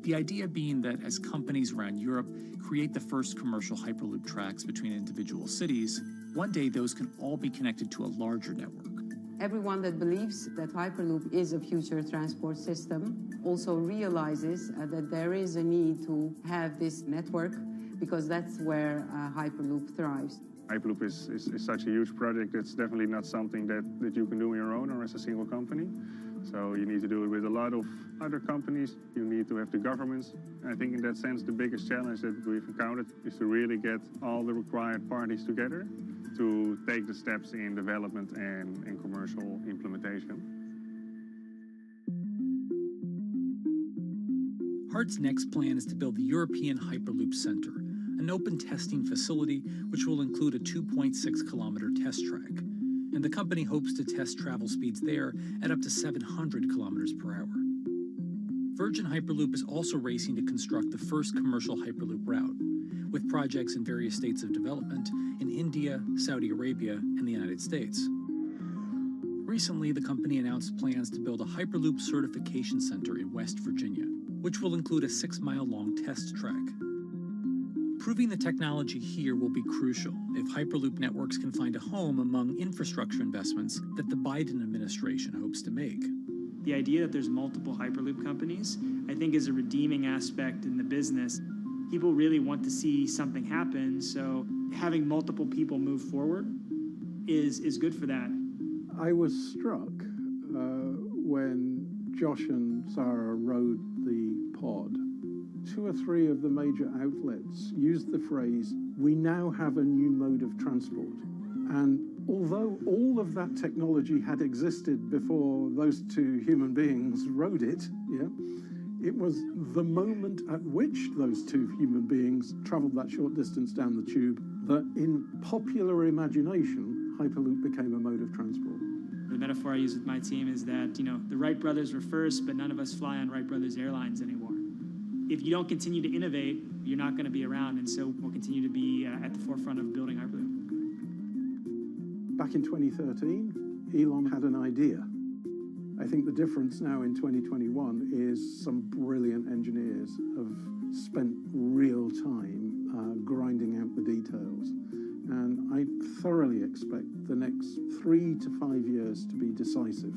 [SPEAKER 3] The idea being that as companies around Europe create the first commercial Hyperloop tracks between individual cities, one day those can all be connected to a larger network.
[SPEAKER 10] Everyone that believes that Hyperloop is a future transport system also realizes that there is a need to have this network because that's where Hyperloop thrives.
[SPEAKER 7] Hyperloop is such a huge project. It's definitely not something that you can do on your own or as a single company. So you need to do it with a lot of other companies. You need to have the governments. I think in that sense, the biggest challenge that we've encountered is to really get all the required parties together to take the steps in development and in commercial implementation.
[SPEAKER 3] HART's next plan is to build the European Hyperloop Center, an open testing facility which will include a 2.6-kilometer test track. And the company hopes to test travel speeds there at up to 700 kilometers per hour. Virgin Hyperloop is also racing to construct the first commercial Hyperloop route, with projects in various states of development in India, Saudi Arabia, and the United States. Recently, the company announced plans to build a Hyperloop certification center in West Virginia, which will include a 6-mile-long test track. Proving the technology here will be crucial if Hyperloop networks can find a home among infrastructure investments that the Biden administration hopes to make.
[SPEAKER 1] The idea that there's multiple Hyperloop companies, I think, is a redeeming aspect in the business. People really want to see something happen, so having multiple people move forward is good for that.
[SPEAKER 25] I was struck when Josh and Sarah rode the pod. 2 or 3 of the major outlets used the phrase, "We now have a new mode of transport." And although all of that technology had existed before those 2 human beings rode it, it was the moment at which those 2 human beings traveled that short distance down the tube that in popular imagination, Hyperloop became a mode of transport.
[SPEAKER 1] The metaphor I use with my team is that, the Wright brothers were first, but none of us fly on Wright Brothers Airlines anymore. If you don't continue to innovate, you're not going to be around, and so we'll continue to be at the forefront of building Hyperloop.
[SPEAKER 25] Back in 2013, Elon had an idea. I think the difference now in 2021 is some brilliant engineers have spent real time grinding out the details. And I thoroughly expect the next 3 to 5 years to be decisive.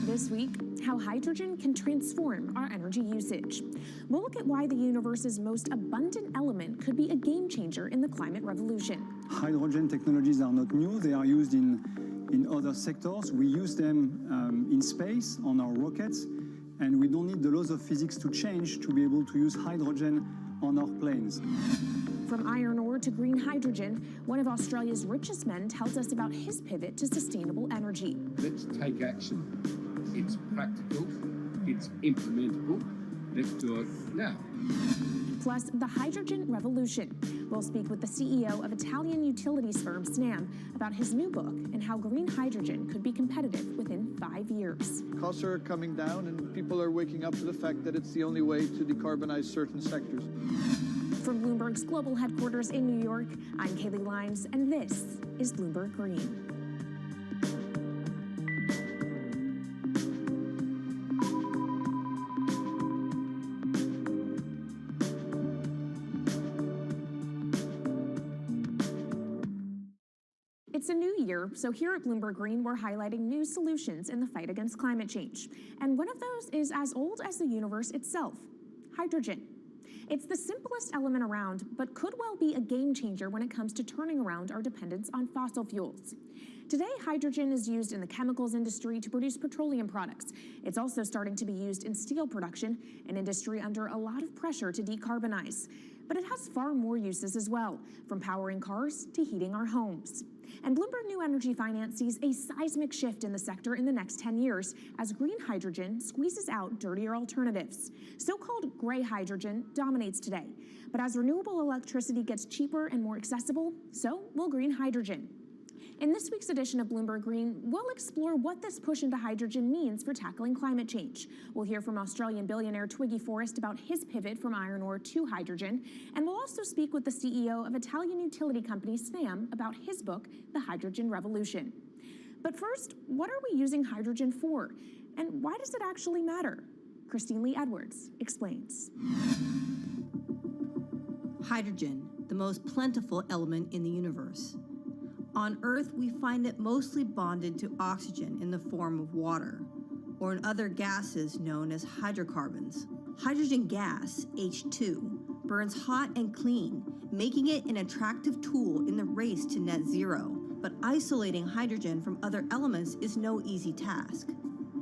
[SPEAKER 2] This week, how hydrogen can transform our energy usage. We'll look at why the universe's most abundant element could be a game changer in the climate revolution.
[SPEAKER 12] Hydrogen technologies are not new. They are used in other sectors. We use them in space, on our rockets, and we don't need the laws of physics to change to be able to use hydrogen on our planes.
[SPEAKER 2] From iron ore to green hydrogen, one of Australia's richest men tells us about his pivot to sustainable energy.
[SPEAKER 14] Let's take action. It's practical, it's implementable. Let's do it now.
[SPEAKER 2] Plus, the hydrogen revolution. We'll speak with the CEO of Italian utilities firm Snam about his new book and how green hydrogen could be competitive within 5 years.
[SPEAKER 18] Costs are coming down and people are waking up to the fact that it's the only way to decarbonize certain sectors.
[SPEAKER 2] From Bloomberg's global headquarters in New York, I'm Kaylee Lyons, and this is Bloomberg Green. It's a new year, so here at Bloomberg Green, we're highlighting new solutions in the fight against climate change. And one of those is as old as the universe itself, hydrogen. It's the simplest element around, but could well be a game changer when it comes to turning around our dependence on fossil fuels. Today, hydrogen is used in the chemicals industry to produce petroleum products. It's also starting to be used in steel production, an industry under a lot of pressure to decarbonize. But it has far more uses as well, from powering cars to heating our homes. And Bloomberg New Energy Finance sees a seismic shift in the sector in the next 10 years as green hydrogen squeezes out dirtier alternatives. So-called gray hydrogen dominates today. But as renewable electricity gets cheaper and more accessible, so will green hydrogen. In this week's edition of Bloomberg Green, we'll explore what this push into hydrogen means for tackling climate change. We'll hear from Australian billionaire Twiggy Forrest about his pivot from iron ore to hydrogen, and we'll also speak with the CEO of Italian utility company Snam about his book, The Hydrogen Revolution. But first, what are we using hydrogen for? And why does it actually matter? Christine Lee Edwards explains.
[SPEAKER 21] Hydrogen, the most plentiful element in the universe.
[SPEAKER 11] On Earth, we find it mostly bonded to oxygen in the form of water, or in other gases known as hydrocarbons. Hydrogen gas, H2, burns hot and clean, making it an attractive tool in the race to net zero. But isolating hydrogen from other elements is no easy task.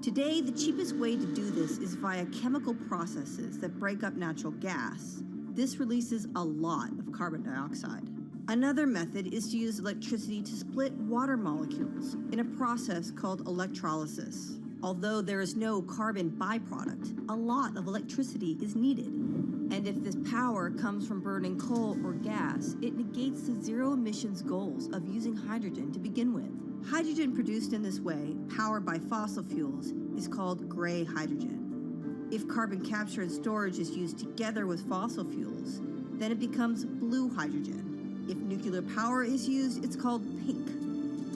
[SPEAKER 11] Today, the cheapest way to do this is via chemical processes that break up natural gas. This releases a lot of carbon dioxide. Another method is to use electricity to split water molecules in a process called electrolysis. Although there is no carbon byproduct, a lot of electricity is needed. And if this power comes from burning coal or gas, it negates the zero emissions goals of using hydrogen to begin with. Hydrogen produced in this way, powered by fossil fuels, is called gray hydrogen. If carbon capture and storage is used together with fossil fuels, then it becomes blue hydrogen. If nuclear power is used, it's called pink.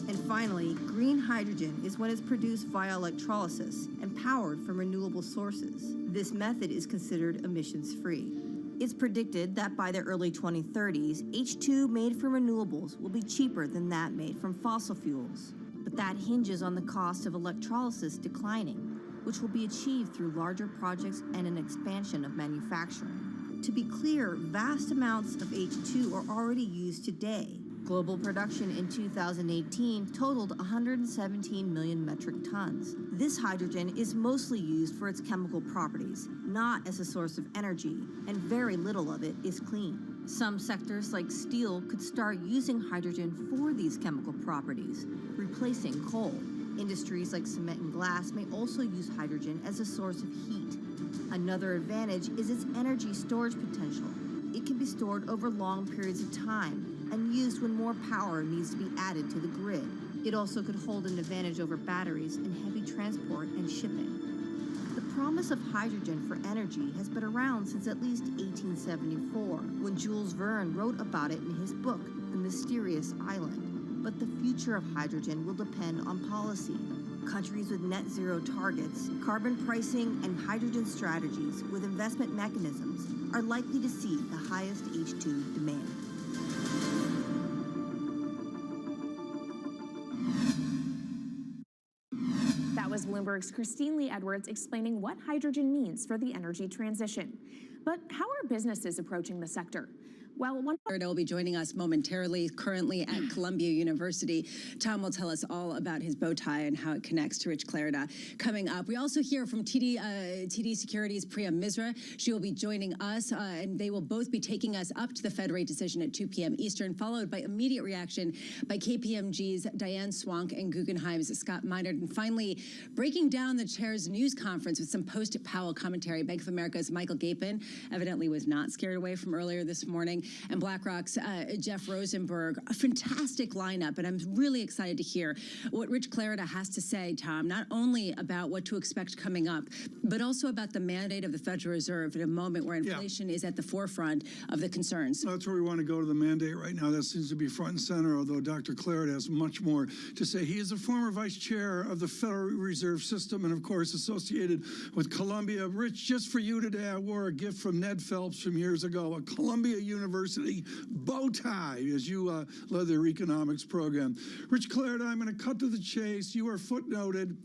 [SPEAKER 11] And finally, green hydrogen is when it's produced via electrolysis and powered from renewable sources. This method is considered emissions-free. It's predicted that by the early 2030s, H2 made from renewables will be cheaper than that made from fossil fuels. But that hinges on the cost of electrolysis declining, which will be achieved through larger projects and an expansion of manufacturing. To be clear, vast amounts of H2 are already used today. Global production in 2018 totaled 117 million metric tons. This hydrogen is mostly used for its chemical properties, not as a source of energy, and very little of it is clean. Some sectors like steel could start using hydrogen for these chemical properties, replacing coal. Industries like cement and glass may also use hydrogen as a source of heat. Another advantage is its energy storage potential. It can be stored over long periods of time and used when more power needs to be added to the grid. It also could hold an advantage over batteries in heavy transport and shipping. The promise of hydrogen for energy has been around since at least 1874, when Jules Verne wrote about it in his book, The Mysterious Island. But the future of hydrogen will depend on policy. Countries with net zero targets, carbon pricing, and hydrogen strategies with investment mechanisms are likely to see the highest H2 demand.
[SPEAKER 2] That was Bloomberg's Christine Lee Edwards explaining what hydrogen means for the energy transition. But how are businesses approaching the sector? Well,
[SPEAKER 13] will be joining us momentarily, currently at Columbia University. Tom will tell us all about his bow tie and how it connects to Rich Clarida. Coming up, we also hear from TD Securities' Priya Misra. She will be joining us, and they will both be taking us up to the Fed rate decision at 2 p.m. Eastern, followed by immediate reaction by KPMG's Diane Swank and Guggenheim's Scott Minerd. And finally, breaking down the chair's news conference with some post-Powell commentary. Bank of America's Michael Gapin evidently was not scared away from earlier this morning. And BlackRock's Jeff Rosenberg, a fantastic lineup. And I'm really excited to hear what Rich Clarida has to say, Tom, not only about what to expect coming up, but also about the mandate of the Federal Reserve at a moment where inflation is at the forefront of the concerns.
[SPEAKER 15] That's where we want to go to the mandate right now. That seems to be front and center, although Dr. Clarida has much more to say. He is a former vice chair of the Federal Reserve System and, of course, associated with Columbia. Rich, just for you today, I wore a gift from Ned Phelps from years ago, a Columbia University bow tie as you led their economics program. Rich Clarida, I'm going to cut to the chase. You are footnoted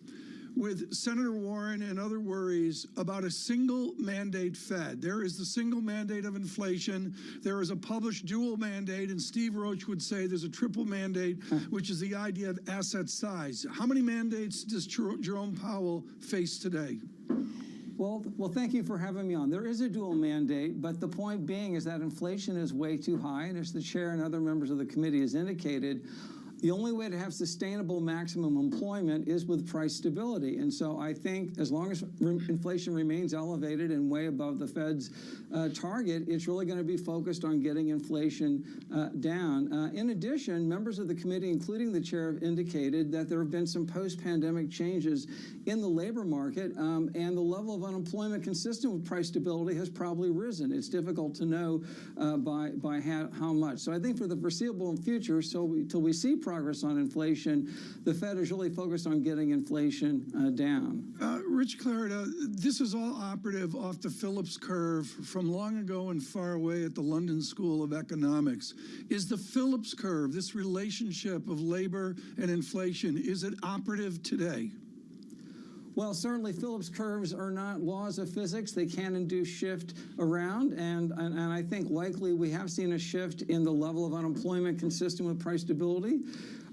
[SPEAKER 15] with Senator Warren and other worries about a single mandate Fed. There is the single mandate of inflation. There is a published dual mandate, and Steve Roach would say there's a triple mandate, which is the idea of asset size. How many mandates does Jerome Powell face today?
[SPEAKER 16] Well, thank you for having me on. There is a dual mandate, but the point being is that inflation is way too high, and as the chair and other members of the committee has indicated, the only way to have sustainable maximum employment is with price stability. And so I think as long as inflation remains elevated and way above the Fed's target, it's really going to be focused on getting inflation down. In addition, members of the committee, including the chair, have indicated that there have been some post-pandemic changes in the labor market, and the level of unemployment consistent with price stability has probably risen. It's difficult to know by how much. So I think for the foreseeable future, till we see progress on inflation. The Fed is really focused on getting inflation down.
[SPEAKER 15] Rich Clarida, this is all operative off the Phillips curve from long ago and far away at the London School of Economics. Is the Phillips curve, this relationship of labor and inflation, is it operative today?
[SPEAKER 16] Well, certainly Phillips curves are not laws of physics. They can induce shift around, and I think likely we have seen a shift in the level of unemployment consistent with price stability.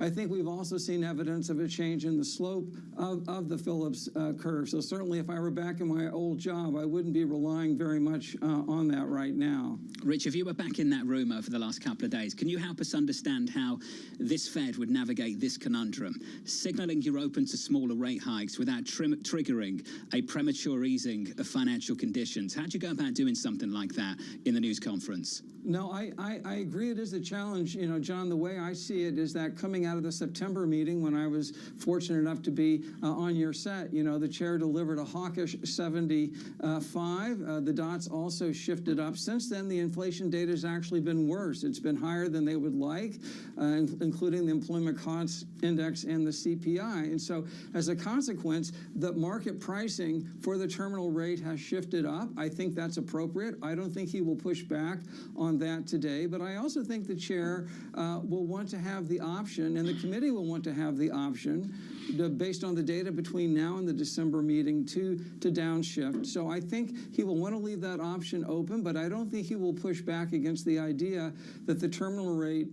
[SPEAKER 16] I think we've also seen evidence of a change in the slope of the Phillips curve. So certainly if I were back in my old job, I wouldn't be relying very much on that right now.
[SPEAKER 6] Rich, if you were back in that room over the last couple of days, can you help us understand how this Fed would navigate this conundrum, signaling you're open to smaller rate hikes without triggering a premature easing of financial conditions? How do you go about doing something like that in the news conference?
[SPEAKER 16] No, I agree it is a challenge. You know, John, the way I see it is that coming out of the September meeting, when I was fortunate enough to be on your set, you know, the chair delivered a hawkish 75. The dots also shifted up. Since then, the inflation data has actually been worse. It's been higher than they would like, including the employment cost index and the CPI. And so as a consequence, the market pricing for the terminal rate has shifted up. I think that's appropriate. I don't think he will push back on that today, but I also think the chair will want to have the option, and the committee will want to have the option, based on the data between now and the December meeting, to downshift. So I think he will want to leave that option open, but I don't think he will push back against the idea that the terminal rate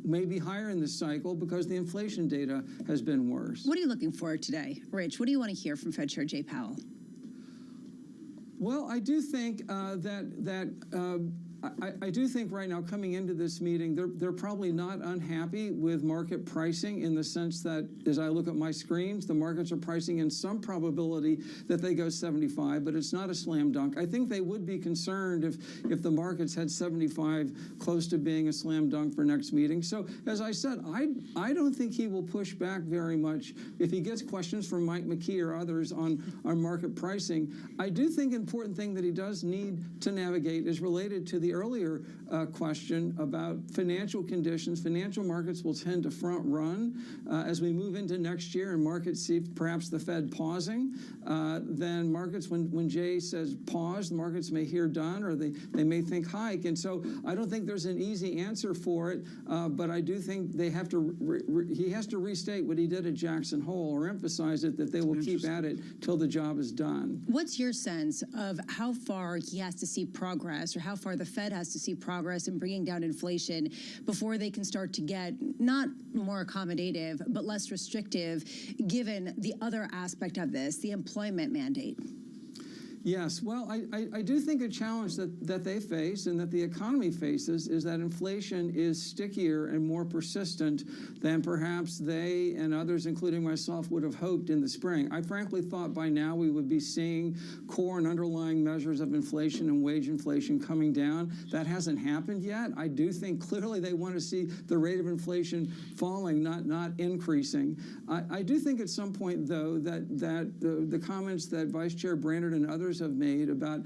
[SPEAKER 16] may be higher in this cycle because the inflation data has been worse.
[SPEAKER 13] What are you looking for today, Rich? What do you want to hear from Fed Chair Jay Powell?
[SPEAKER 16] Well, I do think I do think right now, coming into this meeting, they're probably not unhappy with market pricing, in the sense that, as I look at my screens, the markets are pricing in some probability that they go 75, but it's not a slam dunk. I think they would be concerned if the markets had 75 close to being a slam dunk for next meeting. So, as I said, I don't think he will push back very much if he gets questions from Mike McKee or others on market pricing. I do think an important thing that he does need to navigate is related to the earlier question about financial conditions. Financial markets will tend to front run as we move into next year, and markets see perhaps the Fed pausing. Then markets, when Jay says pause, the markets may hear done, or they may think hike. And so I don't think there's an easy answer for it, but I do think they have to he has to restate what he did at Jackson Hole, or emphasize it, that they will keep at it till the job is done.
[SPEAKER 13] What's your sense of how far he has to see progress, or how far the Fed has to see progress in bringing down inflation before they can start to get not more accommodative, but less restrictive, given the other aspect of this, the employment mandate?
[SPEAKER 16] Yes, well, I do think a challenge that they face and that the economy faces is that inflation is stickier and more persistent than perhaps they and others, including myself, would have hoped in the spring. I frankly thought by now we would be seeing core and underlying measures of inflation and wage inflation coming down. That hasn't happened yet. I do think clearly they want to see the rate of inflation falling, not increasing. I do think at some point, though, that the comments that Vice Chair Brainerd and others have made about,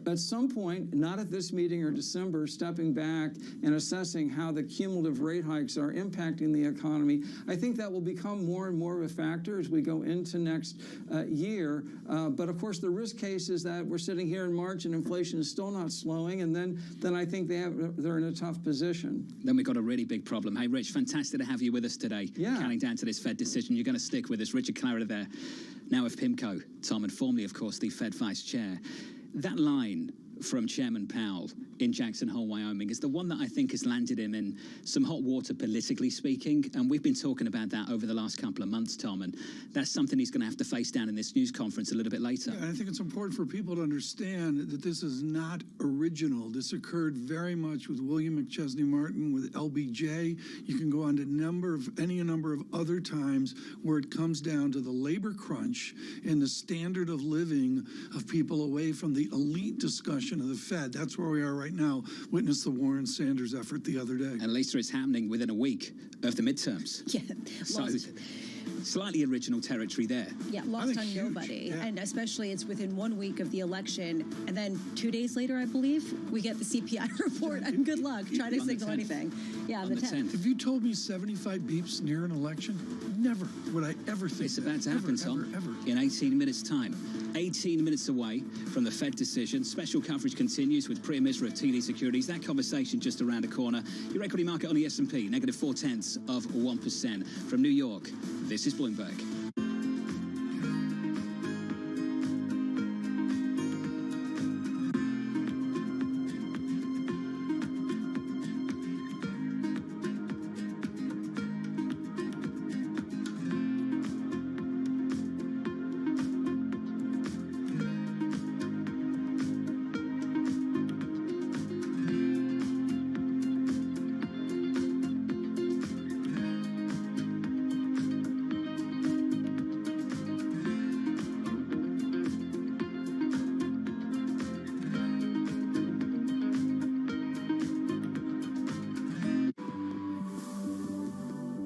[SPEAKER 16] at some point, not at this meeting or December, stepping back and assessing how the cumulative rate hikes are impacting the economy. I think that will become more and more of a factor as we go into next year. But of course, the risk case is that we're sitting here in March and inflation is still not slowing, and then I think they're in a tough position.
[SPEAKER 6] Then we've got a really big problem. Hey, Rich, fantastic to have you with us today.
[SPEAKER 16] Yeah.
[SPEAKER 6] Counting down to this Fed decision. You're going to stick with us. Richard Clarida there, now of PIMCO, Tom, and formerly, of course, the Fed Vice Chair. That line from Chairman Powell in Jackson Hole, Wyoming, is the one that I think has landed him in some hot water, politically speaking. And we've been talking about that over the last couple of months, Tom, and that's something he's going to have to face down in this news conference a little bit later.
[SPEAKER 15] Yeah, I think it's important for people to understand that this is not original. This occurred very much with William McChesney Martin, with LBJ. You can go on to any number of other times where it comes down to the labor crunch and the standard of living of people away from the elite discussion of the Fed. That's where we are right now. Witness the Warren Sanders effort the other day.
[SPEAKER 6] And Lisa, it's happening within a week of the midterms.
[SPEAKER 13] Yeah.
[SPEAKER 6] So Slightly original territory there.
[SPEAKER 13] Yeah, lost on nobody. Yeah. And especially it's within 1 week of the election. And then 2 days later, I believe, we get the CPI report. And good luck trying to signal anything. Yeah, on the 10th.
[SPEAKER 15] If you told me 75 beeps near an election, never would I ever think
[SPEAKER 6] it's about to happen, Tom, in 18 minutes' time. 18 minutes away from the Fed decision. Special coverage continues with Priya Misra of TD Securities. That conversation just around the corner. Your equity market on the S&P, negative 0.4%. From New York, this is Bloomberg.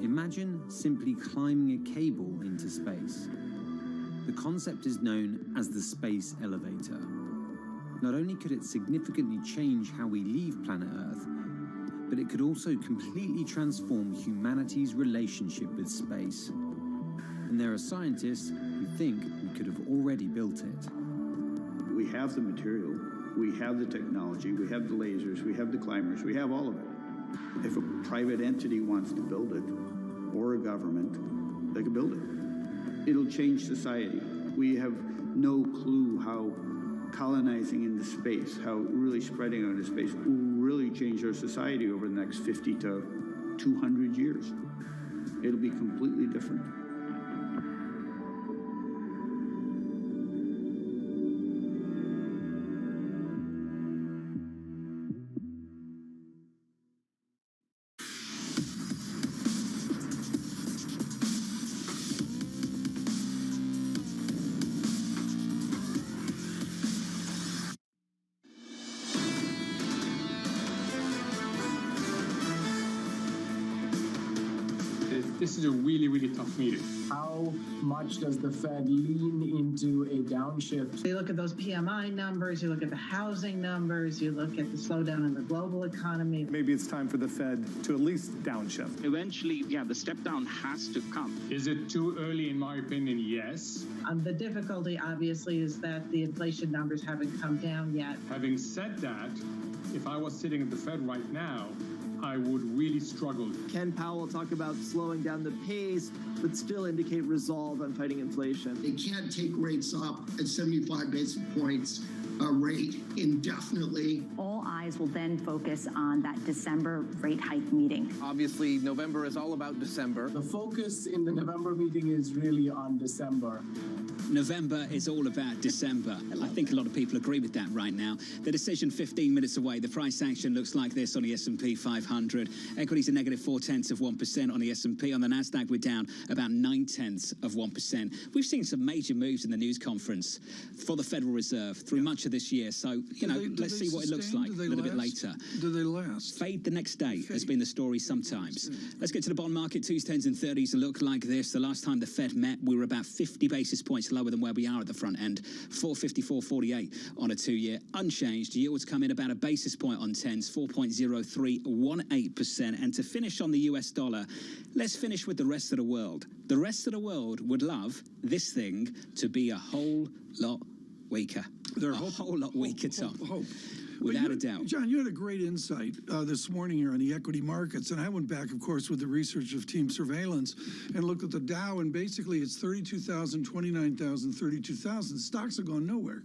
[SPEAKER 9] Imagine simply climbing a cable into space. The concept is known as the space elevator. Not only could it significantly change how we leave planet Earth, but it could also completely transform humanity's relationship with space. And there are scientists who think we could have already built it.
[SPEAKER 17] We have the material, we have the technology, we have the lasers, we have the climbers, we have all of it. If a private entity wants to build it, or a government, they can build it. It'll change society. We have no clue how colonizing into space, how really spreading out into space will really change our society over the next 50 to 200 years. It'll be completely different.
[SPEAKER 19] This is a really, really tough meeting. How much does the Fed lean into a downshift?
[SPEAKER 20] You look at those PMI numbers, you look at the housing numbers, you look at the slowdown in the global economy.
[SPEAKER 21] Maybe it's time for the Fed to at least downshift.
[SPEAKER 22] Eventually, yeah, the step down has to come.
[SPEAKER 19] Is it too early? In my opinion, yes.
[SPEAKER 20] The difficulty, obviously, is that the inflation numbers haven't come down yet.
[SPEAKER 19] Having said that, if I was sitting at the Fed right now, I would really struggle.
[SPEAKER 27] Ken Powell talked about slowing down the pace, but still indicate resolve on fighting inflation.
[SPEAKER 28] They can't take rates up at 75 basis points rate indefinitely.
[SPEAKER 29] All eyes will then focus on that December rate hike meeting.
[SPEAKER 27] Obviously, November is all about December.
[SPEAKER 19] The focus in the November meeting is really on December.
[SPEAKER 6] November is all about December. I think a lot of people agree with that right now. The decision 15 minutes away. The price action looks like this on the S&P 500. Equities are negative 0.4% on the S&P. On the Nasdaq, we're down about 0.9%. We've seen some major moves in the news conference for the Federal Reserve through much of this year. So, let's see what it looks like a little bit later.
[SPEAKER 15] Do they last?
[SPEAKER 6] Fade the next day has been the story sometimes. Let's get to the bond market. 2s, 10s and 30s look like this. The last time the Fed met, we were about 50 basis points lower than where we are at the front end. 454.48 on a 2-year. Unchanged. Yields come in about a basis point on 10s, 4.0318%. And to finish on the US dollar, let's finish with the rest of the world. The rest of the world would love this thing to be a whole lot weaker. They're a whole lot weaker, Tom. Without a doubt.
[SPEAKER 15] John, you had a great insight this morning here on the equity markets, and I went back, of course, with the research of Team Surveillance and looked at the Dow, and basically it's 32,000, 29,000, 32,000. Stocks have gone nowhere.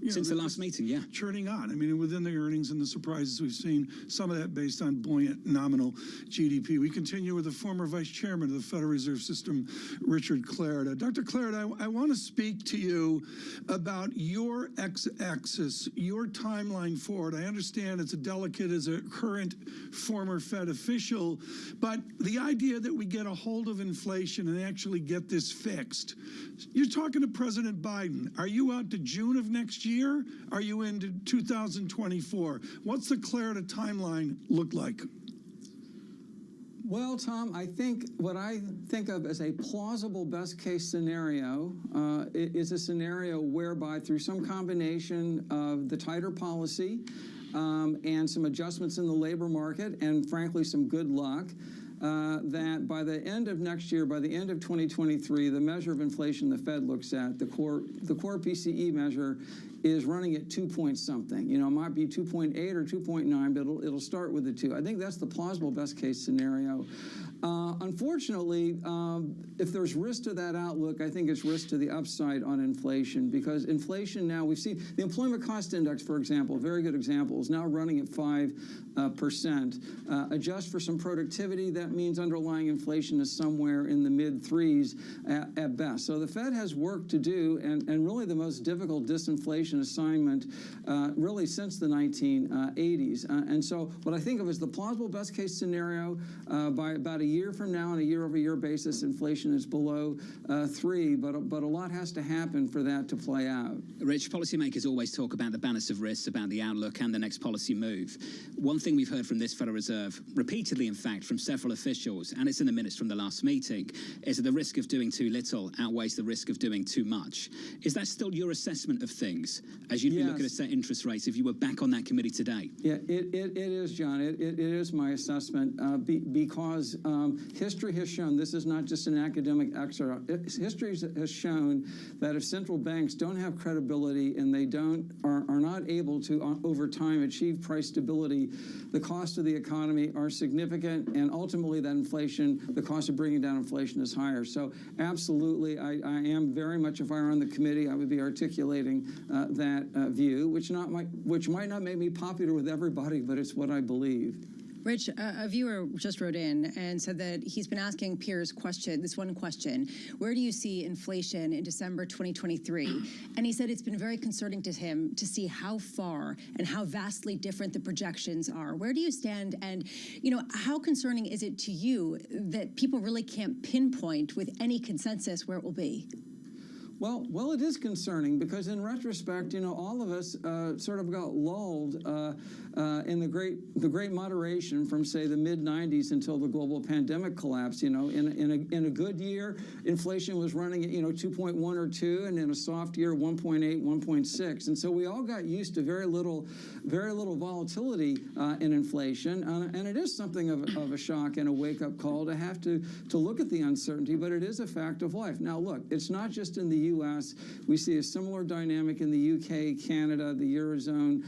[SPEAKER 6] Since the last meeting, yeah.
[SPEAKER 15] Churning on. I mean, within the earnings and the surprises we've seen, some of that based on buoyant nominal GDP. We continue with the former Vice Chairman of the Federal Reserve System, Richard Clarida. Dr. Clarida, I want to speak to you about your x-axis, your timeline forward. I understand it's delicate as a current former Fed official, but the idea that we get a hold of inflation and actually get this fixed. You're talking to President Biden. Are you out to June of next year? Are you into 2024? What's the Clarida timeline look like?
[SPEAKER 16] Well, Tom, I think what I think of as a plausible best-case scenario is a scenario whereby, through some combination of the tighter policy and some adjustments in the labor market, and frankly some good luck, that by the end of next year, by the end of 2023, the measure of inflation the Fed looks at, the core PCE measure, is running at 2 point something. You know, it might be 2.8 or 2.9, but it'll start with the 2. I think that's the plausible best case scenario. Unfortunately, if there's risk to that outlook, I think it's risk to the upside on inflation, because inflation now, we've seen the employment cost index, for example, a very good example, is now running at 5%. Adjust for some productivity, that means underlying inflation is somewhere in the mid-3s at best. So the Fed has work to do, and really the most difficult disinflation assignment really since the 1980s. And so what I think of as the plausible best case scenario, by about a year from now on a year-over-year basis, inflation is below 3, but a lot has to happen for that to play out.
[SPEAKER 6] Rich, policymakers always talk about the balance of risks, about the outlook and the next policy move. One thing we've heard from this Federal Reserve, repeatedly in fact, from several officials, and it's in the minutes from the last meeting, is that the risk of doing too little outweighs the risk of doing too much. Is that still your assessment of things as you'd be looking at set interest rates if you were back on that committee today?
[SPEAKER 16] Yeah, it is, John. It is my assessment because history has shown, this is not just an academic excerpt, history has shown that if central banks don't have credibility and they are not able to, over time, achieve price stability, the cost of the economy are significant, and ultimately that inflation, the cost of bringing down inflation is higher. So absolutely, I am very much, if I were on the committee, I would be articulating that view, which might not make me popular with everybody, but it's what I believe.
[SPEAKER 13] Rich, a viewer just wrote in and said that he's been asking peers this one question: where do you see inflation in December 2023? And he said it's been very concerning to him to see how far and how vastly different the projections are. Where do you stand? And, you know, how concerning is it to you that people really can't pinpoint with any consensus where it will be?
[SPEAKER 16] Well, it is concerning because, in retrospect, you know, all of us sort of got lulled in the great moderation from, say, the mid-90s until the global pandemic collapse. You know, in a good year, inflation was running at 2.1 or 2, and in a soft year, 1.8, 1.6, and so we all got used to very little volatility in inflation, and it is something of a shock and a wake-up call to have to look at the uncertainty, but it is a fact of life. Now, look, it's not just in the U.S. We see a similar dynamic in the U.K., Canada, the Eurozone,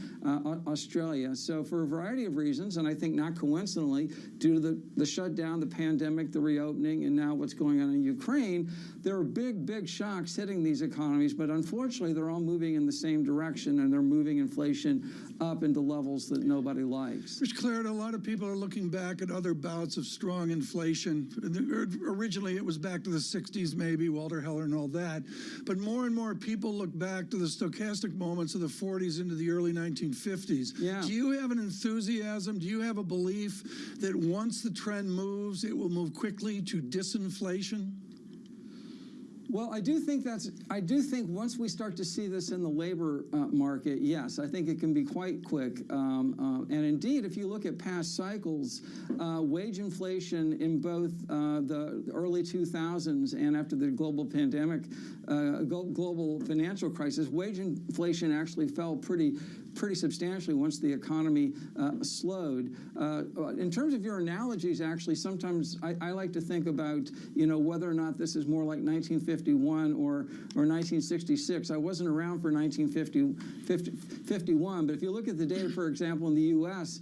[SPEAKER 16] Australia. So for a variety of reasons, and I think not coincidentally, due to the shutdown, the pandemic, the reopening, and now what's going on in Ukraine, there are big shocks hitting these economies, but unfortunately they're all moving in the same direction, and they're moving inflation up into levels that nobody likes.
[SPEAKER 15] Rich Clarida, a lot of people are looking back at other bouts of strong inflation. Originally it was back to the 60s maybe, Walter Heller and all that. But more and more people look back to the stochastic moments of the 40s into the early 1950s.
[SPEAKER 16] Yeah.
[SPEAKER 15] Do you have an enthusiasm? Do you have a belief that once the trend moves, it will move quickly to disinflation?
[SPEAKER 16] Well, I do think once we start to see this in the labor market, yes, I think it can be quite quick. And indeed, if you look at past cycles, wage inflation in both the early 2000s and after the global pandemic, global financial crisis, wage inflation actually fell pretty substantially once the economy slowed. In terms of your analogies, actually, sometimes I like to think about, whether or not this is more like 1951 or 1966. I wasn't around for 1951, but if you look at the data, for example, in the U.S.,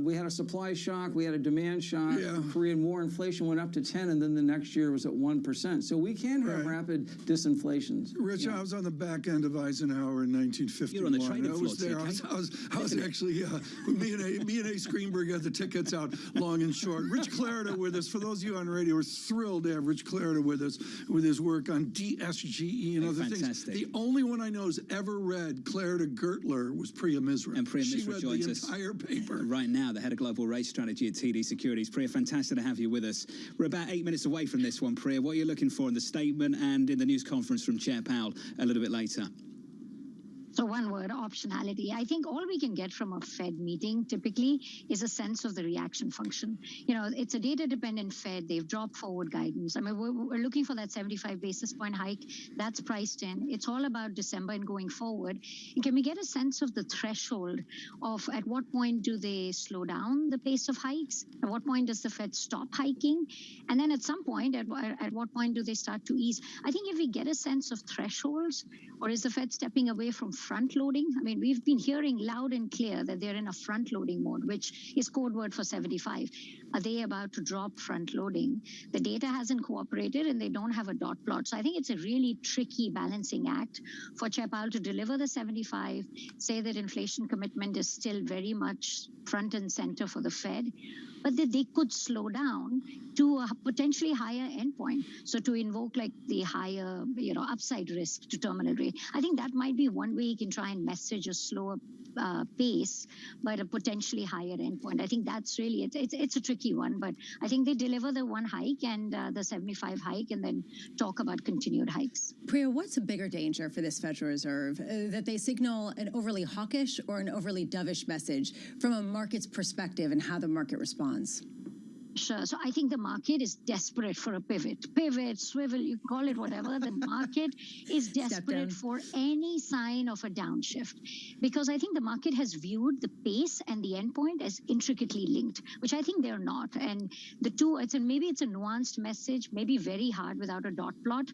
[SPEAKER 16] we had a supply shock, we had a demand shock, Korean War, inflation went up to 10, and then the next year was at 1%. So we can have rapid disinflations.
[SPEAKER 15] Rich, I was on the back end of Eisenhower in 1951.
[SPEAKER 6] You're on the trading floor.
[SPEAKER 15] I was actually, me and Ace Greenberg had the tickets out, long and short. Rich Clarida with us. For those of you on radio, we're thrilled to have Rich Clarida with us with his work on DSGE and other things. The only one I know who's ever read Clarida Gertler was Priya Misra.
[SPEAKER 6] And Priya Misra joins us
[SPEAKER 15] the entire paper.
[SPEAKER 6] Right now, the head of global race strategy at TD Securities. Priya, fantastic to have you with us. We're about 8 minutes away from this one, Priya. What are you looking for in the statement and in the news conference from Chair Powell a little bit later?
[SPEAKER 3] So one word, optionality. I think all we can get from a Fed meeting typically is a sense of the reaction function. You know, it's a data-dependent Fed. They've dropped forward guidance. I mean, we're looking for that 75 basis point hike. That's priced in. It's all about December and going forward. And can we get a sense of the threshold of at what point do they slow down the pace of hikes? At what point does the Fed stop hiking? And then at some point, at what point do they start to ease? I think if we get a sense of thresholds, or is the Fed stepping away from front loading? I mean, we've been hearing loud and clear that they're in a front loading mode, which is code word for 75. Are they about to drop front loading? The data hasn't cooperated and they don't have a dot plot. So I think it's a really tricky balancing act for Chair Powell to deliver the 75, say that inflation commitment is still very much front and center for the Fed, but that they could slow down to a potentially higher endpoint. So to invoke like the higher, upside risk to terminal rate. I think that might be one way you can try and message a slower pace, but a potentially higher endpoint. I think that's really, it's a tricky one, but I think they deliver the one hike and the 75 hike and then talk about continued hikes.
[SPEAKER 13] Priya, what's a bigger danger for this Federal Reserve? That they signal an overly hawkish or an overly dovish message from a market's perspective and how the market responds?
[SPEAKER 3] Sure. So I think the market is desperate for a pivot, swivel, you call it whatever. The market is desperate for any sign of a downshift because I think the market has viewed the pace and the endpoint as intricately linked, which I think they're not. And the two, maybe it's a nuanced message, maybe very hard without a dot plot.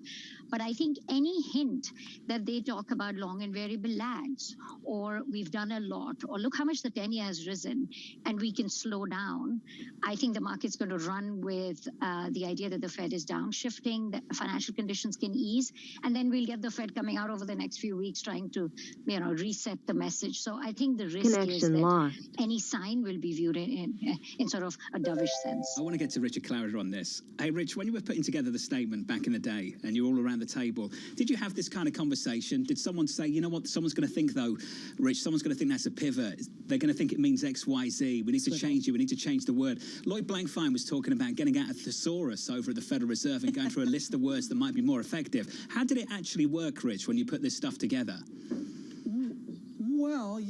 [SPEAKER 3] But I think any hint that they talk about long and variable lags, or we've done a lot, or look how much the 10-year has risen and we can slow down, I think the market's going to run with the idea that the Fed is downshifting, that financial conditions can ease, and then we'll get the Fed coming out over the next few weeks trying to, reset the message. So I think the risk is that any sign will be viewed in sort of a dovish sense.
[SPEAKER 6] I want to get to Richard Clarida on this. Hey, Rich, when you were putting together the statement back in the day and you're all around the table, did you have this kind of conversation? Did someone say, you know what, someone's going to think though, Rich, someone's going to think that's a pivot. They're going to think it means X, Y, Z. We need to change it. We need to change the word. Lloyd Blankfein was talking about getting out a thesaurus over at the Federal Reserve and going through a list of words that might be more effective. How did it actually work, Rich, when you put this stuff together?
[SPEAKER 16] Well,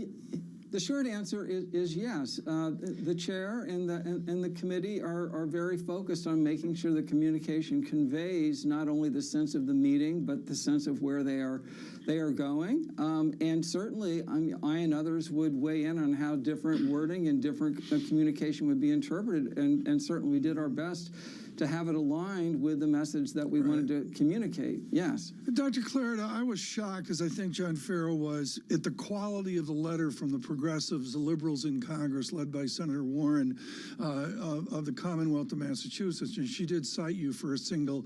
[SPEAKER 16] the short answer is yes. The chair and the committee are very focused on making sure the communication conveys not only the sense of the meeting, but the sense of where they are going. And certainly, I and others would weigh in on how different wording and different communication would be interpreted. And certainly we did our best to have it aligned with the message that we wanted to communicate. Yes.
[SPEAKER 15] Dr. Clarida, I was shocked, as I think John Farrow was, at the quality of the letter from the progressives, the liberals in Congress, led by Senator Warren of the Commonwealth of Massachusetts. And she did cite you for a single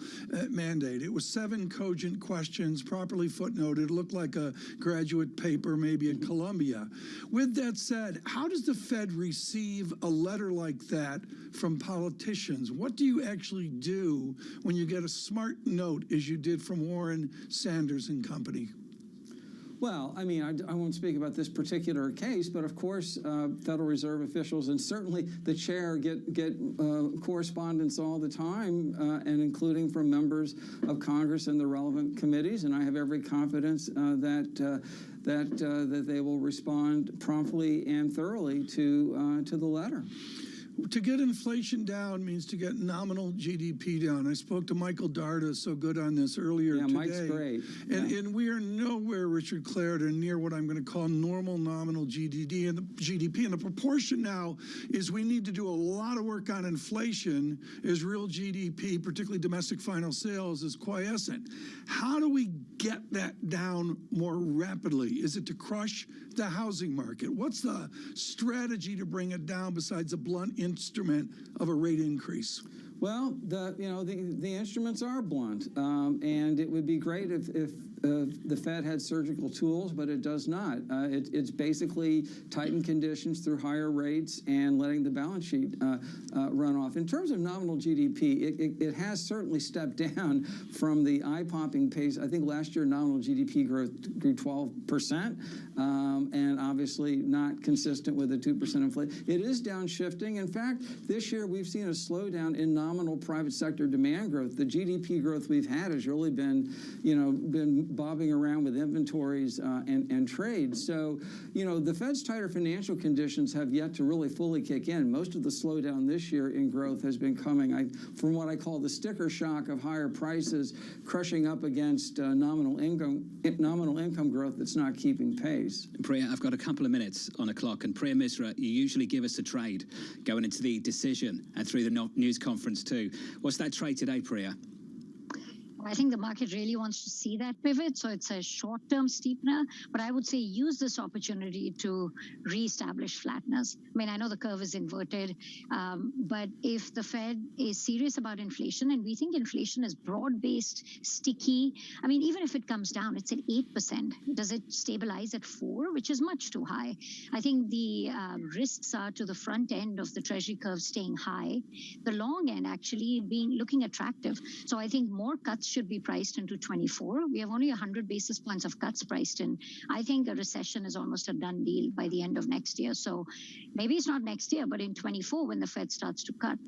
[SPEAKER 15] mandate. It was 7 cogent questions, properly footnoted. It looked like a graduate paper, maybe at Columbia. With that said, how does the Fed receive a letter like that from politicians? What do you actually do when you get a smart note, as you did from Warren, Sanders and company?
[SPEAKER 16] Well, I mean, I won't speak about this particular case, but of course, Federal Reserve officials and certainly the chair get correspondence all the time, and including from members of Congress and the relevant committees. And I have every confidence that they will respond promptly and thoroughly to the letter.
[SPEAKER 15] To get inflation down means to get nominal GDP down. I spoke to Michael Darda, so good on this, earlier today.
[SPEAKER 16] Mike's great.
[SPEAKER 15] And we are nowhere, Richard Clarida, near what I'm going to call normal nominal GDP. And the proportion now is we need to do a lot of work on inflation as real GDP, particularly domestic final sales, is quiescent. How do we get that down more rapidly? Is it to crush the housing market? What's the strategy to bring it down besides a blunt instrument of a rate increase?
[SPEAKER 16] Well, the instruments are blunt, and it would be great if the Fed had surgical tools, but it does not. It's basically tightened conditions through higher rates and letting the balance sheet run off. In terms of nominal GDP, it has certainly stepped down from the eye-popping pace. I think last year nominal GDP growth grew 12%, and obviously not consistent with the 2% inflation. It is downshifting. In fact, this year we've seen a slowdown in nominal private sector demand growth. The GDP growth we've had has really been bobbing around with inventories and trade. So, you know, the Fed's tighter financial conditions have yet to really fully kick in. Most of the slowdown this year in growth has been coming from what I call the sticker shock of higher prices crushing up against nominal income growth that's not keeping pace.
[SPEAKER 6] Priya, I've got a couple of minutes on the clock, and Priya Misra, you usually give us a trade going into the decision and through the news conference too. What's that trade today, Priya?
[SPEAKER 3] I think the market really wants to see that pivot, so it's a short-term steepener, but I would say use this opportunity to reestablish flatness. I mean, I know the curve is inverted, but if the Fed is serious about inflation, and we think inflation is broad-based, sticky, I mean, even if it comes down, it's at 8%. Does it stabilize at 4%, which is much too high? I think the risks are to the front end of the Treasury curve staying high, the long end actually looking attractive. So I think more cuts should be priced into 24. We have only 100 basis points of cuts priced in. I think a recession is almost a done deal by the end of next year. So maybe it's not next year, but in 24, when the Fed starts to cut,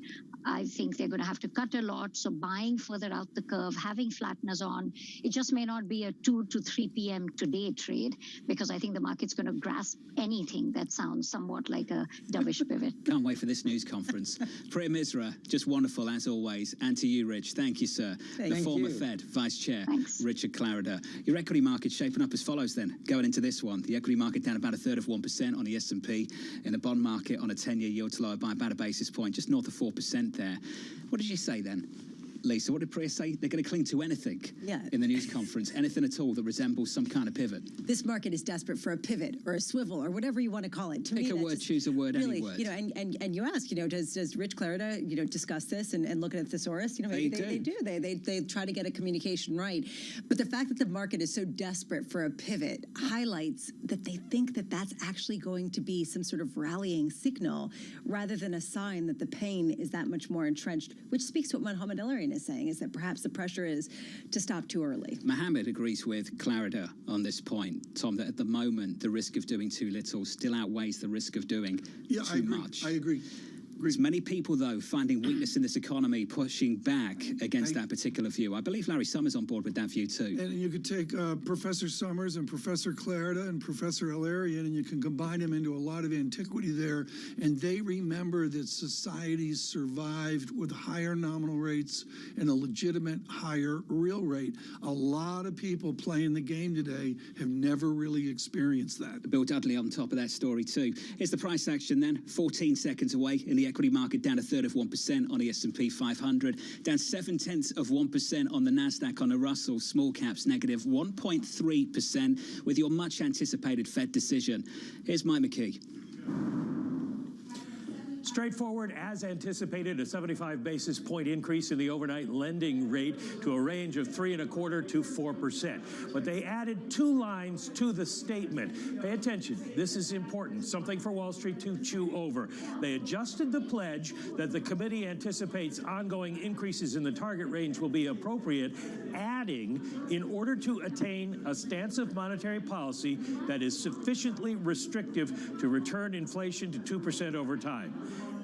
[SPEAKER 3] I think they're going to have to cut a lot. So buying further out the curve, having flatness on, it just may not be a 2 to 3 p.m. today trade, because I think the market's going to grasp anything that sounds somewhat like a dovish pivot.
[SPEAKER 6] Can't wait for this news conference. Priya Misra, just wonderful as always. And to you, Rich. Thank you, sir.
[SPEAKER 16] Thank
[SPEAKER 6] the former
[SPEAKER 16] you.
[SPEAKER 6] Fed Vice Chair,
[SPEAKER 3] Thanks.
[SPEAKER 6] Richard Clarida. Your equity market shaping up as follows then, going into this one. The equity market down about 1/3 of 1% on the S&P. In the bond market on a 10-year yield to lower by about a basis point, just north of 4% there. What did you say then, Lisa? What did Priya say? They're going to cling to anything in the news conference, anything at all that resembles some kind of pivot.
[SPEAKER 13] This market is desperate for a pivot or a swivel or whatever you want to call it. To
[SPEAKER 6] Pick
[SPEAKER 13] me,
[SPEAKER 6] a
[SPEAKER 13] that's
[SPEAKER 6] word,
[SPEAKER 13] just
[SPEAKER 6] choose a word,
[SPEAKER 13] really,
[SPEAKER 6] any word.
[SPEAKER 13] you know, and you ask, you know, does Rich Clarida, you know, discuss this and look at a thesaurus? You know, maybe they do. They try to get a communication right. But the fact that the market is so desperate for a pivot highlights that they think that that's actually going to be some sort of rallying signal rather than a sign that the pain is that much more entrenched, which speaks to what Mohamed El-Erian is saying, is that perhaps the pressure is to stop too early.
[SPEAKER 6] Mohammed agrees with Clarida on this point, Tom, that at the moment the risk of doing too little still outweighs the risk of doing too much.
[SPEAKER 15] I agree.
[SPEAKER 6] There's many people, though, finding weakness in this economy, pushing back against that particular view. I believe Larry Summers on board with that view, too.
[SPEAKER 15] And you could take Professor Summers and Professor Clarida and Professor El-Erian, and you can combine them into a lot of antiquity there. And they remember that societies survived with higher nominal rates and a legitimate higher real rate. A lot of people playing the game today have never really experienced that.
[SPEAKER 6] Bill Dudley on top of that story, too. Here's the price action then, 14 seconds away in the equity market, down 1/3 of 1% on the S&P 500, down 0.7 of 1% on the Nasdaq. On the Russell, small caps negative 1.3% with your much anticipated Fed decision. Here's Mike McKee.
[SPEAKER 1] Straightforward, as anticipated, a 75 basis point increase in the overnight lending rate to a range of 3.25% to 4%. But they added 2 lines to the statement. Pay attention. This is important. Something for Wall Street to chew over. They adjusted the pledge that the committee anticipates ongoing increases in the target range will be appropriate, adding, in order to attain a stance of monetary policy that is sufficiently restrictive to return inflation to 2% over time.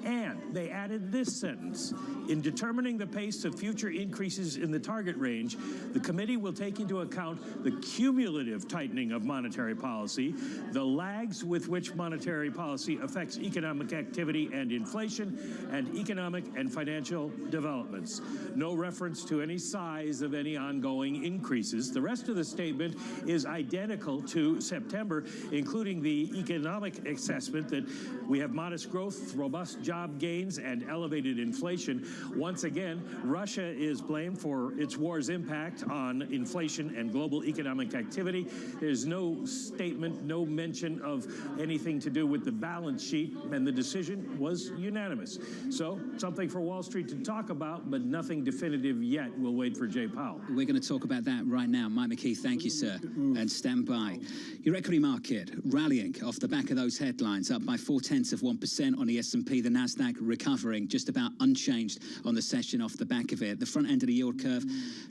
[SPEAKER 1] And they added this sentence: in determining the pace of future increases in the target range, the committee will take into account the cumulative tightening of monetary policy, the lags with which monetary policy affects economic activity and inflation, and economic and financial developments. No reference to any size of any ongoing increases. The rest of the statement is identical to September, including the economic assessment that we have modest growth, robust job gains, and elevated inflation. Once again, Russia is blamed for its war's impact on inflation and global economic activity. There's no statement, no mention of anything to do with the balance sheet, and the decision was unanimous. So, something for Wall Street to talk about, but nothing definitive yet. We'll wait for Jay Powell.
[SPEAKER 6] We're going to talk about that right now. Mike McKee, thank you, sir. And stand by. Your equity market rallying off the back of those headlines, up by 0.4% on the S&P. The NASDAQ recovering, just about unchanged on the session off the back of it. The front end of the yield curve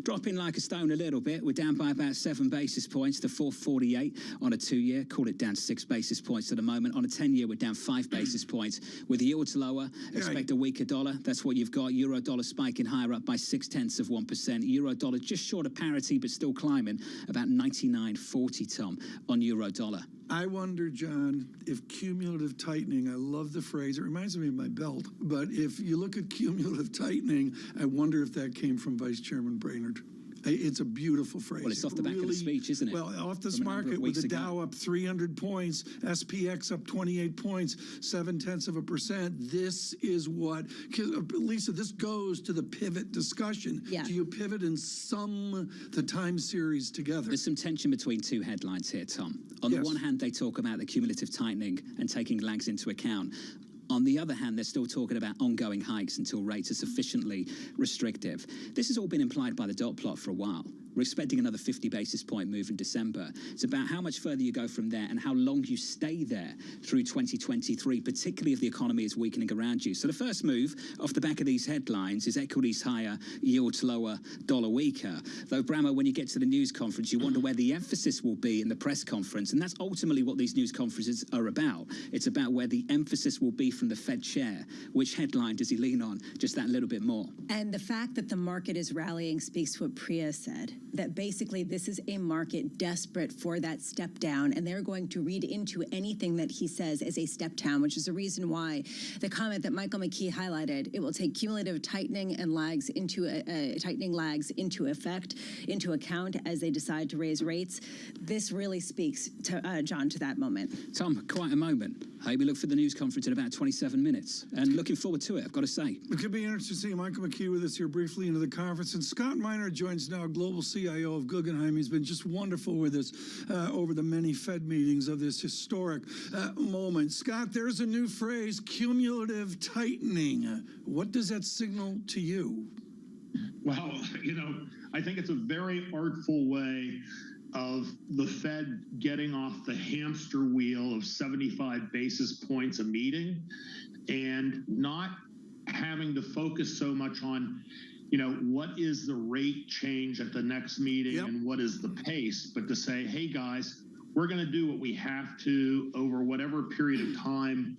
[SPEAKER 6] dropping like a stone a little bit. We're down by about 7 basis points to 448 on a 2-year. Call it down 6 basis points at the moment. On a 10-year, we're down 5 basis points. With the yields lower, expect a weaker dollar. That's what you've got. Euro dollar spiking higher up by 0.6%. Euro dollar just short of parity, but still climbing about 99.40, Tom, on euro dollar.
[SPEAKER 15] I wonder, John, if cumulative tightening, I love the phrase, it reminds me of my belt, but if you look at cumulative tightening, I wonder if that came from Vice Chairman Brainerd. It's a beautiful phrase.
[SPEAKER 6] Well, it's off the back of the speech, isn't it?
[SPEAKER 15] Well, off this market with the Dow up 300 points, SPX up 28 points, 0.7%. This is what, Lisa, this goes to the pivot discussion.
[SPEAKER 13] Yeah.
[SPEAKER 15] Do you pivot and sum the time series together?
[SPEAKER 6] There's some tension between two headlines here, Tom. On the one hand, they talk about the cumulative tightening and taking lags into account. On the other hand, they're still talking about ongoing hikes until rates are sufficiently restrictive. This has all been implied by the dot plot for a while. We're expecting another 50 basis point move in December. It's about how much further you go from there and how long you stay there through 2023, particularly if the economy is weakening around you. So the first move off the back of these headlines is equities higher, yields lower, dollar weaker. Though, Brammer, when you get to the news conference, you wonder where the emphasis will be in the press conference. And that's ultimately what these news conferences are about. It's about where the emphasis will be from the Fed chair. Which headline does he lean on just that little bit more?
[SPEAKER 13] And the fact that the market is rallying speaks to what Priya said, that basically this is a market desperate for that step down, and they're going to read into anything that he says as a step down, which is the reason why the comment that Michael McKee highlighted, it will take cumulative tightening and lags into account as they decide to raise rates. This really speaks to John to that moment.
[SPEAKER 6] Tom, quite a moment. I hope we look for the news conference in about 27 minutes, and looking forward to it, I've got to say.
[SPEAKER 15] It could be interesting to see Michael McKee with us here briefly into the conference. And Scott Minor joins now, Global CIO of Guggenheim. He's been just wonderful with us over the many Fed meetings of this historic moment. Scott, there's a new phrase, cumulative tightening. What does that signal to you?
[SPEAKER 4] Well, I think it's a very artful way of the Fed getting off the hamster wheel of 75 basis points a meeting and not having to focus so much on, what is the rate change at the next meeting and what is the pace, but to say, hey, guys, we're going to do what we have to over whatever period of time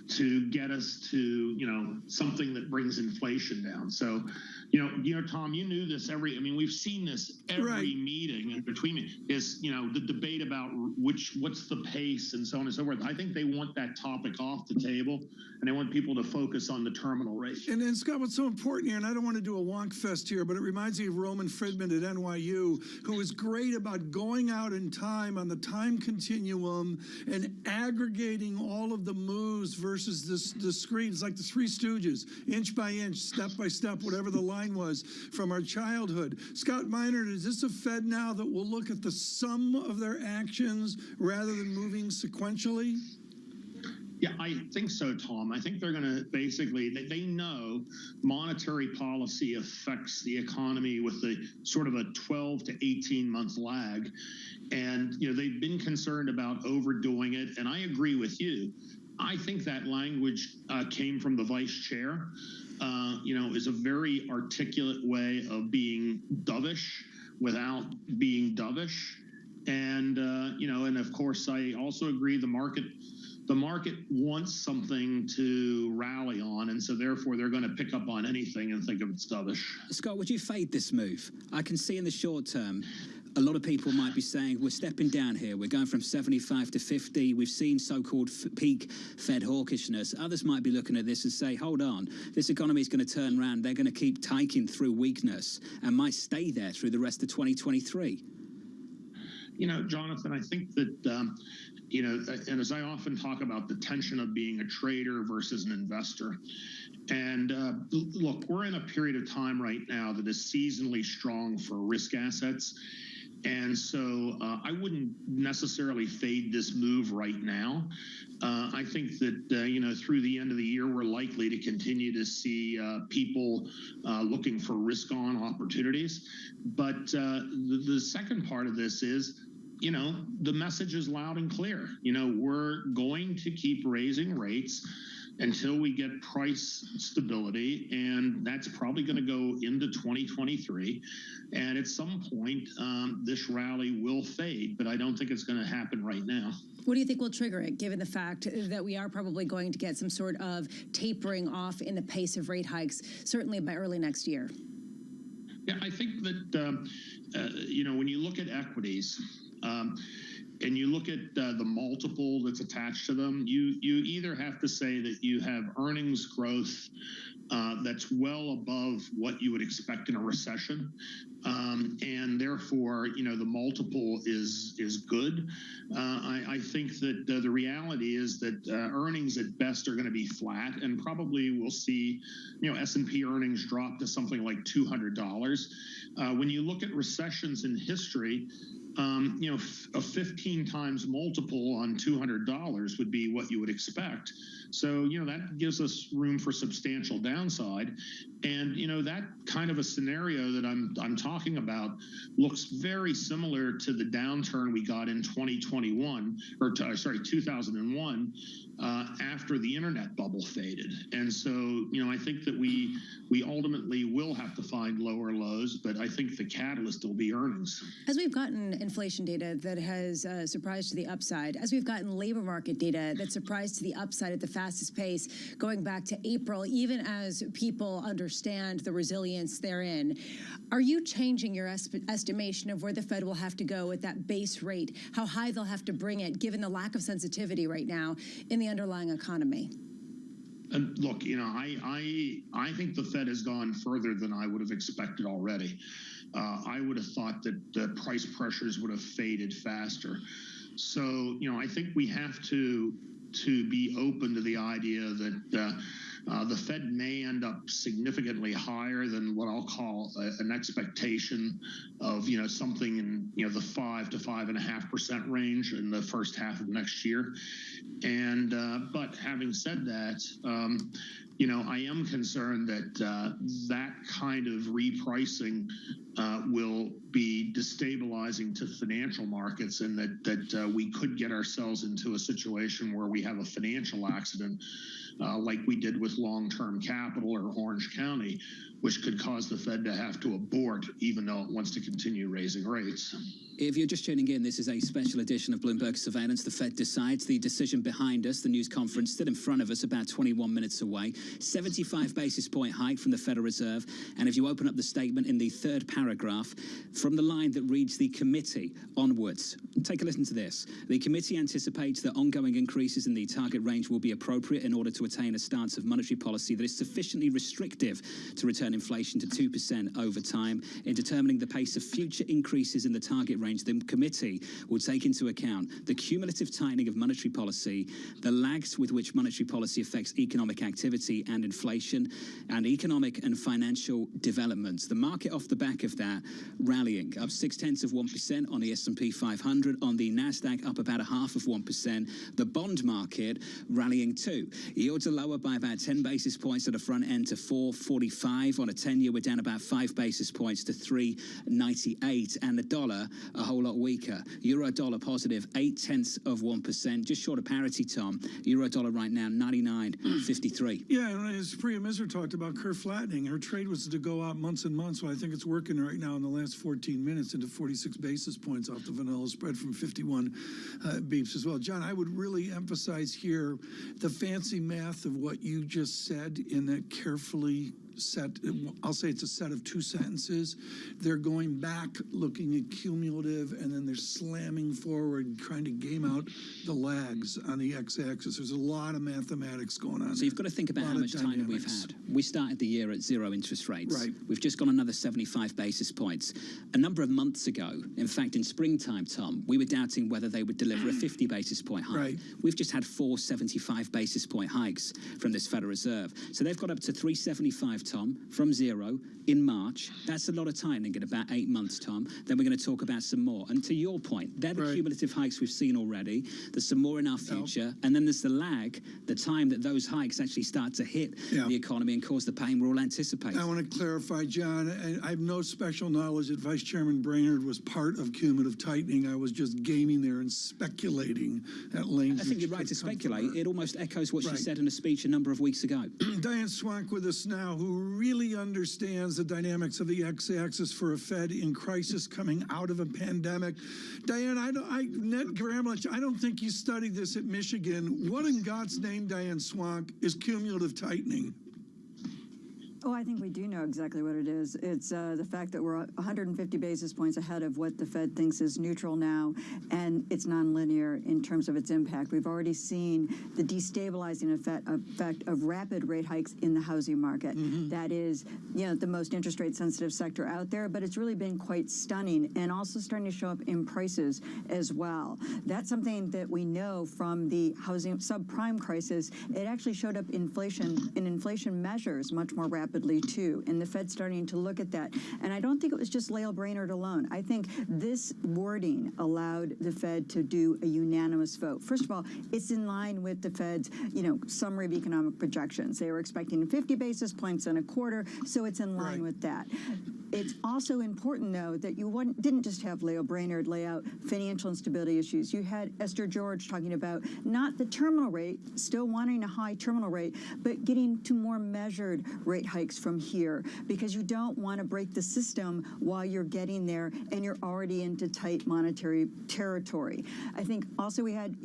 [SPEAKER 4] to get us to, something that brings inflation down. So, Tom, you knew this we've seen this every meeting in between is, the debate about what's the pace and so on and so forth. I think they want that topic off the table and they want people to focus on the terminal rate.
[SPEAKER 15] And then, Scott, what's so important here, and I don't want to do a wonk fest here, but it reminds me of Roman Friedman at NYU, who was great about going out in time on the time continuum and aggregating all of the moves versus the screens, like the Three Stooges, inch by inch, step by step, whatever the line was from our childhood. Scott Minor, is this a Fed now that will look at the sum of their actions rather than moving sequentially?
[SPEAKER 4] Yeah, I think so, Tom. I think they're going to basically, they know monetary policy affects the economy with a sort of a 12 to 18 month lag. And, they've been concerned about overdoing it. And I agree with you. I think that language came from the vice chair, is a very articulate way of being dovish without being dovish. And, and of course, I also agree the market wants something to rally on, and so therefore they're going to pick up on anything and think of it's dovish.
[SPEAKER 6] Scott, would you fade this move? I can see in the short term, a lot of people might be saying, we're stepping down here. We're going from 75 to 50. We've seen so-called peak Fed hawkishness. Others might be looking at this and say, hold on, this economy is going to turn around. They're going to keep tightening through weakness and might stay there through the rest of 2023.
[SPEAKER 4] Jonathan, I think that, and as I often talk about the tension of being a trader versus an investor. And look, we're in a period of time right now that is seasonally strong for risk assets. And so I wouldn't necessarily fade this move right now. I think that, through the end of the year, we're likely to continue to see people looking for risk-on opportunities. But the second part of this is, the message is loud and clear. We're going to keep raising rates. until we get price stability, and that's probably going to go into 2023. And at some point, this rally will fade, but I don't think it's going to happen right now.
[SPEAKER 13] What do you think will trigger it, given the fact that we are probably going to get some sort of tapering off in the pace of rate hikes, certainly by early next year?
[SPEAKER 4] Yeah, I think that, when you look at equities, and you look at the multiple that's attached to them, you either have to say that you have earnings growth that's well above what you would expect in a recession, and therefore, the multiple is good. I think that the reality is that earnings at best are going to be flat, and probably we'll see, S&P earnings drop to something like $200. When you look at recessions in history, a 15 times multiple on $200 would be what you would expect. So, that gives us room for substantial downside. And, that kind of a scenario that I'm talking about looks very similar to the downturn we got in 2001, 2001, after the internet bubble faded. And so, I think that we ultimately will have to find lower lows, but I think the catalyst will be earnings.
[SPEAKER 13] As we've gotten inflation data that has surprised to the upside, as we've gotten labor market data that surprised to the upside at the fastest pace, going back to April, even as people understand the resilience therein, are you changing your estimation of where the Fed will have to go at that base rate, how high they'll have to bring it, given the lack of sensitivity right now in the underlying economy?
[SPEAKER 4] Look, I think the Fed has gone further than I would have expected already. I would have thought that the price pressures would have faded faster. So, I think we have to be open to the idea that the Fed may end up significantly higher than what I'll call an expectation of, something in, the 5 to 5.5% range in the first half of next year. And, but having said that, I am concerned that that kind of repricing will be destabilizing to financial markets, and that we could get ourselves into a situation where we have a financial accident like we did with long-term capital or Orange County, which could cause the Fed to have to abort, even though it wants to continue raising rates.
[SPEAKER 6] If you're just tuning in, this is a special edition of Bloomberg Surveillance. The Fed decides. The decision behind us, the news conference still in front of us, about 21 minutes away. 75 basis point hike from the Federal Reserve. And if you open up the statement in the third paragraph, from the line that reads the committee onwards, take a listen to this. The committee anticipates that ongoing increases in the target range will be appropriate in order to attain a stance of monetary policy that is sufficiently restrictive to return inflation to 2% over time. In determining the pace of future increases in the target range, the committee will take into account the cumulative tightening of monetary policy, the lags with which monetary policy affects economic activity and inflation, and economic and financial developments. The market off the back of that rallying up 0.6% on the S&P 500, on the Nasdaq up about 0.5%. The bond market rallying too. Yields are lower by about 10 basis points at the front end to 4.45. On a 10-year, we're down about 5 basis points to 3.98, and the dollar a whole lot weaker. Euro dollar positive 0.8%, just short of parity, Tom. Euro dollar right now 99.53.
[SPEAKER 15] Yeah, and as Priya Misra talked about curve flattening, her trade was to go out months and months. So I think it's working right now in the last 14 minutes into 46 basis points off the vanilla spread from 51 beeps as well. John, I would really emphasize here the fancy math of what you just said in that carefully set, I'll say it's a set of two sentences. They're going back, looking at cumulative, and then they're slamming forward, trying to game out the lags on the x-axis. There's a lot of mathematics going on.
[SPEAKER 6] So you've got to think about how much time we've had. We started the year at 0 interest rates.
[SPEAKER 15] Right.
[SPEAKER 6] We've just got another 75 basis points. A number of months ago, in fact, in springtime, Tom, we were doubting whether they would deliver a 50 basis point hike.
[SPEAKER 15] Right.
[SPEAKER 6] We've just had 4 75 basis point hikes from this Federal Reserve. So they've got up to 375 Tom, from 0 in March. That's a lot of tightening in about 8 months, Tom. Then we're going to talk about some more. And to your point, they're the cumulative hikes we've seen already. There's some more in our future. And then there's the lag, the time that those hikes actually start to hit the economy and cause the pain we're all anticipating.
[SPEAKER 15] I want to clarify, John, I have no special knowledge that Vice Chairman Brainerd was part of cumulative tightening. I was just gaming there and speculating at length.
[SPEAKER 6] I think you're right to speculate. It almost echoes what she said in a speech a number of weeks ago.
[SPEAKER 15] Diane Swank with us now, who really understands the dynamics of the x-axis for a Fed in crisis coming out of a pandemic. Diane, Ned Gramlich, I don't think you studied this at Michigan. What in God's name, Diane Swank, is cumulative tightening?
[SPEAKER 5] Oh, I think we do know exactly what it is. It's the fact that we're 150 basis points ahead of what the Fed thinks is neutral now, and it's nonlinear in terms of its impact. We've already seen the destabilizing effect of rapid rate hikes in the housing market. That is, the most interest rate sensitive sector out there, but it's really been quite stunning and also starting to show up in prices as well. That's something that we know from the housing subprime crisis. It actually showed up in inflation measures much more rapidly too, and the Fed's starting to look at that. And I don't think it was just Lael Brainerd alone. I think this wording allowed the Fed to do a unanimous vote. First of all, it's in line with the Fed's, summary of economic projections. They were expecting 50 basis points and a quarter, so it's in line with that. It's also important, though, that you didn't just have Lael Brainerd lay out financial instability issues. You had Esther George talking about not the terminal rate, still wanting a high terminal rate, but getting to more measured rate hikes from here, because you don't want to break the system while you're getting there and you're already into tight monetary territory. I think also we had,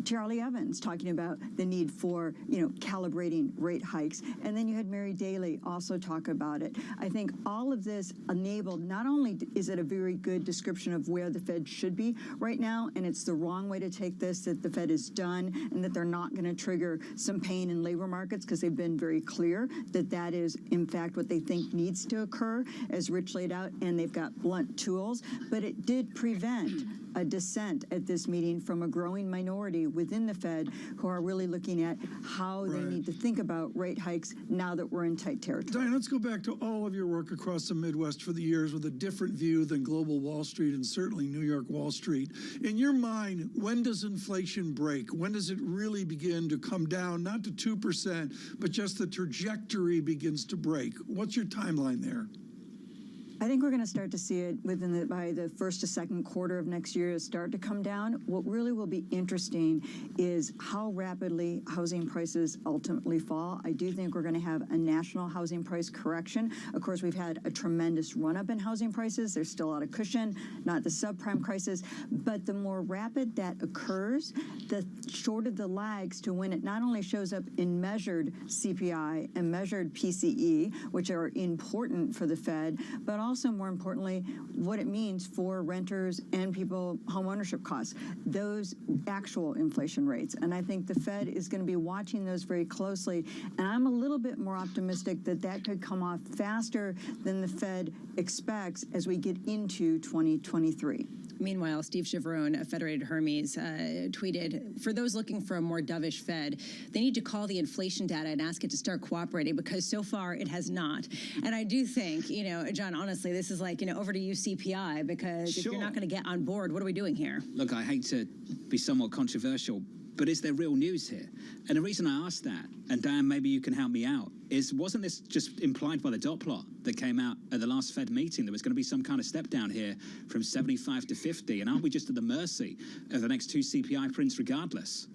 [SPEAKER 5] Charlie Evans talking about the need for, calibrating rate hikes. And then you had Mary Daly also talk about it. I think all of this enabled, not only is it a very good description of where the Fed should be right now, and it's the wrong way to take this, that the Fed is done and that they're not going to trigger some pain in labor markets, because they've been very clear that that is, in fact, what they think needs to occur, as Rich laid out, and they've got blunt tools. But it did prevent a dissent at this meeting from a growing minority within the Fed who are really looking at how they need to think about rate hikes now that we're in tight territory.
[SPEAKER 15] Diane, let's go back to all of your work across the Midwest for the years with a different view than global Wall Street and certainly New York Wall Street. In your mind, when does inflation break? When does it really begin to come down, not to 2%, but just the trajectory begins to break? What's your timeline there?
[SPEAKER 5] I think we're going to start to see it by the first to second quarter of next year start to come down. What really will be interesting is how rapidly housing prices ultimately fall. I do think we're going to have a national housing price correction. Of course, we've had a tremendous run-up in housing prices. There's still a lot of cushion, not the subprime crisis. But the more rapid that occurs, the shorter the lags to when it not only shows up in measured CPI and measured PCE, which are important for the Fed, but also, more importantly, what it means for renters and people, home ownership costs, those actual inflation rates. And I think the Fed is going to be watching those very closely. And I'm a little bit more optimistic that that could come off faster than the Fed expects as we get into 2023.
[SPEAKER 13] Meanwhile, Steve Chiavarone of Federated Hermes tweeted, for those looking for a more dovish Fed, they need to call the inflation data and ask it to start cooperating, because so far it has not. And I do think, John, honestly, this is like, over to you CPI, because if you're not going to get on board, what are we doing here?
[SPEAKER 6] Look, I hate to be somewhat controversial, but is there real news here? And the reason I asked that, and Dan, maybe you can help me out, is wasn't this just implied by the dot plot that came out at the last Fed meeting? There was going to be some kind of step down here from 75 to 50, and aren't we just at the mercy of the next two CPI prints regardless?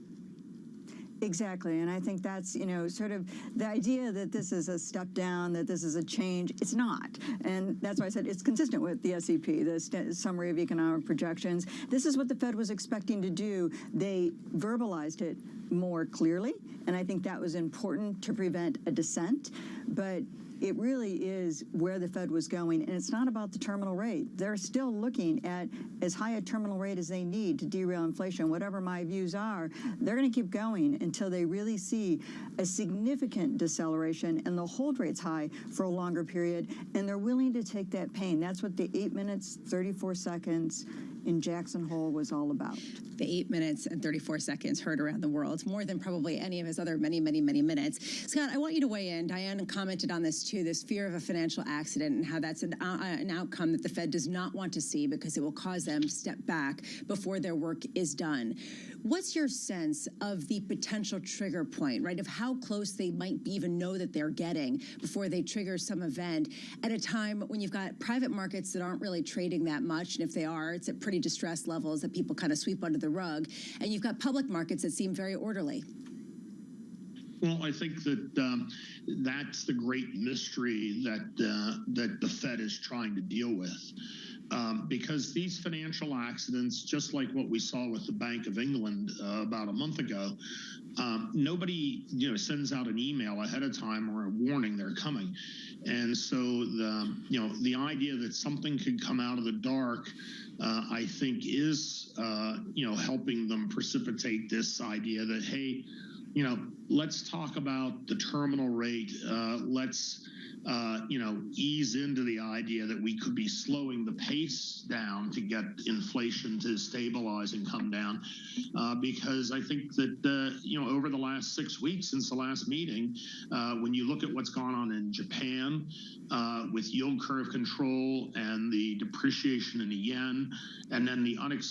[SPEAKER 5] Exactly, and I think that's, sort of the idea that this is a step down, that this is a change. It's not, and that's why I said it's consistent with the SEP, the Summary of Economic Projections. This is what the Fed was expecting to do. They verbalized it more clearly, and I think that was important to prevent a dissent, but it really is where the Fed was going, and it's not about the terminal rate. They're still looking at as high a terminal rate as they need to derail inflation. Whatever my views are, they're going to keep going until they really see a significant deceleration and they'll hold rates high for a longer period, and they're willing to take that pain. That's what the 8 minutes, 34 seconds in Jackson Hole was all about.
[SPEAKER 13] The 8 minutes and 34 seconds heard around the world, more than probably any of his other many, many, many minutes. Scott, I want you to weigh in. Diane commented on this to this fear of a financial accident and how that's an outcome that the Fed does not want to see because it will cause them to step back before their work is done. What's your sense of the potential trigger point, right, of how close they might even know that they're getting before they trigger some event at a time when you've got private markets that aren't really trading that much, and if they are, it's at pretty distressed levels that people kind of sweep under the rug, and you've got public markets that seem very orderly?
[SPEAKER 4] Well, I think that that's the great mystery that the Fed is trying to deal with. Because these financial accidents, just like what we saw with the Bank of England about a month ago, nobody sends out an email ahead of time or a warning they're coming. And so the idea that something could come out of the dark, I think, is helping them precipitate this idea that, hey, let's talk about the terminal rate. Let's ease into the idea that we could be slowing the pace down to get inflation to stabilize and come down. Because I think that, over the last 6 weeks since the last meeting, when you look at what's gone on in Japan with yield curve control and the depreciation in the yen, and then the unacceptable